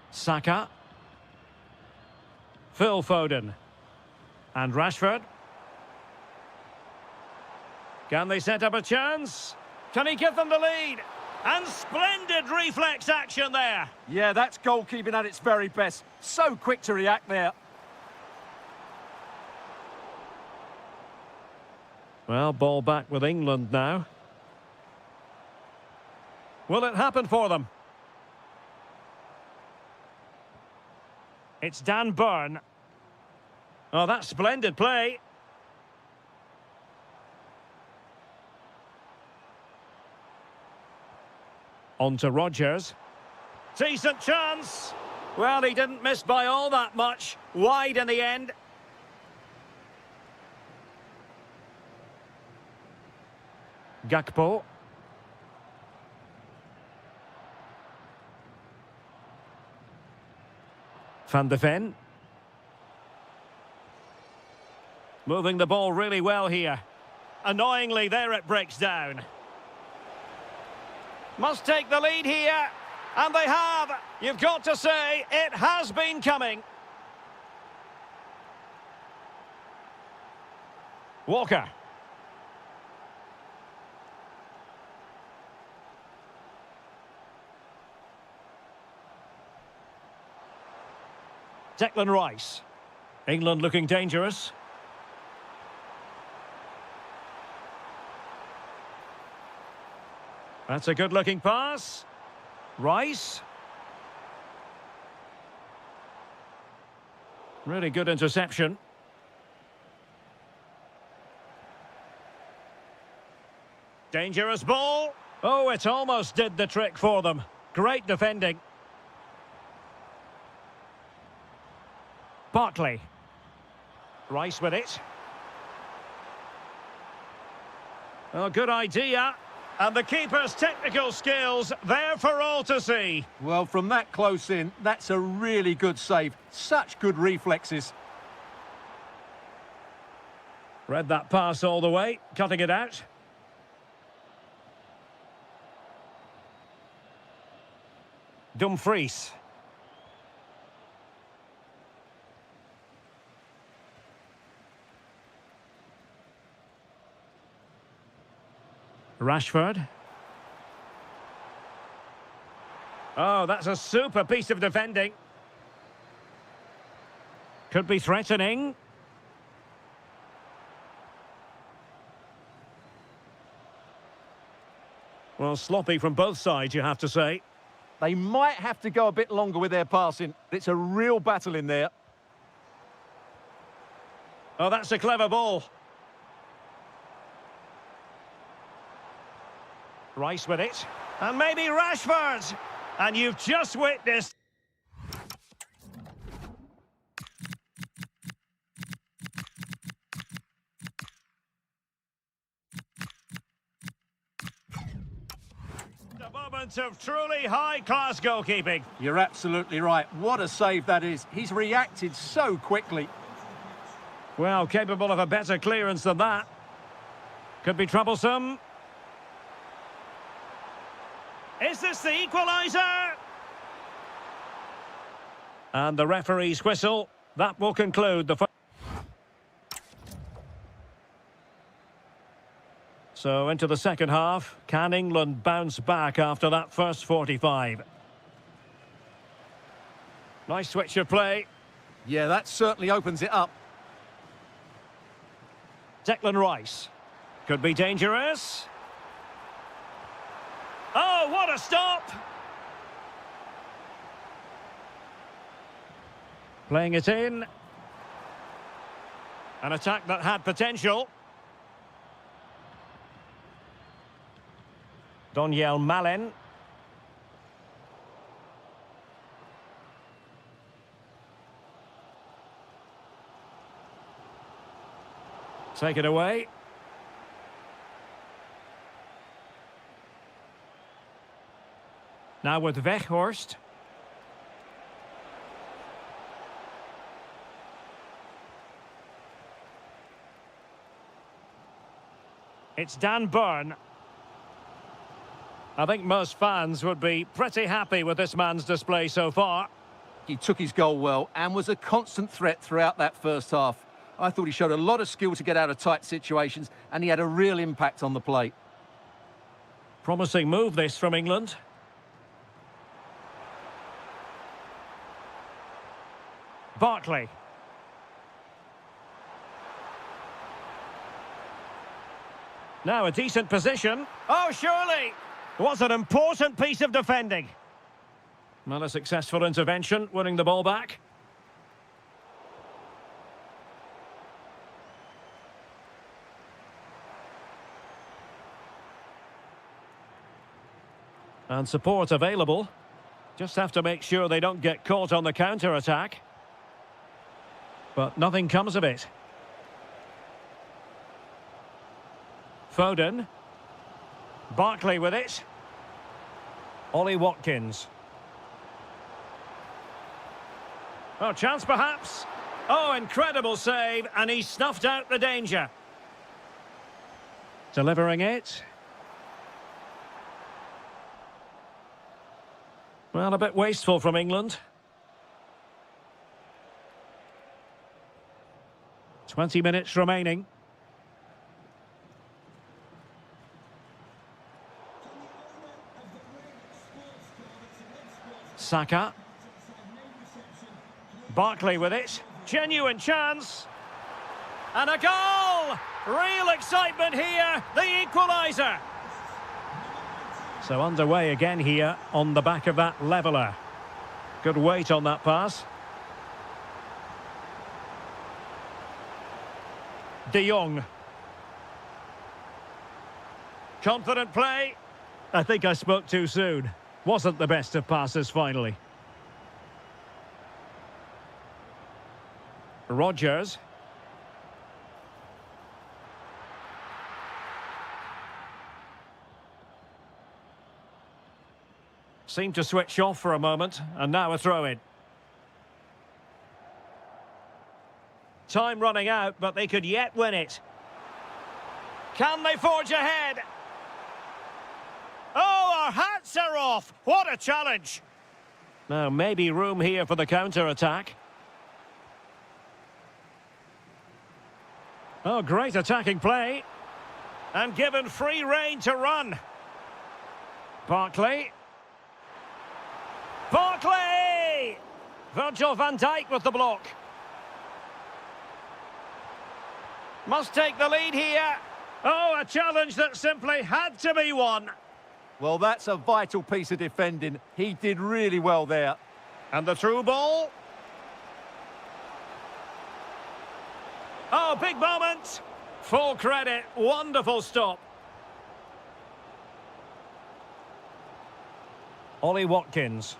Saka. Phil Foden. And Rashford. Can they set up a chance? Can he give them the lead? And splendid reflex action there. Yeah, that's goalkeeping at its very best. So quick to react there. Well, ball back with England now. Will it happen for them? It's Dan Burn. Oh, that's splendid play. On to Rodgers. Decent chance. Well, he didn't miss by all that much. Wide in the end. Gakpo. Van de Ven. Moving the ball really well here. Annoyingly, there it breaks down. Must take the lead here. And they have. You've got to say, it has been coming. Walker. Declan Rice. England looking dangerous. That's a good-looking pass. Rice. Really good interception. Dangerous ball. Oh, it almost did the trick for them. Great defending. Barkley. Rice with it. Oh, good idea. And the keeper's technical skills there for all to see. Well, from that close in, that's a really good save. Such good reflexes. Read that pass all the way, cutting it out. Dumfries. Rashford. Oh, that's a super piece of defending. Could be threatening. Well, sloppy from both sides, you have to say. They might have to go a bit longer with their passing. It's a real battle in there. Oh, that's a clever ball. Rice with it. And maybe Rashford. And you've just witnessed. A moment of truly high-class goalkeeping. You're absolutely right. What a save that is. He's reacted so quickly. Well, capable of a better clearance than that. Could be troublesome. Is this the equaliser? And the referee's whistle. That will conclude the first. So into the second half. Can England bounce back after that first 45? Nice switch of play. Yeah, that certainly opens it up. Declan Rice. Could be dangerous. Oh, what a stop! Playing it in. An attack that had potential. Doniel Malen. Take it away. Now with Weghorst. It's Dan Burn. I think most fans would be pretty happy with this man's display so far. He took his goal well and was a constant threat throughout that first half. I thought he showed a lot of skill to get out of tight situations, and he had a real impact on the plate. Promising move this from England. Barkley. Now a decent position. Oh, surely! Was an important piece of defending. Well, a successful intervention, winning the ball back. And support available. Just have to make sure they don't get caught on the counter-attack. But nothing comes of it. Foden. Barkley with it. Ollie Watkins. Oh, chance perhaps. Oh, incredible save, and he snuffed out the danger. Delivering it. Well, a bit wasteful from England. 20 minutes remaining. Saka. Barkley with it. Genuine chance. And a goal! Real excitement here. The equaliser. So underway again here on the back of that leveller. Good weight on that pass. De Jong. Confident play. I think I spoke too soon. Wasn't the best of passes finally. Rodgers. Seemed to switch off for a moment, and now a throw-in. Time running out, but they could yet win it. Can they forge ahead? Oh, our hats are off! What a challenge! Now, maybe room here for the counter-attack. Oh, great attacking play. And given free rein to run. Barkley. Barkley! Virgil van Dijk with the block. Must take the lead here. Oh, a challenge that simply had to be won. Well, that's a vital piece of defending. He did really well there. And the through ball. Oh, big moment. Full credit. Wonderful stop. Ollie Watkins.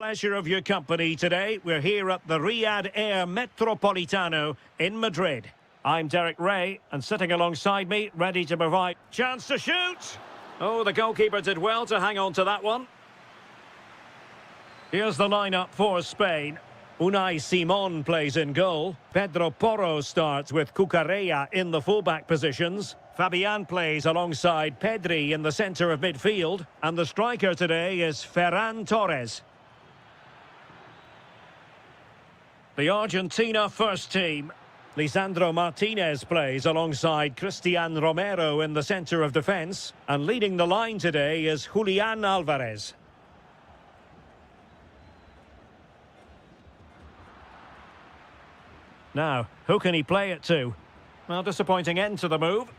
Pleasure of your company today. We're here at the Riyadh Air Metropolitano in Madrid. I'm Derek Ray, and sitting alongside me, ready to provide... Chance to shoot! Oh, the goalkeeper did well to hang on to that one. Here's the lineup for Spain. Unai Simon plays in goal. Pedro Porro starts with Cucurella in the fullback positions. Fabian plays alongside Pedri in the centre of midfield. And the striker today is Ferran Torres. The Argentina first team. Lisandro Martinez plays alongside Cristian Romero in the centre of defence. And leading the line today is Julian Alvarez. Now, who can he play it to? Well, disappointing end to the move.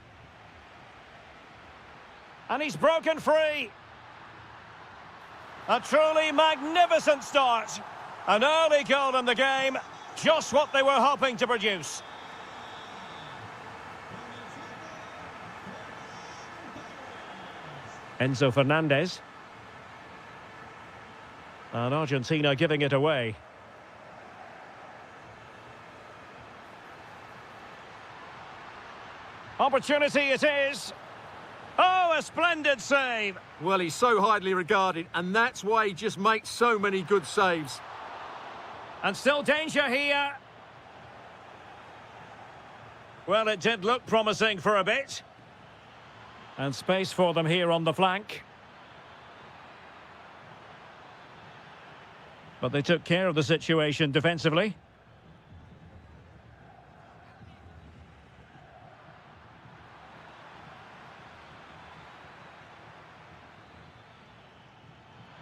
And he's broken free. A truly magnificent start. An early goal in the game. Just what they were hoping to produce. Enzo Fernandez. And Argentina giving it away. Opportunity it is. Oh, a splendid save. Well, he's so highly regarded, and that's why he just makes so many good saves. And still danger here. Well, it did look promising for a bit. And space for them here on the flank. But they took care of the situation defensively.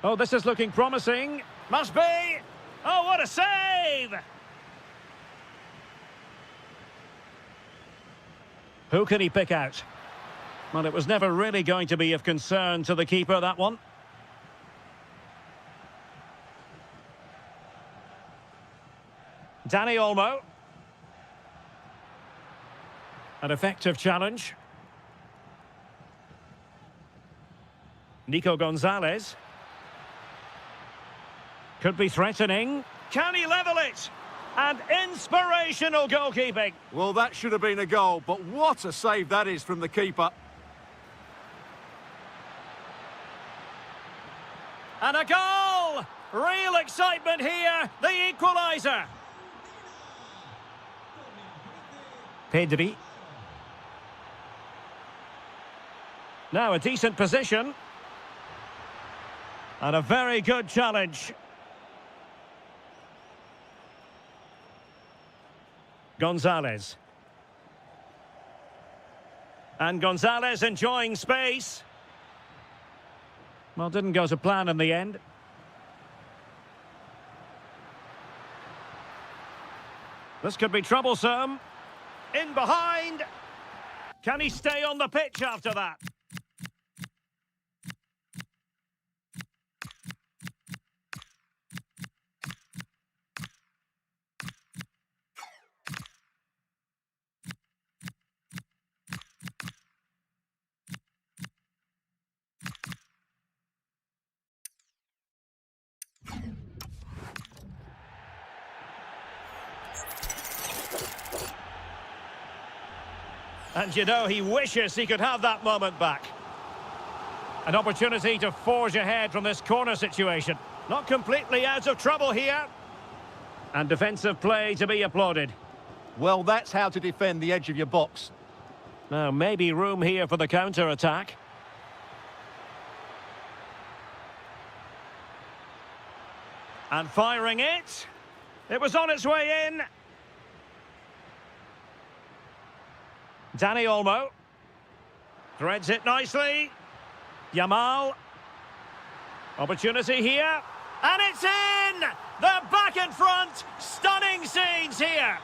Oh, this is looking promising. Must be. Oh, what a save! Who can he pick out? Well, it was never really going to be of concern to the keeper, that one. Dani Olmo. An effective challenge. Nico Gonzalez. Could be threatening. Can he level it? And inspirational goalkeeping. Well, that should have been a goal, but what a save that is from the keeper. And a goal! Real excitement here. The equaliser. Pedri. Now a decent position. And a very good challenge. Gonzalez. And Gonzalez enjoying space. Well, didn't go to plan in the end. This could be troublesome. In behind. Can he stay on the pitch after that? And you know, he wishes he could have that moment back. An opportunity to forge ahead from this corner situation. Not completely out of trouble here. And defensive play to be applauded. Well, that's how to defend the edge of your box. Now, maybe room here for the counter-attack. And firing it. It was on its way in. Dani Olmo. Threads it nicely. Yamal. Opportunity here. And it's in! They're back in front. Stunning scenes here.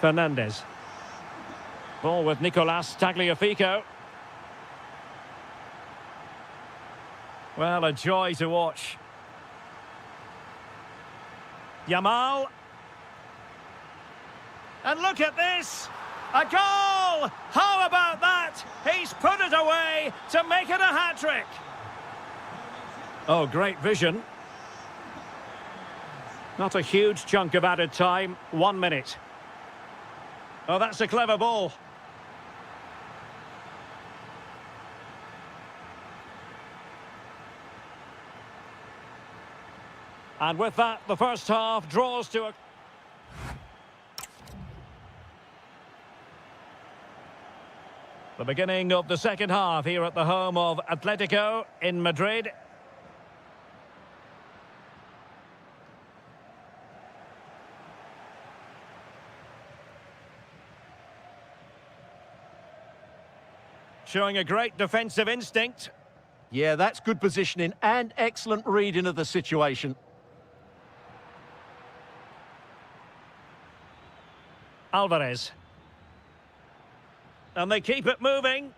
Fernandez. Ball with Nicolas Tagliafico. Well, a joy to watch. Yamal. And look at this! A goal! How about that? He's put it away to make it a hat-trick. Oh, great vision. Not a huge chunk of added time. 1 minute. Oh, that's a clever ball. And with that, the first half draws to a... The beginning of the second half here at the home of Atletico in Madrid. Showing a great defensive instinct. Yeah, that's good positioning and excellent reading of the situation. Alvarez. And they keep it moving.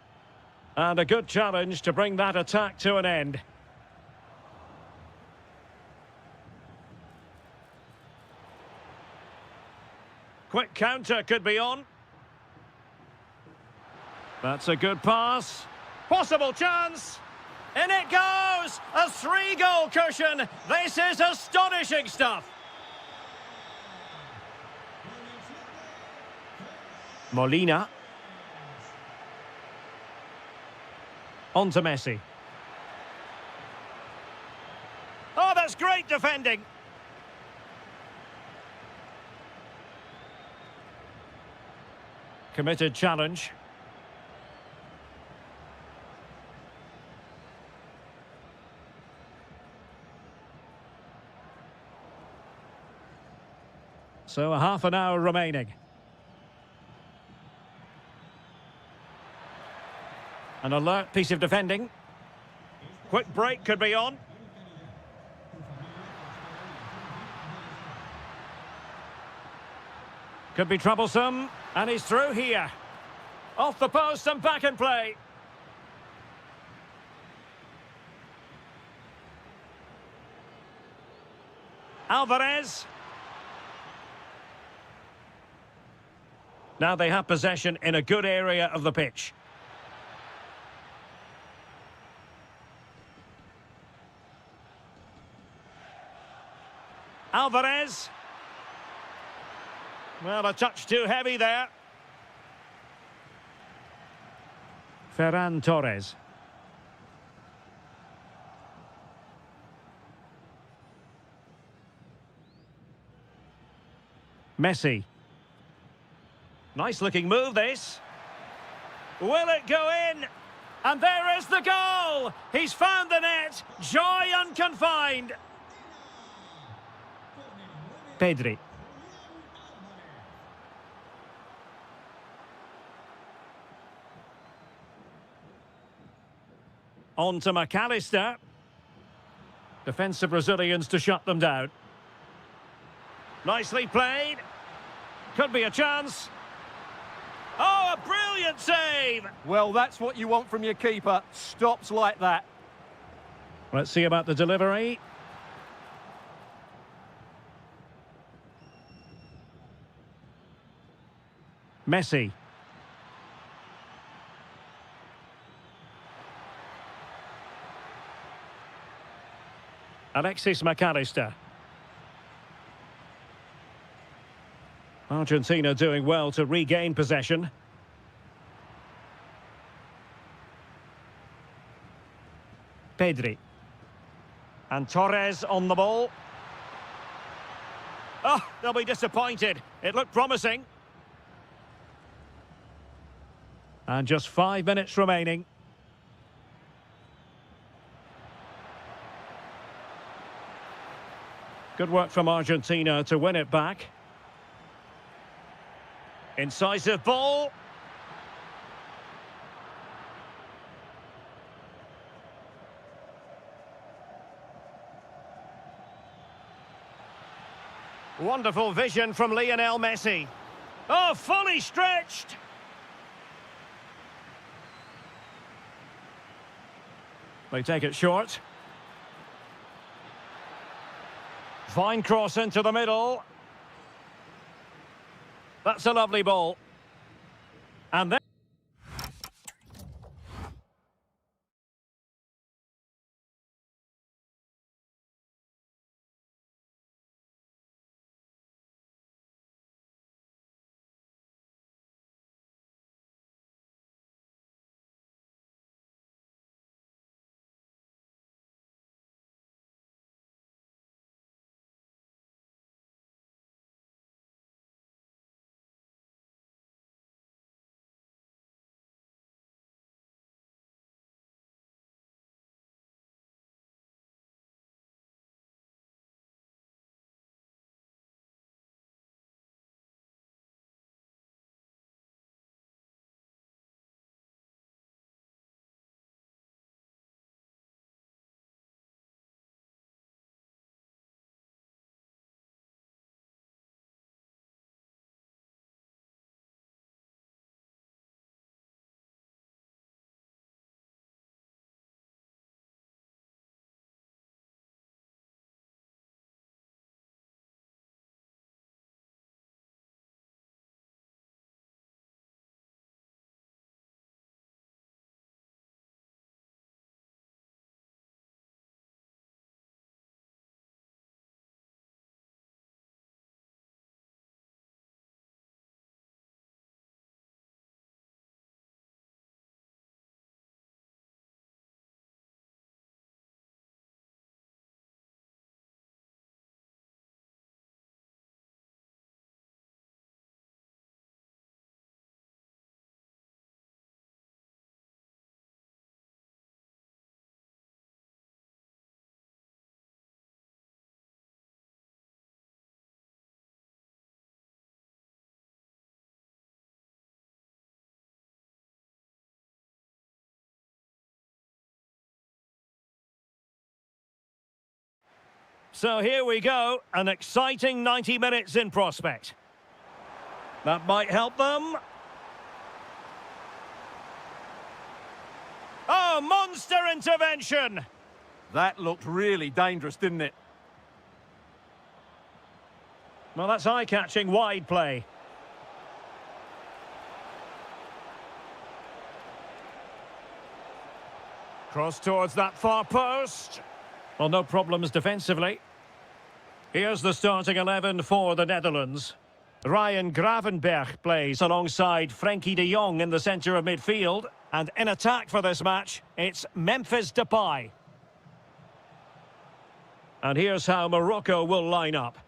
And a good challenge to bring that attack to an end. Quick counter could be on. That's a good pass. Possible chance. In it goes! A 3-goal cushion. This is astonishing stuff. Molina. On to Messi. Oh, that's great defending. Committed challenge. So a half an hour remaining. An alert piece of defending. Quick break could be on. Could be troublesome. And he's through here. Off the post and back in play. Alvarez. Now they have possession in a good area of the pitch. Alvarez. Well, a touch too heavy there. Ferran Torres. Messi. Nice looking move, this. Will it go in? And there is the goal! He's found the net. Joy unconfined. Pedri. On to McAllister. Defensive Brazilians to shut them down. Nicely played. Could be a chance. Oh, a brilliant save! Well, that's what you want from your keeper. Stops like that. Let's see about the delivery. Messi. Alexis McAllister. Argentina doing well to regain possession. Pedri. And Torres on the ball. Oh, they'll be disappointed. It looked promising. And just 5 minutes remaining. Good work from Argentina to win it back. Incisive ball. Wonderful vision from Lionel Messi. Oh, fully stretched. They take it short. Fine cross into the middle. That's a lovely ball. And then So here we go, an exciting 90 minutes in prospect. That might help them. Oh, monster intervention! That looked really dangerous, didn't it? Well, that's eye-catching wide play. Cross towards that far post. Well, no problems defensively. Here's the starting 11 for the Netherlands. Ryan Gravenberch plays alongside Frankie de Jong in the centre of midfield. And in attack for this match, it's Memphis Depay. And here's how Morocco will line up.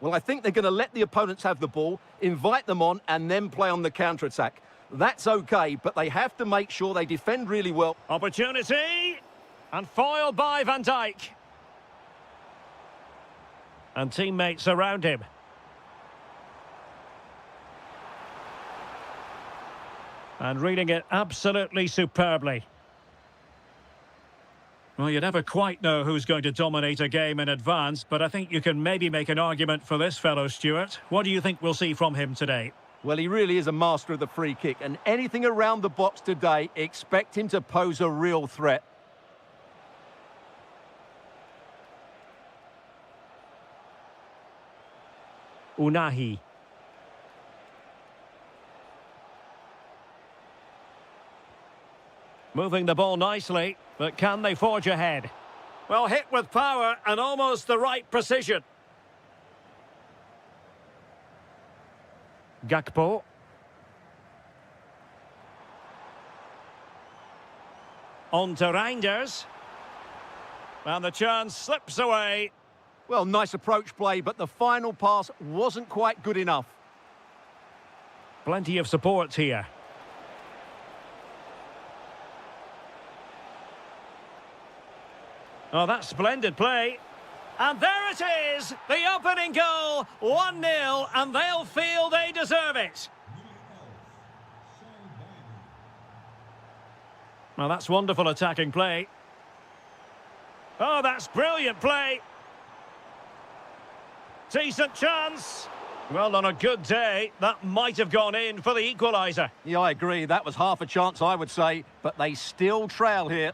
Well, I think they're going to let the opponents have the ball, invite them on, and then play on the counter-attack. That's okay, but they have to make sure they defend really well. Opportunity! And foiled by Van Dijk. And teammates around him. And reading it absolutely superbly. Well, you never quite know who's going to dominate a game in advance, but I think you can maybe make an argument for this fellow, Stuart. What do you think we'll see from him today? Well, he really is a master of the free kick, and anything around the box today, expect him to pose a real threat. Unahi. Moving the ball nicely, but can they forge ahead? Well, hit with power and almost the right precision. Gakpo. On to Reinders. And the chance slips away. Well, nice approach play, but the final pass wasn't quite good enough. Plenty of support here. Oh, that's splendid play. And there it is, the opening goal, 1-0, and they'll feel they deserve it. Well, that's wonderful attacking play. Oh, that's brilliant play. Decent chance. Well, on a good day, that might have gone in for the equaliser. Yeah, I agree. That was half a chance, I would say, but they still trail here.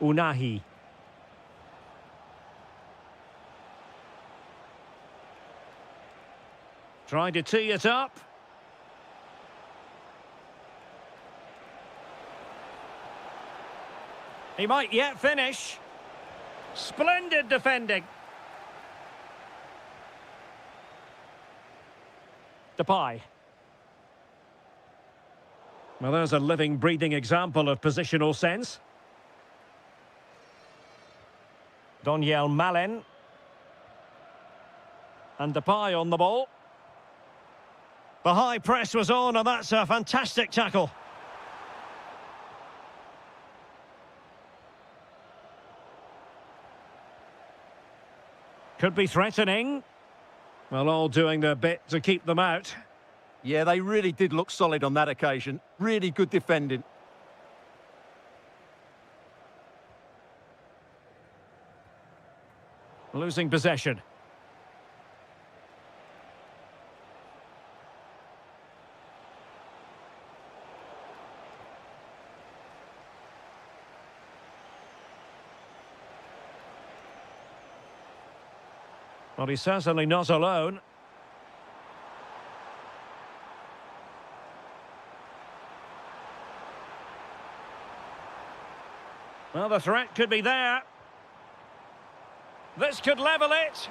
Unahi. Trying to tee it up. He might yet finish. Splendid defending. Depay. Well, there's a living, breathing example of positional sense. Donyell Malen. And Depay on the ball. The high press was on, and that's a fantastic tackle. Could be threatening. Well, all doing their bit to keep them out. Yeah, they really did look solid on that occasion. Really good defending. Losing possession. Well, he's certainly not alone. Well, the threat could be there. This could level it.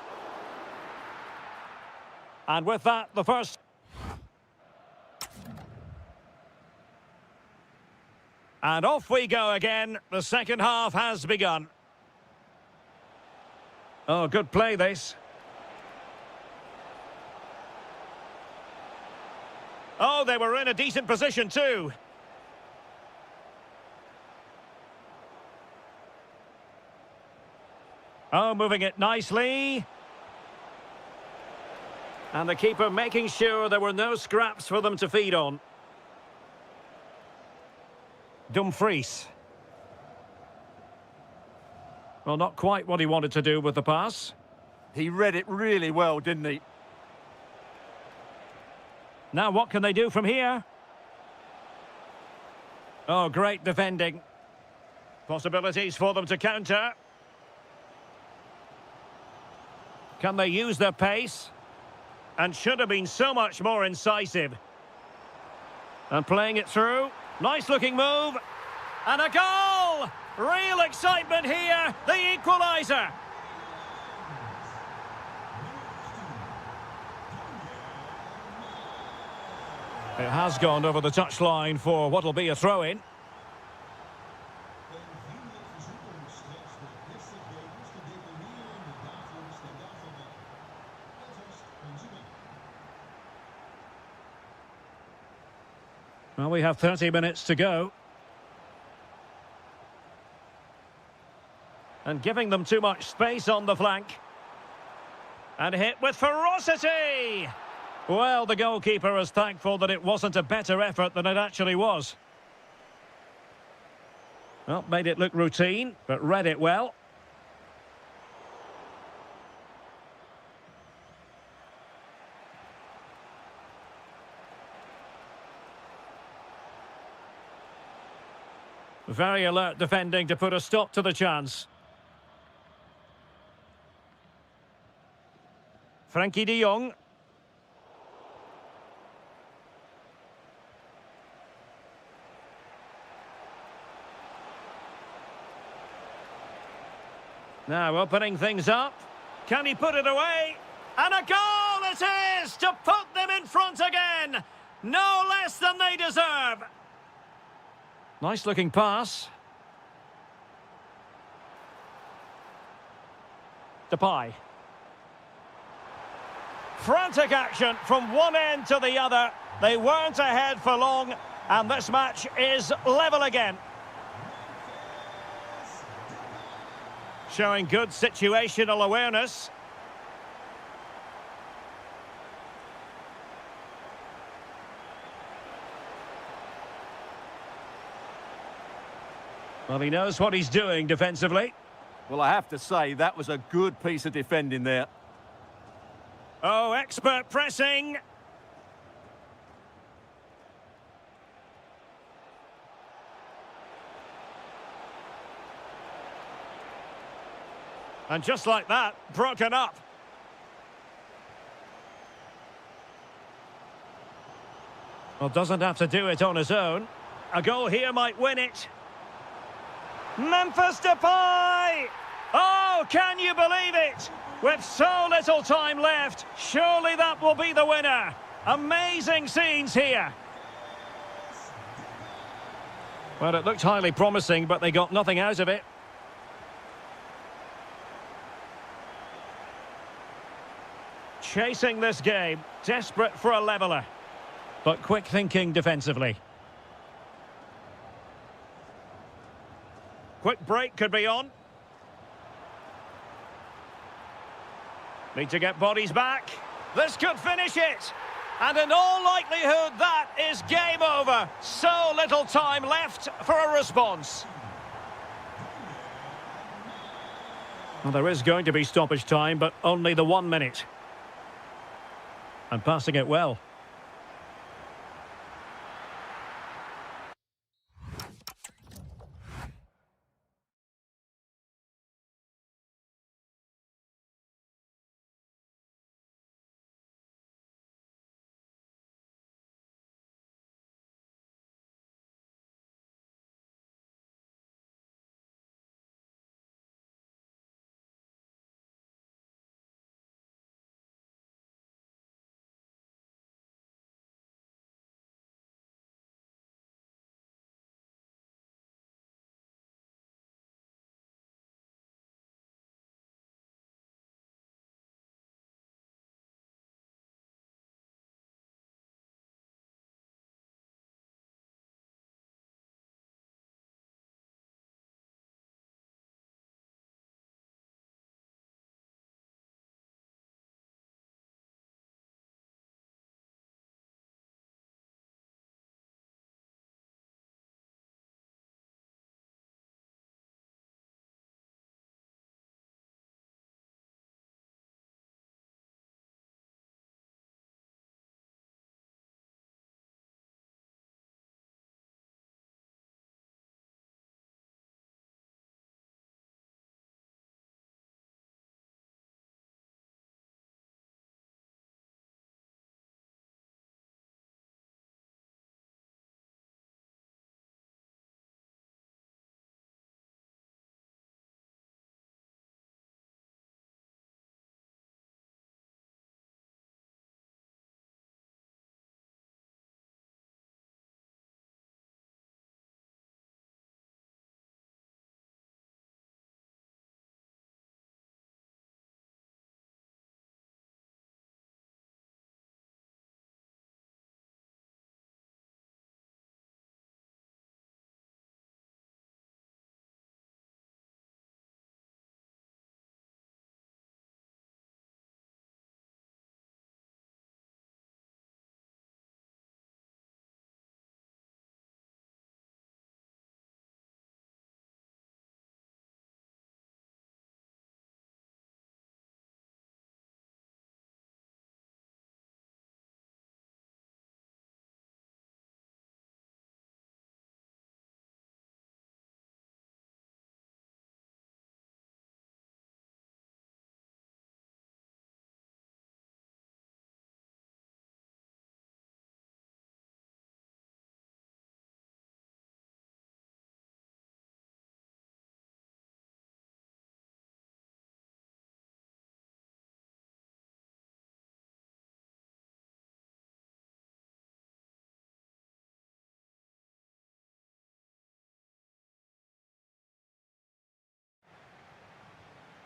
And with that, the first. And off we go again. The second half has begun. Oh, good play this. Oh, they were in a decent position too. Oh, moving it nicely. And the keeper making sure there were no scraps for them to feed on. Dumfries. Well, not quite what he wanted to do with the pass. He read it really well, didn't he? Now what can they do from here? Oh, great defending. Possibilities for them to counter. Can they use their pace? And should have been so much more incisive. And playing it through. Nice looking move. And a goal! Real excitement here. The equaliser. It has gone over the touchline for what will be a throw-in. Well, we have 30 minutes to go. And giving them too much space on the flank. And hit with ferocity! Well, the goalkeeper is thankful that it wasn't a better effort than it actually was. Well, made it look routine, but read it well. Very alert defending to put a stop to the chance. Frankie de Jong. Now opening things up. Can he put it away? And a goal it is to put them in front again. No less than they deserve. Nice looking pass. Depay. Frantic action from one end to the other. They weren't ahead for long, and this match is level again. Showing good situational awareness. Well, he knows what he's doing defensively. Well, I have to say, that was a good piece of defending there. Oh, expert pressing. And just like that, broken up. Well, doesn't have to do it on his own. A goal here might win it. Memphis Depay! Oh, can you believe it? With so little time left, surely that will be the winner. Amazing scenes here. Well, it looked highly promising, but they got nothing out of it. Chasing this game, desperate for a leveller. But quick thinking defensively. Quick break could be on. Need to get bodies back. This could finish it. And in all likelihood, that is game over. So little time left for a response. Well, there is going to be stoppage time, but only the 1 minute. And passing it well.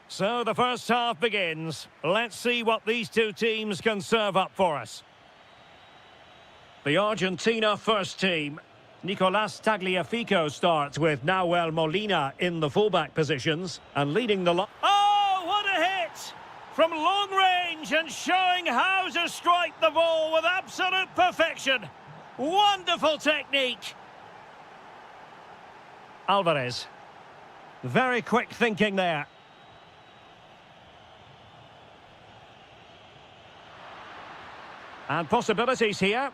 So the first half begins. Let's see what these two teams can serve up for us. The Argentina first team. Nicolas Tagliafico starts with Nahuel Molina in the fullback positions and leading the line. Oh, what a hit! From long range and showing how to strike the ball with absolute perfection. Wonderful technique. Alvarez. Very quick thinking there. And possibilities here.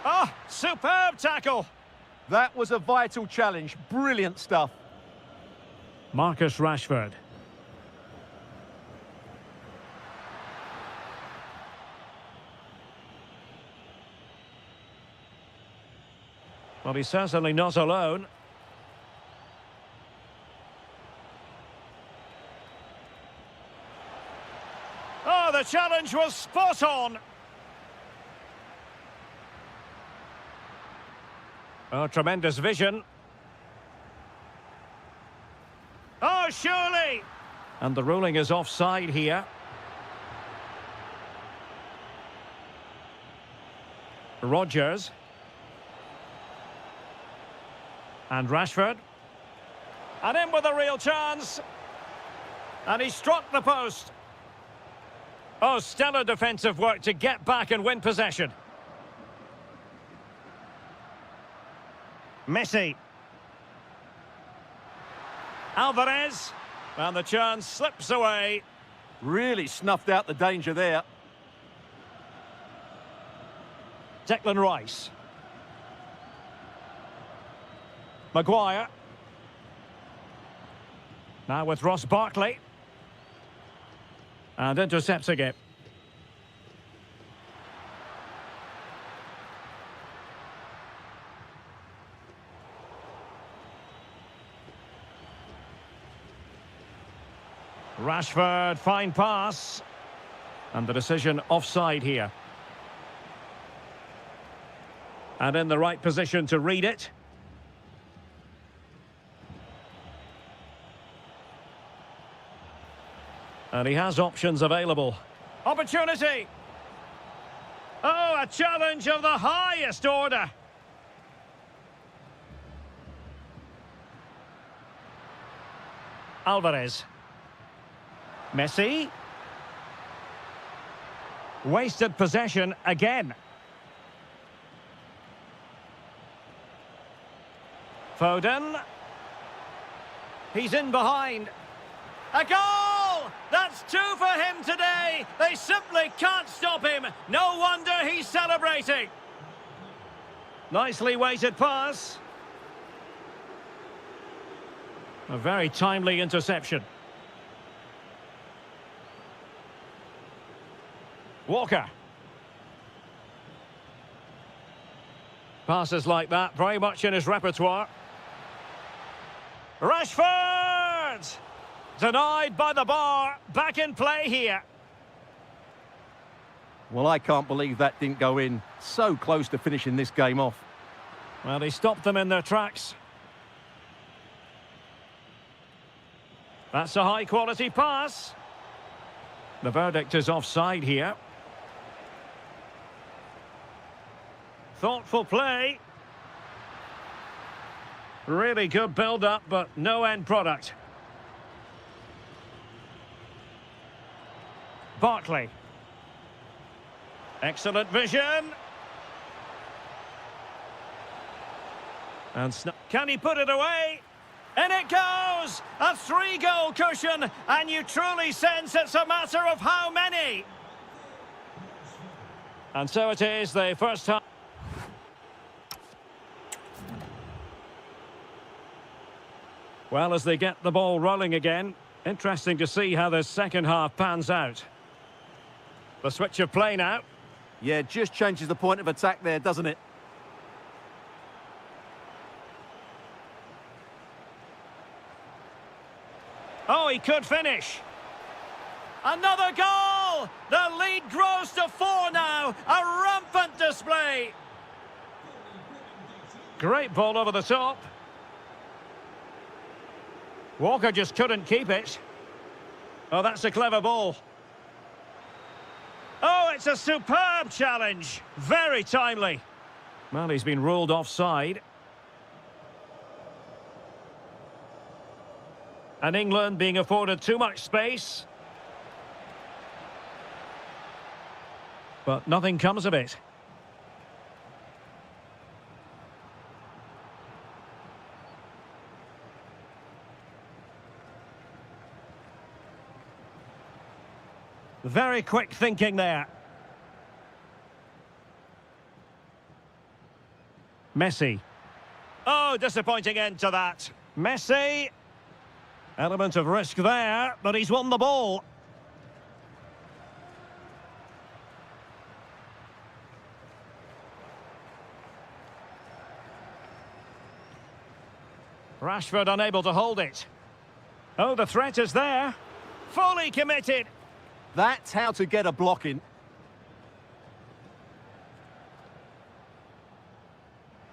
Oh, superb tackle. That was a vital challenge. Brilliant stuff. Marcus Rashford. Well, he's certainly not alone. Oh, the challenge was spot on. Oh, tremendous vision. Oh, surely! And the ruling is offside here. Rodgers. And Rashford. And in with a real chance. And he struck the post. Oh, stellar defensive work to get back and win possession. Messi. Alvarez. And the chance slips away. Really snuffed out the danger there. Declan Rice. Maguire. Now with Ross Barkley. And intercepts again. Rashford, fine pass. And the decision offside here. And in the right position to read it. And he has options available. Opportunity! Oh, a challenge of the highest order. Alvarez. Messi. Wasted possession again. Foden. He's in behind. A goal! That's two for him today. They simply can't stop him. No wonder he's celebrating. Nicely weighted pass. A very timely interception. Walker. Passes like that, very much in his repertoire. Rashford! Denied by the bar. Back in play here. Well, I can't believe that didn't go in. So close to finishing this game off. Well, he stopped them in their tracks. That's a high-quality pass. The verdict is offside here. Thoughtful play. Really good build-up, but no end product. Barkley. Excellent vision. And can he put it away? And it goes! A 3-goal cushion, and you truly sense it's a matter of how many. And so it is, the first half. Well, as they get the ball rolling again, interesting to see how the second half pans out. The switch of play now. Yeah, just changes the point of attack there, doesn't it? Oh, he could finish. Another goal! The lead grows to 4 now. A rampant display. Great ball over the top. Walker just couldn't keep it. Oh, that's a clever ball. Oh, it's a superb challenge. Very timely. Well, he's been ruled offside. And England being afforded too much space. But nothing comes of it. Very quick thinking there. Messi. Oh, disappointing end to that. Messi. Element of risk there, but he's won the ball. Rashford unable to hold it. Oh, the threat is there. Fully committed. That's how to get a block in.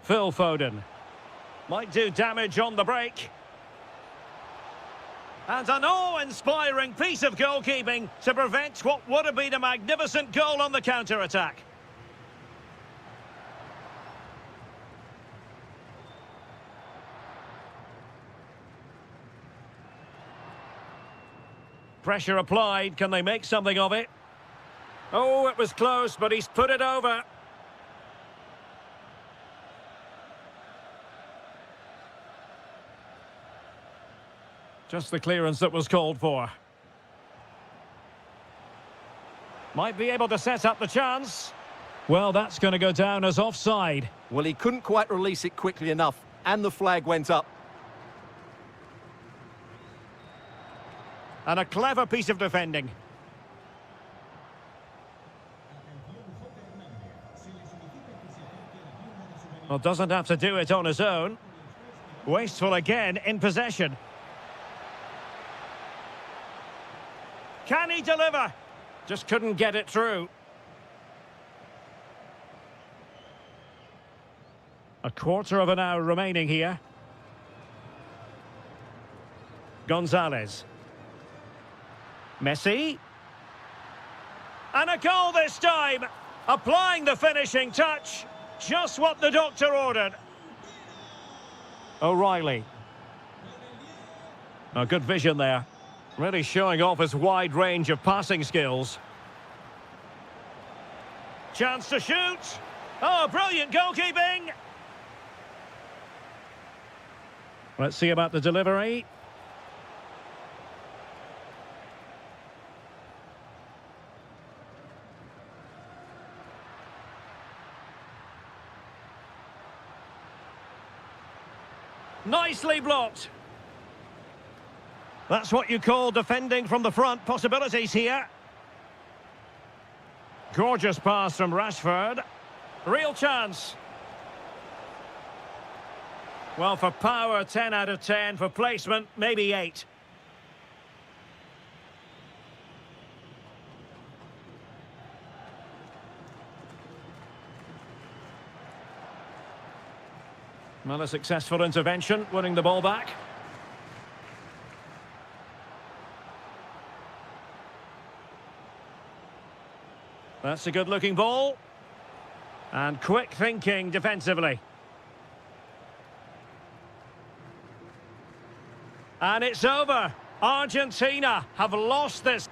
Phil Foden. Might do damage on the break. And an awe-inspiring piece of goalkeeping to prevent what would have been a magnificent goal on the counter-attack. Pressure applied. Can they make something of it? Oh, it was close, but he's put it over. Just the clearance that was called for. Might be able to set up the chance. Well, that's going to go down as offside. Well, he couldn't quite release it quickly enough, and the flag went up. And a clever piece of defending. Well, doesn't have to do it on his own. Wasteful again in possession. Can he deliver? Just couldn't get it through. A quarter of an hour remaining here. Gonzalez. Messi. And a goal this time. Applying the finishing touch. Just what the doctor ordered. O'Reilly. A good vision there. Really showing off his wide range of passing skills. Chance to shoot. Oh, brilliant goalkeeping. Let's see about the delivery. Nicely blocked. That's what you call defending from the front. Possibilities here. Gorgeous pass from Rashford. Real chance. Well, for power, 10 out of 10. For placement, maybe 8. Well, a successful intervention, winning the ball back. That's a good-looking ball. And quick thinking defensively. And it's over. Argentina have lost this.